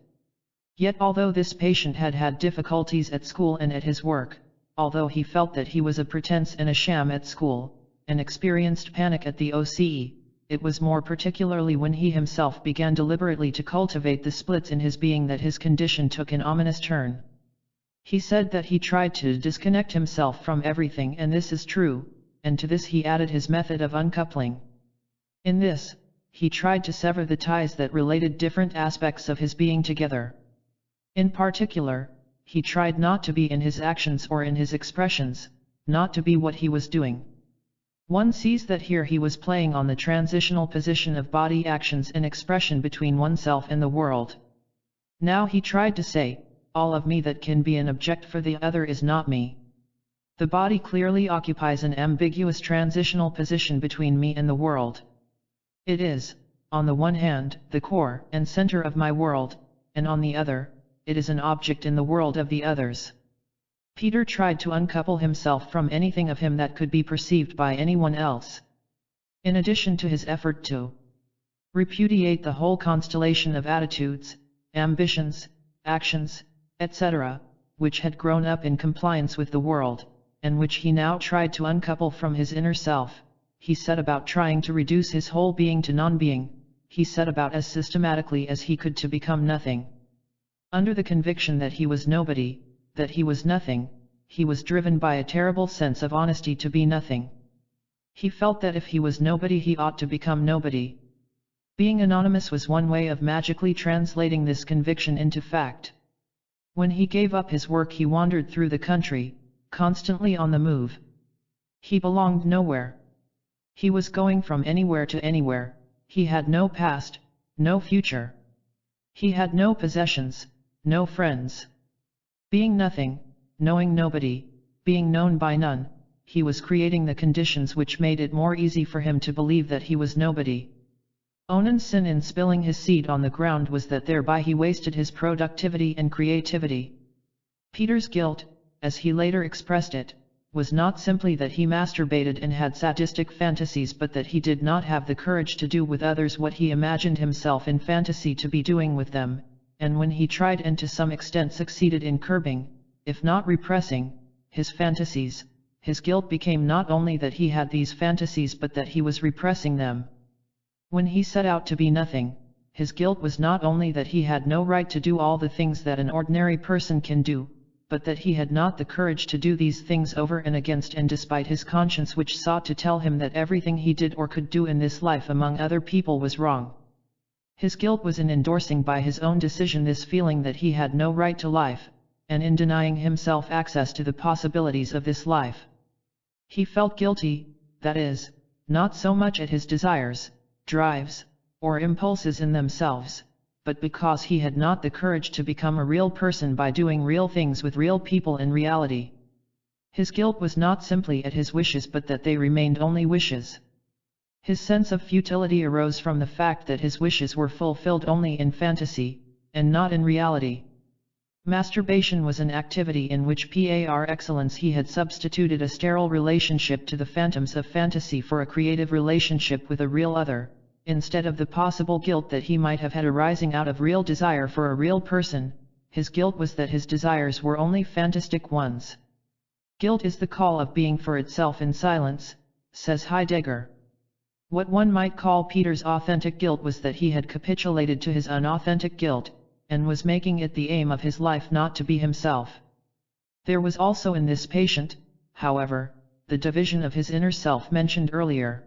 Yet although this patient had had difficulties at school and at his work, although he felt that he was a pretense and a sham at school, and experienced panic at the OCE, it was more particularly when he himself began deliberately to cultivate the splits in his being that his condition took an ominous turn. He said that he tried to disconnect himself from everything, and this is true, and to this he added his method of uncoupling. In this, he tried to sever the ties that related different aspects of his being together. In particular, he tried not to be in his actions or in his expressions, not to be what he was doing. One sees that here he was playing on the transitional position of body actions and expression between oneself and the world. Now he tried to say, all of me that can be an object for the other is not me. The body clearly occupies an ambiguous transitional position between me and the world. It is, on the one hand, the core and center of my world, and on the other, it is an object in the world of the others. Peter tried to uncouple himself from anything of him that could be perceived by anyone else. In addition to his effort to repudiate the whole constellation of attitudes, ambitions, actions, etc., which had grown up in compliance with the world, and which he now tried to uncouple from his inner self, he set about trying to reduce his whole being to non-being. He set about as systematically as he could to become nothing. Under the conviction that he was nobody, that he was nothing, he was driven by a terrible sense of honesty to be nothing. He felt that if he was nobody he ought to become nobody. Being anonymous was one way of magically translating this conviction into fact. When he gave up his work he wandered through the country, constantly on the move. He belonged nowhere. He was going from anywhere to anywhere. He had no past, no future. He had no possessions, no friends. Being nothing, knowing nobody, being known by none, he was creating the conditions which made it more easy for him to believe that he was nobody. Onan's sin in spilling his seed on the ground was that thereby he wasted his productivity and creativity. Peter's guilt, as he later expressed it, was not simply that he masturbated and had sadistic fantasies, but that he did not have the courage to do with others what he imagined himself in fantasy to be doing with them, and when he tried and to some extent succeeded in curbing, if not repressing, his fantasies, his guilt became not only that he had these fantasies but that he was repressing them. When he set out to be nothing, his guilt was not only that he had no right to do all the things that an ordinary person can do, but that he had not the courage to do these things over and against and despite his conscience, which sought to tell him that everything he did or could do in this life among other people was wrong. His guilt was in endorsing by his own decision this feeling that he had no right to life, and in denying himself access to the possibilities of this life. He felt guilty, that is, not so much at his desires, drives, or impulses in themselves, but because he had not the courage to become a real person by doing real things with real people in reality. His guilt was not simply at his wishes but that they remained only wishes. His sense of futility arose from the fact that his wishes were fulfilled only in fantasy, and not in reality. Masturbation was an activity in which par excellence he had substituted a sterile relationship to the phantoms of fantasy for a creative relationship with a real other, instead of the possible guilt that he might have had arising out of real desire for a real person. His guilt was that his desires were only fantastic ones. Guilt is the call of being for itself in silence, says Heidegger. What one might call Peter's authentic guilt was that he had capitulated to his unauthentic guilt, and was making it the aim of his life not to be himself. There was also in this patient, however, the division of his inner self mentioned earlier.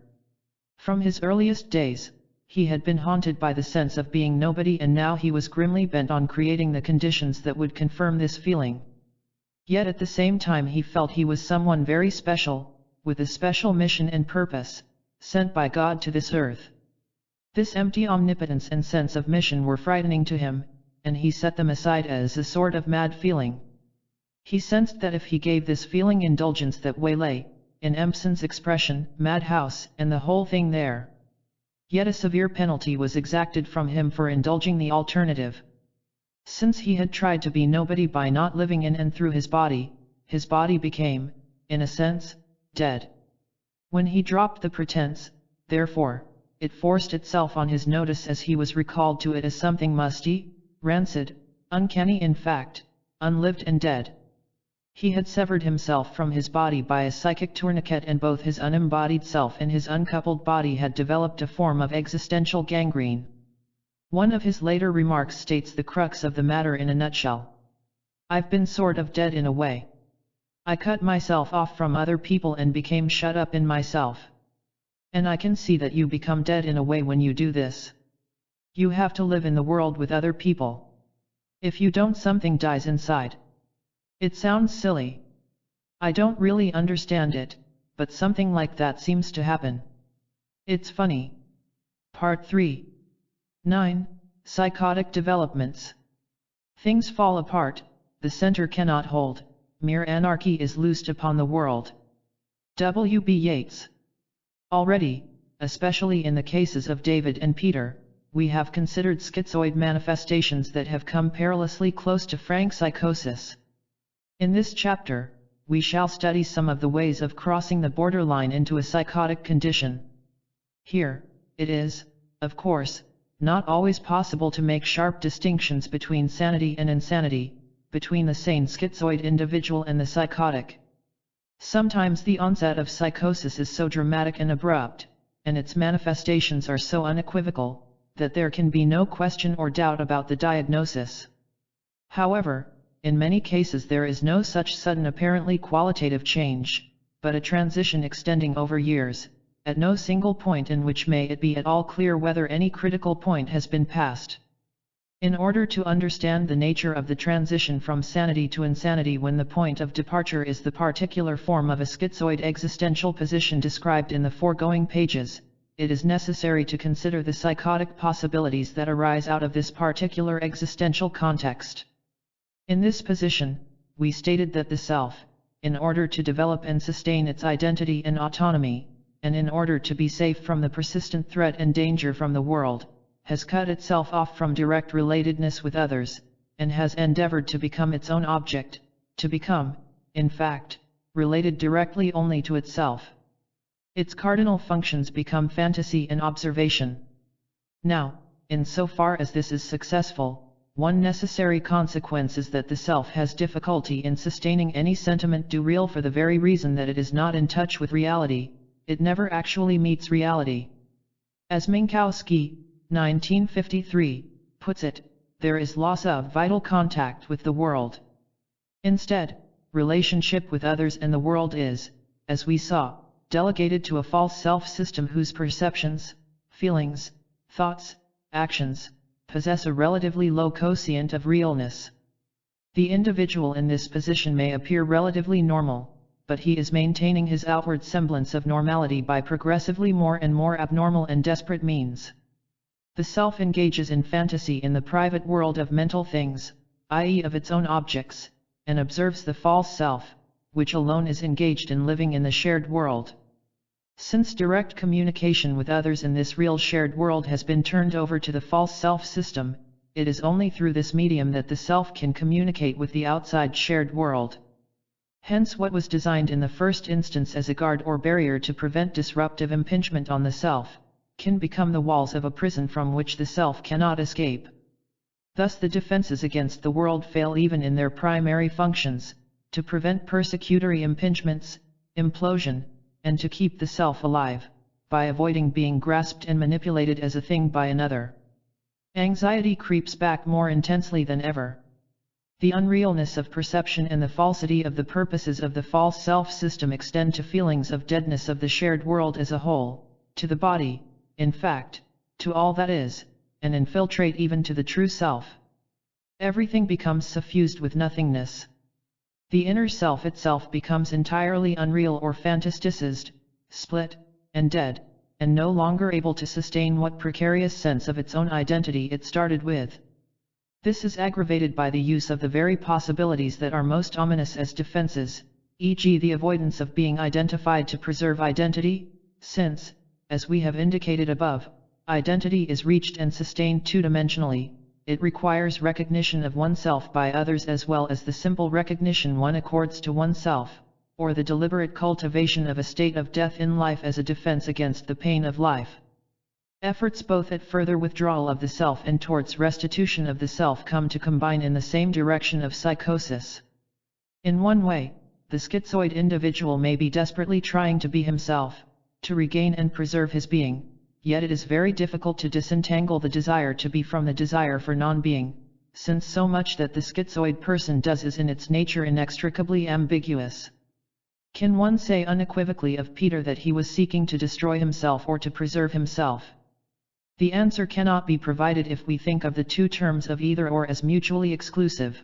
From his earliest days, he had been haunted by the sense of being nobody, and now he was grimly bent on creating the conditions that would confirm this feeling. Yet at the same time he felt he was someone very special, with a special mission and purpose, sent by God to this earth. This empty omnipotence and sense of mission were frightening to him, and he set them aside as a sort of mad feeling. He sensed that if he gave this feeling indulgence that waylay, in Empson's expression, madhouse, and the whole thing there. Yet a severe penalty was exacted from him for indulging the alternative. Since he had tried to be nobody by not living in and through his body became, in a sense, dead. When he dropped the pretense, therefore, it forced itself on his notice as he was recalled to it as something musty, rancid, uncanny, in fact, unlived and dead. He had severed himself from his body by a psychic tourniquet, and both his unembodied self and his uncoupled body had developed a form of existential gangrene. One of his later remarks states the crux of the matter in a nutshell. "I've been sort of dead in a way. I cut myself off from other people and became shut up in myself. And I can see that you become dead in a way when you do this. You have to live in the world with other people. If you don't, something dies inside. It sounds silly. I don't really understand it, but something like that seems to happen. It's funny." Part 3. 9. Psychotic developments. Things fall apart, the center cannot hold, mere anarchy is loosed upon the world. W. B. Yeats. Already, especially in the cases of David and Peter, we have considered schizoid manifestations that have come perilously close to frank psychosis. In this chapter, we shall study some of the ways of crossing the borderline into a psychotic condition. Here, it is, of course, not always possible to make sharp distinctions between sanity and insanity, between the sane schizoid individual and the psychotic. Sometimes the onset of psychosis is so dramatic and abrupt, and its manifestations are so unequivocal, that there can be no question or doubt about the diagnosis. However, in many cases there is no such sudden apparently qualitative change, but a transition extending over years, at no single point in which may it be at all clear whether any critical point has been passed. In order to understand the nature of the transition from sanity to insanity when the point of departure is the particular form of a schizoid existential position described in the foregoing pages, it is necessary to consider the psychotic possibilities that arise out of this particular existential context. In this position, we stated that the self, in order to develop and sustain its identity and autonomy, and in order to be safe from the persistent threat and danger from the world, has cut itself off from direct relatedness with others, and has endeavored to become its own object, to become, in fact, related directly only to itself. Its cardinal functions become fantasy and observation. Now, in so far as this is successful, one necessary consequence is that the self has difficulty in sustaining any sentiment du real for the very reason that it is not in touch with reality, it never actually meets reality. As Minkowski, 1953, puts it, there is loss of vital contact with the world. Instead, relationship with others and the world is, as we saw, delegated to a false self-system whose perceptions, feelings, thoughts, actions, possess a relatively low quotient of realness. The individual in this position may appear relatively normal, but he is maintaining his outward semblance of normality by progressively more and more abnormal and desperate means. The self engages in fantasy in the private world of mental things, i.e. of its own objects, and observes the false self, which alone is engaged in living in the shared world. Since direct communication with others in this real shared world has been turned over to the false self-system, it is only through this medium that the self can communicate with the outside shared world. Hence what was designed in the first instance as a guard or barrier to prevent disruptive impingement on the self, can become the walls of a prison from which the self cannot escape. Thus the defenses against the world fail even in their primary functions, to prevent persecutory impingements, implosion, and to keep the self alive, by avoiding being grasped and manipulated as a thing by another. Anxiety creeps back more intensely than ever. The unrealness of perception and the falsity of the purposes of the false self-system extend to feelings of deadness of the shared world as a whole, to the body, in fact, to all that is, and infiltrate even to the true self. Everything becomes suffused with nothingness. The inner self itself becomes entirely unreal or fantasticized, split, and dead, and no longer able to sustain what precarious sense of its own identity it started with. This is aggravated by the use of the very possibilities that are most ominous as defenses, e.g. the avoidance of being identified to preserve identity, since, as we have indicated above, identity is reached and sustained two-dimensionally. It requires recognition of oneself by others as well as the simple recognition one accords to oneself, or the deliberate cultivation of a state of death in life as a defense against the pain of life. Efforts both at further withdrawal of the self and towards restitution of the self come to combine in the same direction of psychosis. In one way, the schizoid individual may be desperately trying to be himself, to regain and preserve his being, yet it is very difficult to disentangle the desire to be from the desire for non-being, since so much that the schizoid person does is in its nature inextricably ambiguous. Can one say unequivocally of Peter that he was seeking to destroy himself or to preserve himself? The answer cannot be provided if we think of the two terms of either or as mutually exclusive.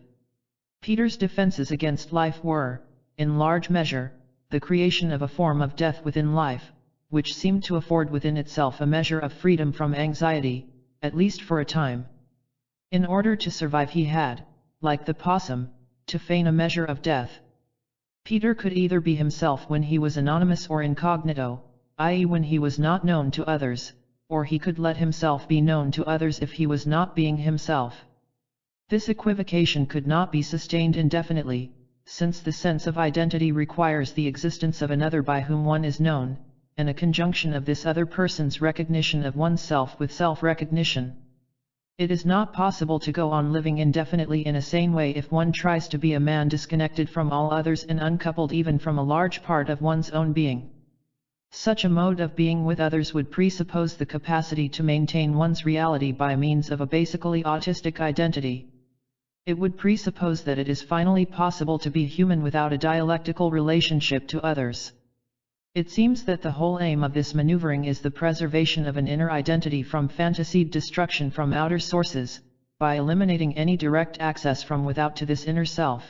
Peter's defenses against life were, in large measure, the creation of a form of death within life, which seemed to afford within itself a measure of freedom from anxiety, at least for a time. In order to survive he had, like the possum, to feign a measure of death. Peter could either be himself when he was anonymous or incognito, i.e. when he was not known to others, or he could let himself be known to others if he was not being himself. This equivocation could not be sustained indefinitely, since the sense of identity requires the existence of another by whom one is known, and a conjunction of this other person's recognition of oneself with self-recognition. It is not possible to go on living indefinitely in a sane way if one tries to be a man disconnected from all others and uncoupled even from a large part of one's own being. Such a mode of being with others would presuppose the capacity to maintain one's reality by means of a basically autistic identity. It would presuppose that it is finally possible to be human without a dialectical relationship to others. It seems that the whole aim of this maneuvering is the preservation of an inner identity from fantasied destruction from outer sources, by eliminating any direct access from without to this inner self.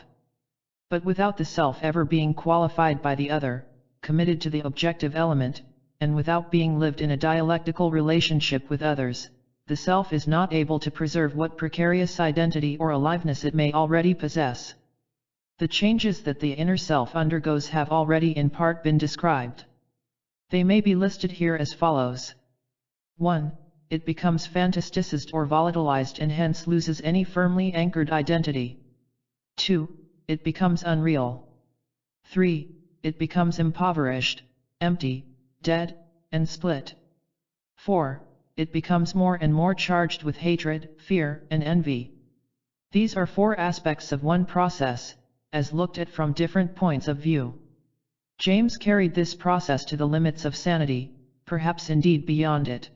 But without the self ever being qualified by the other, committed to the objective element, and without being lived in a dialectical relationship with others, the self is not able to preserve what precarious identity or aliveness it may already possess. The changes that the inner self undergoes have already in part been described. They may be listed here as follows. 1. It becomes fantasticized or volatilized and hence loses any firmly anchored identity. 2. It becomes unreal. 3. It becomes impoverished, empty, dead, and split. 4. It becomes more and more charged with hatred, fear, and envy. These are 4 aspects of one process, as looked at from different points of view. James carried this process to the limits of sanity, perhaps indeed beyond it.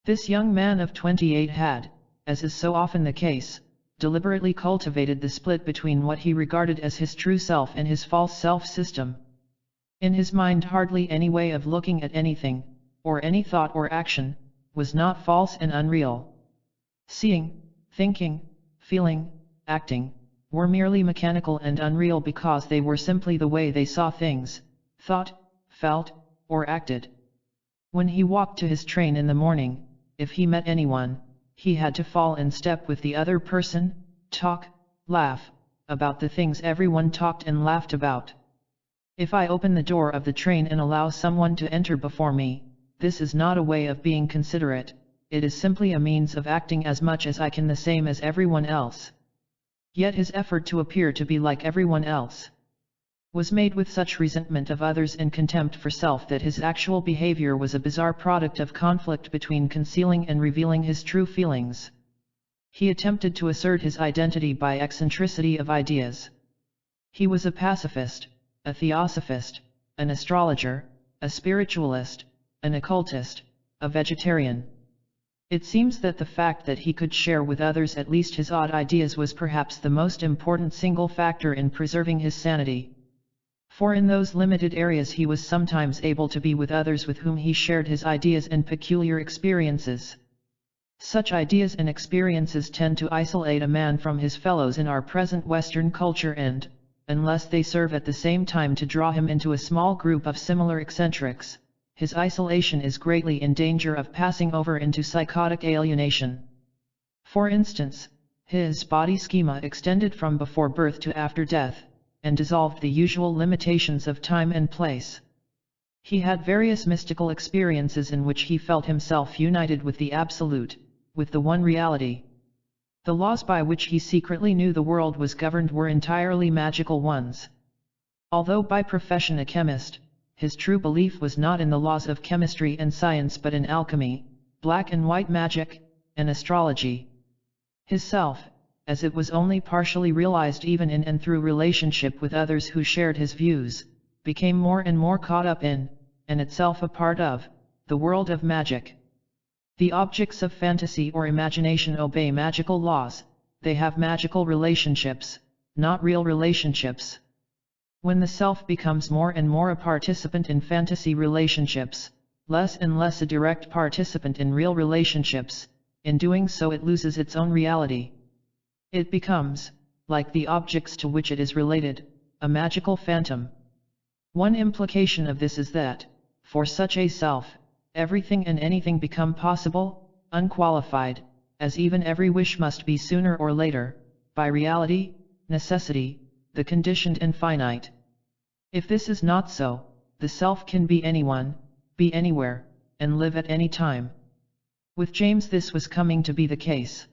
This young man of 28 had, as is so often the case, deliberately cultivated the split between what he regarded as his true self and his false self-system. In his mind hardly any way of looking at anything, or any thought or action, was not false and unreal. Seeing, thinking, feeling, acting, were merely mechanical and unreal because they were simply the way they saw things, thought, felt, or acted. When he walked to his train in the morning, if he met anyone, he had to fall in step with the other person, talk, laugh, about the things everyone talked and laughed about. If I open the door of the train and allow someone to enter before me, this is not a way of being considerate, it is simply a means of acting as much as I can the same as everyone else. Yet his effort to appear to be like everyone else was made with such resentment of others and contempt for self that his actual behavior was a bizarre product of conflict between concealing and revealing his true feelings. He attempted to assert his identity by eccentricity of ideas. He was a pacifist, a theosophist, an astrologer, a spiritualist, an occultist, a vegetarian. It seems that the fact that he could share with others at least his odd ideas was perhaps the most important single factor in preserving his sanity. For in those limited areas he was sometimes able to be with others with whom he shared his ideas and peculiar experiences. Such ideas and experiences tend to isolate a man from his fellows in our present Western culture and, unless they serve at the same time to draw him into a small group of similar eccentrics, his isolation is greatly in danger of passing over into psychotic alienation. For instance, his body schema extended from before birth to after death, and dissolved the usual limitations of time and place. He had various mystical experiences in which he felt himself united with the Absolute, with the one reality. The laws by which he secretly knew the world was governed were entirely magical ones. Although by profession a chemist, his true belief was not in the laws of chemistry and science but in alchemy, black and white magic, and astrology. His self, as it was only partially realized even in and through relationship with others who shared his views, became more and more caught up in, and itself a part of, the world of magic. The objects of fantasy or imagination obey magical laws, they have magical relationships, not real relationships. When the self becomes more and more a participant in fantasy relationships, less and less a direct participant in real relationships, in doing so it loses its own reality. It becomes, like the objects to which it is related, a magical phantom. One implication of this is that, for such a self, everything and anything become possible, unqualified, as even every wish must be sooner or later, by reality, necessity, the conditioned and finite. If this is not so, the self can be anyone, be anywhere, and live at any time. With James this was coming to be the case.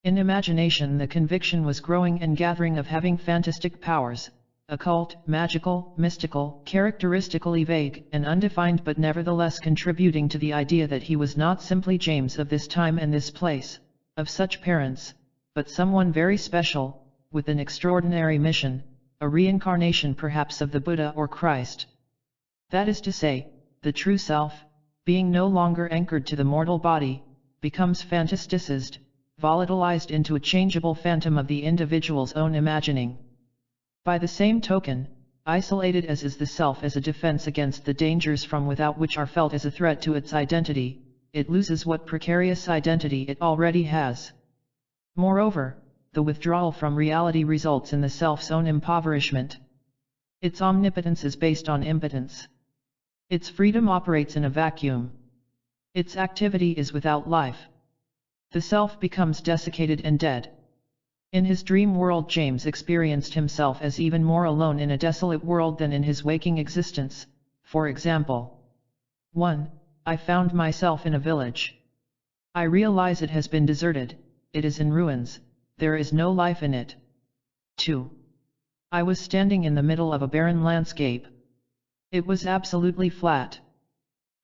In imagination the conviction was growing and gathering of having fantastic powers, occult, magical, mystical, characteristically vague and undefined but nevertheless contributing to the idea that he was not simply James of this time and this place, of such parents, but someone very special, with an extraordinary mission, a reincarnation perhaps of the Buddha or Christ. That is to say, the true self, being no longer anchored to the mortal body, becomes fantasticized, volatilized into a changeable phantom of the individual's own imagining. By the same token, isolated as is the self as a defense against the dangers from without which are felt as a threat to its identity, it loses what precarious identity it already has. Moreover, the withdrawal from reality results in the self's own impoverishment. Its omnipotence is based on impotence. Its freedom operates in a vacuum. Its activity is without life. The self becomes desiccated and dead. In his dream world James experienced himself as even more alone in a desolate world than in his waking existence. For example, 1. I found myself in a village. I realize it has been deserted, it is in ruins, there is no life in it. 2. I was standing in the middle of a barren landscape. It was absolutely flat.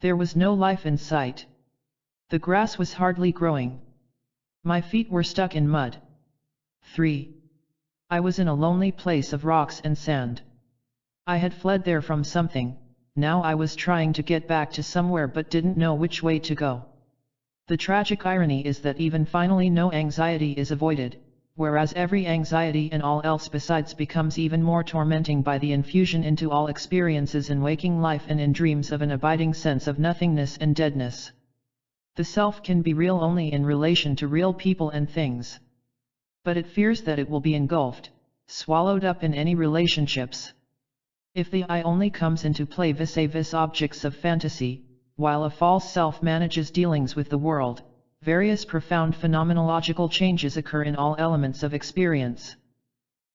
There was no life in sight. The grass was hardly growing. My feet were stuck in mud. 3. I was in a lonely place of rocks and sand. I had fled there from something, now I was trying to get back to somewhere but didn't know which way to go. The tragic irony is that even finally no anxiety is avoided, whereas every anxiety and all else besides becomes even more tormenting by the infusion into all experiences in waking life and in dreams of an abiding sense of nothingness and deadness. The self can be real only in relation to real people and things. But it fears that it will be engulfed, swallowed up in any relationships. If the I only comes into play vis-a-vis objects of fantasy, while a false self manages dealings with the world, various profound phenomenological changes occur in all elements of experience.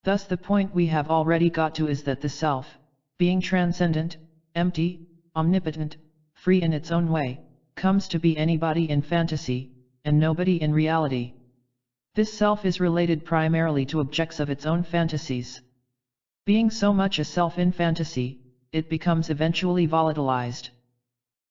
Thus the point we have already got to is that the self, being transcendent, empty, omnipotent, free in its own way, comes to be anybody in fantasy, and nobody in reality. This self is related primarily to objects of its own fantasies. Being so much a self in fantasy, it becomes eventually volatilized.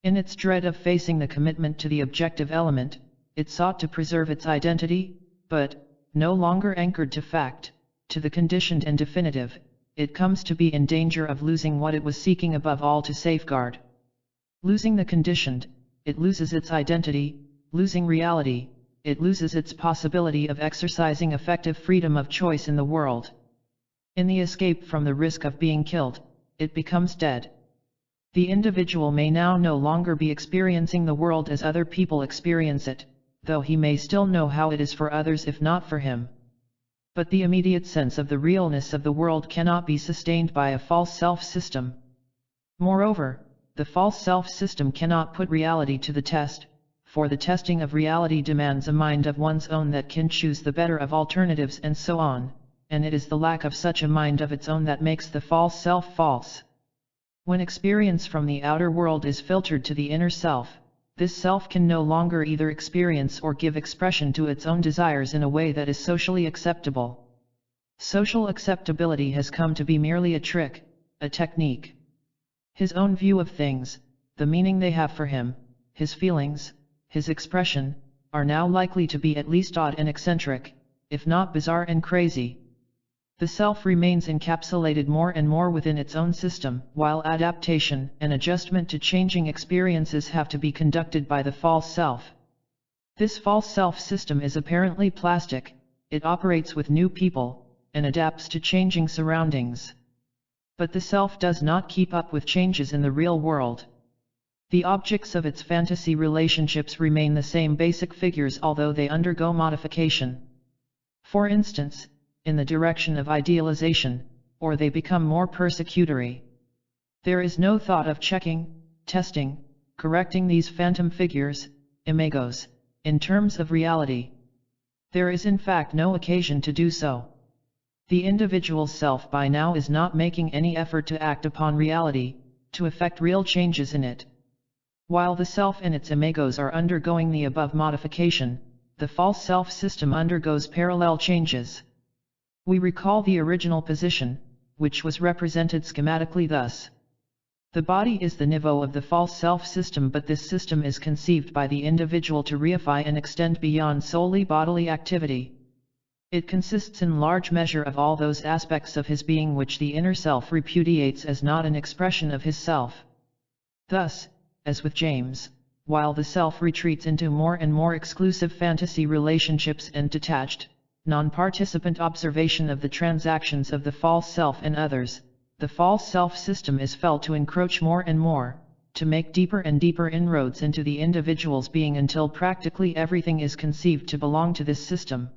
In its dread of facing the commitment to the objective element, it sought to preserve its identity, but, no longer anchored to fact, to the conditioned and definitive, it comes to be in danger of losing what it was seeking above all to safeguard. Losing the conditioned, it loses its identity, losing reality, it loses its possibility of exercising effective freedom of choice in the world. In the escape from the risk of being killed, it becomes dead. The individual may now no longer be experiencing the world as other people experience it, though he may still know how it is for others if not for him. But the immediate sense of the realness of the world cannot be sustained by a false self-system. Moreover, the false self-system cannot put reality to the test, for the testing of reality demands a mind of one's own that can choose the better of alternatives and so on, and it is the lack of such a mind of its own that makes the false self false. When experience from the outer world is filtered to the inner self, this self can no longer either experience or give expression to its own desires in a way that is socially acceptable. Social acceptability has come to be merely a trick, a technique. His own view of things, the meaning they have for him, his feelings, his expression, are now likely to be at least odd and eccentric, if not bizarre and crazy. The self remains encapsulated more and more within its own system, while adaptation and adjustment to changing experiences have to be conducted by the false self. This false self system is apparently plastic, it operates with new people, and adapts to changing surroundings. But the self does not keep up with changes in the real world. The objects of its fantasy relationships remain the same basic figures although they undergo modification. For instance, in the direction of idealization, or they become more persecutory. There is no thought of checking, testing, correcting these phantom figures, imagos, in terms of reality. There is in fact no occasion to do so. The individual self by now is not making any effort to act upon reality, to effect real changes in it. While the self and its imagos are undergoing the above modification, the false self system undergoes parallel changes. We recall the original position, which was represented schematically thus. The body is the niveau of the false self system, but this system is conceived by the individual to reify and extend beyond solely bodily activity. It consists in large measure of all those aspects of his being which the inner self repudiates as not an expression of his self. Thus, as with James, while the self retreats into more and more exclusive fantasy relationships and detached, non-participant observation of the transactions of the false self and others, the false self-system is felt to encroach more and more, to make deeper and deeper inroads into the individual's being until practically everything is conceived to belong to this system.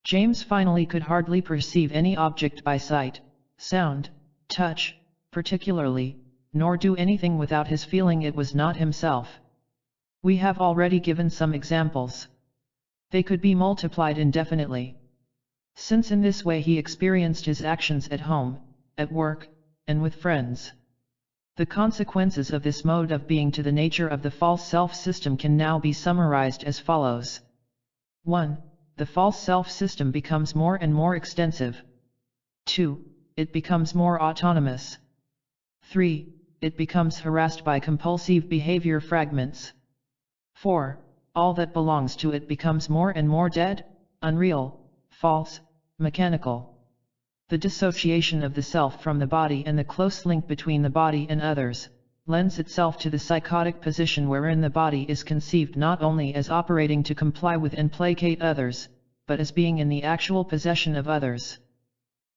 James finally could hardly perceive any object by sight, sound, touch, particularly, nor do anything without his feeling it was not himself. We have already given some examples. They could be multiplied indefinitely. Since in this way he experienced his actions at home, at work, and with friends. The consequences of this mode of being to the nature of the false self-system can now be summarized as follows. 1. The false self-system becomes more and more extensive. 2. It becomes more autonomous. 3. It becomes harassed by compulsive behavior fragments. 4. All that belongs to it becomes more and more dead, unreal, false, mechanical. The dissociation of the self from the body and the close link between the body and others, lends itself to the psychotic position wherein the body is conceived not only as operating to comply with and placate others, but as being in the actual possession of others.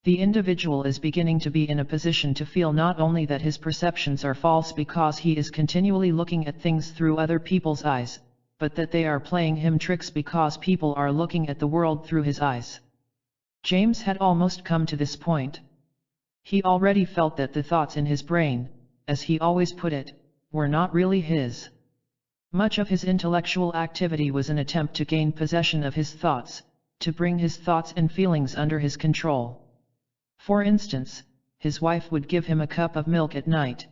The individual is beginning to be in a position to feel not only that his perceptions are false because he is continually looking at things through other people's eyes, but that they are playing him tricks because people are looking at the world through his eyes. James had almost come to this point. He already felt that the thoughts in his brain, as he always put it, were not really his. Much of his intellectual activity was an attempt to gain possession of his thoughts, to bring his thoughts and feelings under his control. For instance, his wife would give him a cup of milk at night.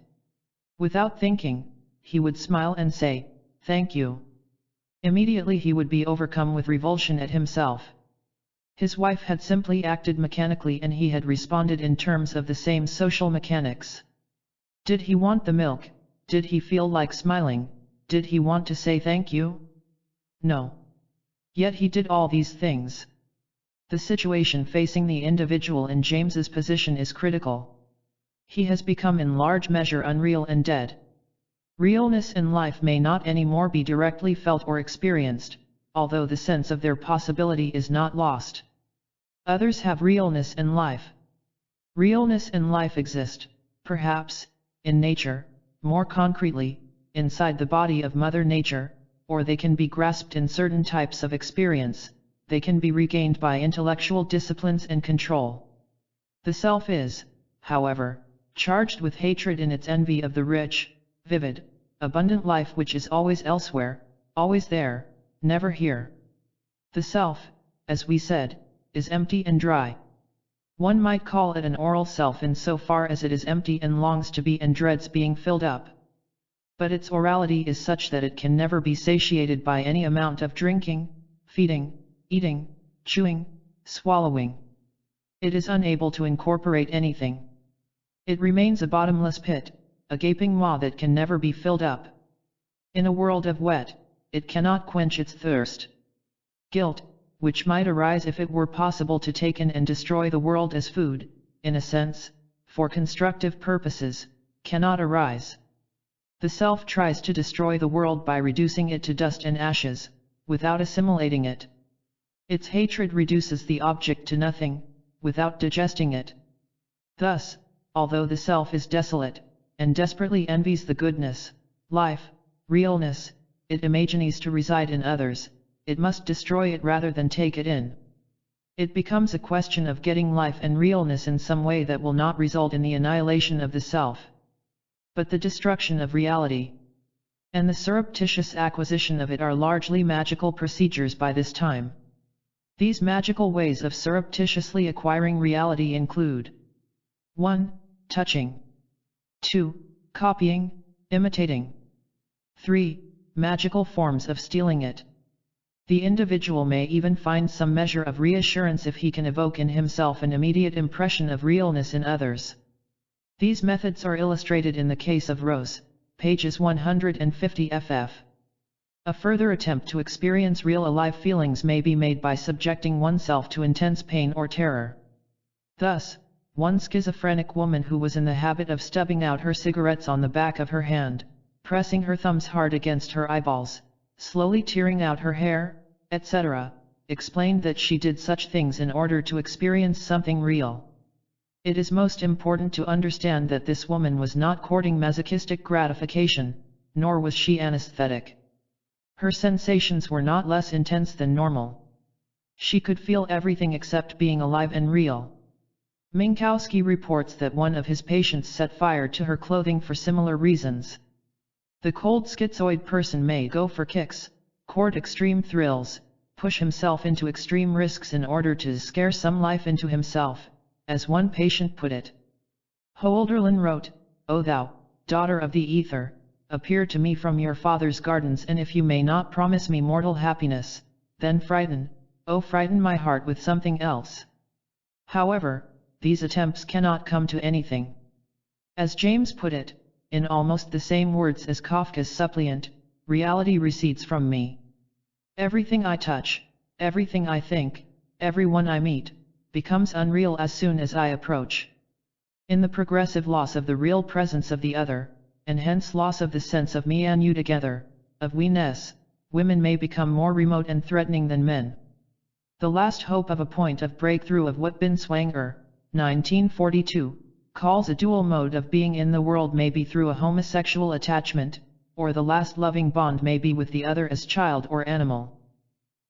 Without thinking, he would smile and say, "Thank you." Immediately he would be overcome with revulsion at himself. His wife had simply acted mechanically and he had responded in terms of the same social mechanics. Did he want the milk? Did he feel like smiling? Did he want to say thank you? No. Yet he did all these things. The situation facing the individual in James's position is critical. He has become in large measure unreal and dead. Realness in life may not anymore be directly felt or experienced, although the sense of their possibility is not lost. Others have realness in life. Realness in life exists, perhaps, in nature, more concretely, inside the body of Mother Nature, or they can be grasped in certain types of experience, they can be regained by intellectual disciplines and control. The self is, however, charged with hatred in its envy of the rich, vivid, abundant life which is always elsewhere, always there, never here. The self, as we said, is empty and dry. One might call it an oral self in so far as it is empty and longs to be and dreads being filled up. But its orality is such that it can never be satiated by any amount of drinking, feeding, eating, chewing, swallowing. It is unable to incorporate anything. It remains a bottomless pit, a gaping maw that can never be filled up. In a world of wet, it cannot quench its thirst. Guilt, which might arise if it were possible to take in and destroy the world as food, in a sense, for constructive purposes, cannot arise. The self tries to destroy the world by reducing it to dust and ashes, without assimilating it. Its hatred reduces the object to nothing, without digesting it. Thus, although the self is desolate, and desperately envies the goodness, life, realness, it imagines to reside in others, it must destroy it rather than take it in. It becomes a question of getting life and realness in some way that will not result in the annihilation of the self, but the destruction of reality. And the surreptitious acquisition of it are largely magical procedures by this time. These magical ways of surreptitiously acquiring reality include 1. Touching. 2. Copying, imitating. 3. Magical forms of stealing it. The individual may even find some measure of reassurance if he can evoke in himself an immediate impression of realness in others. These methods are illustrated in the case of Rose, pages 150 ff. A further attempt to experience real alive feelings may be made by subjecting oneself to intense pain or terror. Thus, one schizophrenic woman who was in the habit of stubbing out her cigarettes on the back of her hand, pressing her thumbs hard against her eyeballs, slowly tearing out her hair, etc., explained that she did such things in order to experience something real. It is most important to understand that this woman was not courting masochistic gratification, nor was she anesthetic. Her sensations were not less intense than normal. She could feel everything except being alive and real. Minkowski reports that one of his patients set fire to her clothing for similar reasons. The cold schizoid person may go for kicks, court extreme thrills, push himself into extreme risks in order to scare some life into himself, as one patient put it. Hölderlin wrote, "O thou, daughter of the ether, appear to me from your father's gardens, and if you may not promise me mortal happiness, then frighten, oh frighten my heart with something else." However, these attempts cannot come to anything. As James put it, in almost the same words as Kafka's suppliant, reality recedes from me. Everything I touch, everything I think, everyone I meet, becomes unreal as soon as I approach. In the progressive loss of the real presence of the other, and hence loss of the sense of me and you together, of we-ness, women may become more remote and threatening than men. The last hope of a point of breakthrough of what Binswanger, 1942, calls a dual mode of being in the world may be through a homosexual attachment, or the last loving bond may be with the other as child or animal.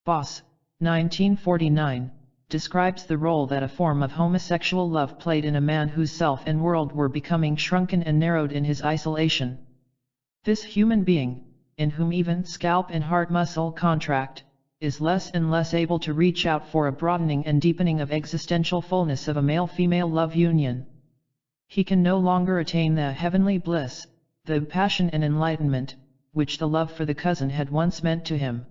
Boss, 1949, describes the role that a form of homosexual love played in a man whose self and world were becoming shrunken and narrowed in his isolation. This human being, in whom even scalp and heart muscle contract, is less and less able to reach out for a broadening and deepening of existential fullness of a male-female love union. He can no longer attain the heavenly bliss, the passion and enlightenment, which the love for the cousin had once meant to him.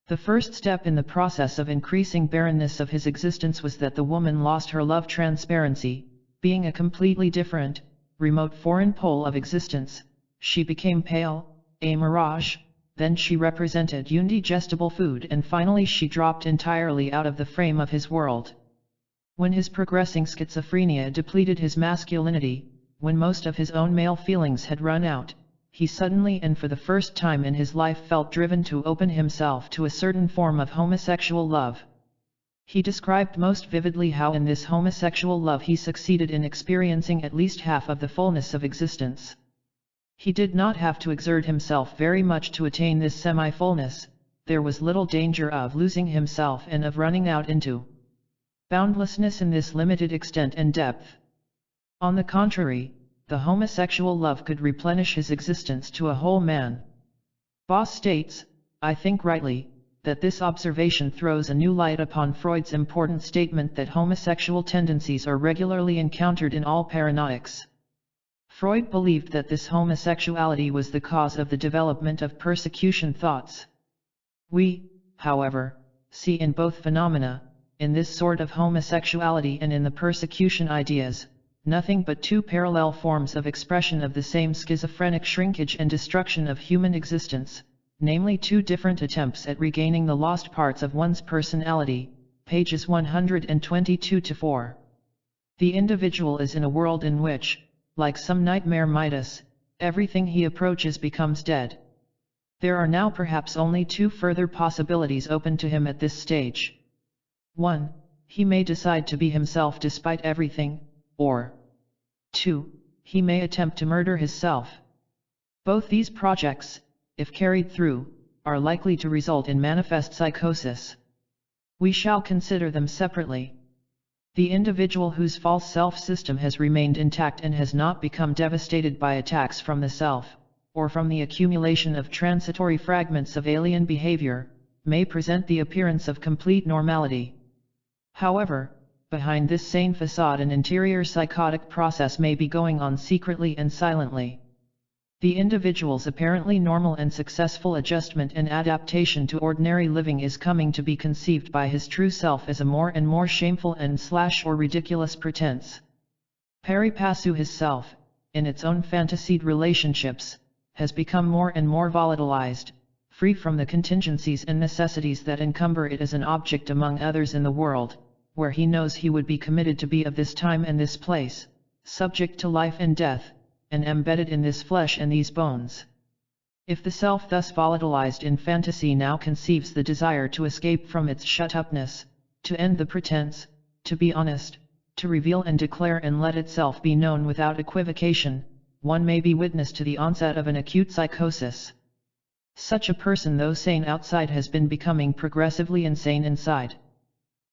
The first step in the process of increasing barrenness of his existence was that the woman lost her love transparency, being a completely different, remote foreign pole of existence. She became pale, a mirage, then she represented indigestible food, and finally she dropped entirely out of the frame of his world. When his progressing schizophrenia depleted his masculinity, when most of his own male feelings had run out, he suddenly and for the first time in his life felt driven to open himself to a certain form of homosexual love. He described most vividly how in this homosexual love he succeeded in experiencing at least half of the fullness of existence. He did not have to exert himself very much to attain this semi-fullness. There was little danger of losing himself and of running out into boundlessness in this limited extent and depth. On the contrary, the homosexual love could replenish his existence to a whole man. Voss states, I think rightly, that this observation throws a new light upon Freud's important statement that homosexual tendencies are regularly encountered in all paranoics. Freud believed that this homosexuality was the cause of the development of persecution thoughts. We, however, see in both phenomena, in this sort of homosexuality and in the persecution ideas, nothing but two parallel forms of expression of the same schizophrenic shrinkage and destruction of human existence, namely two different attempts at regaining the lost parts of one's personality, pages 122-4. The individual is in a world in which, like some nightmare Midas, everything he approaches becomes dead. There are now perhaps only two further possibilities open to him at this stage. 1. He may decide to be himself despite everything, or 2. He may attempt to murder himself. Both these projects, if carried through, are likely to result in manifest psychosis. We shall consider them separately. The individual whose false self-system has remained intact and has not become devastated by attacks from the self, or from the accumulation of transitory fragments of alien behavior, may present the appearance of complete normality. However, behind this sane facade an interior psychotic process may be going on secretly and silently. The individual's apparently normal and successful adjustment and adaptation to ordinary living is coming to be conceived by his true self as a more and more shameful and/or ridiculous pretense. Pari passu his self, in its own fantasied relationships, has become more and more volatilized, free from the contingencies and necessities that encumber it as an object among others in the world, where he knows he would be committed to be of this time and this place, subject to life and death, and embedded in this flesh and these bones. If the self thus volatilized in fantasy now conceives the desire to escape from its shut-upness, to end the pretense, to be honest, to reveal and declare and let itself be known without equivocation, one may be witness to the onset of an acute psychosis. Such a person, though sane outside, has been becoming progressively insane inside.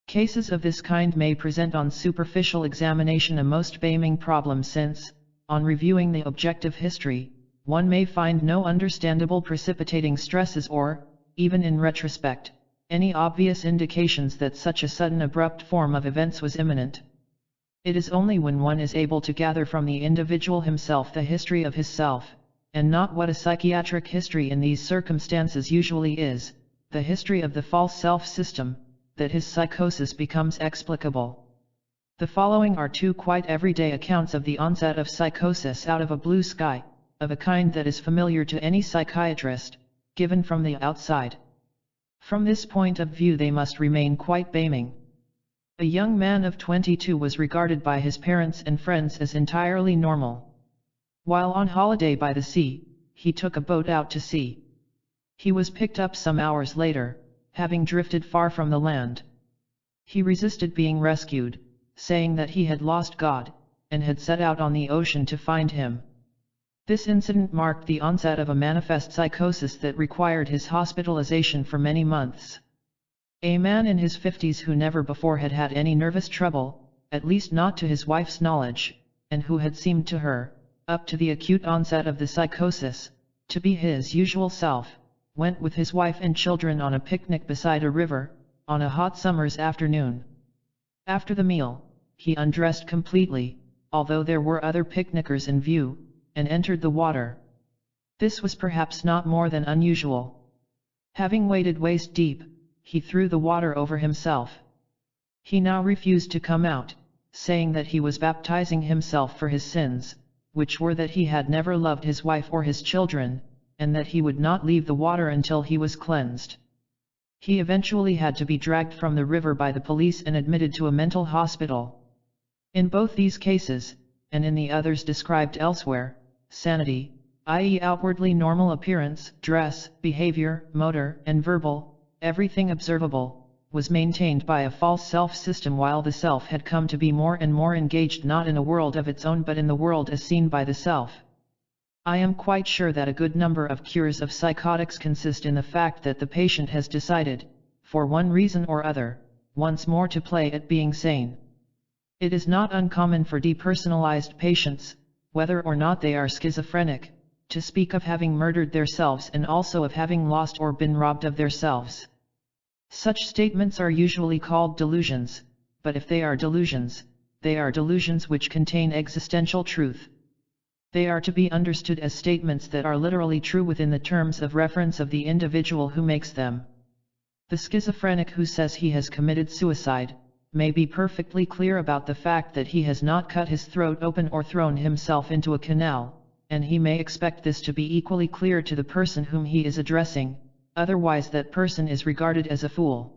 Cases of this kind may present on superficial examination a most blaming problem, since, on reviewing the objective history, one may find no understandable precipitating stresses or, even in retrospect, any obvious indications that such a sudden abrupt form of events was imminent. It is only when one is able to gather from the individual himself the history of his self, and not what a psychiatric history in these circumstances usually is, the history of the false self-system, that his psychosis becomes explicable. The following are two quite everyday accounts of the onset of psychosis out of a blue sky, of a kind that is familiar to any psychiatrist, given from the outside. From this point of view they must remain quite blaming. A young man of 22 was regarded by his parents and friends as entirely normal. While on holiday by the sea, he took a boat out to sea. He was picked up some hours later, having drifted far from the land. He resisted being rescued, saying that he had lost God, and had set out on the ocean to find him. This incident marked the onset of a manifest psychosis that required his hospitalization for many months. A man in his 50s who never before had had any nervous trouble, at least not to his wife's knowledge, and who had seemed to her, up to the acute onset of the psychosis, to be his usual self, went with his wife and children on a picnic beside a river, on a hot summer's afternoon. After the meal, he undressed completely, although there were other picnickers in view, and entered the water. This was perhaps not more than unusual. Having waded waist deep, he threw the water over himself. He now refused to come out, saying that he was baptizing himself for his sins, which were that he had never loved his wife or his children, and that he would not leave the water until he was cleansed. He eventually had to be dragged from the river by the police and admitted to a mental hospital. In both these cases, and in the others described elsewhere, Sanity, i.e. outwardly normal appearance, dress, behavior, motor, and verbal, everything observable, was maintained by a false self-system, while the self had come to be more and more engaged not in a world of its own but in the world as seen by the self. I am quite sure that a good number of cures of psychotics consist in the fact that the patient has decided, for one reason or other, once more to play at being sane. It is not uncommon for depersonalized patients, whether or not they are schizophrenic, to speak of having murdered themselves and also of having lost or been robbed of themselves. Such statements are usually called delusions, but if they are delusions, they are delusions which contain existential truth. They are to be understood as statements that are literally true within the terms of reference of the individual who makes them. The schizophrenic who says he has committed suicide may be perfectly clear about the fact that he has not cut his throat open or thrown himself into a canal, and he may expect this to be equally clear to the person whom he is addressing, otherwise that person is regarded as a fool.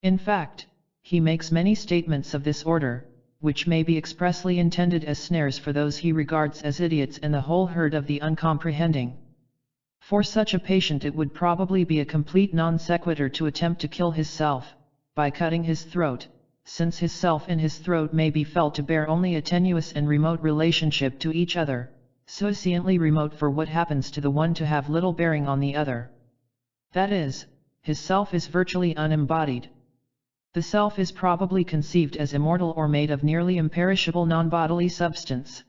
In fact, he makes many statements of this order, which may be expressly intended as snares for those he regards as idiots and the whole herd of the uncomprehending. For such a patient it would probably be a complete non sequitur to attempt to kill his self, by cutting his throat, since his self and his throat may be felt to bear only a tenuous and remote relationship to each other, sufficiently remote for what happens to the one to have little bearing on the other. That is, his self is virtually unembodied. The self is probably conceived as immortal or made of nearly imperishable non-bodily substance.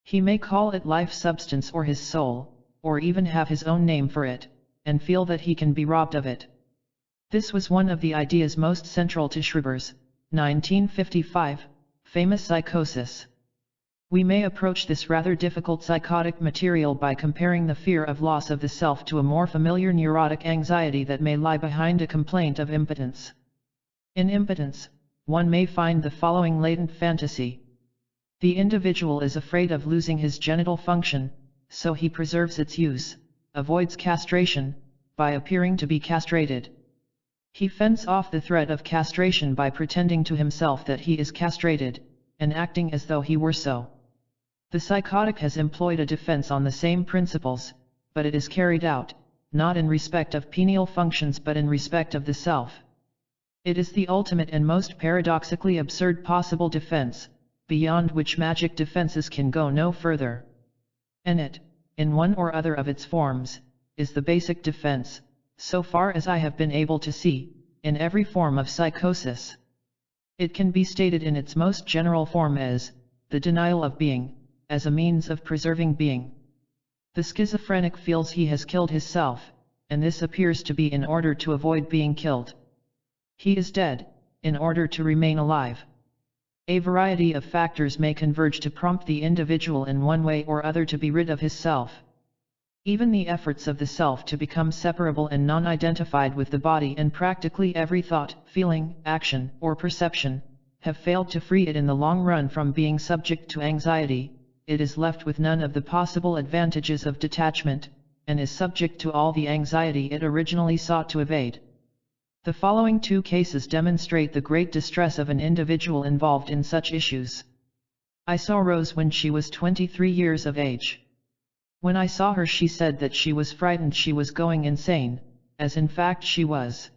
He may call it life substance or his soul, or even have his own name for it, and feel that he can be robbed of it. This was one of the ideas most central to Schreber's 1955 famous psychosis. We may approach this rather difficult psychotic material by comparing the fear of loss of the self to a more familiar neurotic anxiety that may lie behind a complaint of impotence. In impotence, one may find the following latent fantasy. The individual is afraid of losing his genital function, so he preserves its use, avoids castration, by appearing to be castrated. He fends off the threat of castration by pretending to himself that he is castrated, and acting as though he were so. The psychotic has employed a defense on the same principles, but it is carried out, not in respect of penial functions but in respect of the self. It is the ultimate and most paradoxically absurd possible defense, beyond which magic defenses can go no further. And it, in one or other of its forms, is the basic defense, so far as I have been able to see, in every form of psychosis. It can be stated in its most general form as the denial of being, as a means of preserving being. The schizophrenic feels he has killed his self, and this appears to be in order to avoid being killed. He is dead, in order to remain alive. A variety of factors may converge to prompt the individual in one way or other to be rid of his self. Even the efforts of the self to become separable and non-identified with the body and practically every thought, feeling, action, or perception, have failed to free it in the long run from being subject to anxiety. It is left with none of the possible advantages of detachment, and is subject to all the anxiety it originally sought to evade. The following two cases demonstrate the great distress of an individual involved in such issues. I saw Rose when she was 23 years of age. When I saw her she said that she was frightened she was going insane, as in fact she was.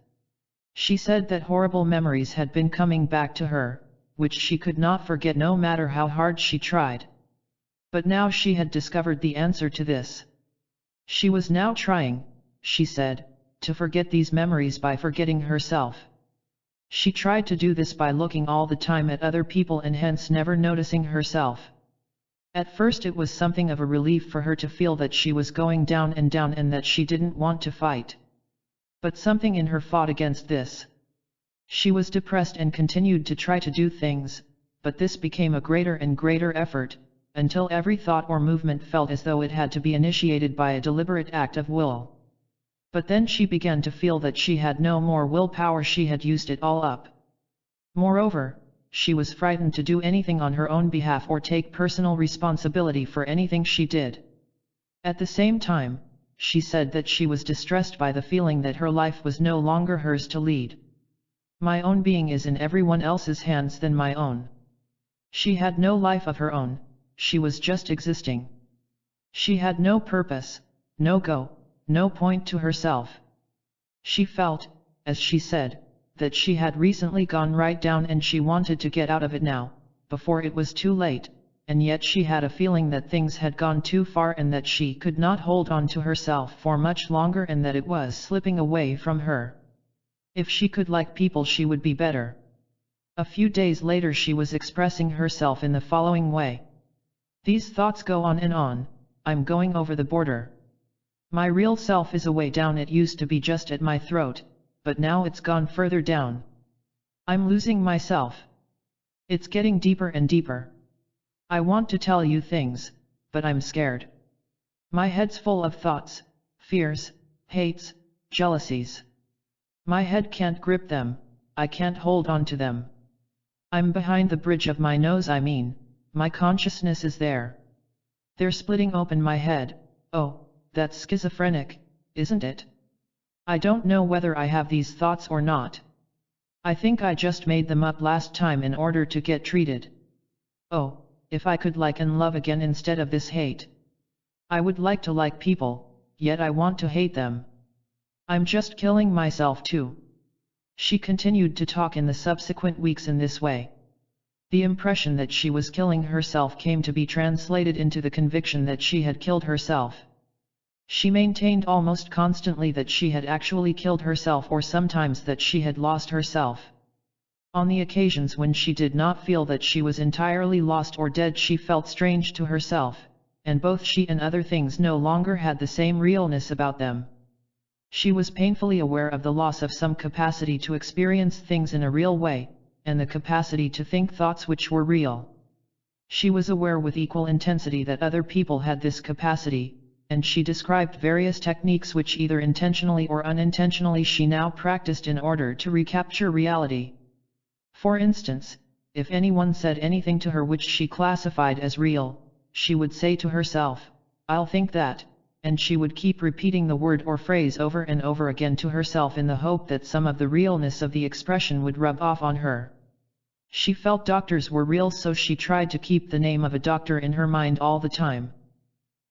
She said that horrible memories had been coming back to her, which she could not forget no matter how hard she tried. But now she had discovered the answer to this. She was now trying, she said, to forget these memories by forgetting herself. She tried to do this by looking all the time at other people and hence never noticing herself. At first it was something of a relief for her to feel that she was going down and that she didn't want to fight. But something in her fought against this. She was depressed and continued to try to do things, but this became a greater and greater effort, until every thought or movement felt as though it had to be initiated by a deliberate act of will. But then she began to feel that she had no more willpower, she had used it all up. Moreover, she was frightened to do anything on her own behalf or take personal responsibility for anything she did. At the same time, she said that she was distressed by the feeling that her life was no longer hers to lead. My own being is in everyone else's hands than my own. She had no life of her own, she was just existing. She had no purpose, no go, no point to herself. She felt, as she said, that she had recently gone right down and she wanted to get out of it now, before it was too late, and yet she had a feeling that things had gone too far and that she could not hold on to herself for much longer and that it was slipping away from her. If she could like people she would be better. A few days later she was expressing herself in the following way. These thoughts go on and on, I'm going over the border. My real self is away down, it used to be just at my throat, but now it's gone further down. I'm losing myself. It's getting deeper and deeper. I want to tell you things, but I'm scared. My head's full of thoughts, fears, hates, jealousies. My head can't grip them, I can't hold on to them. I'm behind the bridge of my nose, I mean, my consciousness is there. They're splitting open my head. Oh, that's schizophrenic, isn't it? I don't know whether I have these thoughts or not. I think I just made them up last time in order to get treated. Oh, if I could like and love again instead of this hate. I would like to like people, yet I want to hate them. I'm just killing myself too. She continued to talk in the subsequent weeks in this way. The impression that she was killing herself came to be translated into the conviction that she had killed herself. She maintained almost constantly that she had actually killed herself, or sometimes that she had lost herself. On the occasions when she did not feel that she was entirely lost or dead, she felt strange to herself, and both she and other things no longer had the same realness about them. She was painfully aware of the loss of some capacity to experience things in a real way, and the capacity to think thoughts which were real. She was aware with equal intensity that other people had this capacity, and she described various techniques which either intentionally or unintentionally she now practiced in order to recapture reality. For instance, if anyone said anything to her which she classified as real, she would say to herself, "I'll think that," and she would keep repeating the word or phrase over and over again to herself in the hope that some of the realness of the expression would rub off on her. She felt doctors were real, so she tried to keep the name of a doctor in her mind all the time.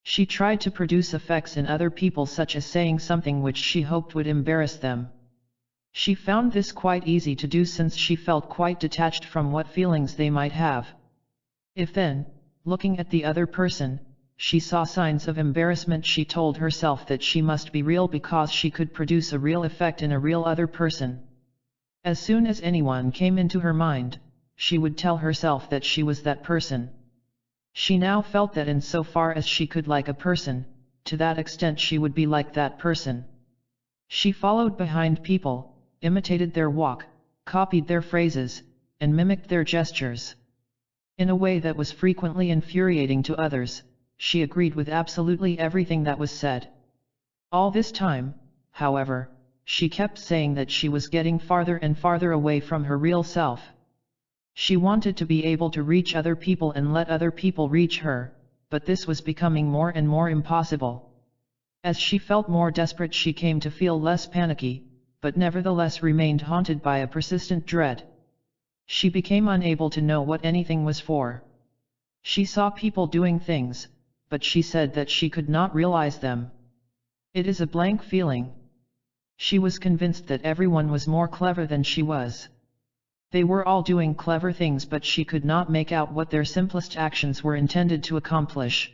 She tried to produce effects in other people, such as saying something which she hoped would embarrass them. She found this quite easy to do since she felt quite detached from what feelings they might have. If then, looking at the other person, she saw signs of embarrassment, she told herself that she must be real because she could produce a real effect in a real other person. As soon as anyone came into her mind, she would tell herself that she was that person. She now felt that in so far as she could like a person, to that extent she would be like that person. She followed behind people, imitated their walk, copied their phrases, and mimicked their gestures. In a way that was frequently infuriating to others, she agreed with absolutely everything that was said. All this time, however, she kept saying that she was getting farther and farther away from her real self. She wanted to be able to reach other people and let other people reach her, but this was becoming more and more impossible. As she felt more desperate, she came to feel less panicky, but nevertheless remained haunted by a persistent dread. She became unable to know what anything was for. She saw people doing things, but she said that she could not realize them. It is a blank feeling. She was convinced that everyone was more clever than she was. They were all doing clever things, but she could not make out what their simplest actions were intended to accomplish.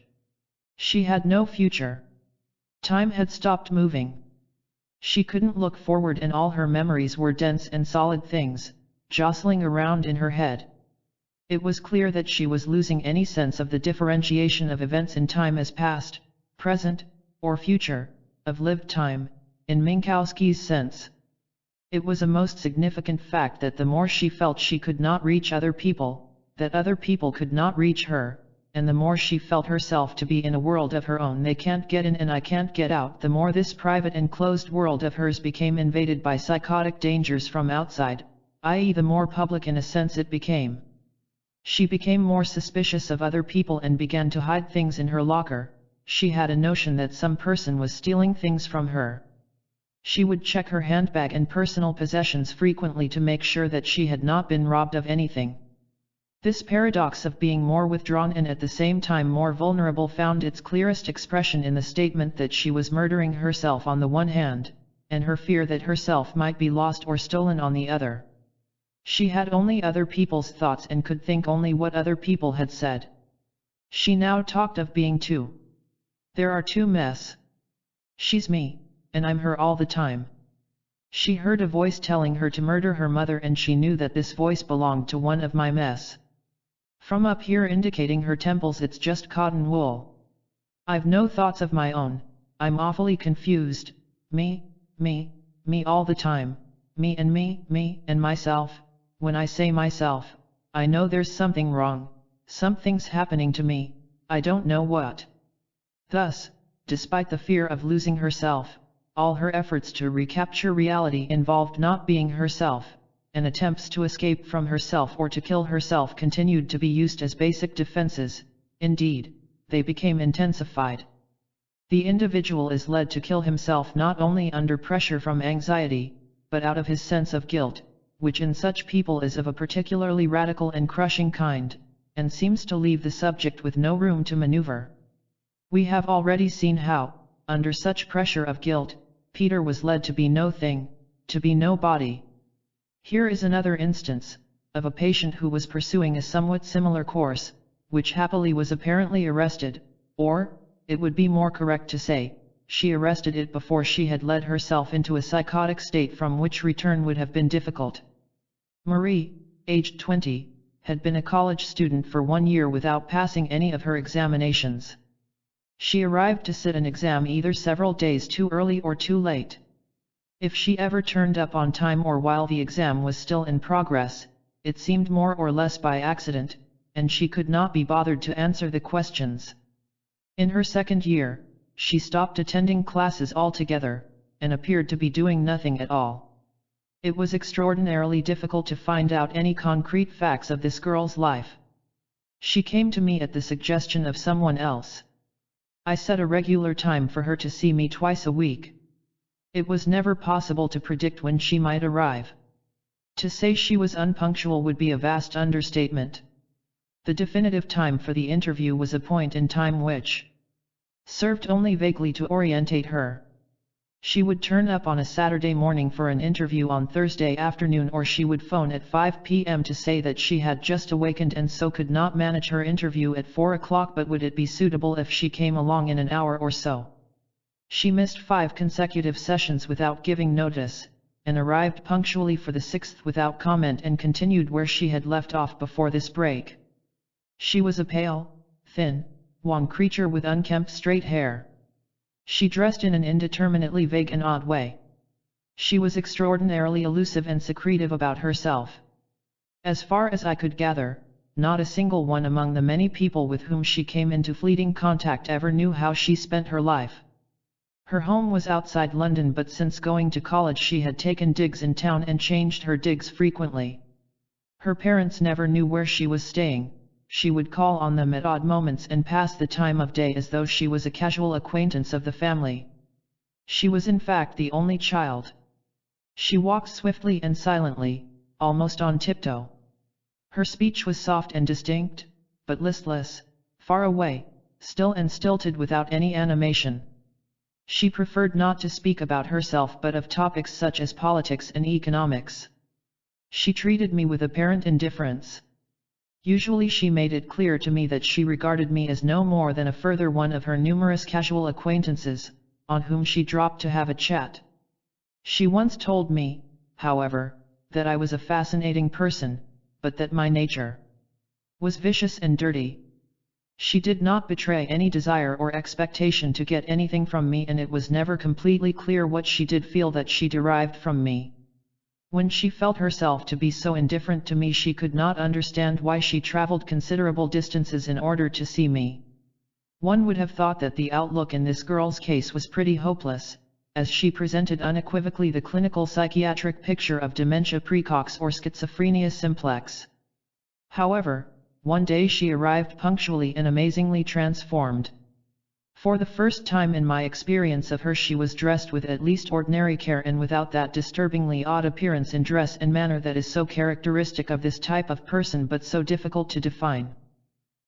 She had no future. Time had stopped moving. She couldn't look forward, and all her memories were dense and solid things, jostling around in her head. It was clear that she was losing any sense of the differentiation of events in time as past, present, or future, of lived time, in Minkowski's sense. It was a most significant fact that the more she felt she could not reach other people, that other people could not reach her, and the more she felt herself to be in a world of her own, they can't get in and I can't get out, the more this private and closed world of hers became invaded by psychotic dangers from outside, i.e. the more public in a sense it became. She became more suspicious of other people and began to hide things in her locker. She had a notion that some person was stealing things from her. She would check her handbag and personal possessions frequently to make sure that she had not been robbed of anything. This paradox of being more withdrawn and at the same time more vulnerable found its clearest expression in the statement that she was murdering herself on the one hand, and her fear that herself might be lost or stolen on the other. She had only other people's thoughts and could think only what other people had said. She now talked of being two. There are two mess. She's me, and I'm her all the time. She heard a voice telling her to murder her mother, and she knew that this voice belonged to one of my mess. From up here indicating her temples, it's just cotton wool. I've no thoughts of my own, I'm awfully confused, me all the time, me and myself. When I say myself, I know there's something wrong, something's happening to me, I don't know what. Thus, despite the fear of losing herself, all her efforts to recapture reality involved not being herself, and attempts to escape from herself or to kill herself continued to be used as basic defenses. Indeed, they became intensified. The individual is led to kill himself not only under pressure from anxiety, but out of his sense of guilt, which in such people is of a particularly radical and crushing kind, and seems to leave the subject with no room to maneuver. We have already seen how, under such pressure of guilt, Peter was led to be no thing, to be no body. Here is another instance, of a patient who was pursuing a somewhat similar course, which happily was apparently arrested, or, it would be more correct to say, she arrested it before she had led herself into a psychotic state from which return would have been difficult. Marie, aged 20, had been a college student for 1 year without passing any of her examinations. She arrived to sit an exam either several days too early or too late. If she ever turned up on time or while the exam was still in progress, it seemed more or less by accident, and she could not be bothered to answer the questions. In her second year, she stopped attending classes altogether, and appeared to be doing nothing at all. It was extraordinarily difficult to find out any concrete facts of this girl's life. She came to me at the suggestion of someone else. I set a regular time for her to see me twice a week. It was never possible to predict when she might arrive. To say she was unpunctual would be a vast understatement. The definitive time for the interview was a point in time which served only vaguely to orientate her. She would turn up on a Saturday morning for an interview on Thursday afternoon, or she would phone at 5 p.m. to say that she had just awakened and so could not manage her interview at 4 o'clock, but would it be suitable if she came along in an hour or so. She missed 5 consecutive sessions without giving notice, and arrived punctually for the 6th without comment and continued where she had left off before this break. She was a pale, thin, wan creature with unkempt straight hair. She dressed in an indeterminately vague and odd way. She was extraordinarily elusive and secretive about herself. As far as I could gather, not a single one among the many people with whom she came into fleeting contact ever knew how she spent her life. Her home was outside London, but since going to college she had taken digs in town and changed her digs frequently. Her parents never knew where she was staying. She would call on them at odd moments and pass the time of day as though she was a casual acquaintance of the family. She was in fact the only child. She walked swiftly and silently, almost on tiptoe. Her speech was soft and distinct, but listless, far away, still and stilted without any animation. She preferred not to speak about herself but of topics such as politics and economics. She treated me with apparent indifference. Usually she made it clear to me that she regarded me as no more than a further one of her numerous casual acquaintances, on whom she dropped to have a chat. She once told me, however, that I was a fascinating person, but that my nature was vicious and dirty. She did not betray any desire or expectation to get anything from me, and it was never completely clear what she did feel that she derived from me. When she felt herself to be so indifferent to me, she could not understand why she traveled considerable distances in order to see me. One would have thought that the outlook in this girl's case was pretty hopeless, as she presented unequivocally the clinical psychiatric picture of dementia praecox or schizophrenia simplex. However, one day she arrived punctually and amazingly transformed. For the first time in my experience of her, she was dressed with at least ordinary care and without that disturbingly odd appearance in dress and manner that is so characteristic of this type of person but so difficult to define.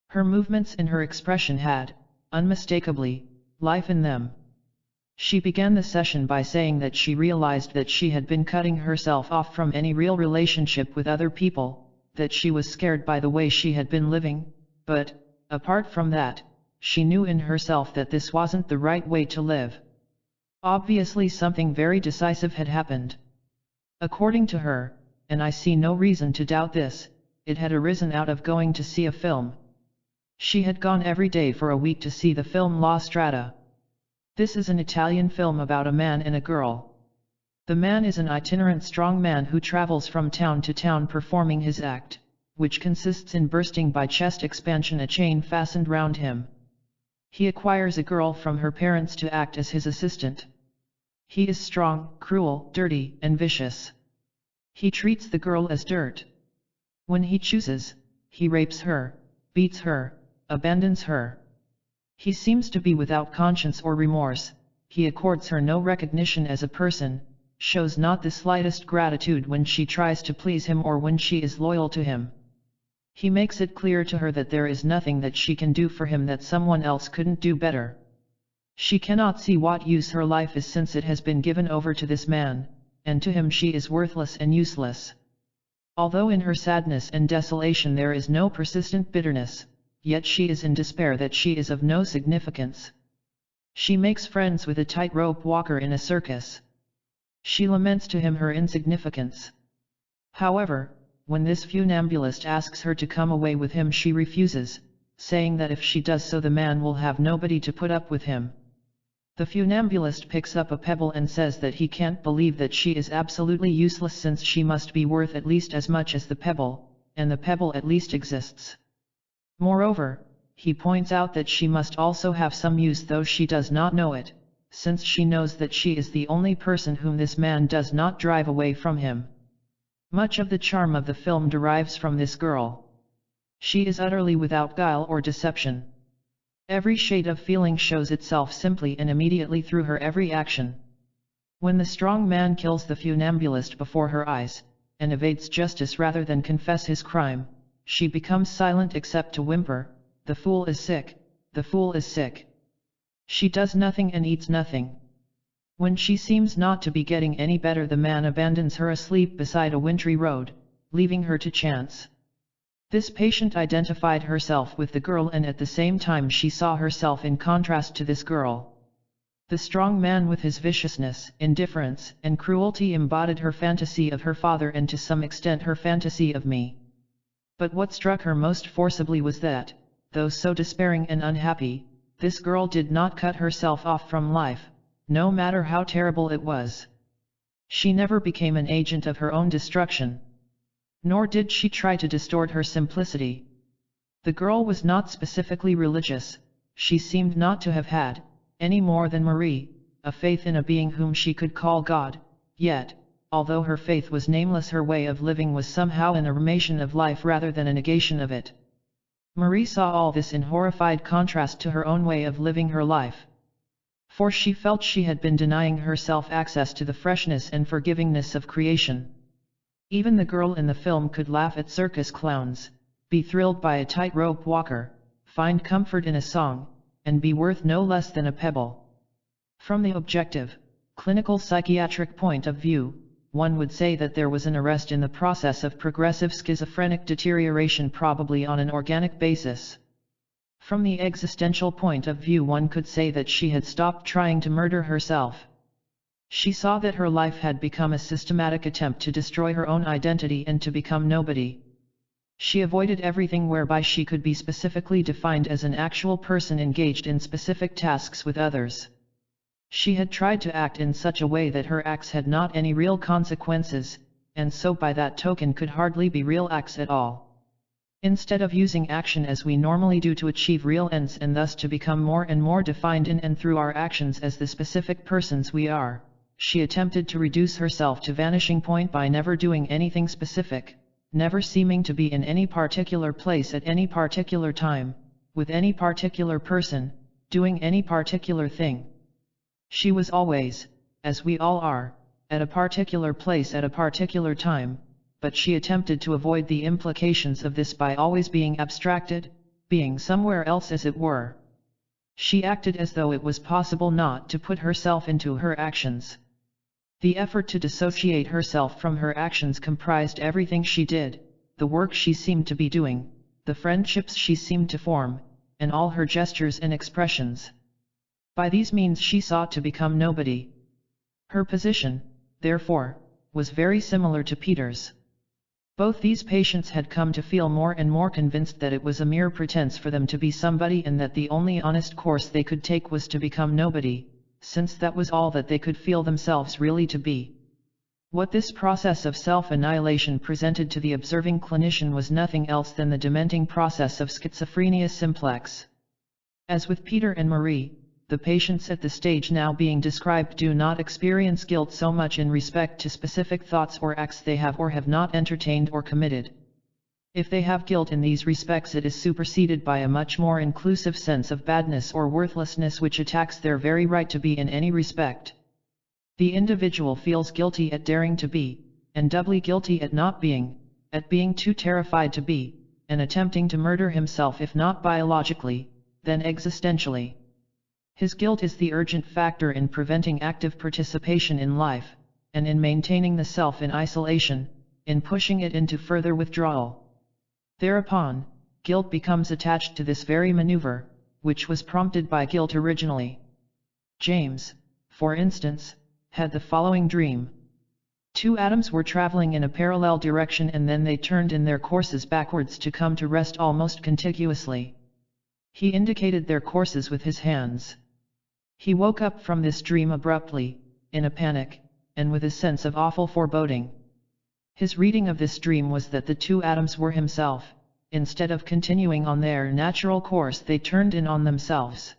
Her movements and her expression had, unmistakably, life in them. She began the session by saying that she realized that she had been cutting herself off from any real relationship with other people, that she was scared by the way she had been living, but, apart from that, she knew in herself that this wasn't the right way to live. Obviously something very decisive had happened. According to her, and I see no reason to doubt this, it had arisen out of going to see a film. She had gone every day for a week to see the film La Strada. This is an Italian film about a man and a girl. The man is an itinerant strong man who travels from town to town performing his act, which consists in bursting by chest expansion a chain fastened round him. He acquires a girl from her parents to act as his assistant. He is strong, cruel, dirty, and vicious. He treats the girl as dirt. When he chooses, he rapes her, beats her, abandons her. He seems to be without conscience or remorse, he accords her no recognition as a person, shows not the slightest gratitude when she tries to please him or when she is loyal to him. He makes it clear to her that there is nothing that she can do for him that someone else couldn't do better. She cannot see what use her life is since it has been given over to this man, and to him she is worthless and useless. Although in her sadness and desolation there is no persistent bitterness, yet she is in despair that she is of no significance. She makes friends with a tightrope walker in a circus. She laments to him her insignificance. However, when this funambulist asks her to come away with him she refuses, saying that if she does so the man will have nobody to put up with him. The funambulist picks up a pebble and says that he can't believe that she is absolutely useless since she must be worth at least as much as the pebble, and the pebble at least exists. Moreover, he points out that she must also have some use though she does not know it, since she knows that she is the only person whom this man does not drive away from him. Much of the charm of the film derives from this girl. She is utterly without guile or deception. Every shade of feeling shows itself simply and immediately through her every action. When the strong man kills the funambulist before her eyes, and evades justice rather than confess his crime, she becomes silent except to whimper, "The fool is sick, the fool is sick." She does nothing and eats nothing. When she seems not to be getting any better the man abandons her asleep beside a wintry road, leaving her to chance. This patient identified herself with the girl and at the same time she saw herself in contrast to this girl. The strong man with his viciousness, indifference, and cruelty embodied her fantasy of her father and to some extent her fantasy of me. But what struck her most forcibly was that, though so despairing and unhappy, this girl did not cut herself off from life, no matter how terrible it was. She never became an agent of her own destruction. Nor did she try to distort her simplicity. The girl was not specifically religious, she seemed not to have had, any more than Marie, a faith in a being whom she could call God, yet, although her faith was nameless her way of living was somehow an affirmation of life rather than a negation of it. Marie saw all this in horrified contrast to her own way of living her life. For she felt she had been denying herself access to the freshness and forgivingness of creation. Even the girl in the film could laugh at circus clowns, be thrilled by a tightrope walker, find comfort in a song, and be worth no less than a pebble. From the objective, clinical psychiatric point of view, one would say that there was an arrest in the process of progressive schizophrenic deterioration probably on an organic basis. From the existential point of view one could say that she had stopped trying to murder herself. She saw that her life had become a systematic attempt to destroy her own identity and to become nobody. She avoided everything whereby she could be specifically defined as an actual person engaged in specific tasks with others. She had tried to act in such a way that her acts had not any real consequences, and so by that token could hardly be real acts at all. Instead of using action as we normally do to achieve real ends and thus to become more and more defined in and through our actions as the specific persons we are, she attempted to reduce herself to vanishing point by never doing anything specific, never seeming to be in any particular place at any particular time, with any particular person, doing any particular thing. She was always, as we all are, at a particular place at a particular time, but she attempted to avoid the implications of this by always being abstracted, being somewhere else as it were. She acted as though it was possible not to put herself into her actions. The effort to dissociate herself from her actions comprised everything she did, the work she seemed to be doing, the friendships she seemed to form, and all her gestures and expressions. By these means she sought to become nobody. Her position, therefore, was very similar to Peter's. Both these patients had come to feel more and more convinced that it was a mere pretense for them to be somebody and that the only honest course they could take was to become nobody, since that was all that they could feel themselves really to be. What this process of self-annihilation presented to the observing clinician was nothing else than the dementing process of schizophrenia simplex. As with Peter and Marie, the patients at the stage now being described do not experience guilt so much in respect to specific thoughts or acts they have or have not entertained or committed. If they have guilt in these respects, it is superseded by a much more inclusive sense of badness or worthlessness which attacks their very right to be in any respect. The individual feels guilty at daring to be, and doubly guilty at not being, at being too terrified to be, and attempting to murder himself if not biologically, then existentially. His guilt is the urgent factor in preventing active participation in life, and in maintaining the self in isolation, in pushing it into further withdrawal. Thereupon, guilt becomes attached to this very maneuver, which was prompted by guilt originally. James, for instance, had the following dream. Two atoms were traveling in a parallel direction and then they turned in their courses backwards to come to rest almost contiguously. He indicated their courses with his hands. He woke up from this dream abruptly, in a panic, and with a sense of awful foreboding. His reading of this dream was that the two atoms were himself. Instead of continuing on their natural course, they turned in on themselves.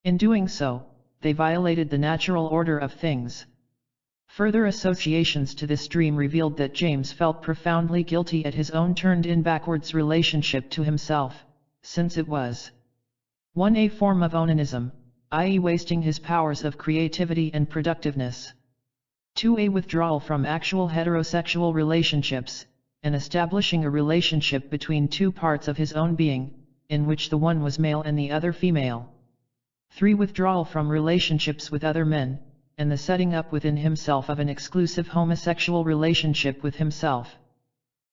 In doing so, they violated the natural order of things. Further associations to this dream revealed that James felt profoundly guilty at his own turned-in backwards relationship to himself, since it was 1. A form of onanism, i.e. wasting his powers of creativity and productiveness. 2. A withdrawal from actual heterosexual relationships, and establishing a relationship between two parts of his own being, in which the one was male and the other female. 3. Withdrawal from relationships with other men, and the setting up within himself of an exclusive homosexual relationship with himself.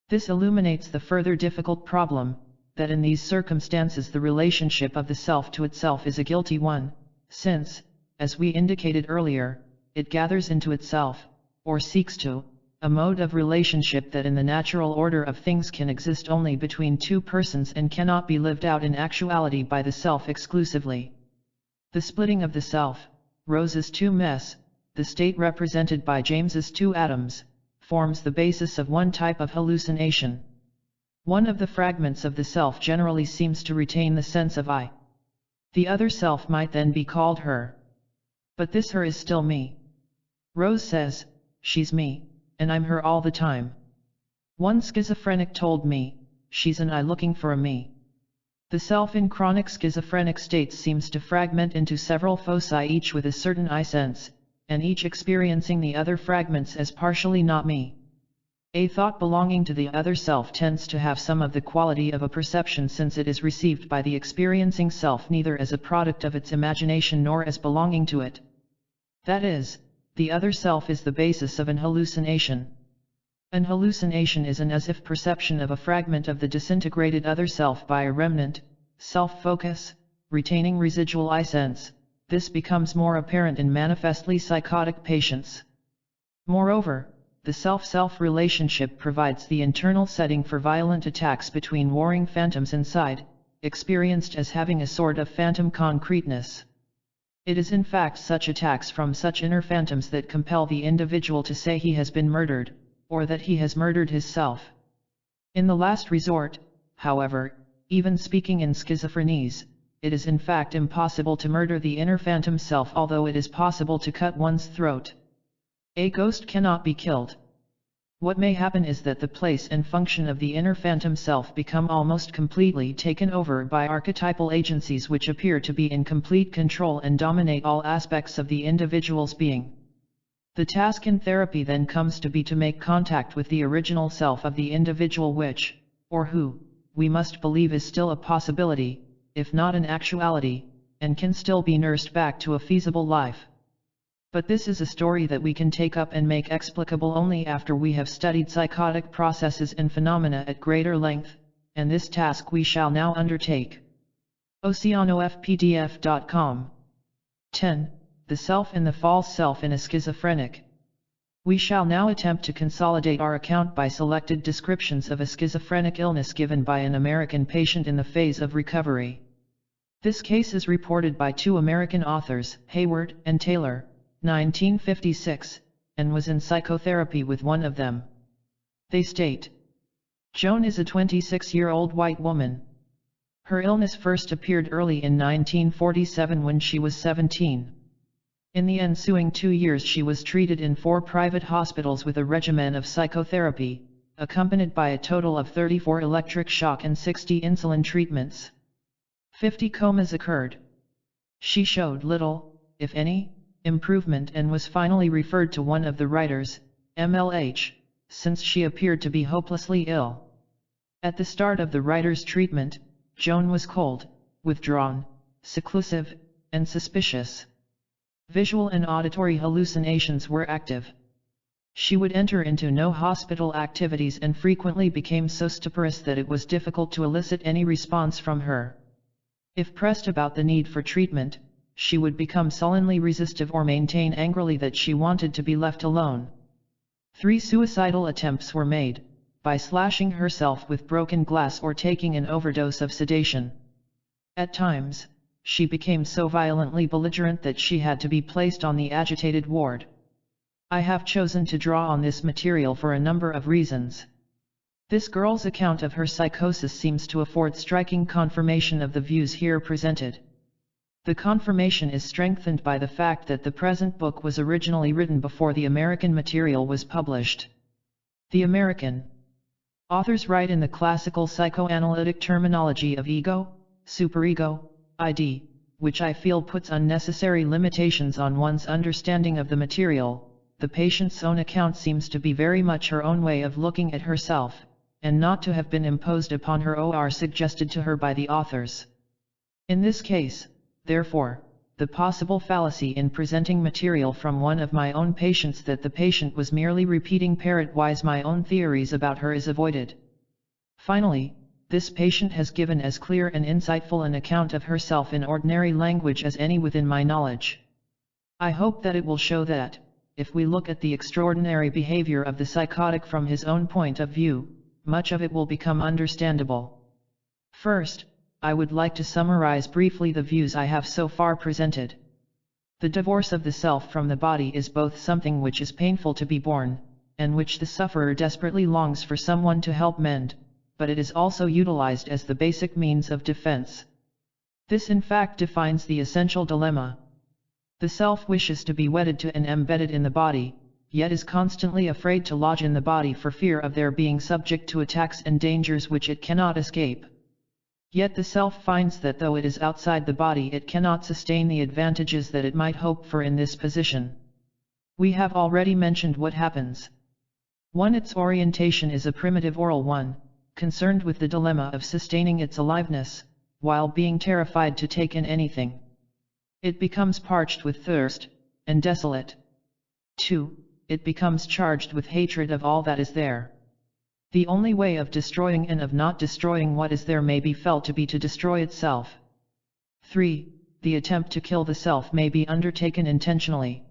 This illuminates the further difficult problem, that in these circumstances the relationship of the self to itself is a guilty one, since, as we indicated earlier, it gathers into itself, or seeks to, a mode of relationship that in the natural order of things can exist only between two persons and cannot be lived out in actuality by the self exclusively. The splitting of the self, Rose's two mess, the state represented by James's two atoms, forms the basis of one type of hallucination. One of the fragments of the self generally seems to retain the sense of I. The other self might then be called her. But this her is still me. Rose says, she's me, and I'm her all the time. One schizophrenic told me, she's an I looking for a me. The self in chronic schizophrenic states seems to fragment into several foci, each with a certain I sense, and each experiencing the other fragments as partially not me. A thought belonging to the other self tends to have some of the quality of a perception, since it is received by the experiencing self neither as a product of its imagination nor as belonging to it. That is, the other self is the basis of an hallucination. An hallucination is an as-if perception of a fragment of the disintegrated other self by a remnant, self-focus, retaining residual I sense. This becomes more apparent in manifestly psychotic patients. Moreover, the self-self relationship provides the internal setting for violent attacks between warring phantoms inside, experienced as having a sort of phantom concreteness. It is in fact such attacks from such inner phantoms that compel the individual to say he has been murdered, or that he has murdered his self. In the last resort, however, even speaking in schizophrenies, it is in fact impossible to murder the inner phantom self, although it is possible to cut one's throat. A ghost cannot be killed. What may happen is that the place and function of the inner phantom self become almost completely taken over by archetypal agencies which appear to be in complete control and dominate all aspects of the individual's being. The task in therapy then comes to be to make contact with the original self of the individual which, or who, we must believe is still a possibility, if not an actuality, and can still be nursed back to a feasible life. But this is a story that we can take up and make explicable only after we have studied psychotic processes and phenomena at greater length, and this task we shall now undertake. oceanofpdf.com. 10. The self and the false self in a schizophrenic. We shall now attempt to consolidate our account by selected descriptions of a schizophrenic illness given by an American patient in the phase of recovery. This case is reported by two American authors, Hayward and Taylor, 1956, and was in psychotherapy with one of them. They state, Joan is a 26-year-old white woman. Her illness first appeared early in 1947 when she was 17. In the ensuing 2 years she was treated in 4 private hospitals with a regimen of psychotherapy, accompanied by a total of 34 electric shock and 60 insulin treatments. 50 comas occurred. She showed little, if any, improvement and was finally referred to one of the writers, MLH, since she appeared to be hopelessly ill. At the start of the writer's treatment, Joan was cold, withdrawn, seclusive, and suspicious. Visual and auditory hallucinations were active. She would enter into no hospital activities and frequently became so stuporous that it was difficult to elicit any response from her. If pressed about the need for treatment, she would become sullenly resistive or maintain angrily that she wanted to be left alone. 3 suicidal attempts were made, by slashing herself with broken glass or taking an overdose of sedation. At times, she became so violently belligerent that she had to be placed on the agitated ward. I have chosen to draw on this material for a number of reasons. This girl's account of her psychosis seems to afford striking confirmation of the views here presented. The confirmation is strengthened by the fact that the present book was originally written before the American material was published. The American authors write in the classical psychoanalytic terminology of ego, superego, ID, which I feel puts unnecessary limitations on one's understanding of the material. The patient's own account seems to be very much her own way of looking at herself, and not to have been imposed upon her or suggested to her by the authors. In this case, therefore, the possible fallacy in presenting material from one of my own patients that the patient was merely repeating parrot-wise my own theories about her is avoided. Finally, this patient has given as clear and insightful an account of herself in ordinary language as any within my knowledge. I hope that it will show that, if we look at the extraordinary behavior of the psychotic from his own point of view, much of it will become understandable. First, I would like to summarize briefly the views I have so far presented. The divorce of the self from the body is both something which is painful to be borne, and which the sufferer desperately longs for someone to help mend, but it is also utilized as the basic means of defense. This in fact defines the essential dilemma. The self wishes to be wedded to and embedded in the body, yet is constantly afraid to lodge in the body for fear of their being subject to attacks and dangers which it cannot escape. Yet the self finds that though it is outside the body it cannot sustain the advantages that it might hope for in this position. We have already mentioned what happens. 1. Its orientation is a primitive oral one, concerned with the dilemma of sustaining its aliveness, while being terrified to take in anything. It becomes parched with thirst, and desolate. 2. It becomes charged with hatred of all that is there. The only way of destroying and of not destroying what is there may be felt to be to destroy itself. 3. The attempt to kill the self may be undertaken intentionally.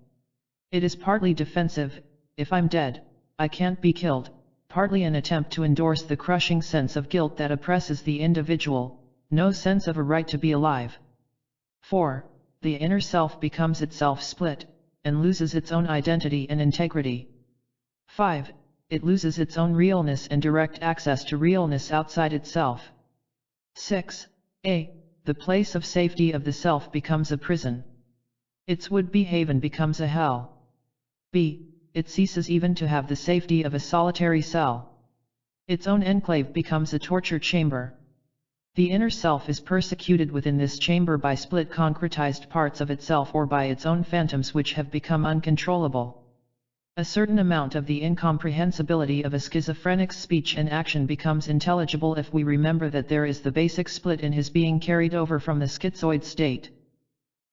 It is partly defensive, if I'm dead, I can't be killed, partly an attempt to endorse the crushing sense of guilt that oppresses the individual, no sense of a right to be alive. 4. The inner self becomes itself split, and loses its own identity and integrity. 5. It loses its own realness and direct access to realness outside itself. 6. A. The place of safety of the self becomes a prison. Its would-be haven becomes a hell. B. it ceases even to have the safety of a solitary cell. Its own enclave becomes a torture chamber. The inner self is persecuted within this chamber by split concretized parts of itself or by its own phantoms which have become uncontrollable. A certain amount of the incomprehensibility of a schizophrenic's speech and action becomes intelligible if we remember that there is the basic split in his being carried over from the schizoid state.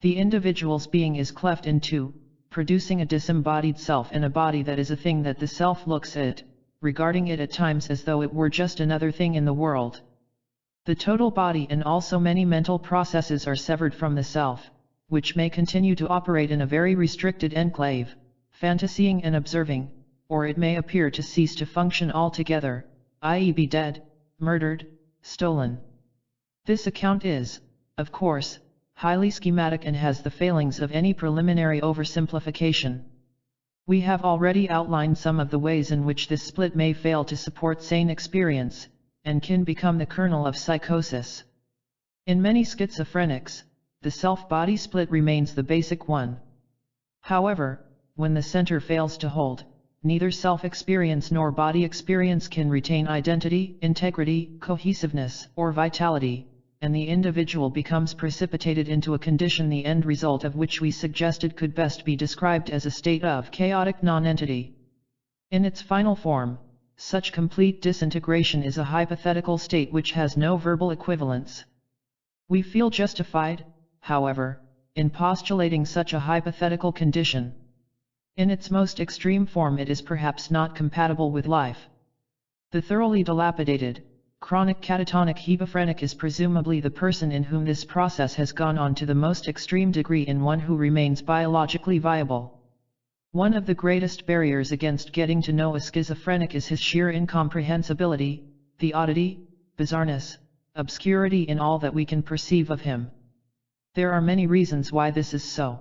The individual's being is cleft in two, producing a disembodied self and a body that is a thing that the self looks at, regarding it at times as though it were just another thing in the world. The total body and also many mental processes are severed from the self, which may continue to operate in a very restricted enclave, fantasying and observing, or it may appear to cease to function altogether, i.e. be dead, murdered, stolen. This account is, of course, highly schematic and has the failings of any preliminary oversimplification. We have already outlined some of the ways in which this split may fail to support sane experience, and can become the kernel of psychosis. In many schizophrenics, the self-body split remains the basic one. However, when the center fails to hold, neither self-experience nor body experience can retain identity, integrity, cohesiveness, or vitality, and the individual becomes precipitated into a condition the end result of which we suggested could best be described as a state of chaotic nonentity. In its final form, such complete disintegration is a hypothetical state which has no verbal equivalence. We feel justified, however, in postulating such a hypothetical condition. In its most extreme form it is perhaps not compatible with life. The thoroughly dilapidated, chronic catatonic hebephrenic is presumably the person in whom this process has gone on to the most extreme degree in one who remains biologically viable. One of the greatest barriers against getting to know a schizophrenic is his sheer incomprehensibility, the oddity, bizarreness, obscurity in all that we can perceive of him. There are many reasons why this is so.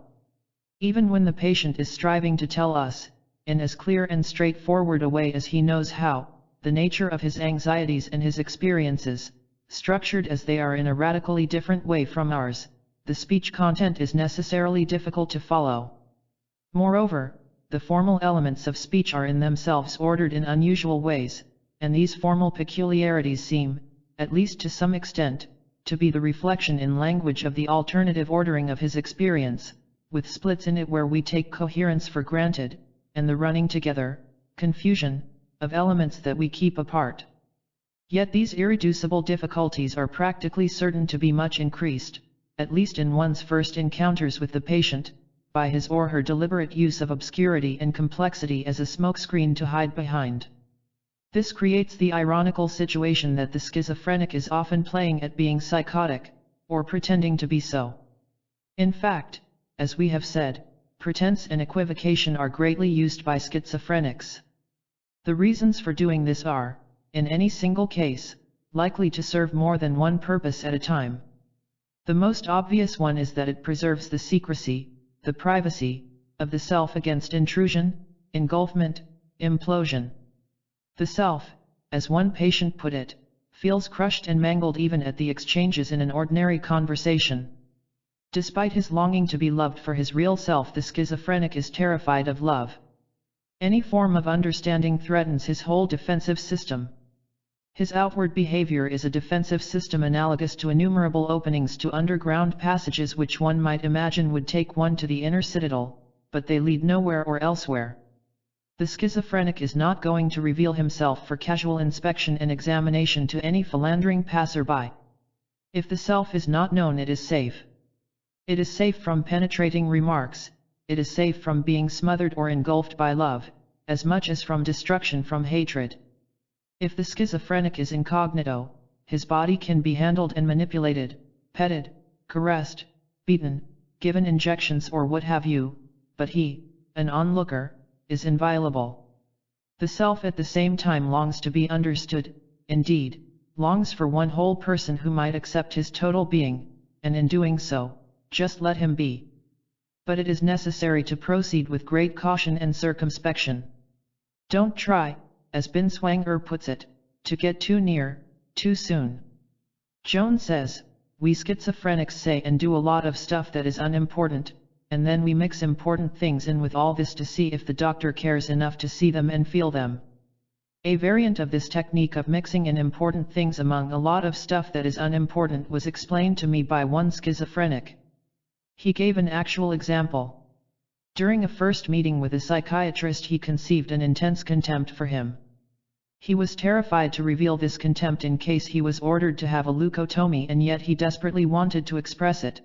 Even when the patient is striving to tell us, in as clear and straightforward a way as he knows how, the nature of his anxieties and his experiences, structured as they are in a radically different way from ours, the speech content is necessarily difficult to follow. Moreover, the formal elements of speech are in themselves ordered in unusual ways, and these formal peculiarities seem, at least to some extent, to be the reflection in language of the alternative ordering of his experience, with splits in it where we take coherence for granted, and the running together, confusion, of elements that we keep apart. Yet these irreducible difficulties are practically certain to be much increased, at least in one's first encounters with the patient, by his or her deliberate use of obscurity and complexity as a smokescreen to hide behind. This creates the ironical situation that the schizophrenic is often playing at being psychotic, or pretending to be so. In fact, as we have said, pretense and equivocation are greatly used by schizophrenics. The reasons for doing this are, in any single case, likely to serve more than one purpose at a time. The most obvious one is that it preserves the secrecy, the privacy, of the self against intrusion, engulfment, implosion. The self, as one patient put it, feels crushed and mangled even at the exchanges in an ordinary conversation. Despite his longing to be loved for his real self, the schizophrenic is terrified of love. Any form of understanding threatens his whole defensive system. His outward behavior is a defensive system analogous to innumerable openings to underground passages which one might imagine would take one to the inner citadel, but they lead nowhere or elsewhere. The schizophrenic is not going to reveal himself for casual inspection and examination to any philandering passerby. If the self is not known, it is safe. It is safe from penetrating remarks, it is safe from being smothered or engulfed by love, as much as from destruction from hatred. If the schizophrenic is incognito, his body can be handled and manipulated, petted, caressed, beaten, given injections or what have you, but he, an onlooker, is inviolable. The self at the same time longs to be understood, indeed, longs for one whole person who might accept his total being, and in doing so, just let him be. But it is necessary to proceed with great caution and circumspection. Don't try, as Binswanger puts it, to get too near, too soon. Joan says, we schizophrenics say and do a lot of stuff that is unimportant, and then we mix important things in with all this to see if the doctor cares enough to see them and feel them. A variant of this technique of mixing in important things among a lot of stuff that is unimportant was explained to me by one schizophrenic. He gave an actual example. During a first meeting with a psychiatrist, he conceived an intense contempt for him. He was terrified to reveal this contempt in case he was ordered to have a leucotomy, and yet he desperately wanted to express it.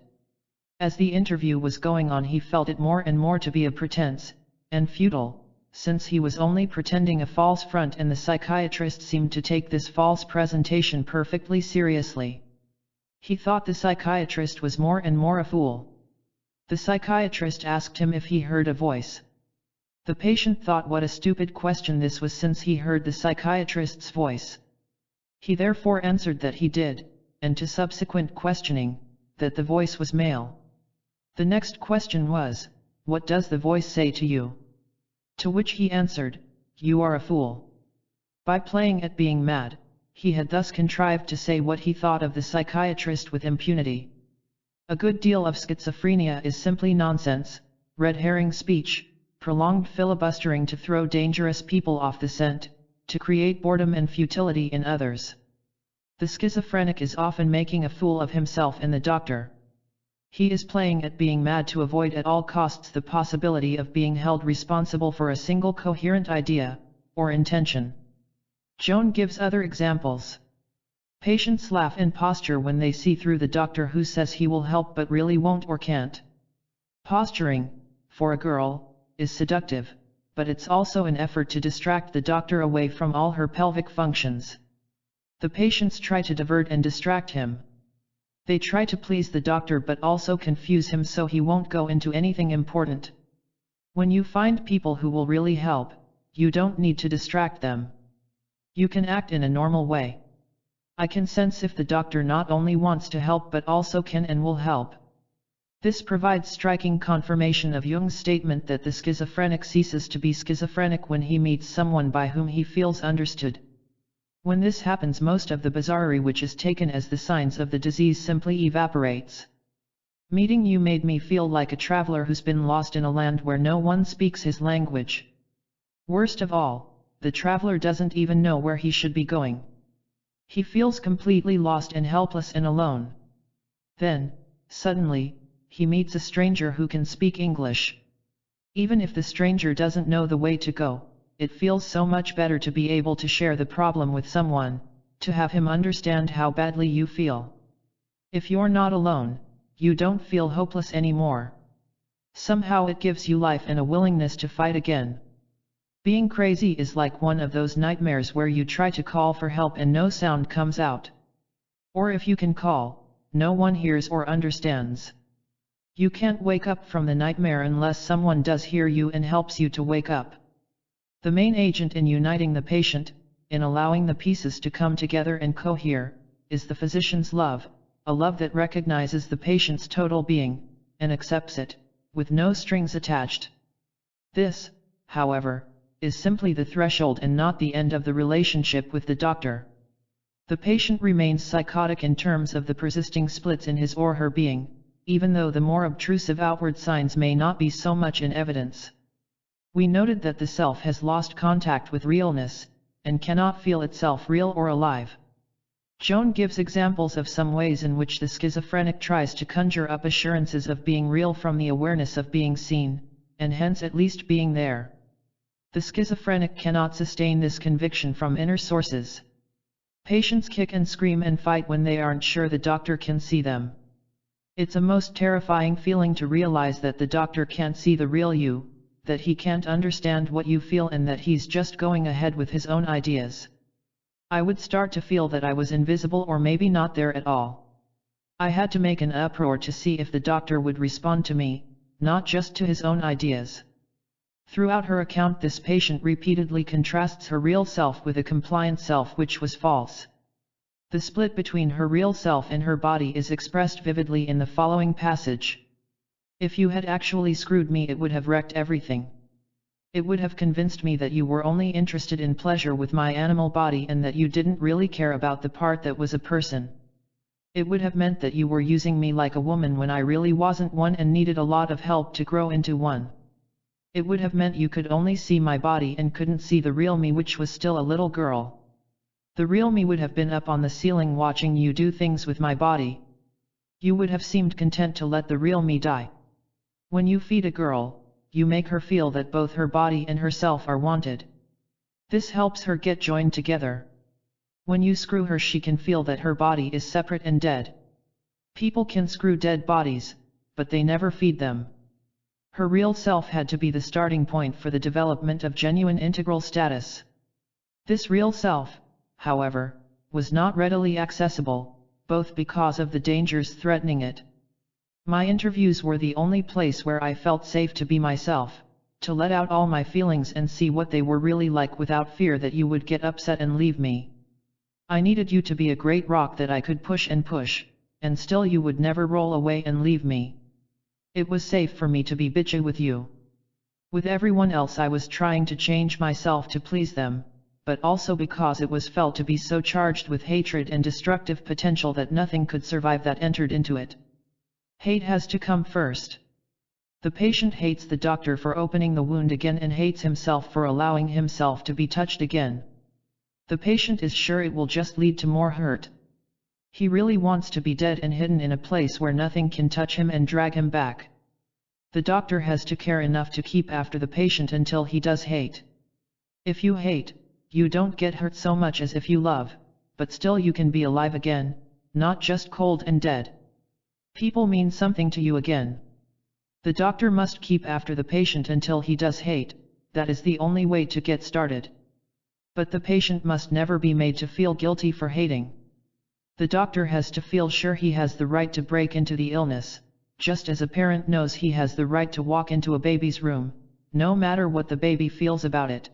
As the interview was going on, he felt it more and more to be a pretense, and futile, since he was only pretending a false front, and the psychiatrist seemed to take this false presentation perfectly seriously. He thought the psychiatrist was more and more a fool. The psychiatrist asked him if he heard a voice. The patient thought what a stupid question this was, since he heard the psychiatrist's voice. He therefore answered that he did, and to subsequent questioning, that the voice was male. The next question was, "What does the voice say to you?" To which he answered, "You are a fool." By playing at being mad, he had thus contrived to say what he thought of the psychiatrist with impunity. A good deal of schizophrenia is simply nonsense, red herring speech, prolonged filibustering to throw dangerous people off the scent, to create boredom and futility in others. The schizophrenic is often making a fool of himself and the doctor. He is playing at being mad to avoid at all costs the possibility of being held responsible for a single coherent idea, or intention. Joan gives other examples. Patients laugh in posture when they see through the doctor who says he will help but really won't or can't. Posturing, for a girl, is seductive, but it's also an effort to distract the doctor away from all her pelvic functions. The patients try to divert and distract him. They try to please the doctor but also confuse him so he won't go into anything important. When you find people who will really help, you don't need to distract them. You can act in a normal way. I can sense if the doctor not only wants to help but also can and will help. This provides striking confirmation of Jung's statement that the schizophrenic ceases to be schizophrenic when he meets someone by whom he feels understood. When this happens, most of the bizarrerie which is taken as the signs of the disease simply evaporates. Meeting you made me feel like a traveler who's been lost in a land where no one speaks his language. Worst of all, the traveler doesn't even know where he should be going. He feels completely lost and helpless and alone. Then, suddenly, he meets a stranger who can speak English. Even if the stranger doesn't know the way to go, it feels so much better to be able to share the problem with someone, to have him understand how badly you feel. If you're not alone, you don't feel hopeless anymore. Somehow it gives you life and a willingness to fight again. Being crazy is like one of those nightmares where you try to call for help and no sound comes out. Or if you can call, no one hears or understands. You can't wake up from the nightmare unless someone does hear you and helps you to wake up. The main agent in uniting the patient, in allowing the pieces to come together and cohere, is the physician's love, a love that recognizes the patient's total being, and accepts it, with no strings attached. This, however, is simply the threshold and not the end of the relationship with the doctor. The patient remains psychotic in terms of the persisting splits in his or her being, even though the more obtrusive outward signs may not be so much in evidence. We noted that the self has lost contact with realness, and cannot feel itself real or alive. Joan gives examples of some ways in which the schizophrenic tries to conjure up assurances of being real from the awareness of being seen, and hence at least being there. The schizophrenic cannot sustain this conviction from inner sources. Patients kick and scream and fight when they aren't sure the doctor can see them. It's a most terrifying feeling to realize that the doctor can't see the real you, that he can't understand what you feel, and that he's just going ahead with his own ideas. I would start to feel that I was invisible or maybe not there at all. I had to make an uproar to see if the doctor would respond to me, not just to his own ideas. Throughout her account, this patient repeatedly contrasts her real self with a compliant self which was false. The split between her real self and her body is expressed vividly in the following passage. If you had actually screwed me, it would have wrecked everything. It would have convinced me that you were only interested in pleasure with my animal body and that you didn't really care about the part that was a person. It would have meant that you were using me like a woman when I really wasn't one and needed a lot of help to grow into one. It would have meant you could only see my body and couldn't see the real me, which was still a little girl. The real me would have been up on the ceiling watching you do things with my body. You would have seemed content to let the real me die. When you feed a girl, you make her feel that both her body and herself are wanted. This helps her get joined together. When you screw her, she can feel that her body is separate and dead. People can screw dead bodies, but they never feed them. Her real self had to be the starting point for the development of genuine integral status. This real self, however, was not readily accessible, both because of the dangers threatening it. My interviews were the only place where I felt safe to be myself, to let out all my feelings and see what they were really like without fear that you would get upset and leave me. I needed you to be a great rock that I could push, and still you would never roll away and leave me. It was safe for me to be bitchy with you. With everyone else I was trying to change myself to please them, but also because it was felt to be so charged with hatred and destructive potential that nothing could survive that entered into it. Hate has to come first. The patient hates the doctor for opening the wound again and hates himself for allowing himself to be touched again. The patient is sure it will just lead to more hurt. He really wants to be dead and hidden in a place where nothing can touch him and drag him back. The doctor has to care enough to keep after the patient until he does hate. If you hate, you don't get hurt so much as if you love, but still you can be alive again, not just cold and dead. People mean something to you again. The doctor must keep after the patient until he does hate, that is the only way to get started. But the patient must never be made to feel guilty for hating. The doctor has to feel sure he has the right to break into the illness, just as a parent knows he has the right to walk into a baby's room, no matter what the baby feels about it.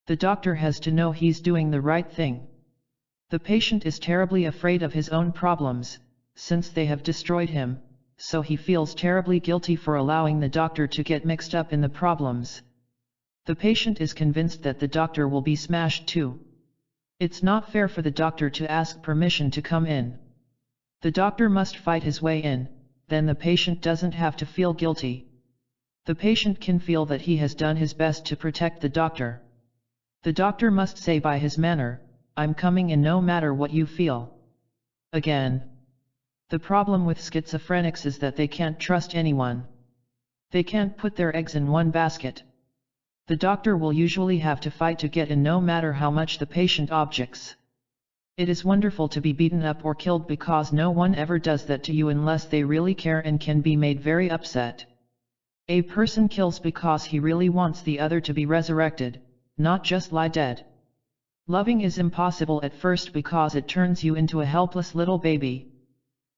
The doctor has to know he's doing the right thing. The patient is terribly afraid of his own problems, since they have destroyed him, so he feels terribly guilty for allowing the doctor to get mixed up in the problems. The patient is convinced that the doctor will be smashed too. It's not fair for the doctor to ask permission to come in. The doctor must fight his way in, then the patient doesn't have to feel guilty. The patient can feel that he has done his best to protect the doctor. The doctor must say by his manner, "I'm coming in no matter what you feel." Again. The problem with schizophrenics is that they can't trust anyone. They can't put their eggs in one basket. The doctor will usually have to fight to get in no matter how much the patient objects. It is wonderful to be beaten up or killed because no one ever does that to you unless they really care and can be made very upset. A person kills because he really wants the other to be resurrected, not just lie dead. Loving is impossible at first because it turns you into a helpless little baby.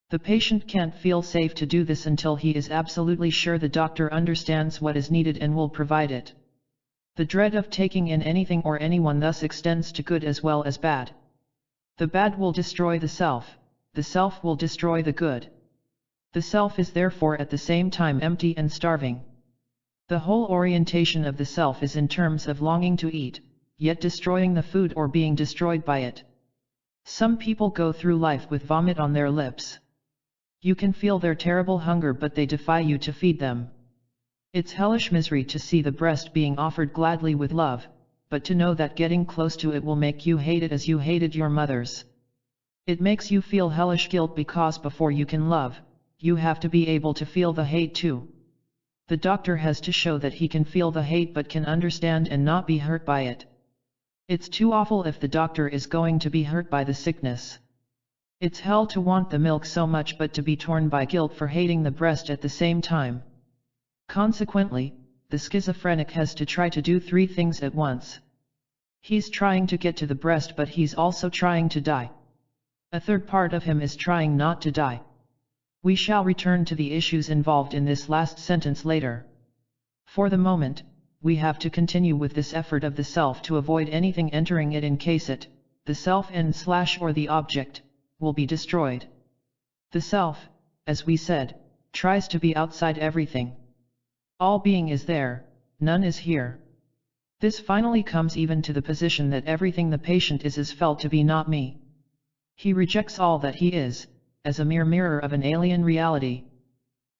The patient can't feel safe to do this until he is absolutely sure the doctor understands what is needed and will provide it. The dread of taking in anything or anyone thus extends to good as well as bad. The bad will destroy the self will destroy the good. The self is therefore at the same time empty and starving. The whole orientation of the self is in terms of longing to eat, yet destroying the food or being destroyed by it. Some people go through life with vomit on their lips. You can feel their terrible hunger, but they defy you to feed them. It's hellish misery to see the breast being offered gladly with love, but to know that getting close to it will make you hate it as you hated your mothers. It makes you feel hellish guilt because before you can love, you have to be able to feel the hate too. The doctor has to show that he can feel the hate but can understand and not be hurt by it. It's too awful if the doctor is going to be hurt by the sickness. It's hell to want the milk so much but to be torn by guilt for hating the breast at the same time. Consequently, the schizophrenic has to try to do three things at once. He's trying to get to the breast, but he's also trying to die. A third part of him is trying not to die. We shall return to the issues involved in this last sentence later. For the moment, we have to continue with this effort of the self to avoid anything entering it in case it, the self or the object, will be destroyed. The self, as we said, tries to be outside everything. All being is there, none is here. This finally comes even to the position that everything the patient is felt to be not me. He rejects all that he is, as a mere mirror of an alien reality.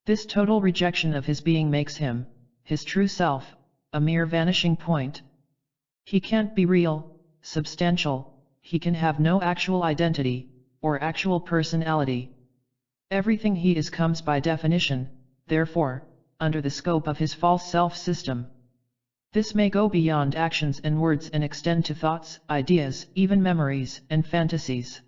This total rejection of his being makes him, his true self, a mere vanishing point. He can't be real, substantial, he can have no actual identity, or actual personality. Everything he is comes by definition, therefore, under the scope of his false self-system. This may go beyond actions and words and extend to thoughts, ideas, even memories and fantasies.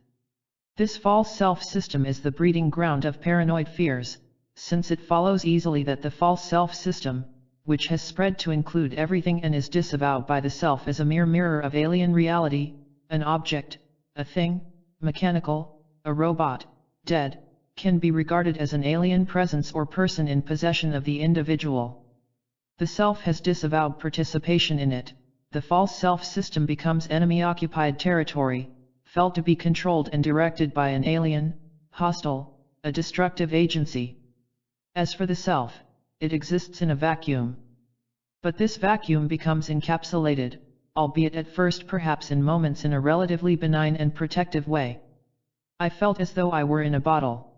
This false self-system is the breeding ground of paranoid fears, since it follows easily that the false self-system, which has spread to include everything and is disavowed by the self as a mere mirror of alien reality, an object, a thing, mechanical, a robot, dead, can be regarded as an alien presence or person in possession of the individual. The self has disavowed participation in it, the false self-system becomes enemy-occupied territory, felt to be controlled and directed by an alien, hostile, a destructive agency. As for the self, it exists in a vacuum. But this vacuum becomes encapsulated, albeit at first perhaps in moments in a relatively benign and protective way. I felt as though I were in a bottle.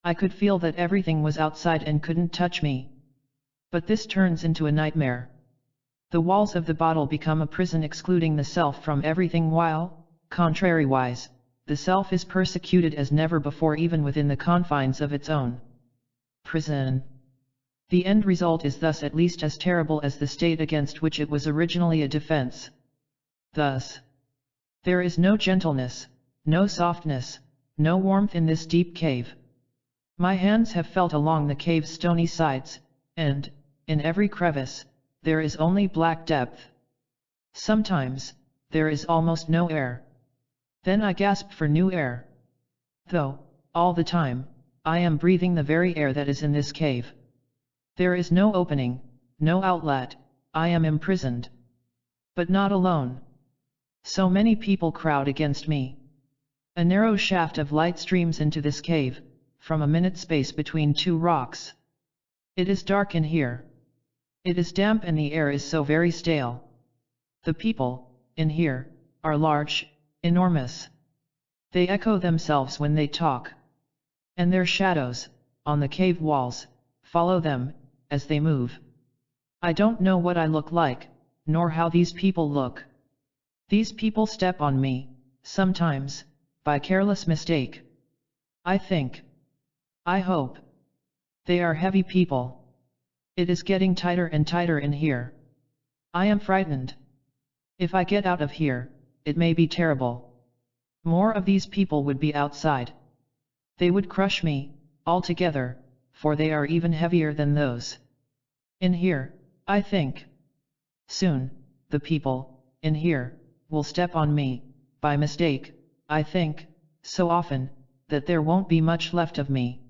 I could feel that everything was outside and couldn't touch me. But this turns into a nightmare. The walls of the bottle become a prison excluding the self from everything while, contrariwise, the self is persecuted as never before even within the confines of its own prison. The end result is thus at least as terrible as the state against which it was originally a defense. Thus, there is no gentleness, no softness, no warmth in this deep cave. My hands have felt along the cave's stony sides, and, in every crevice, there is only black depth. Sometimes, there is almost no air. Then I gasp for new air. Though, all the time, I am breathing the very air that is in this cave. There is no opening, no outlet, I am imprisoned. But not alone. So many people crowd against me. A narrow shaft of light streams into this cave, from a minute space between two rocks. It is dark in here. It is damp and the air is so very stale. The people, in here, are large, enormous. They echo themselves when they talk. And their shadows, on the cave walls, follow them, as they move. I don't know what I look like, nor how these people look. These people step on me, sometimes, by careless mistake. I think. I hope. They are heavy people. It is getting tighter and tighter in here. I am frightened. If I get out of here, it may be terrible. More of these people would be outside. They would crush me, altogether, for they are even heavier than those in here, I think. Soon, the people, in here, will step on me, by mistake, I think, so often, that there won't be much left of me.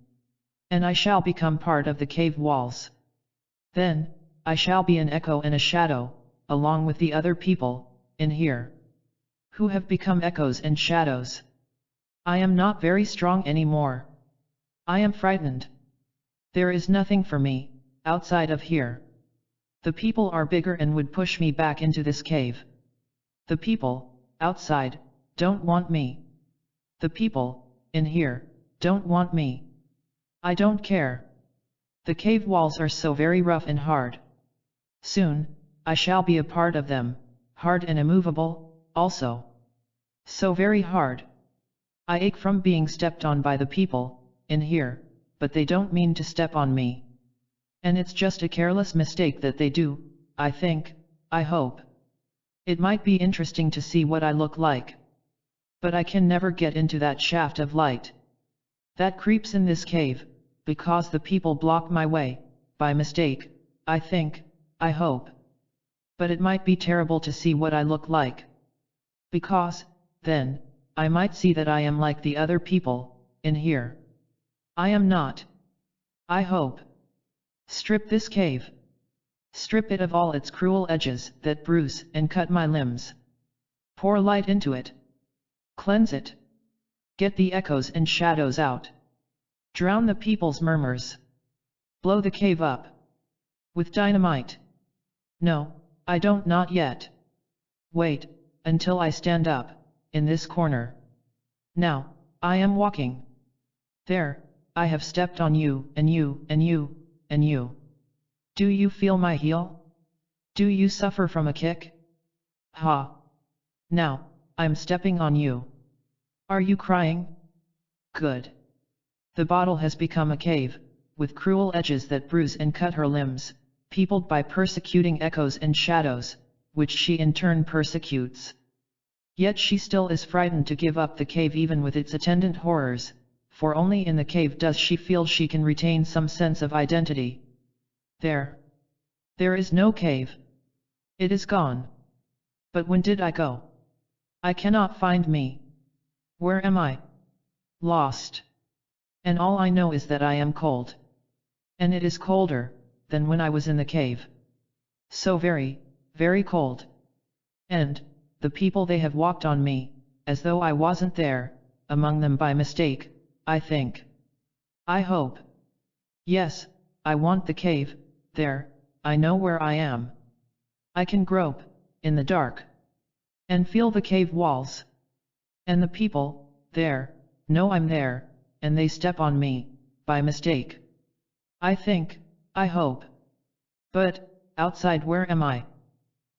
And I shall become part of the cave walls. Then, I shall be an echo and a shadow, along with the other people, in here, who have become echoes and shadows. I am not very strong anymore. I am frightened. There is nothing for me, outside of here. The people are bigger and would push me back into this cave. The people, outside, don't want me. The people, in here, don't want me. I don't care. The cave walls are so very rough and hard. Soon, I shall be a part of them, hard and immovable, also. So very hard. I ache from being stepped on by the people, in here, but they don't mean to step on me. And it's just a careless mistake that they do, I think, I hope. It might be interesting to see what I look like. But I can never get into that shaft of light that creeps in this cave, because the people block my way, by mistake, I think, I hope. But it might be terrible to see what I look like. Because, then, I might see that I am like the other people, in here. I am not. I hope. Strip this cave. Strip it of all its cruel edges that bruise and cut my limbs. Pour light into it. Cleanse it. Get the echoes and shadows out. Drown the people's murmurs. Blow the cave up. With dynamite. No, I don't, not yet. Wait, until I stand up, in this corner. Now, I am walking. There, I have stepped on you, and you, and you, and you. Do you feel my heel? Do you suffer from a kick? Ha! Now, I'm stepping on you. Are you crying? Good. The bottle has become a cave, with cruel edges that bruise and cut her limbs, peopled by persecuting echoes and shadows, which she in turn persecutes. Yet she still is frightened to give up the cave even with its attendant horrors, for only in the cave does she feel she can retain some sense of identity. There is no cave. It is gone. But when did I go? I cannot find me. Where am I? Lost. And all I know is that I am cold. And it is colder than when I was in the cave. So very, very cold. And the people, they have walked on me, as though I wasn't there, among them by mistake, I think. I hope. Yes, I want the cave, there, I know where I am. I can grope, in the dark, and feel the cave walls. And the people, there, know I'm there, and they step on me, by mistake. I think, I hope. But, outside, where am I?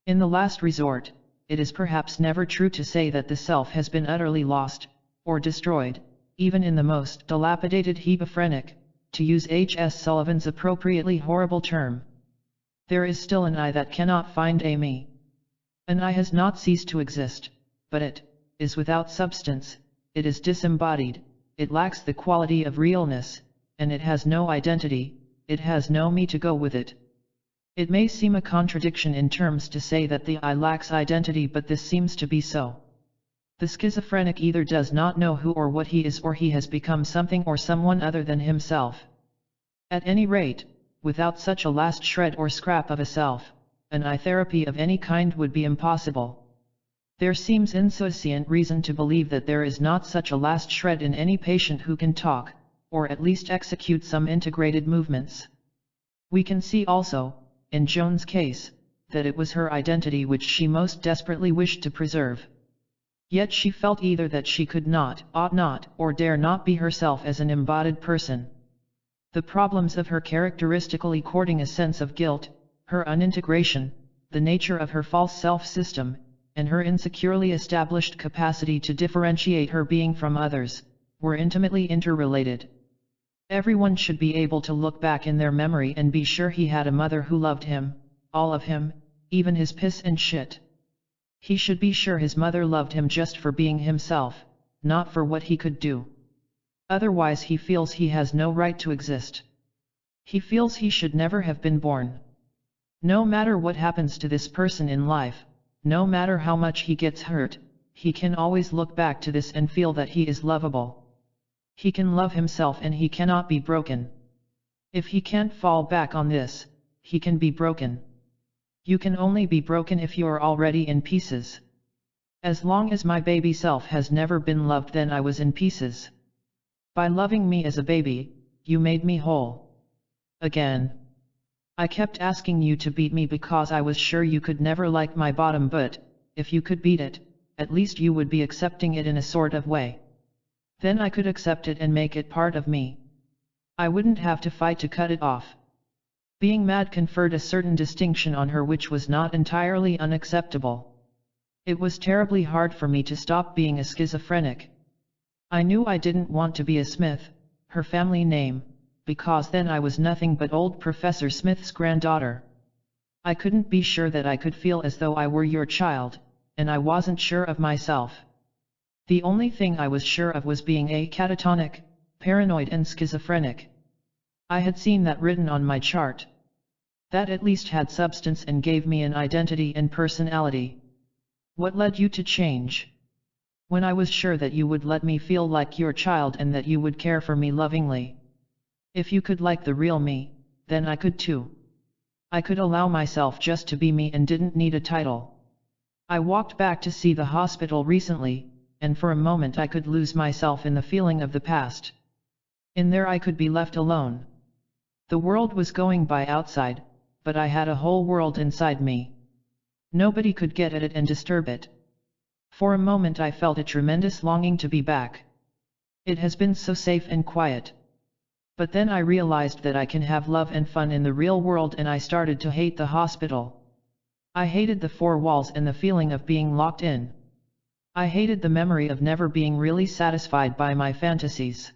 In the last resort, it is perhaps never true to say that the self has been utterly lost, or destroyed, even in the most dilapidated hebephrenic, to use H.S. Sullivan's appropriately horrible term. There is still an I that cannot find a me. An I has not ceased to exist, but it is without substance, it is disembodied, it lacks the quality of realness, and it has no identity, it has no me to go with it. It may seem a contradiction in terms to say that the I lacks identity, but this seems to be so. The schizophrenic either does not know who or what he is, or he has become something or someone other than himself. At any rate, without such a last shred or scrap of a self, an I therapy of any kind would be impossible. There seems insouciant reason to believe that there is not such a last shred in any patient who can talk, or at least execute some integrated movements. We can see also, in Joan's case, that it was her identity which she most desperately wished to preserve. Yet she felt either that she could not, ought not, or dare not be herself as an embodied person. The problems of her characteristically courting a sense of guilt, her unintegration, the nature of her false self-system, and her insecurely established capacity to differentiate her being from others, were intimately interrelated. Everyone should be able to look back in their memory and be sure he had a mother who loved him, all of him, even his piss and shit. He should be sure his mother loved him just for being himself, not for what he could do. Otherwise he feels he has no right to exist. He feels he should never have been born. No matter what happens to this person in life, no matter how much he gets hurt, he can always look back to this and feel that he is lovable. He can love himself and he cannot be broken. If he can't fall back on this, he can be broken. You can only be broken if you are already in pieces. As long as my baby self has never been loved, then I was in pieces. By loving me as a baby, you made me whole. Again. I kept asking you to beat me because I was sure you could never like my bottom, but, if you could beat it, at least you would be accepting it in a sort of way. Then I could accept it and make it part of me. I wouldn't have to fight to cut it off. Being mad conferred a certain distinction on her which was not entirely unacceptable. It was terribly hard for me to stop being a schizophrenic. I knew I didn't want to be a Smith, her family name, because then I was nothing but old Professor Smith's granddaughter. I couldn't be sure that I could feel as though I were your child, and I wasn't sure of myself. The only thing I was sure of was being a catatonic, paranoid and schizophrenic. I had seen that written on my chart. That at least had substance and gave me an identity and personality. What led you to change? When I was sure that you would let me feel like your child and that you would care for me lovingly. If you could like the real me, then I could too. I could allow myself just to be me and didn't need a title. I walked back to see the hospital recently, and for a moment I could lose myself in the feeling of the past. In there I could be left alone. The world was going by outside, but I had a whole world inside me. Nobody could get at it and disturb it. For a moment I felt a tremendous longing to be back. It has been so safe and quiet. But then I realized that I can have love and fun in the real world, and I started to hate the hospital. I hated the four walls and the feeling of being locked in. I hated the memory of never being really satisfied by my fantasies.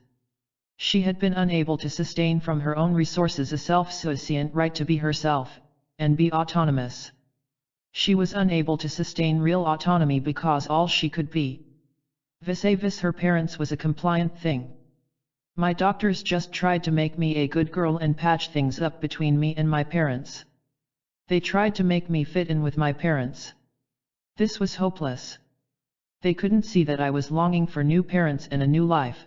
She had been unable to sustain from her own resources a self-sufficient right to be herself, and be autonomous. She was unable to sustain real autonomy because all she could be vis-a-vis her parents was a compliant thing. My doctors just tried to make me a good girl and patch things up between me and my parents. They tried to make me fit in with my parents. This was hopeless. They couldn't see that I was longing for new parents and a new life.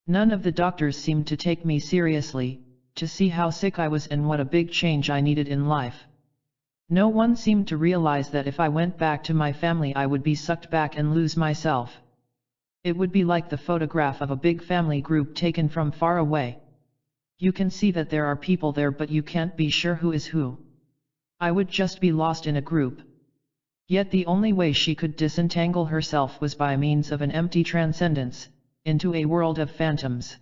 None of the doctors seemed to take me seriously, to see how sick I was and what a big change I needed in life. No one seemed to realize that if I went back to my family I would be sucked back and lose myself. It would be like the photograph of a big family group taken from far away. You can see that there are people there, but you can't be sure who is who. I would just be lost in a group. Yet the only way she could disentangle herself was by means of an empty transcendence, into a world of phantoms.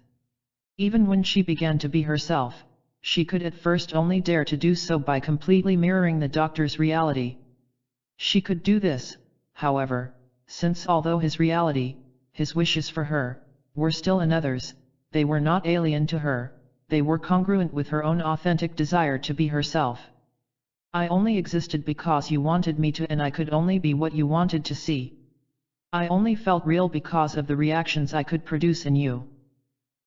Even when she began to be herself, she could at first only dare to do so by completely mirroring the doctor's reality. She could do this, however, since although his reality, his wishes for her, were still another's, they were not alien to her, they were congruent with her own authentic desire to be herself. I only existed because you wanted me to, and I could only be what you wanted to see. I only felt real because of the reactions I could produce in you.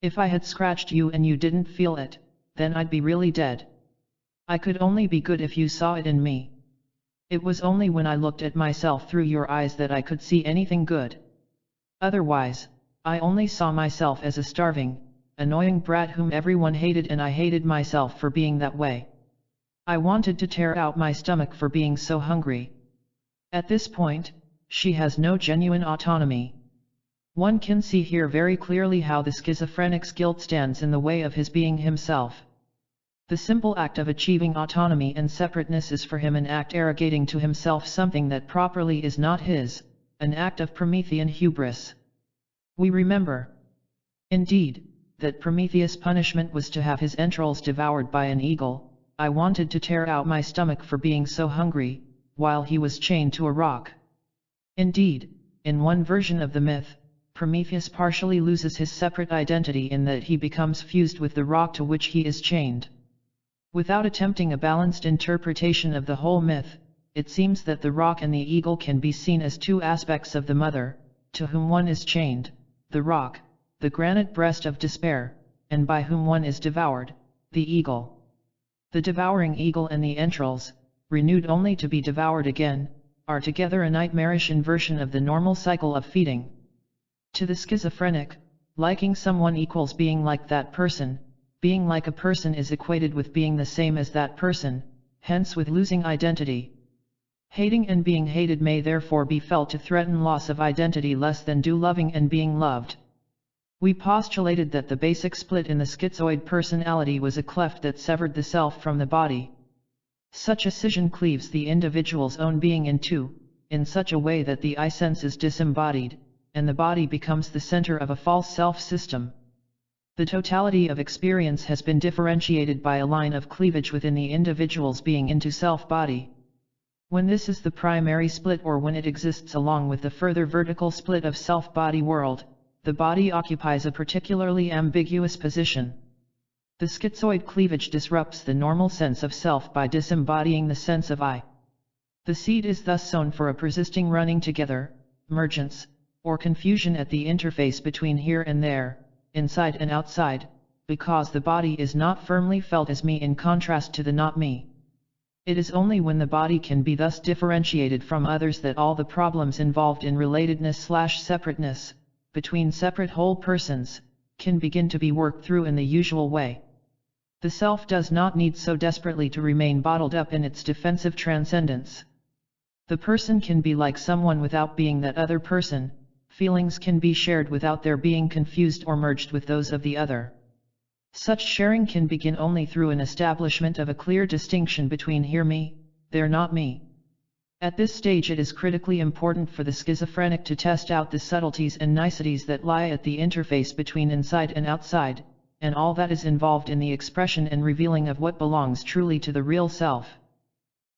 If I had scratched you and you didn't feel it, then I'd be really dead. I could only be good if you saw it in me. It was only when I looked at myself through your eyes that I could see anything good. Otherwise, I only saw myself as a starving, annoying brat whom everyone hated, and I hated myself for being that way. I wanted to tear out my stomach for being so hungry. At this point, she has no genuine autonomy. One can see here very clearly how the schizophrenic's guilt stands in the way of his being himself. The simple act of achieving autonomy and separateness is for him an act arrogating to himself something that properly is not his, an act of Promethean hubris. We remember, indeed, that Prometheus' punishment was to have his entrails devoured by an eagle. I wanted to tear out my stomach for being so hungry, while he was chained to a rock. Indeed, in one version of the myth, Prometheus partially loses his separate identity in that he becomes fused with the rock to which he is chained. Without attempting a balanced interpretation of the whole myth, it seems that the rock and the eagle can be seen as two aspects of the mother, to whom one is chained, the rock, the granite breast of despair, and by whom one is devoured, the eagle. The devouring eagle and the entrails, renewed only to be devoured again, are together a nightmarish inversion of the normal cycle of feeding. To the schizophrenic, liking someone equals being like that person, being like a person is equated with being the same as that person, hence with losing identity. Hating and being hated may therefore be felt to threaten loss of identity less than do loving and being loved. We postulated that the basic split in the schizoid personality was a cleft that severed the self from the body. Such a scission cleaves the individual's own being in two, in such a way that the I sense is disembodied, and the body becomes the center of a false self-system. The totality of experience has been differentiated by a line of cleavage within the individual's being into self-body. When this is the primary split, or when it exists along with the further vertical split of self-body world, the body occupies a particularly ambiguous position. The schizoid cleavage disrupts the normal sense of self by disembodying the sense of I. The seed is thus sown for a persisting running together, mergence, or confusion at the interface between here and there, inside and outside, because the body is not firmly felt as me in contrast to the not me. It is only when the body can be thus differentiated from others that all the problems involved in relatedness/separateness, between separate whole persons, can begin to be worked through in the usual way. The self does not need so desperately to remain bottled up in its defensive transcendence. The person can be like someone without being that other person, feelings can be shared without their being confused or merged with those of the other. Such sharing can begin only through an establishment of a clear distinction between here me, there not me. At this stage it is critically important for the schizophrenic to test out the subtleties and niceties that lie at the interface between inside and outside, and all that is involved in the expression and revealing of what belongs truly to the real self.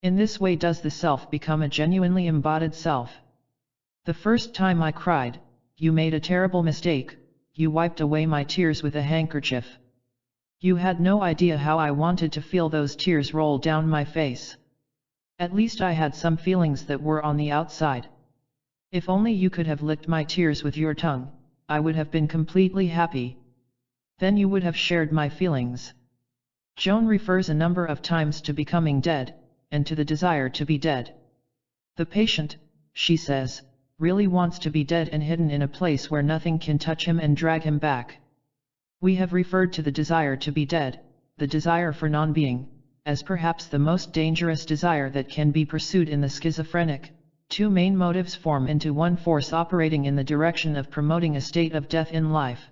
In this way does the self become a genuinely embodied self. The first time I cried, you made a terrible mistake, you wiped away my tears with a handkerchief. You had no idea how I wanted to feel those tears roll down my face. At least I had some feelings that were on the outside. If only you could have licked my tears with your tongue, I would have been completely happy. Then you would have shared my feelings. Joan refers a number of times to becoming dead, and to the desire to be dead. The patient, she says, really wants to be dead and hidden in a place where nothing can touch him and drag him back. We have referred to the desire to be dead, the desire for non-being, as perhaps the most dangerous desire that can be pursued in the schizophrenic. Two main motives form into one force operating in the direction of promoting a state of death in life.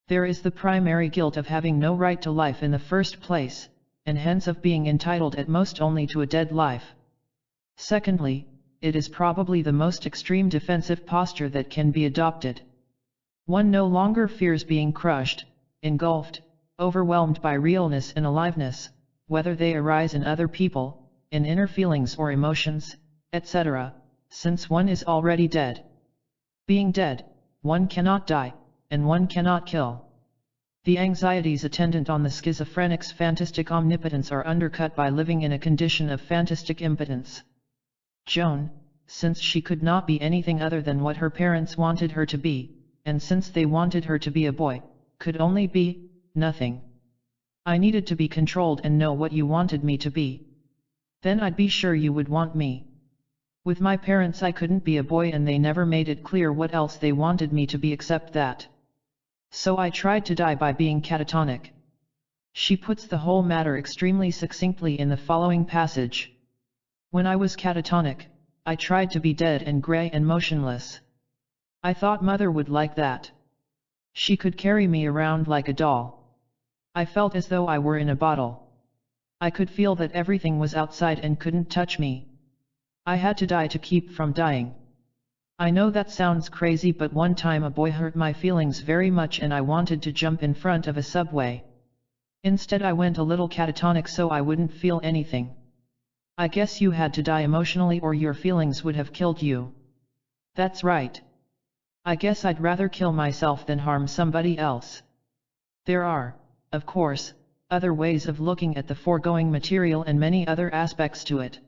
There is the primary guilt of having no right to life in the first place, and hence of being entitled at most only to a dead life. Secondly, it is probably the most extreme defensive posture that can be adopted. One no longer fears being crushed, engulfed, overwhelmed by realness and aliveness, whether they arise in other people, in inner feelings or emotions, etc., since one is already dead. Being dead, one cannot die, and one cannot kill. The anxieties attendant on the schizophrenic's fantastic omnipotence are undercut by living in a condition of fantastic impotence. Joan, since she could not be anything other than what her parents wanted her to be, and since they wanted her to be a boy, could only be nothing. I needed to be controlled and know what you wanted me to be. Then I'd be sure you would want me. With my parents I couldn't be a boy, and they never made it clear what else they wanted me to be except that. So I tried to die by being catatonic. She puts the whole matter extremely succinctly in the following passage. When I was catatonic, I tried to be dead and grey and motionless. I thought Mother would like that. She could carry me around like a doll. I felt as though I were in a bottle. I could feel that everything was outside and couldn't touch me. I had to die to keep from dying. I know that sounds crazy, but one time a boy hurt my feelings very much and I wanted to jump in front of a subway. Instead I went a little catatonic so I wouldn't feel anything. I guess you had to die emotionally or your feelings would have killed you. That's right. I guess I'd rather kill myself than harm somebody else. There are, of course, other ways of looking at the foregoing material and many other aspects to it.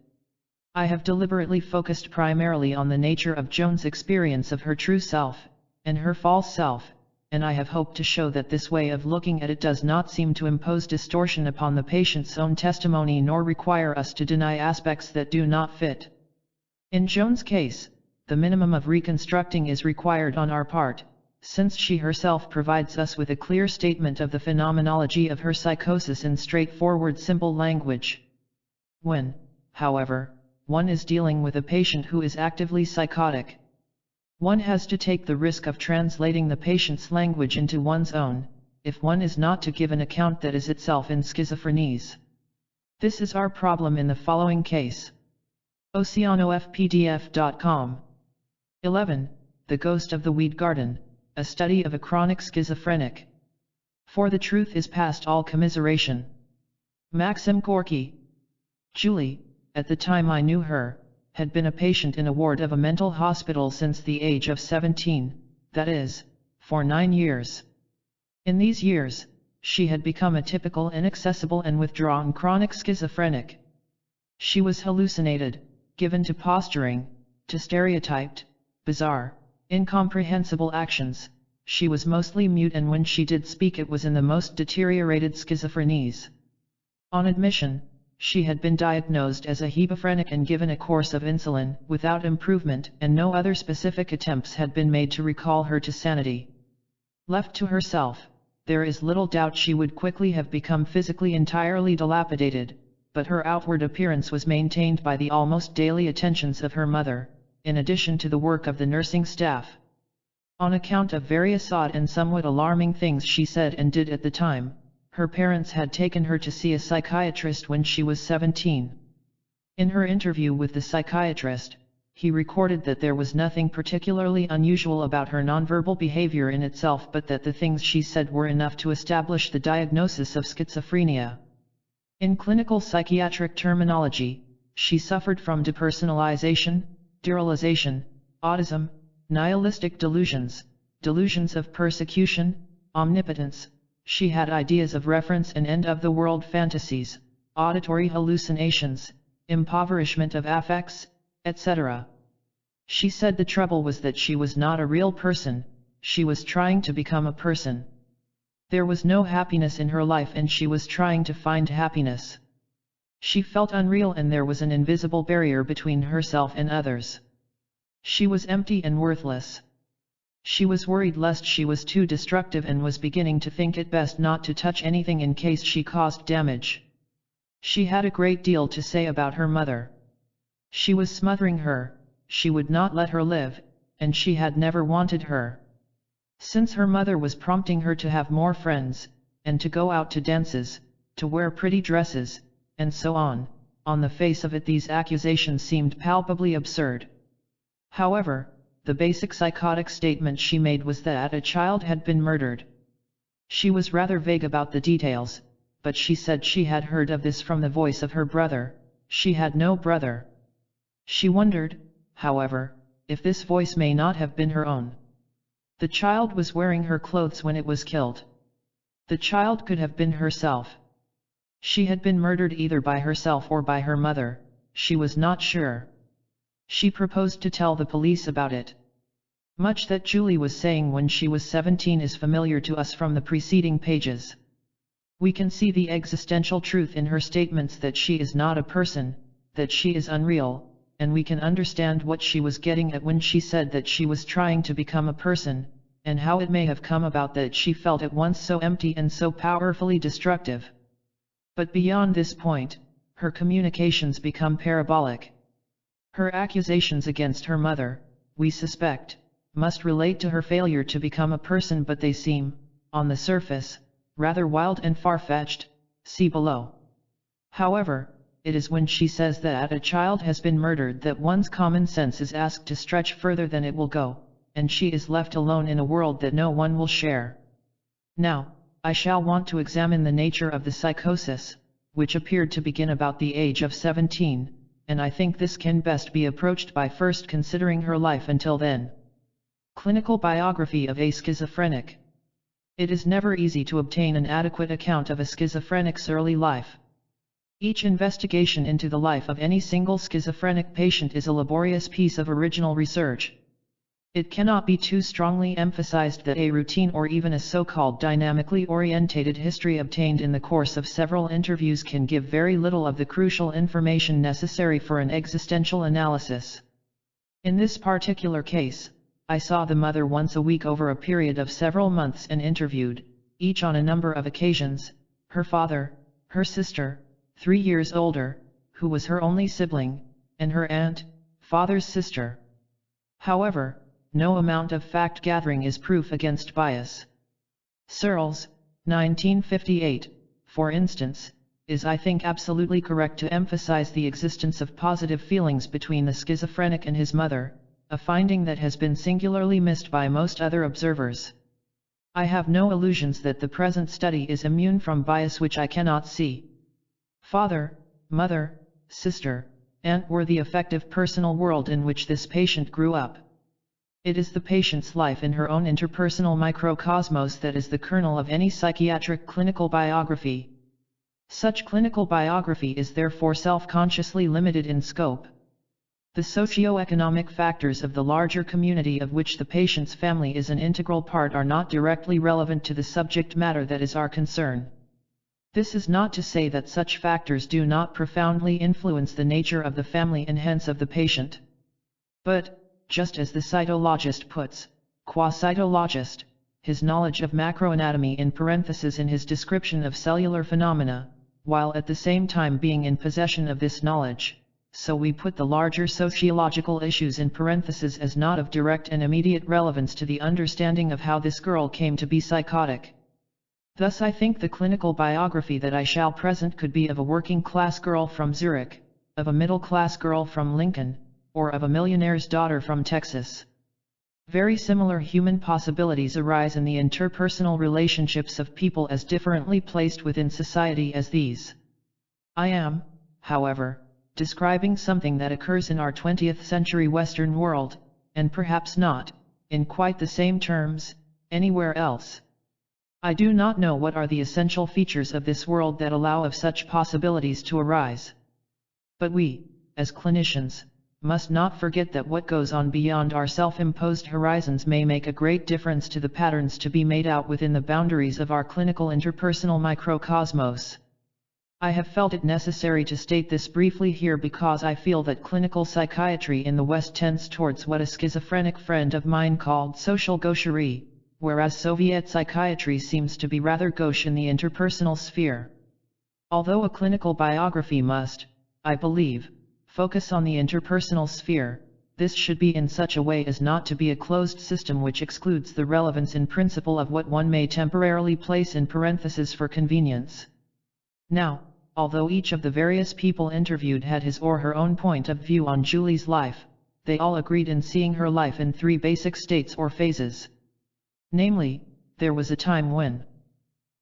I have deliberately focused primarily on the nature of Joan's experience of her true self, and her false self, and I have hoped to show that this way of looking at it does not seem to impose distortion upon the patient's own testimony nor require us to deny aspects that do not fit. In Joan's case, the minimum of reconstructing is required on our part, since she herself provides us with a clear statement of the phenomenology of her psychosis in straightforward simple language. When, however, one is dealing with a patient who is actively psychotic, one has to take the risk of translating the patient's language into one's own, if one is not to give an account that is itself in schizophrenies. This is our problem in the following case. oceanofpdf.com. 11. The Ghost of the Weed Garden, a study of a chronic schizophrenic. For the truth is past all commiseration. Maxim Gorky. Julie, at the time I knew her, had been a patient in a ward of a mental hospital since the age of 17, that is, for 9 years. In these years, she had become a typical inaccessible and withdrawn chronic schizophrenic. She was hallucinated, given to posturing, to stereotyped, bizarre, incomprehensible actions. She was mostly mute, and when she did speak it was in the most deteriorated schizophrenies. On admission, she had been diagnosed as a hebephrenic and given a course of insulin without improvement, and no other specific attempts had been made to recall her to sanity. Left to herself, there is little doubt she would quickly have become physically entirely dilapidated, but her outward appearance was maintained by the almost daily attentions of her mother, in addition to the work of the nursing staff. On account of various odd and somewhat alarming things she said and did at the time, her parents had taken her to see a psychiatrist when she was 17. In her interview with the psychiatrist, he recorded that there was nothing particularly unusual about her nonverbal behavior in itself, but that the things she said were enough to establish the diagnosis of schizophrenia. In clinical psychiatric terminology, she suffered from depersonalization, derealization, autism, nihilistic delusions, delusions of persecution, omnipotence. She had ideas of reference and end-of-the-world fantasies, auditory hallucinations, impoverishment of affects, etc. She said the trouble was that she was not a real person, she was trying to become a person. There was no happiness in her life and she was trying to find happiness. She felt unreal and there was an invisible barrier between herself and others. She was empty and worthless. She was worried lest she was too destructive and was beginning to think it best not to touch anything in case she caused damage. She had a great deal to say about her mother. She was smothering her, she would not let her live, and she had never wanted her. Since her mother was prompting her to have more friends, and to go out to dances, to wear pretty dresses, and so on the face of it these accusations seemed palpably absurd. However, the basic psychotic statement she made was that a child had been murdered. She was rather vague about the details, but she said she had heard of this from the voice of her brother. She had no brother. She wondered, however, if this voice may not have been her own. The child was wearing her clothes when it was killed. The child could have been herself. She had been murdered either by herself or by her mother, she was not sure. She proposed to tell the police about it. Much that Julie was saying when she was 17 is familiar to us from the preceding pages. We can see the existential truth in her statements that she is not a person, that she is unreal, and we can understand what she was getting at when she said that she was trying to become a person, and how it may have come about that she felt at once so empty and so powerfully destructive. But beyond this point, her communications become parabolic. Her accusations against her mother, we suspect, must relate to her failure to become a person, but they seem, on the surface, rather wild and far-fetched, see below. However, it is when she says that a child has been murdered that one's common sense is asked to stretch further than it will go, and she is left alone in a world that no one will share. Now, I shall want to examine the nature of the psychosis, which appeared to begin about the age of 17, and I think this can best be approached by first considering her life until then. Clinical biography of a schizophrenic. It is never easy to obtain an adequate account of a schizophrenic's early life. Each investigation into the life of any single schizophrenic patient is a laborious piece of original research. It cannot be too strongly emphasized that a routine or even a so-called dynamically orientated history obtained in the course of several interviews can give very little of the crucial information necessary for an existential analysis. In this particular case, I saw the mother once a week over a period of several months and interviewed, each on a number of occasions, her father, her sister, 3 years older, who was her only sibling, and her aunt, father's sister. However, no amount of fact-gathering is proof against bias. Searles, 1958, for instance, is I think absolutely correct to emphasize the existence of positive feelings between the schizophrenic and his mother, a finding that has been singularly missed by most other observers. I have no illusions that the present study is immune from bias which I cannot see. Father, mother, sister, aunt were the effective personal world in which this patient grew up. It is the patient's life in her own interpersonal microcosmos that is the kernel of any psychiatric clinical biography. Such clinical biography is therefore self-consciously limited in scope. The socio-economic factors of the larger community of which the patient's family is an integral part are not directly relevant to the subject matter that is our concern. This is not to say that such factors do not profoundly influence the nature of the family and hence of the patient. But, just as the cytologist puts, qua cytologist, his knowledge of macroanatomy in parenthesis in his description of cellular phenomena, while at the same time being in possession of this knowledge, so we put the larger sociological issues in parenthesis as not of direct and immediate relevance to the understanding of how this girl came to be psychotic. Thus I think the clinical biography that I shall present could be of a working-class girl from Zurich, of a middle-class girl from Lincoln, or of a millionaire's daughter from Texas. Very similar human possibilities arise in the interpersonal relationships of people as differently placed within society as these. I am, however, describing something that occurs in our 20th century Western world, and perhaps not, in quite the same terms, anywhere else. I do not know what are the essential features of this world that allow of such possibilities to arise. But we, as clinicians, must not forget that what goes on beyond our self-imposed horizons may make a great difference to the patterns to be made out within the boundaries of our clinical interpersonal microcosmos. I have felt it necessary to state this briefly here because I feel that clinical psychiatry in the West tends towards what a schizophrenic friend of mine called social gaucherie, whereas Soviet psychiatry seems to be rather gauche in the interpersonal sphere. Although a clinical biography must, I believe, focus on the interpersonal sphere, this should be in such a way as not to be a closed system which excludes the relevance in principle of what one may temporarily place in parentheses for convenience. Now, although each of the various people interviewed had his or her own point of view on Julie's life, they all agreed in seeing her life in three basic states or phases. Namely, there was a time when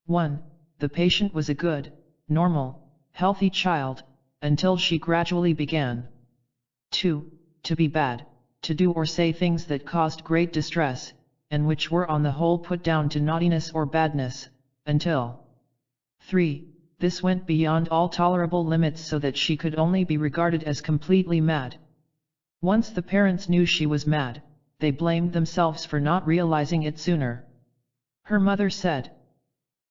1. The patient was a good, normal, healthy child, until she gradually began 2. To be bad, to do or say things that caused great distress, and which were on the whole put down to naughtiness or badness, until 3. This went beyond all tolerable limits so that she could only be regarded as completely mad. Once the parents knew she was mad, they blamed themselves for not realizing it sooner. Her mother said,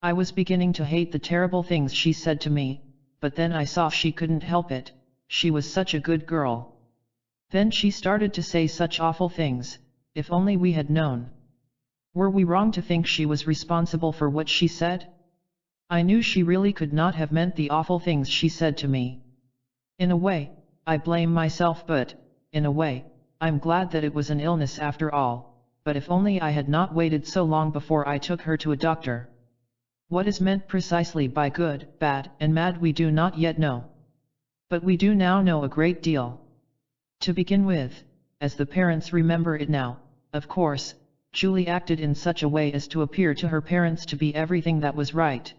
"I was beginning to hate the terrible things she said to me, but then I saw she couldn't help it, she was such a good girl. Then she started to say such awful things, if only we had known. Were we wrong to think she was responsible for what she said? I knew she really could not have meant the awful things she said to me. In a way, I blame myself, but, in a way, I'm glad that it was an illness after all, but if only I had not waited so long before I took her to a doctor." What is meant precisely by good, bad, and mad we do not yet know. But we do now know a great deal. To begin with, as the parents remember it now, of course, Julie acted in such a way as to appear to her parents to be everything that was right.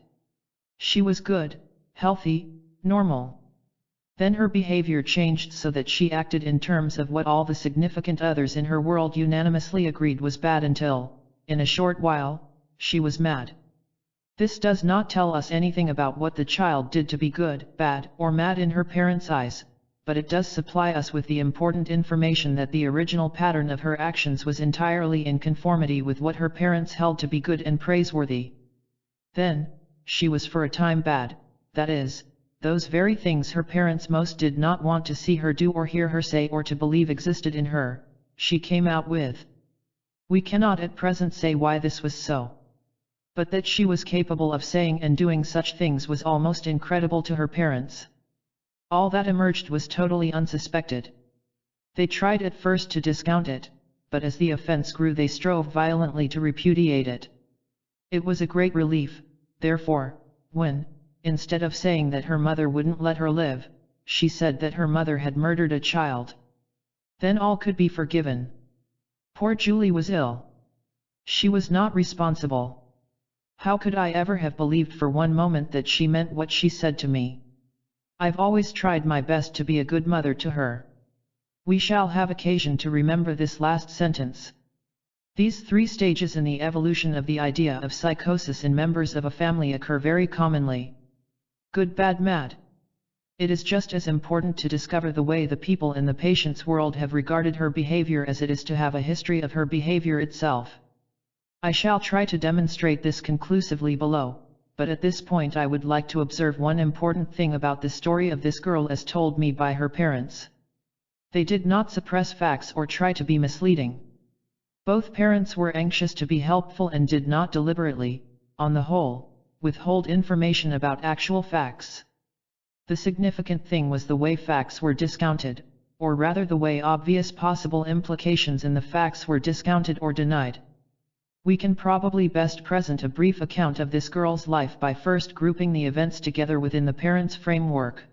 She was good, healthy, normal. Then her behavior changed so that she acted in terms of what all the significant others in her world unanimously agreed was bad until, in a short while, she was mad. This does not tell us anything about what the child did to be good, bad, or mad in her parents' eyes, but it does supply us with the important information that the original pattern of her actions was entirely in conformity with what her parents held to be good and praiseworthy. Then, she was for a time bad, that is, those very things her parents most did not want to see her do or hear her say or to believe existed in her, she came out with. We cannot at present say why this was so. But that she was capable of saying and doing such things was almost incredible to her parents. All that emerged was totally unsuspected. They tried at first to discount it, but as the offense grew they strove violently to repudiate it. It was a great relief, therefore, when, instead of saying that her mother wouldn't let her live, she said that her mother had murdered a child. Then all could be forgiven. Poor Julie was ill. She was not responsible. How could I ever have believed for one moment that she meant what she said to me? I've always tried my best to be a good mother to her. We shall have occasion to remember this last sentence. These three stages in the evolution of the idea of psychosis in members of a family occur very commonly. Good, bad, mad. It is just as important to discover the way the people in the patient's world have regarded her behavior as it is to have a history of her behavior itself. I shall try to demonstrate this conclusively below, but at this point I would like to observe one important thing about the story of this girl as told me by her parents. They did not suppress facts or try to be misleading. Both parents were anxious to be helpful and did not deliberately, on the whole, withhold information about actual facts. The significant thing was the way facts were discounted, or rather the way obvious possible implications in the facts were discounted or denied. We can probably best present a brief account of this girl's life by first grouping the events together within the parents' framework.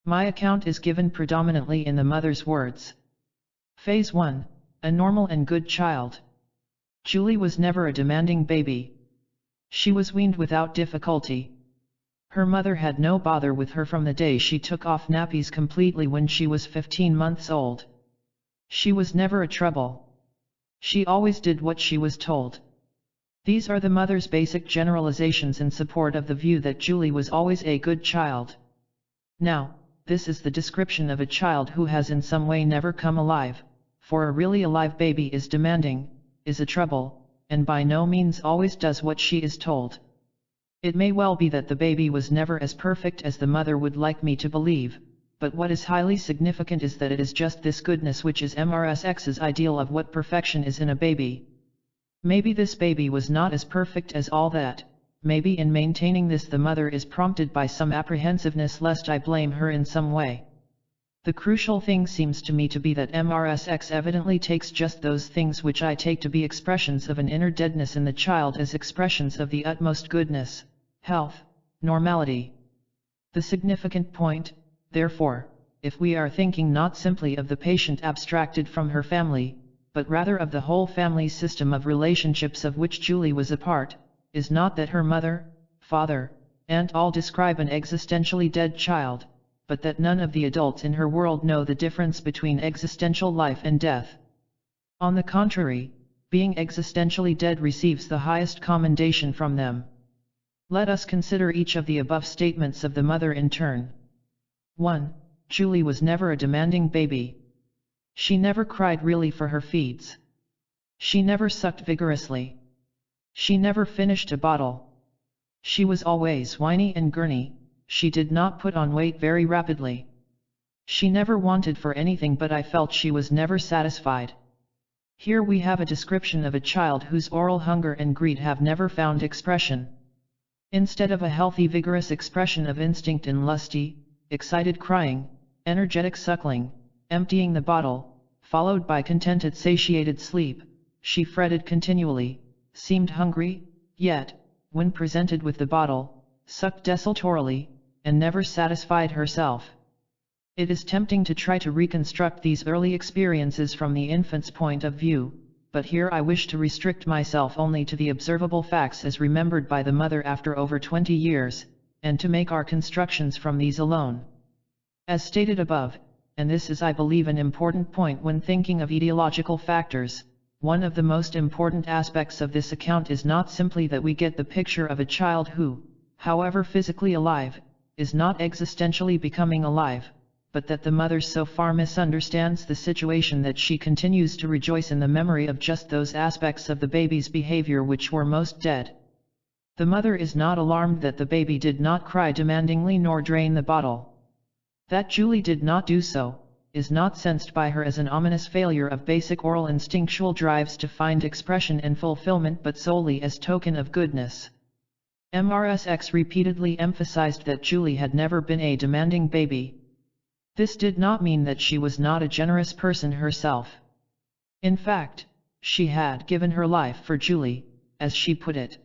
My account is given predominantly in the mother's words. Phase 1, a normal and good child. Julie was never a demanding baby. She was weaned without difficulty. Her mother had no bother with her from the day she took off nappies completely when she was 15 months old. She was never a trouble. She always did what she was told. These are the mother's basic generalizations in support of the view that Julie was always a good child. Now, this is the description of a child who has in some way never come alive, for a really alive baby is demanding, is a trouble, and by no means always does what she is told. It may well be that the baby was never as perfect as the mother would like me to believe, but what is highly significant is that it is just this goodness which is MRSX's ideal of what perfection is in a baby. Maybe this baby was not as perfect as all that. Maybe in maintaining this the mother is prompted by some apprehensiveness lest I blame her in some way. The crucial thing seems to me to be that MRSX evidently takes just those things which I take to be expressions of an inner deadness in the child as expressions of the utmost goodness, health, normality. The significant point, therefore, if we are thinking not simply of the patient abstracted from her family, but rather of the whole family system of relationships of which Julie was a part, is not that her mother, father, aunt all describe an existentially dead child, but that none of the adults in her world know the difference between existential life and death. On the contrary, being existentially dead receives the highest commendation from them. Let us consider each of the above statements of the mother in turn. 1. Julie was never a demanding baby. She never cried really for her feeds. She never sucked vigorously. She never finished a bottle. She was always whiny and gurny. She did not put on weight very rapidly. She never wanted for anything, but I felt she was never satisfied. Here we have a description of a child whose oral hunger and greed have never found expression. Instead of a healthy vigorous expression of instinct in lusty, excited crying, energetic suckling, emptying the bottle, followed by contented satiated sleep, she fretted continually, seemed hungry, yet, when presented with the bottle, sucked desultorily, and never satisfied herself. It is tempting to try to reconstruct these early experiences from the infant's point of view, but here I wish to restrict myself only to the observable facts as remembered by the mother after over 20 years, and to make our constructions from these alone. As stated above, and this is I believe an important point when thinking of etiological factors, one of the most important aspects of this account is not simply that we get the picture of a child who, however physically alive, is not existentially becoming alive, but that the mother so far misunderstands the situation that she continues to rejoice in the memory of just those aspects of the baby's behavior which were most dead. The mother is not alarmed that the baby did not cry demandingly nor drain the bottle. That Julie did not do so, is not sensed by her as an ominous failure of basic oral instinctual drives to find expression and fulfillment, but solely as token of goodness. MRSX repeatedly emphasized that Julie had never been a demanding baby. This did not mean that she was not a generous person herself. In fact, she had given her life for Julie, as she put it.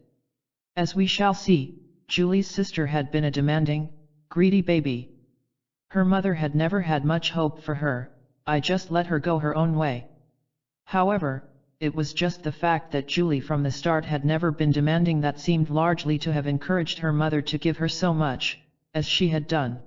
As we shall see, Julie's sister had been a demanding, greedy baby. Her mother had never had much hope for her. I just let her go her own way. However, it was just the fact that Julie from the start had never been demanding that seemed largely to have encouraged her mother to give her so much, as she had done.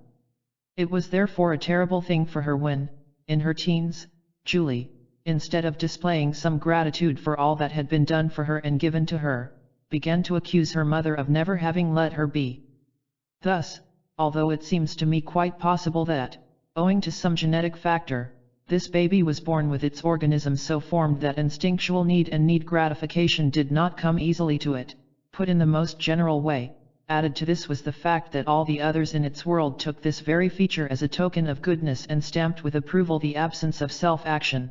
It was therefore a terrible thing for her when, in her teens, Julie, instead of displaying some gratitude for all that had been done for her and given to her, began to accuse her mother of never having let her be. Thus, although it seems to me quite possible that, owing to some genetic factor, this baby was born with its organism so formed that instinctual need and need gratification did not come easily to it, put in the most general way, added to this was the fact that all the others in its world took this very feature as a token of goodness and stamped with approval the absence of self-action.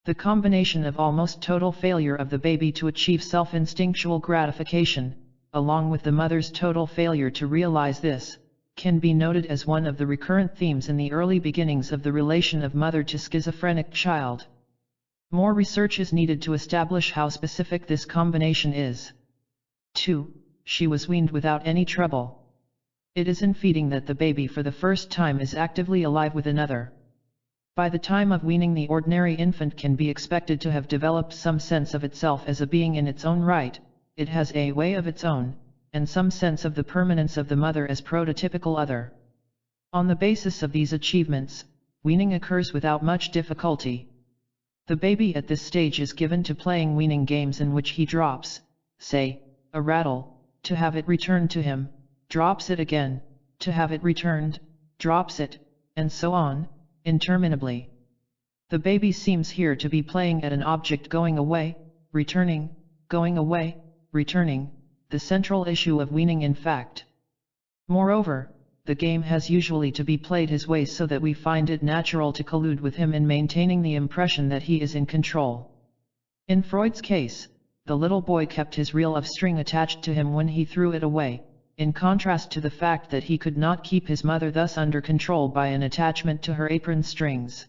The combination of almost total failure of the baby to achieve self-instinctual gratification, along with the mother's total failure to realize this, can be noted as one of the recurrent themes in the early beginnings of the relation of mother to schizophrenic child. More research is needed to establish how specific this combination is. 2. She was weaned without any trouble. It is in feeding that the baby for the first time is actively alive with another. By the time of weaning, the ordinary infant can be expected to have developed some sense of itself as a being in its own right. It has a way of its own, and some sense of the permanence of the mother as prototypical other. On the basis of these achievements, weaning occurs without much difficulty. The baby at this stage is given to playing weaning games in which he drops, say, a rattle, to have it returned to him, drops it again, to have it returned, drops it, and so on, interminably. The baby seems here to be playing at an object going away, returning, going away, returning, the central issue of weaning in fact. Moreover, the game has usually to be played his way so that we find it natural to collude with him in maintaining the impression that he is in control. In Freud's case, the little boy kept his reel of string attached to him when he threw it away, in contrast to the fact that he could not keep his mother thus under control by an attachment to her apron strings.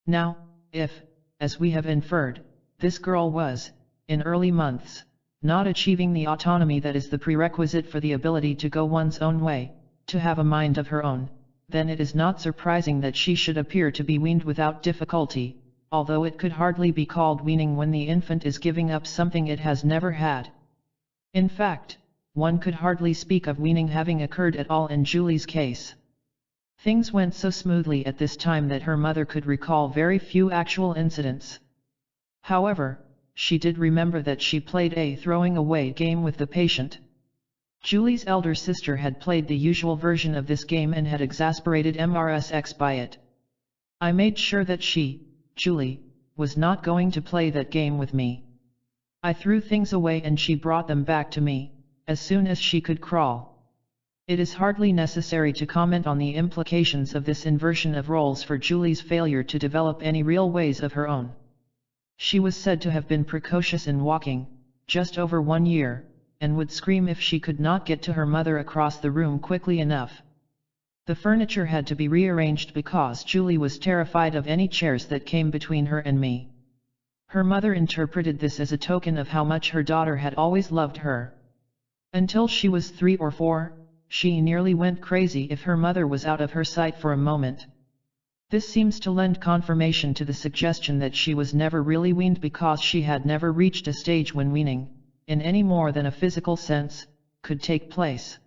Now, if, as we have inferred, this girl was, in early months, not achieving the autonomy that is the prerequisite for the ability to go one's own way, to have a mind of her own, then it is not surprising that she should appear to be weaned without difficulty, although it could hardly be called weaning when the infant is giving up something it has never had. In fact, one could hardly speak of weaning having occurred at all in Julie's case. Things went so smoothly at this time that her mother could recall very few actual incidents. However, she did remember that she played a throwing away game with the patient. Julie's elder sister had played the usual version of this game and had exasperated MRSX by it. I made sure that she, Julie, was not going to play that game with me. I threw things away and she brought them back to me, as soon as she could crawl. It is hardly necessary to comment on the implications of this inversion of roles for Julie's failure to develop any real ways of her own. She was said to have been precocious in walking, just over 1 year, and would scream if she could not get to her mother across the room quickly enough. The furniture had to be rearranged because Julie was terrified of any chairs that came between her and me. Her mother interpreted this as a token of how much her daughter had always loved her. Until she was 3 or 4, she nearly went crazy if her mother was out of her sight for a moment. This seems to lend confirmation to the suggestion that she was never really weaned because she had never reached a stage when weaning, in any more than a physical sense, could take place.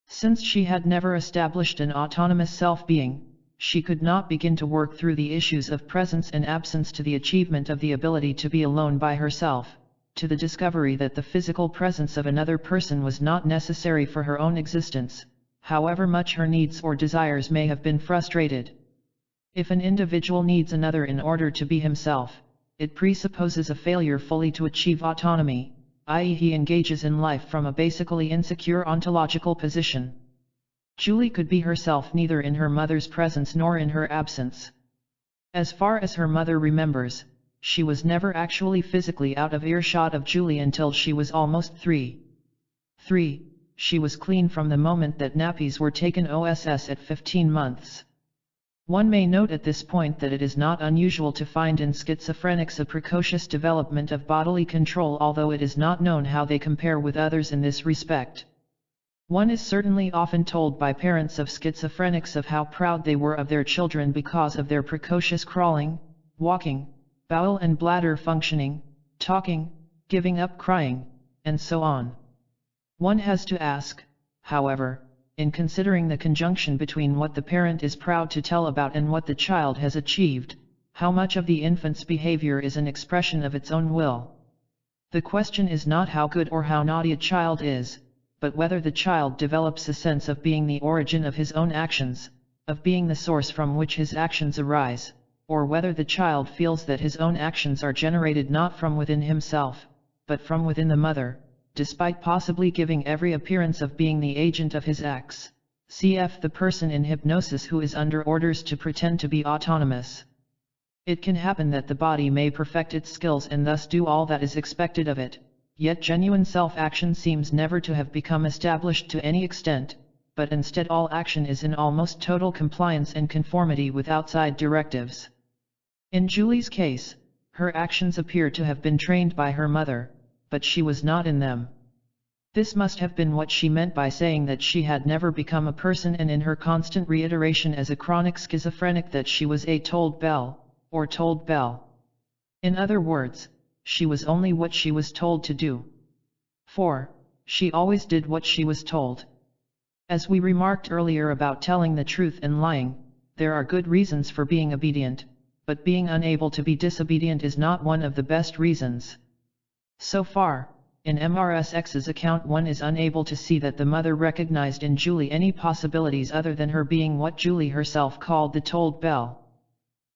Since she had never established an autonomous self-being, she could not begin to work through the issues of presence and absence to the achievement of the ability to be alone by herself, to the discovery that the physical presence of another person was not necessary for her own existence, however much her needs or desires may have been frustrated. If an individual needs another in order to be himself, it presupposes a failure fully to achieve autonomy, i.e. he engages in life from a basically insecure ontological position. Julie could be herself neither in her mother's presence nor in her absence. As far as her mother remembers, she was never actually physically out of earshot of Julie until she was almost 3. She was clean from the moment that nappies were taken OSS at 15 months. One may note at this point that it is not unusual to find in schizophrenics a precocious development of bodily control, although it is not known how they compare with others in this respect. One is certainly often told by parents of schizophrenics of how proud they were of their children because of their precocious crawling, walking, bowel and bladder functioning, talking, giving up crying, and so on. One has to ask, however, in considering the conjunction between what the parent is proud to tell about and what the child has achieved, how much of the infant's behavior is an expression of its own will. The question is not how good or how naughty a child is, but whether the child develops a sense of being the origin of his own actions, of being the source from which his actions arise, or whether the child feels that his own actions are generated not from within himself, but from within the mother, despite possibly giving every appearance of being the agent of his acts. Cf. the person in hypnosis who is under orders to pretend to be autonomous. It can happen that the body may perfect its skills and thus do all that is expected of it, yet genuine self-action seems never to have become established to any extent, but instead all action is in almost total compliance and conformity with outside directives. In Julie's case, her actions appear to have been trained by her mother, but she was not in them. This must have been what she meant by saying that she had never become a person, and in her constant reiteration as a chronic schizophrenic that she was a told bell, or told bell. In other words, she was only what she was told to do. 4. She always did what she was told. As we remarked earlier about telling the truth and lying, there are good reasons for being obedient, but being unable to be disobedient is not one of the best reasons. So far, in MRSX's account, one is unable to see that the mother recognized in Julie any possibilities other than her being what Julie herself called the told bell.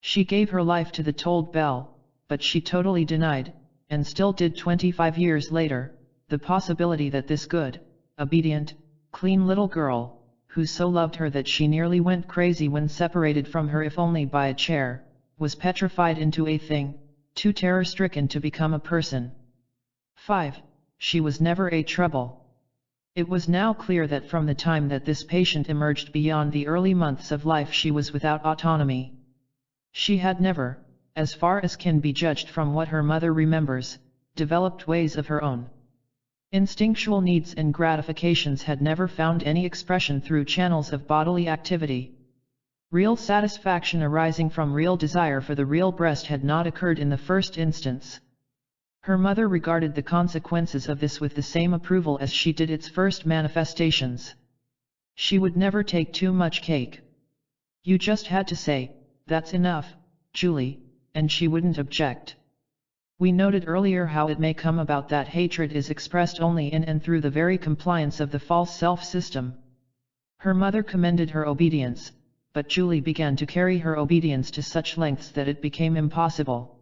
She gave her life to the told bell, but she totally denied, and still did 25 years later, the possibility that this good, obedient, clean little girl, who so loved her that she nearly went crazy when separated from her if only by a chair, was petrified into a thing, too terror-stricken to become a person. 5. She was never a trouble. It was now clear that from the time that this patient emerged beyond the early months of life she was without autonomy. She had never, as far as can be judged from what her mother remembers, developed ways of her own. Instinctual needs and gratifications had never found any expression through channels of bodily activity. Real satisfaction arising from real desire for the real breast had not occurred in the first instance. Her mother regarded the consequences of this with the same approval as she did its first manifestations. She would never take too much cake. You just had to say, "That's enough, Julie," and she wouldn't object. We noted earlier how it may come about that hatred is expressed only in and through the very compliance of the false self-system. Her mother commended her obedience, but Julie began to carry her obedience to such lengths that it became impossible.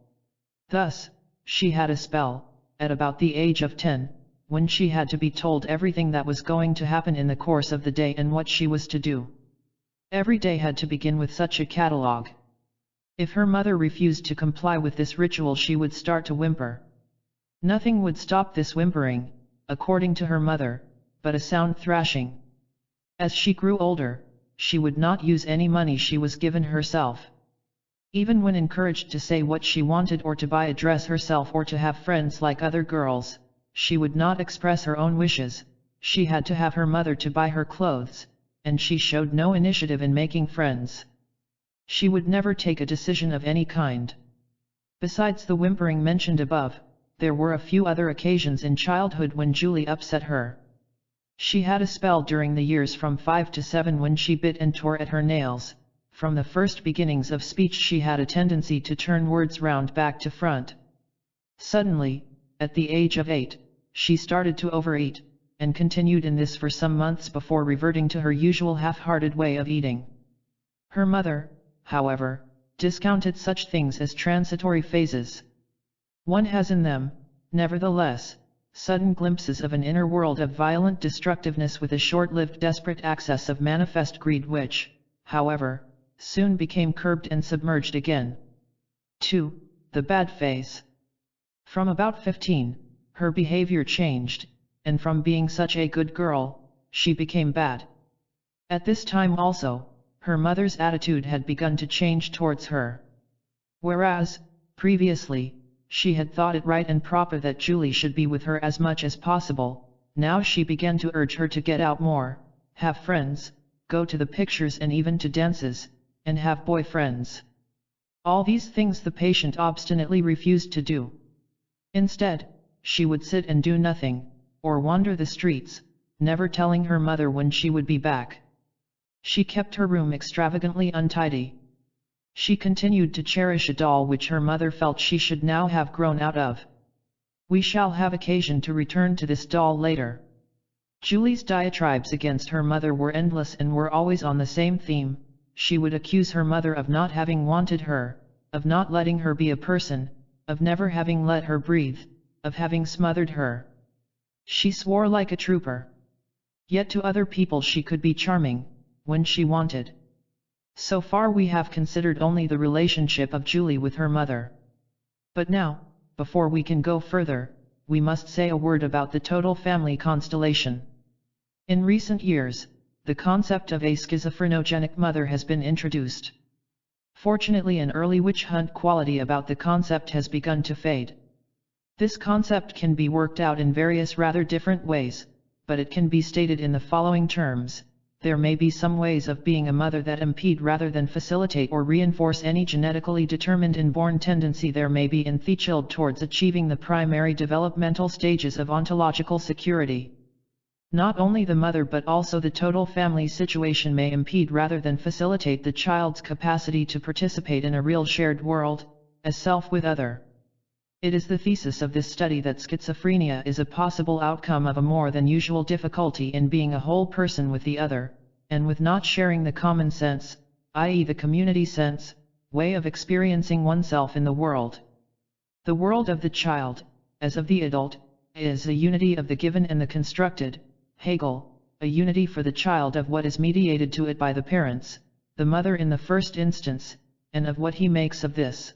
Thus, she had a spell, at about the age of 10, when she had to be told everything that was going to happen in the course of the day and what she was to do. Every day had to begin with such a catalogue. If her mother refused to comply with this ritual, she would start to whimper. Nothing would stop this whimpering, according to her mother, but a sound thrashing. As she grew older, she would not use any money she was given herself. Even when encouraged to say what she wanted or to buy a dress herself or to have friends like other girls, she would not express her own wishes. She had to have her mother to buy her clothes, and she showed no initiative in making friends. She would never take a decision of any kind. Besides the whimpering mentioned above, there were a few other occasions in childhood when Julie upset her. She had a spell during the years from 5 to 7 when she bit and tore at her nails. From the first beginnings of speech she had a tendency to turn words round back to front. Suddenly, at the age of 8, she started to overeat, and continued in this for some months before reverting to her usual half-hearted way of eating. Her mother, however, discounted such things as transitory phases. One has in them, nevertheless, sudden glimpses of an inner world of violent destructiveness with a short-lived desperate access of manifest greed which, however, soon became curbed and submerged again. 2. The bad phase. From about 15, her behavior changed, and from being such a good girl, she became bad. At this time also, her mother's attitude had begun to change towards her. Whereas, previously, she had thought it right and proper that Julie should be with her as much as possible, now she began to urge her to get out more, have friends, go to the pictures and even to dances, and have boyfriends. All these things the patient obstinately refused to do. Instead, she would sit and do nothing, or wander the streets, never telling her mother when she would be back. She kept her room extravagantly untidy. She continued to cherish a doll which her mother felt she should now have grown out of. We shall have occasion to return to this doll later. Julie's diatribes against her mother were endless and were always on the same theme. She would accuse her mother of not having wanted her, of not letting her be a person, of never having let her breathe, of having smothered her. She swore like a trooper. Yet to other people she could be charming, when she wanted. So far we have considered only the relationship of Julie with her mother. But now, before we can go further, we must say a word about the total family constellation. In recent years, the concept of a schizophrenogenic mother has been introduced. Fortunately, an early witch hunt quality about the concept has begun to fade. This concept can be worked out in various rather different ways, but it can be stated in the following terms: there may be some ways of being a mother that impede rather than facilitate or reinforce any genetically determined inborn tendency there may be in the child towards achieving the primary developmental stages of ontological security. Not only the mother but also the total family situation may impede rather than facilitate the child's capacity to participate in a real shared world, as self with other. It is the thesis of this study that schizophrenia is a possible outcome of a more than usual difficulty in being a whole person with the other, and with not sharing the common sense, i.e. the community sense, way of experiencing oneself in the world. The world of the child, as of the adult, is a unity of the given and the constructed, Hegel, a unity for the child of what is mediated to it by the parents, the mother in the first instance, and of what he makes of this.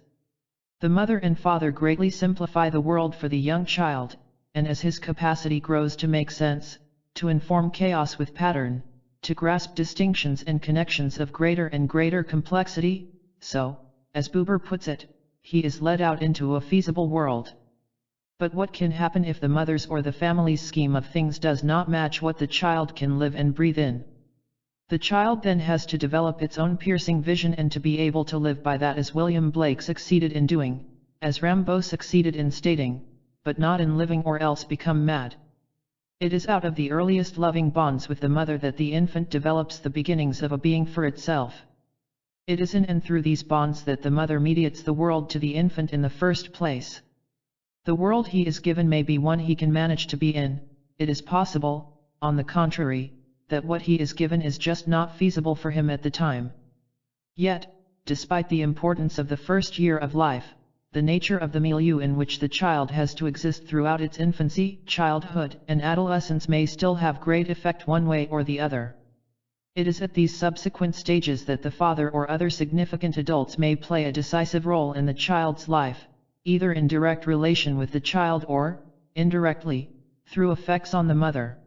The mother and father greatly simplify the world for the young child, and as his capacity grows to make sense, to inform chaos with pattern, to grasp distinctions and connections of greater and greater complexity, so, as Buber puts it, he is led out into a feasible world. But what can happen if the mother's or the family's scheme of things does not match what the child can live and breathe in? The child then has to develop its own piercing vision and to be able to live by that, as William Blake succeeded in doing, as Rimbaud succeeded in stating, but not in living or else become mad. It is out of the earliest loving bonds with the mother that the infant develops the beginnings of a being for itself. It is in and through these bonds that the mother mediates the world to the infant in the first place. The world he is given may be one he can manage to be in. It is possible, on the contrary, that what he is given is just not feasible for him at the time. Yet, despite the importance of the first year of life, the nature of the milieu in which the child has to exist throughout its infancy, childhood, and adolescence may still have great effect one way or the other. It is at these subsequent stages that the father or other significant adults may play a decisive role in the child's life, either in direct relation with the child or, indirectly, through effects on the mother.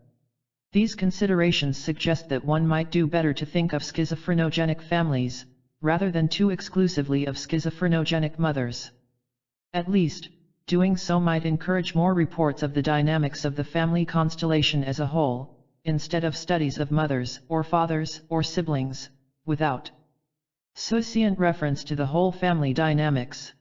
These considerations suggest that one might do better to think of schizophrenogenic families, rather than too exclusively of schizophrenogenic mothers. At least, doing so might encourage more reports of the dynamics of the family constellation as a whole, instead of studies of mothers, or fathers, or siblings, without succinct reference to the whole family dynamics.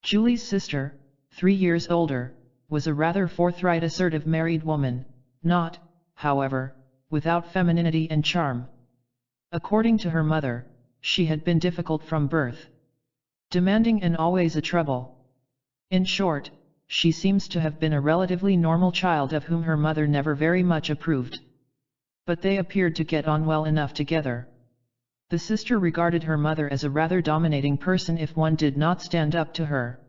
Julie's sister, 3 years older, was a rather forthright, assertive married woman, not, however, without femininity and charm. According to her mother, she had been difficult from birth, demanding and always a trouble. In short, she seems to have been a relatively normal child of whom her mother never very much approved. But they appeared to get on well enough together. The sister regarded her mother as a rather dominating person if one did not stand up to her.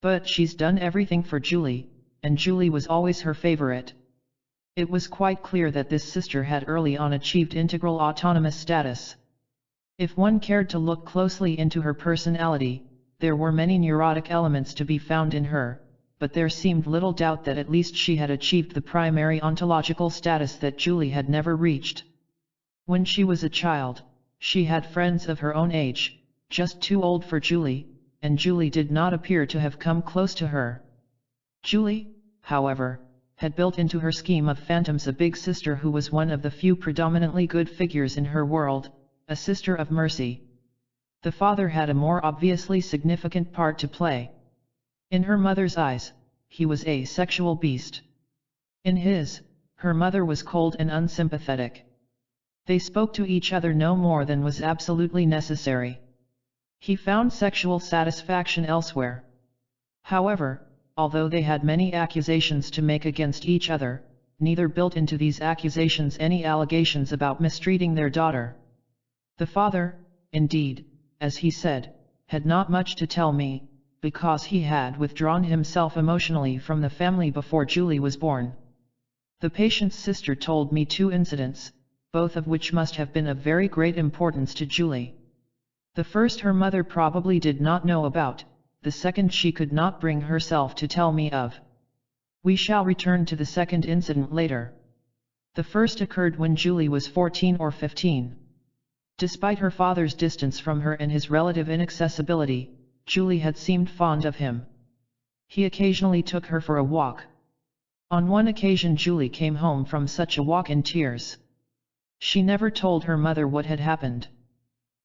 But she's done everything for Julie, and Julie was always her favorite. It was quite clear that this sister had early on achieved integral autonomous status. If one cared to look closely into her personality, there were many neurotic elements to be found in her, but there seemed little doubt that at least she had achieved the primary ontological status that Julie had never reached. When she was a child, she had friends of her own age, just too old for Julie, and Julie did not appear to have come close to her. Julie, however, had built into her scheme of phantoms a big sister who was one of the few predominantly good figures in her world, a sister of mercy. The father had a more obviously significant part to play. In her mother's eyes, he was a sexual beast. In his, her mother was cold and unsympathetic. They spoke to each other no more than was absolutely necessary. He found sexual satisfaction elsewhere. However, although they had many accusations to make against each other, neither built into these accusations any allegations about mistreating their daughter. The father, indeed, as he said, had not much to tell me, because he had withdrawn himself emotionally from the family before Julie was born. The patient's sister told me 2 incidents, both of which must have been of very great importance to Julie. The first her mother probably did not know about, the second she could not bring herself to tell me of. We shall return to the second incident later. The first occurred when Julie was 14 or 15. Despite her father's distance from her and his relative inaccessibility, Julie had seemed fond of him. He occasionally took her for a walk. On one occasion Julie came home from such a walk in tears. She never told her mother what had happened.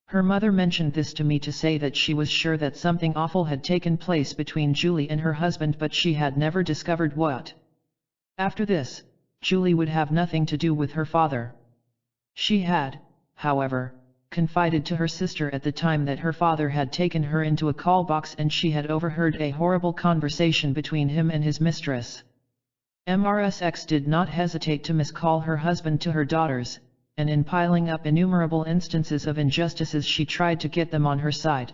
Her mother mentioned this to me to say that she was sure that something awful had taken place between Julie and her husband, but she had never discovered what. After this, Julie would have nothing to do with her father. She had, however, confided to her sister at the time that her father had taken her into a call box and she had overheard a horrible conversation between him and his mistress. MRSX did not hesitate to miscall her husband to her daughters, and in piling up innumerable instances of injustices she tried to get them on her side.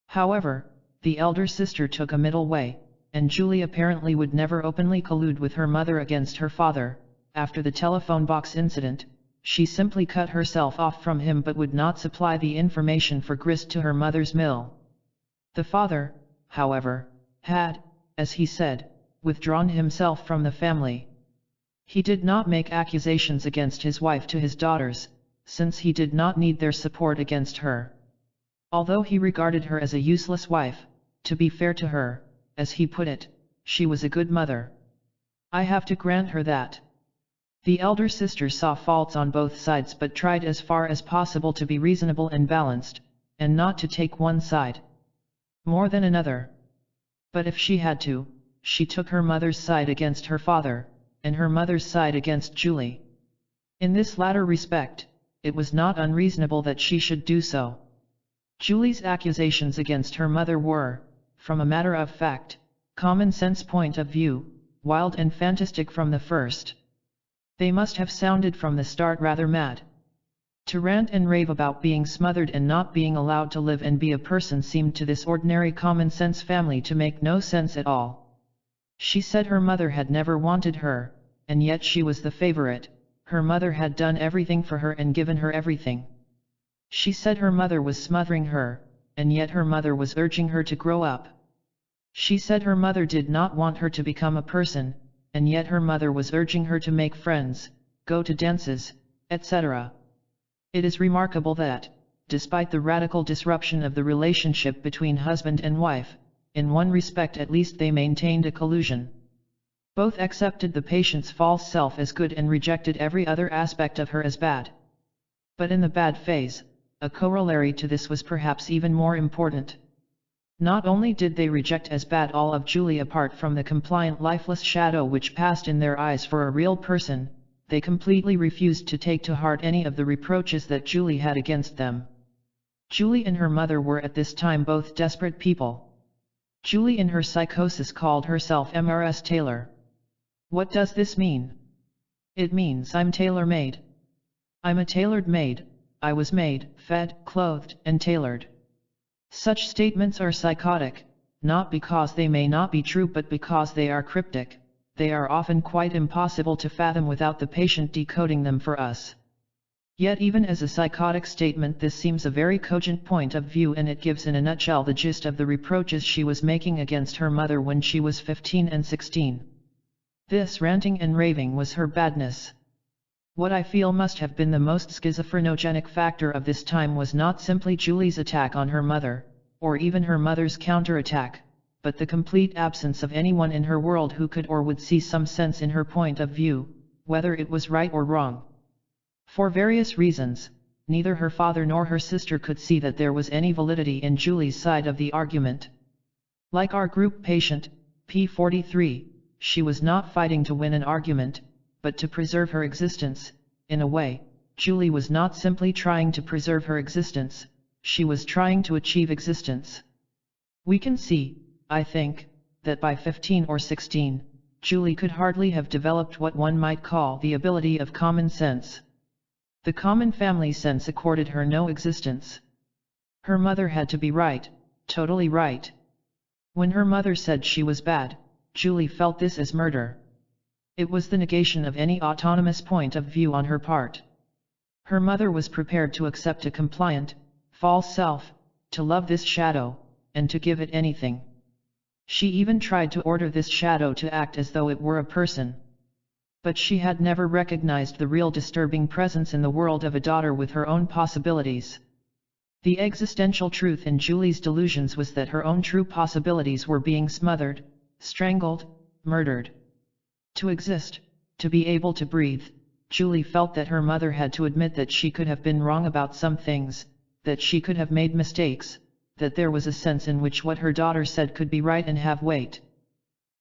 However, the elder sister took a middle way, and Julie apparently would never openly collude with her mother against her father. After the telephone box incident, she simply cut herself off from him but would not supply the information for grist to her mother's mill. The father, however, had, as he said, withdrawn himself from the family. He did not make accusations against his wife to his daughters, since he did not need their support against her. Although he regarded her as a useless wife, to be fair to her, as he put it, she was a good mother. I have to grant her that. The elder sister saw faults on both sides but tried as far as possible to be reasonable and balanced, and not to take one side more than another. But if she had to, she took her mother's side against her father, and her mother's side against Julie. In this latter respect, it was not unreasonable that she should do so. Julie's accusations against her mother were, from a matter of fact, common sense point of view, wild and fantastic from the first. They must have sounded from the start rather mad. To rant and rave about being smothered and not being allowed to live and be a person seemed to this ordinary common sense family to make no sense at all. She said her mother had never wanted her, and yet she was the favorite. Her mother had done everything for her and given her everything. She said her mother was smothering her, and yet her mother was urging her to grow up. She said her mother did not want her to become a person, and yet her mother was urging her to make friends, go to dances, etc. It is remarkable that, despite the radical disruption of the relationship between husband and wife, in one respect at least they maintained a collusion. Both accepted the patient's false self as good and rejected every other aspect of her as bad. But in the bad phase, a corollary to this was perhaps even more important. Not only did they reject as bad all of Julie apart from the compliant lifeless shadow which passed in their eyes for a real person, they completely refused to take to heart any of the reproaches that Julie had against them. Julie and her mother were at this time both desperate people. Julie in her psychosis called herself Mrs. Taylor. What does this mean? It means I'm tailor-made. I'm a tailored maid, I was made, fed, clothed, and tailored. Such statements are psychotic, not because they may not be true but because they are cryptic. They are often quite impossible to fathom without the patient decoding them for us. Yet even as a psychotic statement this seems a very cogent point of view, and it gives in a nutshell the gist of the reproaches she was making against her mother when she was 15 and 16. This ranting and raving was her badness. What I feel must have been the most schizophrenogenic factor of this time was not simply Julie's attack on her mother, or even her mother's counterattack, but the complete absence of anyone in her world who could or would see some sense in her point of view, whether it was right or wrong. For various reasons, neither her father nor her sister could see that there was any validity in Julie's side of the argument. Like our group patient, P43, she was not fighting to win an argument, but to preserve her existence. In a way, Julie was not simply trying to preserve her existence, she was trying to achieve existence. We can see, I think, that by 15 or 16, Julie could hardly have developed what one might call the ability of common sense. The common family sense accorded her no existence. Her mother had to be right, totally right. When her mother said she was bad, Julie felt this as murder. It was the negation of any autonomous point of view on her part. Her mother was prepared to accept a compliant, false self, to love this shadow, and to give it anything. She even tried to order this shadow to act as though it were a person. But she had never recognized the real disturbing presence in the world of a daughter with her own possibilities. The existential truth in Julie's delusions was that her own true possibilities were being smothered, strangled, murdered. To exist, to be able to breathe, Julie felt that her mother had to admit that she could have been wrong about some things, that she could have made mistakes, that there was a sense in which what her daughter said could be right and have weight.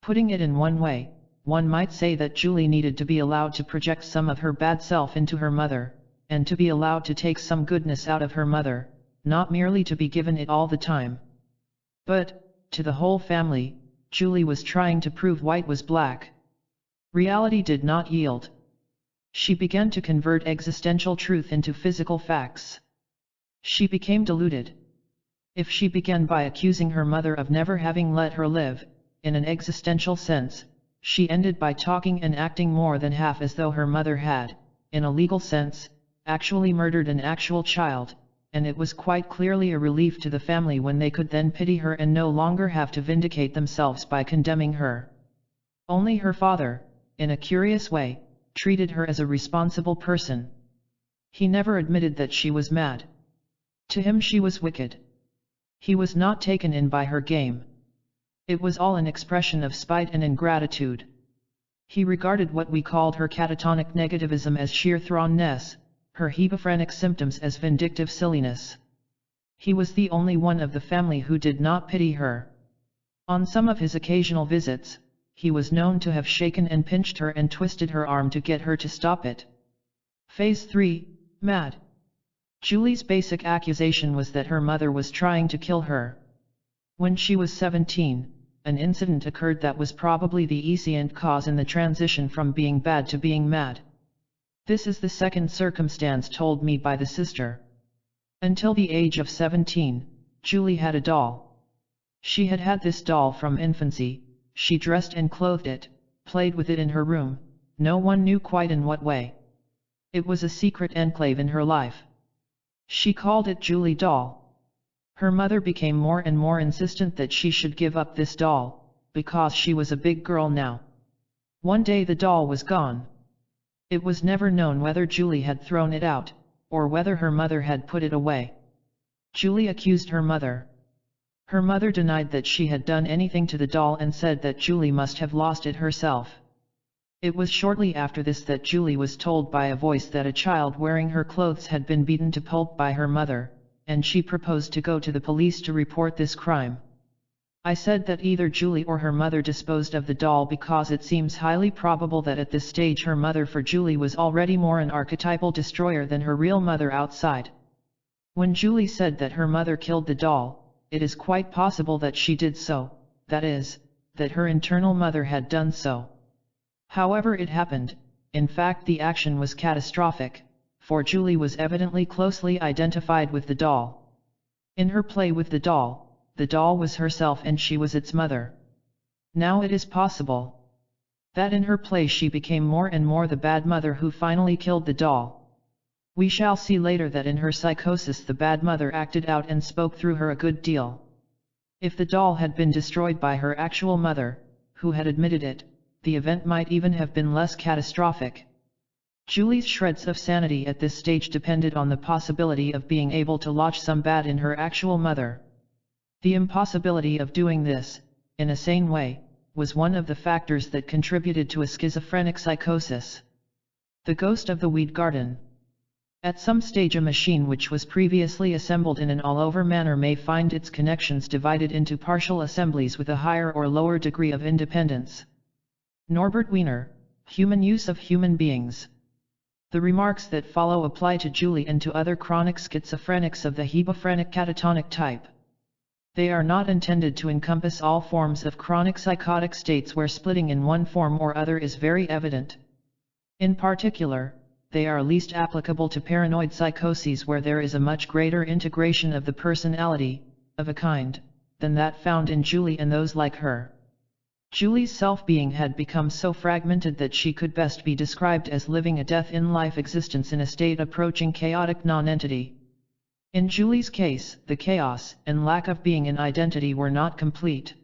Putting it in one way, one might say that Julie needed to be allowed to project some of her bad self into her mother, and to be allowed to take some goodness out of her mother, not merely to be given it all the time. But, to the whole family, Julie was trying to prove white was black. Reality did not yield. She began to convert existential truth into physical facts. She became deluded. If she began by accusing her mother of never having let her live, in an existential sense, she ended by talking and acting more than half as though her mother had, in a legal sense, actually murdered an actual child, and it was quite clearly a relief to the family when they could then pity her and no longer have to vindicate themselves by condemning her. Only her father, in a curious way, treated her as a responsible person. He never admitted that she was mad. To him she was wicked. He was not taken in by her game. It was all an expression of spite and ingratitude. He regarded what we called her catatonic negativism as sheer thrownness, her hebephrenic symptoms as vindictive silliness. He was the only one of the family who did not pity her. On some of his occasional visits, he was known to have shaken and pinched her and twisted her arm to get her to stop it. Phase 3, mad. Julie's basic accusation was that her mother was trying to kill her. When she was 17, an incident occurred that was probably the easiest cause in the transition from being bad to being mad. This is the second circumstance told me by the sister. Until the age of 17, Julie had a doll. She had had this doll from infancy. She dressed and clothed it, played with it in her room, no one knew quite in what way. It was a secret enclave in her life. She called it Julie doll. Her mother became more and more insistent that she should give up this doll, because she was a big girl now. One day the doll was gone. It was never known whether Julie had thrown it out, or whether her mother had put it away. Julie accused her mother. Her mother denied that she had done anything to the doll and said that Julie must have lost it herself. It was shortly after this that Julie was told by a voice that a child wearing her clothes had been beaten to pulp by her mother, and she proposed to go to the police to report this crime. I said that either Julie or her mother disposed of the doll because it seems highly probable that at this stage her mother for Julie was already more an archetypal destroyer than her real mother outside. When Julie said that her mother killed the doll, it is quite possible that she did so, that is, that her internal mother had done so. However it happened, in fact the action was catastrophic, for Julie was evidently closely identified with the doll. In her play with the doll was herself and she was its mother. Now it is possible that in her play she became more and more the bad mother who finally killed the doll. We shall see later that in her psychosis the bad mother acted out and spoke through her a good deal. If the doll had been destroyed by her actual mother, who had admitted it, the event might even have been less catastrophic. Julie's shreds of sanity at this stage depended on the possibility of being able to lodge some bad in her actual mother. The impossibility of doing this, in a sane way, was one of the factors that contributed to a schizophrenic psychosis. The ghost of the weed garden. At some stage a machine which was previously assembled in an all-over manner may find its connections divided into partial assemblies with a higher or lower degree of independence. Norbert Wiener, Human Use of Human Beings. The remarks that follow apply to Julie and to other chronic schizophrenics of the hebephrenic catatonic type. They are not intended to encompass all forms of chronic psychotic states where splitting in one form or other is very evident. In particular, they are least applicable to paranoid psychoses where there is a much greater integration of the personality, of a kind, than that found in Julie and those like her. Julie's self-being had become so fragmented that she could best be described as living a death-in-life existence in a state approaching chaotic non-entity. In Julie's case, the chaos and lack of being in identity were not complete.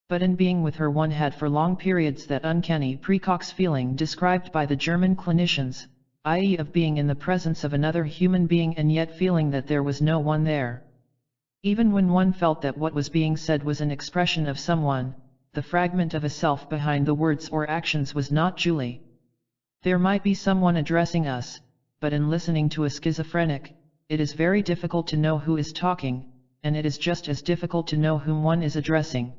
But in being with her one had for long periods that uncanny precox feeling described by the German clinicians, i.e. of being in the presence of another human being and yet feeling that there was no one there. Even when one felt that what was being said was an expression of someone, the fragment of a self behind the words or actions was not Julie. There might be someone addressing us, but in listening to a schizophrenic, it is very difficult to know who is talking, and it is just as difficult to know whom one is addressing.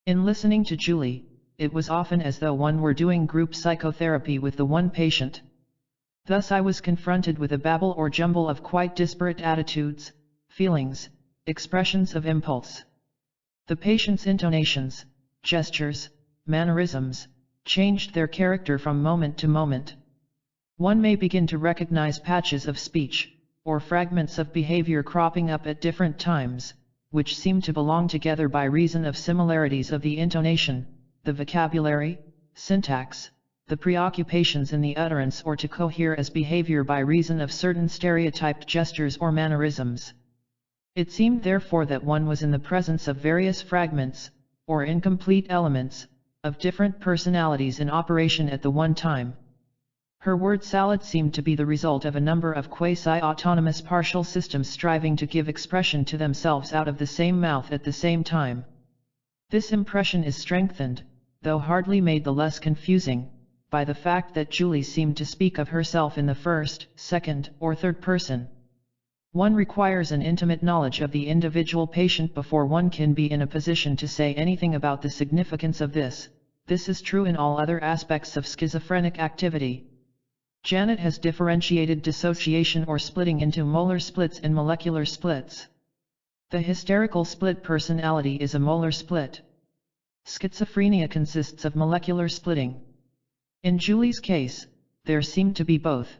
In listening to Julie, it was often as though one were doing group psychotherapy with the one patient. Thus I was confronted with a babble or jumble of quite disparate attitudes, feelings, expressions of impulse. The patient's intonations, gestures, mannerisms, changed their character from moment to moment. One may begin to recognize patches of speech, or fragments of behavior cropping up at different times, which seem to belong together by reason of similarities of the intonation, the vocabulary, syntax, the preoccupations in the utterance, or to cohere as behavior by reason of certain stereotyped gestures or mannerisms. It seemed therefore that one was in the presence of various fragments, or incomplete elements, of different personalities in operation at the one time. Her word salad seemed to be the result of a number of quasi-autonomous partial systems striving to give expression to themselves out of the same mouth at the same time. This impression is strengthened, though hardly made the less confusing, by the fact that Julie seemed to speak of herself in the first, second, or third person. One requires an intimate knowledge of the individual patient before one can be in a position to say anything about the significance of this. This is true in all other aspects of schizophrenic activity. Janet has differentiated dissociation or splitting into molar splits and molecular splits. The hysterical split personality is a molar split. Schizophrenia consists of molecular splitting. In Julie's case, there seemed to be both.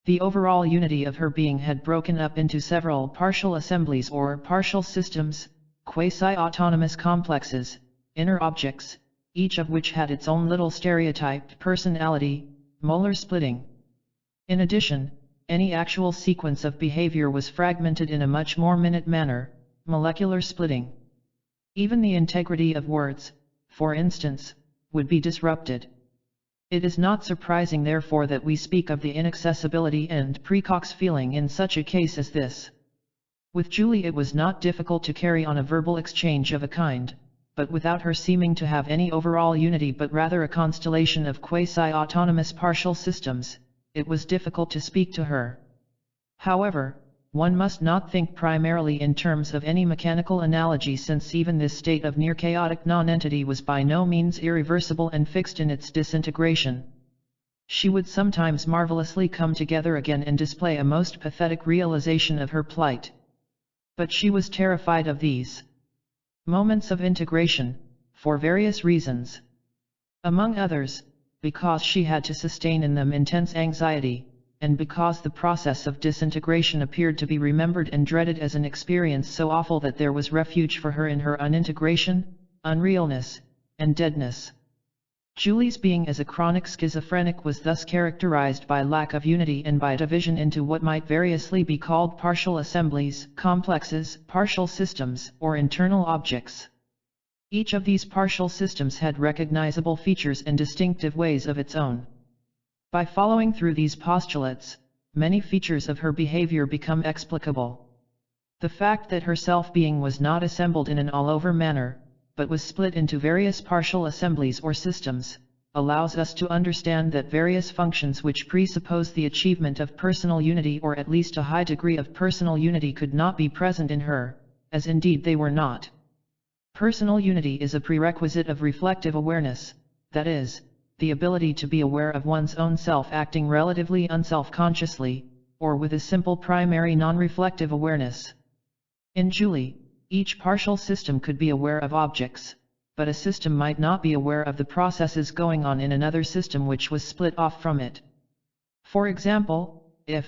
The overall unity of her being had broken up into several partial assemblies or partial systems, quasi-autonomous complexes, inner objects, each of which had its own little stereotyped personality, molar splitting. In addition, any actual sequence of behavior was fragmented in a much more minute manner, molecular splitting. Even the integrity of words, for instance, would be disrupted. It is not surprising therefore that we speak of the inaccessibility and precox feeling in such a case as this. With Julie it was not difficult to carry on a verbal exchange of a kind, but without her seeming to have any overall unity but rather a constellation of quasi-autonomous partial systems, it was difficult to speak to her. However, one must not think primarily in terms of any mechanical analogy, since even this state of near-chaotic nonentity was by no means irreversible and fixed in its disintegration. She would sometimes marvelously come together again and display a most pathetic realization of her plight. But she was terrified of these moments of integration, for various reasons. Among others, because she had to sustain in them intense anxiety, and because the process of disintegration appeared to be remembered and dreaded as an experience so awful that there was refuge for her in her unintegration, unrealness, and deadness. Julie's being as a chronic schizophrenic was thus characterized by lack of unity and by division into what might variously be called partial assemblies, complexes, partial systems, or internal objects. Each of these partial systems had recognizable features and distinctive ways of its own. By following through these postulates, many features of her behavior become explicable. The fact that her self-being was not assembled in an all-over manner, but was split into various partial assemblies or systems, allows us to understand that various functions which presuppose the achievement of personal unity, or at least a high degree of personal unity, could not be present in her, as indeed they were not. Personal unity is a prerequisite of reflective awareness, that is, the ability to be aware of one's own self acting relatively unself-consciously, or with a simple primary non-reflective awareness. In Julie, each partial system could be aware of objects, but a system might not be aware of the processes going on in another system which was split off from it. For example, if,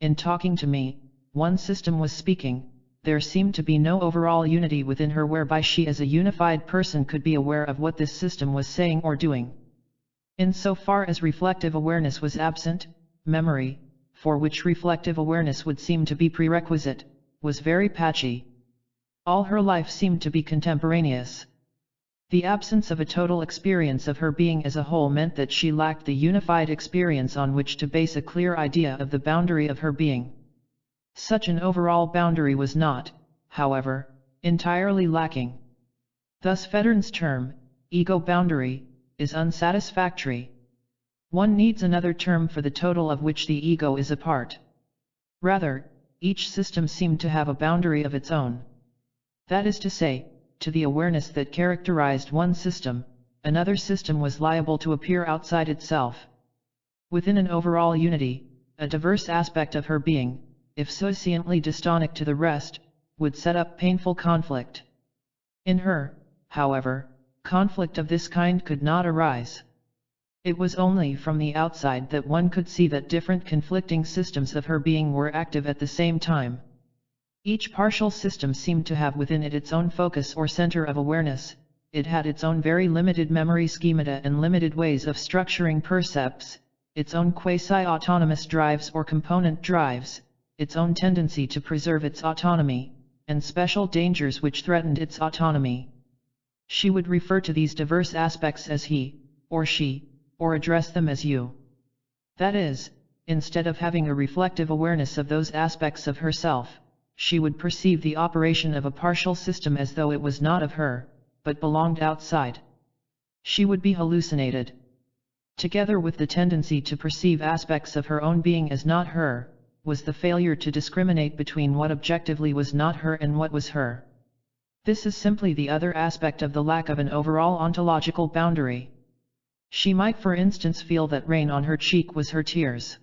in talking to me, one system was speaking, there seemed to be no overall unity within her whereby she as a unified person could be aware of what this system was saying or doing. In so far as reflective awareness was absent, memory, for which reflective awareness would seem to be prerequisite, was very patchy. All her life seemed to be contemporaneous. The absence of a total experience of her being as a whole meant that she lacked the unified experience on which to base a clear idea of the boundary of her being. Such an overall boundary was not, however, entirely lacking. Thus Federn's term, ego boundary, is unsatisfactory. One needs another term for the total of which the ego is a part. Rather, each system seemed to have a boundary of its own. That is to say, to the awareness that characterized one system, another system was liable to appear outside itself. Within an overall unity, a diverse aspect of her being, if sufficiently dystonic to the rest, would set up painful conflict. In her, however, conflict of this kind could not arise. It was only from the outside that one could see that different conflicting systems of her being were active at the same time. Each partial system seemed to have within it its own focus or center of awareness. It had its own very limited memory schemata and limited ways of structuring percepts, its own quasi-autonomous drives or component drives, its own tendency to preserve its autonomy, and special dangers which threatened its autonomy. She would refer to these diverse aspects as he, or she, or address them as you. That is, instead of having a reflective awareness of those aspects of herself, she would perceive the operation of a partial system as though it was not of her, but belonged outside. She would be hallucinated. Together with the tendency to perceive aspects of her own being as not her, was the failure to discriminate between what objectively was not her and what was her. This is simply the other aspect of the lack of an overall ontological boundary. She might for instance feel that rain on her cheek was her tears.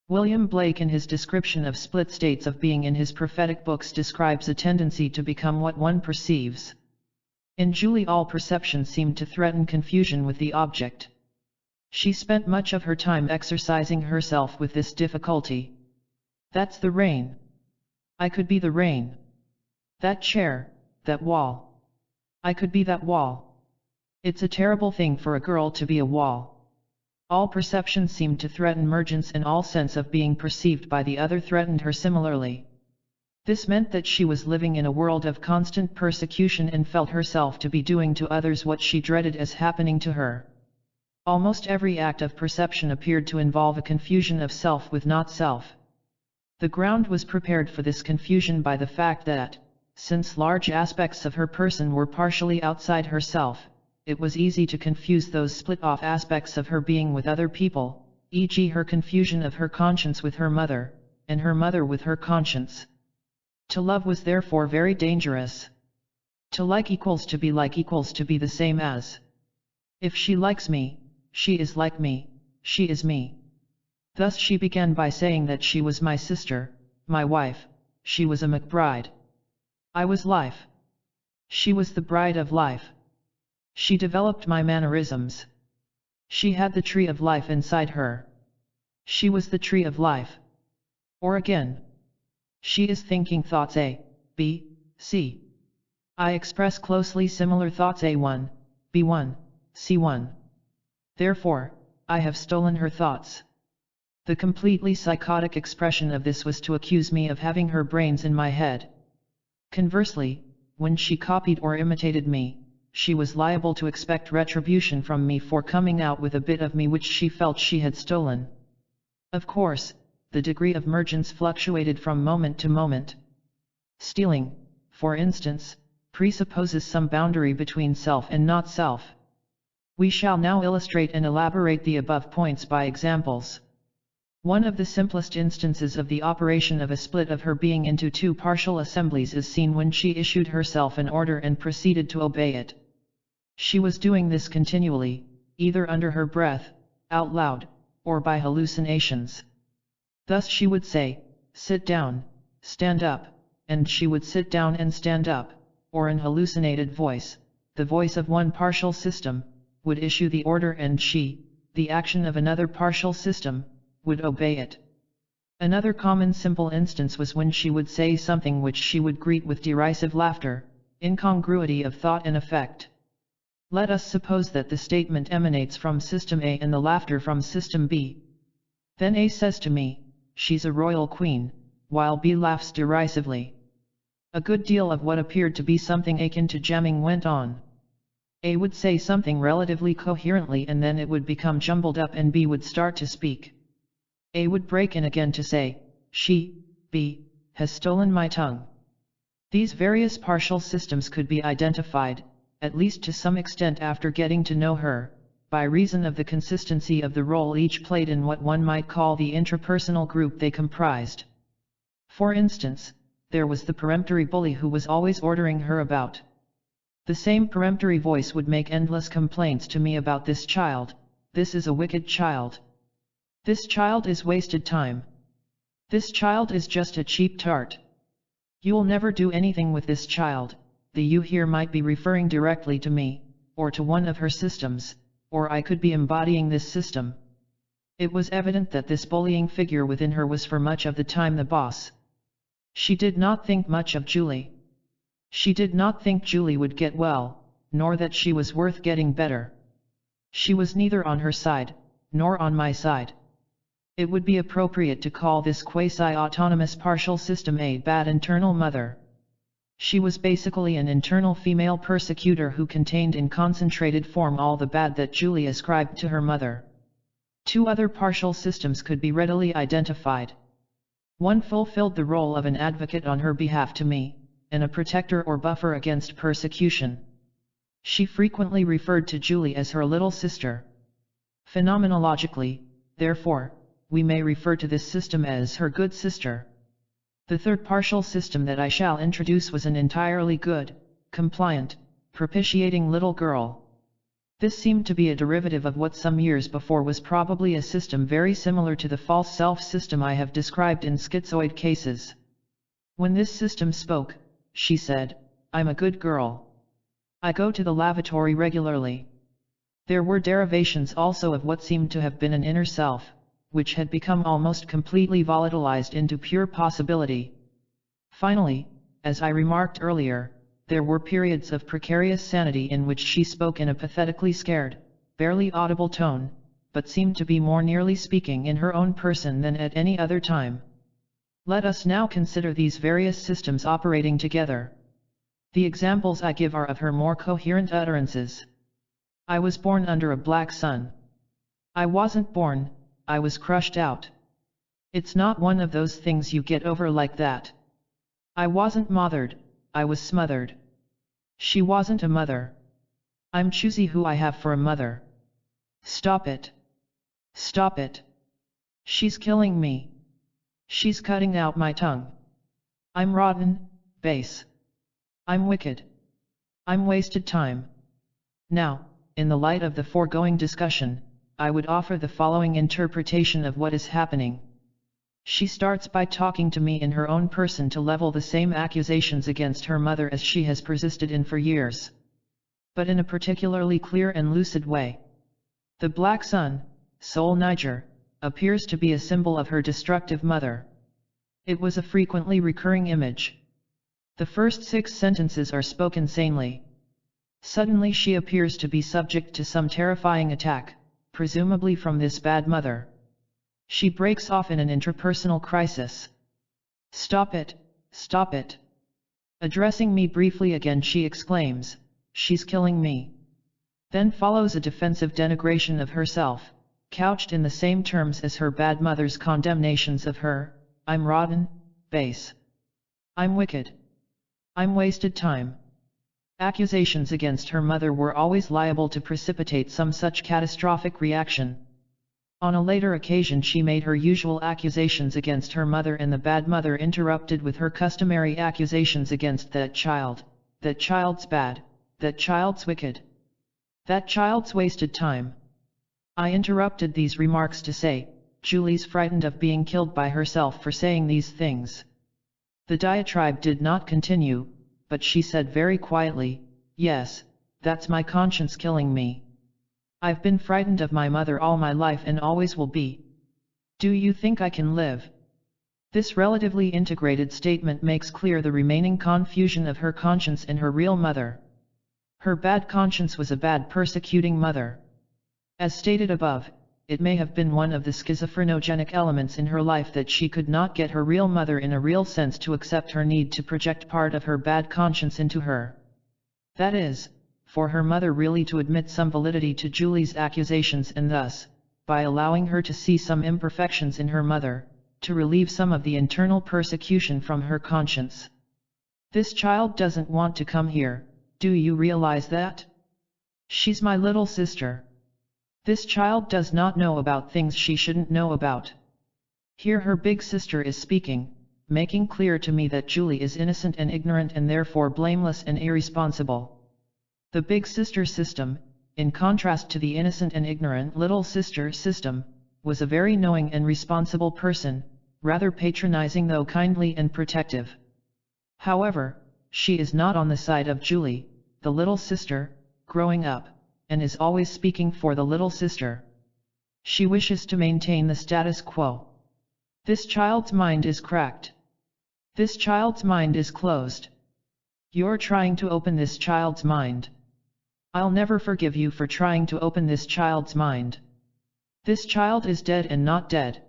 William Blake in his description of split states of being in his prophetic books describes a tendency to become what one perceives. In Julie all perception seemed to threaten confusion with the object. She spent much of her time exercising herself with this difficulty. That's the rain. I could be the rain. That chair, that wall. I could be that wall. It's a terrible thing for a girl to be a wall. All perception seemed to threaten mergence and all sense of being perceived by the other threatened her similarly. This meant that she was living in a world of constant persecution and felt herself to be doing to others what she dreaded as happening to her. Almost every act of perception appeared to involve a confusion of self with not self. The ground was prepared for this confusion by the fact that, since large aspects of her person were partially outside herself, it was easy to confuse those split-off aspects of her being with other people, e.g. her confusion of her conscience with her mother, and her mother with her conscience. To love was therefore very dangerous. To like equals to be like equals to be the same as. If she likes me, she is like me, she is me. Thus she began by saying that she was my sister, my wife, she was a McBride. I was life. She was the bride of life. She developed my mannerisms. She had the tree of life inside her. She was the tree of life. Or again, she is thinking thoughts A, B, C. I express closely similar thoughts A1, B1, C1. Therefore, I have stolen her thoughts. The completely psychotic expression of this was to accuse me of having her brains in my head. Conversely, when she copied or imitated me, she was liable to expect retribution from me for coming out with a bit of me which she felt she had stolen. Of course, the degree of mergence fluctuated from moment to moment. Stealing, for instance, presupposes some boundary between self and not self. We shall now illustrate and elaborate the above points by examples. One of the simplest instances of the operation of a split of her being into two partial assemblies is seen when she issued herself an order and proceeded to obey it. She was doing this continually, either under her breath, out loud, or by hallucinations. Thus she would say, "Sit down, stand up," and she would sit down and stand up, or in hallucinated voice, the voice of one partial system, would issue the order and she, the action of another partial system, would obey it. Another common simple instance was when she would say something which she would greet with derisive laughter, incongruity of thought and effect. Let us suppose that the statement emanates from system A and the laughter from system B. Then A says to me, "She's a royal queen," while B laughs derisively. A good deal of what appeared to be something akin to jamming went on. A would say something relatively coherently and then it would become jumbled up and B would start to speak. A would break in again to say, "She, B, has stolen my tongue." These various partial systems could be identified, at least to some extent after getting to know her, by reason of the consistency of the role each played in what one might call the interpersonal group they comprised. For instance, there was the peremptory bully who was always ordering her about. The same peremptory voice would make endless complaints to me about this child. This is a wicked child. This child is wasted time. This child is just a cheap tart. You'll never do anything with this child. The you here might be referring directly to me, or to one of her systems, or I could be embodying this system. It was evident that this bullying figure within her was for much of the time the boss. She did not think much of Julie. She did not think Julie would get well, nor that she was worth getting better. She was neither on her side, nor on my side. It would be appropriate to call this quasi-autonomous partial system a bad internal mother. She was basically an internal female persecutor who contained in concentrated form all the bad that Julie ascribed to her mother. Two other partial systems could be readily identified. One fulfilled the role of an advocate on her behalf to me, and a protector or buffer against persecution. She frequently referred to Julie as her little sister. Phenomenologically, therefore, we may refer to this system as her good sister. The third partial system that I shall introduce was an entirely good, compliant, propitiating little girl. This seemed to be a derivative of what some years before was probably a system very similar to the false self system I have described in schizoid cases. When this system spoke, she said, "I'm a good girl. I go to the lavatory regularly." There were derivations also of what seemed to have been an inner self, which had become almost completely volatilized into pure possibility. Finally, as I remarked earlier, there were periods of precarious sanity in which she spoke in a pathetically scared, barely audible tone, but seemed to be more nearly speaking in her own person than at any other time. Let us now consider these various systems operating together. The examples I give are of her more coherent utterances. I was born under a black sun. I wasn't born, I was crushed out. It's not one of those things you get over like that. I wasn't mothered, I was smothered. She wasn't a mother. I'm choosy who I have for a mother. Stop it. Stop it. She's killing me. She's cutting out my tongue. I'm rotten, base. I'm wicked. I'm wasted time. Now, in the light of the foregoing discussion, I would offer the following interpretation of what is happening. She starts by talking to me in her own person to level the same accusations against her mother as she has persisted in for years. But in a particularly clear and lucid way. The black sun, Sol Niger, appears to be a symbol of her destructive mother. It was a frequently recurring image. The first 6 sentences are spoken sanely. Suddenly she appears to be subject to some terrifying attack, presumably from this bad mother. She breaks off in an interpersonal crisis. Stop it, stop it. Addressing me briefly again, she exclaims, "She's killing me." Then follows a defensive denigration of herself, couched in the same terms as her bad mother's condemnations of her. I'm rotten, base. I'm wicked. I'm wasted time. Accusations against her mother were always liable to precipitate some such catastrophic reaction. On a later occasion she made her usual accusations against her mother, and the bad mother interrupted with her customary accusations against that child. That child's bad, that child's wicked. That child's wasted time. I interrupted these remarks to say, Julie's frightened of being killed by herself for saying these things. The diatribe did not continue, but she said very quietly, "Yes, that's my conscience killing me. I've been frightened of my mother all my life and always will be. Do you think I can live?" This relatively integrated statement makes clear the remaining confusion of her conscience and her real mother. Her bad conscience was a bad persecuting mother. As stated above, it may have been one of the schizophrenogenic elements in her life that she could not get her real mother in a real sense to accept her need to project part of her bad conscience into her. That is, for her mother really to admit some validity to Julie's accusations, and thus, by allowing her to see some imperfections in her mother, to relieve some of the internal persecution from her conscience. This child doesn't want to come here, Do you realize that? She's my little sister. This child does not know about things she shouldn't know about. Here her big sister is speaking, making clear to me that Julie is innocent and ignorant and therefore blameless and irresponsible. The big sister system, in contrast to the innocent and ignorant little sister system, was a very knowing and responsible person, rather patronizing though kindly and protective. However, she is not on the side of Julie, the little sister, growing up, and is always speaking for the little sister. She wishes to maintain the status quo. This child's mind is cracked. This child's mind is closed. You're trying to open this child's mind. I'll never forgive you for trying to open this child's mind. This child is dead and not dead.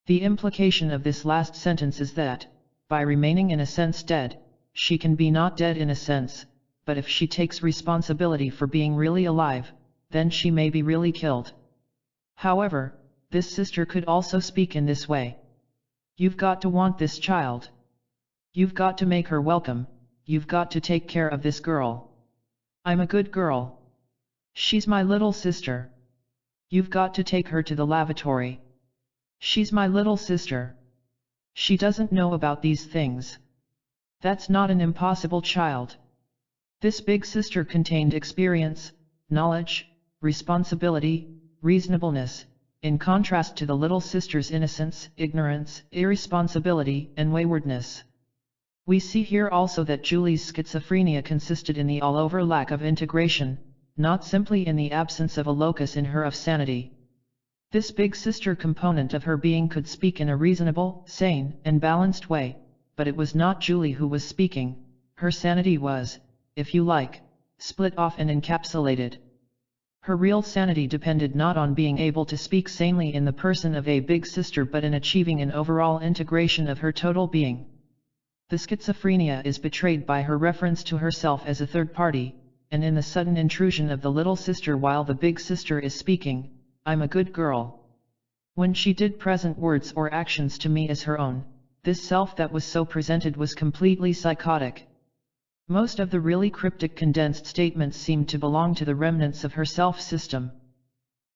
The implication of this last sentence is that, by remaining in a sense dead, she can be not dead in a sense, but if she takes responsibility for being really alive, then she may be really killed. However, this sister could also speak in this way. You've got to want this child. You've got to make her welcome, you've got to take care of this girl. I'm a good girl. She's my little sister. You've got to take her to the lavatory. She's my little sister. She doesn't know about these things. That's not an impossible child. This big sister contained experience, knowledge, responsibility, reasonableness, in contrast to the little sister's innocence, ignorance, irresponsibility, and waywardness. We see here also that Julie's schizophrenia consisted in the all-over lack of integration, not simply in the absence of a locus in her of sanity. This big sister component of her being could speak in a reasonable, sane, and balanced way, but it was not Julie who was speaking. Her sanity was, if you like, split off and encapsulated. Her real sanity depended not on being able to speak sanely in the person of a big sister but in achieving an overall integration of her total being. The schizophrenia is betrayed by her reference to herself as a third party, and in the sudden intrusion of the little sister while the big sister is speaking, I'm a good girl. When she did present words or actions to me as her own, this self that was so presented was completely psychotic. Most of the really cryptic condensed statements seem to belong to the remnants of her self-system.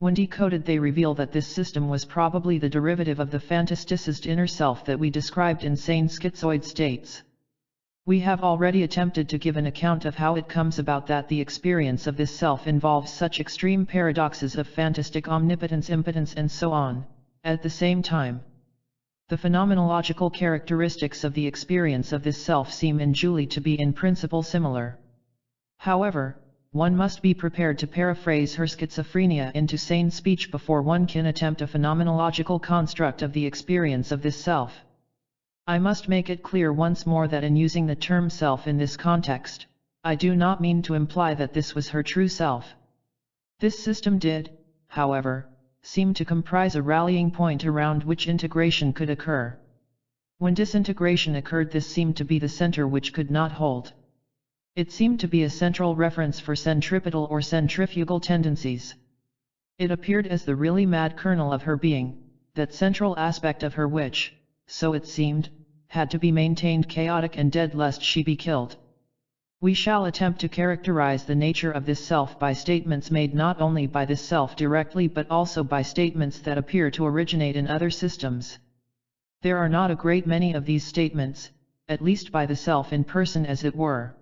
When decoded they reveal that this system was probably the derivative of the fantasticized inner self that we described in sane schizoid states. We have already attempted to give an account of how it comes about that the experience of this self involves such extreme paradoxes of fantastic omnipotence, impotence and so on, at the same time. The phenomenological characteristics of the experience of this self seem in Julie to be in principle similar. However, one must be prepared to paraphrase her schizophrenia into sane speech before one can attempt a phenomenological construct of the experience of this self. I must make it clear once more that in using the term self in this context, I do not mean to imply that this was her true self. This system did, however, seem to comprise a rallying point around which integration could occur. When disintegration occurred, this seemed to be the center which could not hold. It seemed to be a central reference for centripetal or centrifugal tendencies. It appeared as the really mad kernel of her being, that central aspect of her which, so it seemed, had to be maintained chaotic and dead lest she be killed. We shall attempt to characterize the nature of this self by statements made not only by this self directly but also by statements that appear to originate in other systems. There are not a great many of these statements, at least by the self in person as it were.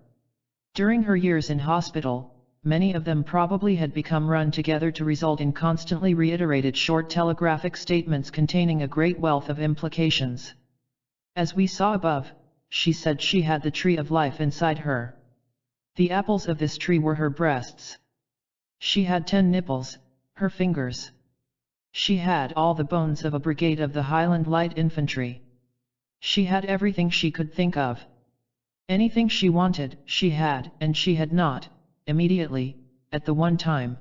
During her years in hospital, many of them probably had become run together to result in constantly reiterated short telegraphic statements containing a great wealth of implications. As we saw above, she said she had the tree of life inside her. The apples of this tree were her breasts. She had 10 nipples, her fingers. She had all the bones of a brigade of the Highland Light Infantry. She had everything she could think of. Anything she wanted, she had, and she had not, immediately, at the one time.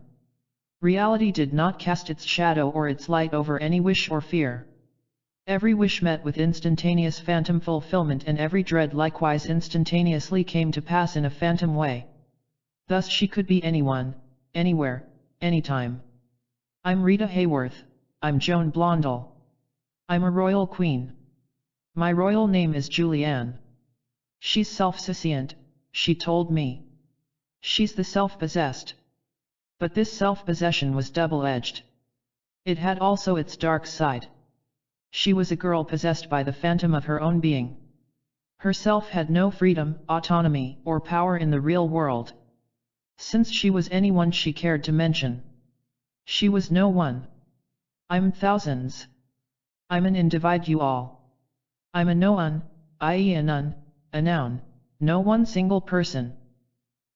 Reality did not cast its shadow or its light over any wish or fear. Every wish met with instantaneous phantom fulfillment, and every dread likewise instantaneously came to pass in a phantom way. Thus she could be anyone, anywhere, anytime. I'm Rita Hayworth, I'm Joan Blondell. I'm a royal queen. My royal name is Julianne. She's self-sufficient, she told me. She's the self-possessed. But this self-possession was double-edged. It had also its dark side. She was a girl possessed by the phantom of her own being. Herself had no freedom, autonomy, or power in the real world. Since she was anyone she cared to mention. She was no one. I'm thousands. I'm an individual. I'm a no-one, i.e. a none, a noun, no one single person.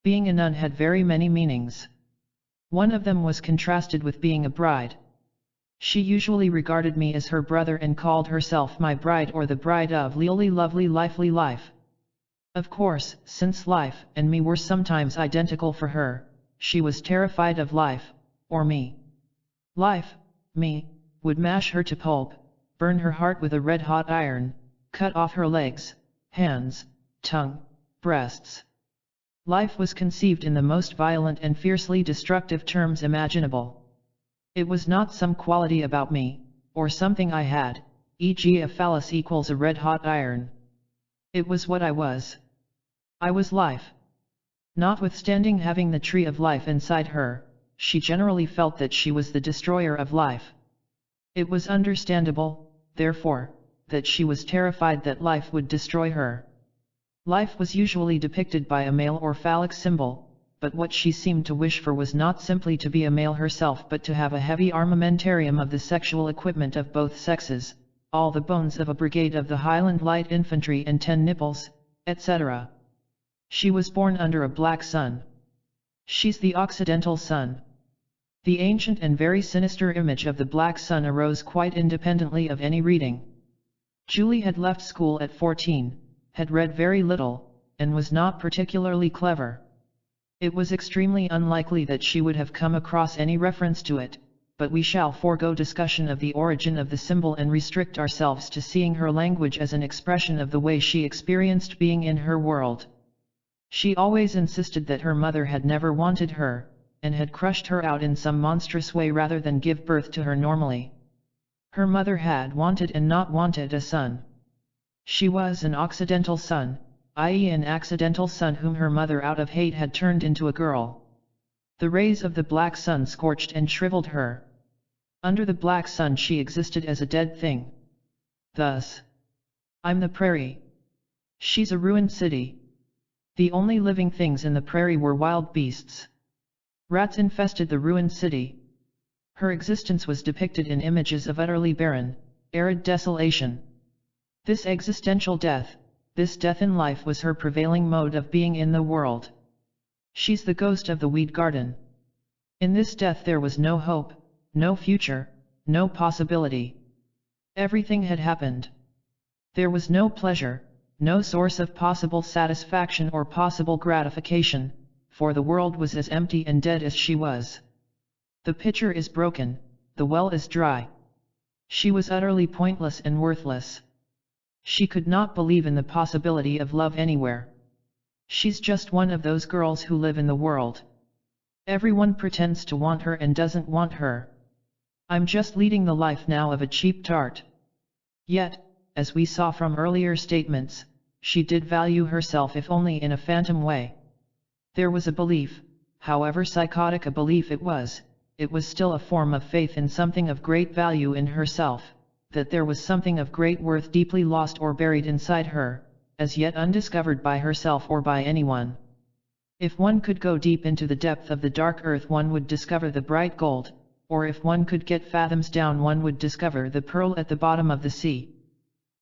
Being a nun had very many meanings. One of them was contrasted with being a bride. She usually regarded me as her brother and called herself my bride or the bride of Lily Lovely Lively Life. Of course, since life and me were sometimes identical for her, she was terrified of life, or me. Life, me, would mash her to pulp, burn her heart with a red-hot iron, cut off her legs, hands, tongue, breasts. Life was conceived in the most violent and fiercely destructive terms imaginable. It was not some quality about me, or something I had, e.g. a phallus equals a red-hot iron. It was what I was. I was life. Notwithstanding having the tree of life inside her, she generally felt that she was the destroyer of life. It was understandable, therefore, that she was terrified that life would destroy her. Life was usually depicted by a male or phallic symbol, but what she seemed to wish for was not simply to be a male herself but to have a heavy armamentarium of the sexual equipment of both sexes, all the bones of a brigade of the Highland Light Infantry and 10 nipples, etc. She was born under a black sun. She's the Occidental sun. The ancient and very sinister image of the black sun arose quite independently of any reading. Julie had left school at 14, had read very little, and was not particularly clever. It was extremely unlikely that she would have come across any reference to it, but we shall forego discussion of the origin of the symbol and restrict ourselves to seeing her language as an expression of the way she experienced being in her world. She always insisted that her mother had never wanted her, and had crushed her out in some monstrous way rather than give birth to her normally. Her mother had wanted and not wanted a son. She was an Occidental son, i.e. an accidental son whom her mother out of hate had turned into a girl. The rays of the black sun scorched and shriveled her. Under the black sun she existed as a dead thing. Thus, I'm the prairie. She's a ruined city. The only living things in the prairie were wild beasts. Rats infested the ruined city. Her existence was depicted in images of utterly barren, arid desolation. This existential death, this death in life was her prevailing mode of being in the world. She's the ghost of the weed garden. In this death there was no hope, no future, no possibility. Everything had happened. There was no pleasure, no source of possible satisfaction or possible gratification, for the world was as empty and dead as she was. The pitcher is broken, the well is dry. She was utterly pointless and worthless. She could not believe in the possibility of love anywhere. She's just one of those girls who live in the world. Everyone pretends to want her and doesn't want her. I'm just leading the life now of a cheap tart. Yet, as we saw from earlier statements, she did value herself if only in a phantom way. There was a belief, however psychotic a belief it was still a form of faith in something of great value in herself, that there was something of great worth deeply lost or buried inside her, as yet undiscovered by herself or by anyone. If one could go deep into the depth of the dark earth one would discover the bright gold, or if one could get fathoms down one would discover the pearl at the bottom of the sea.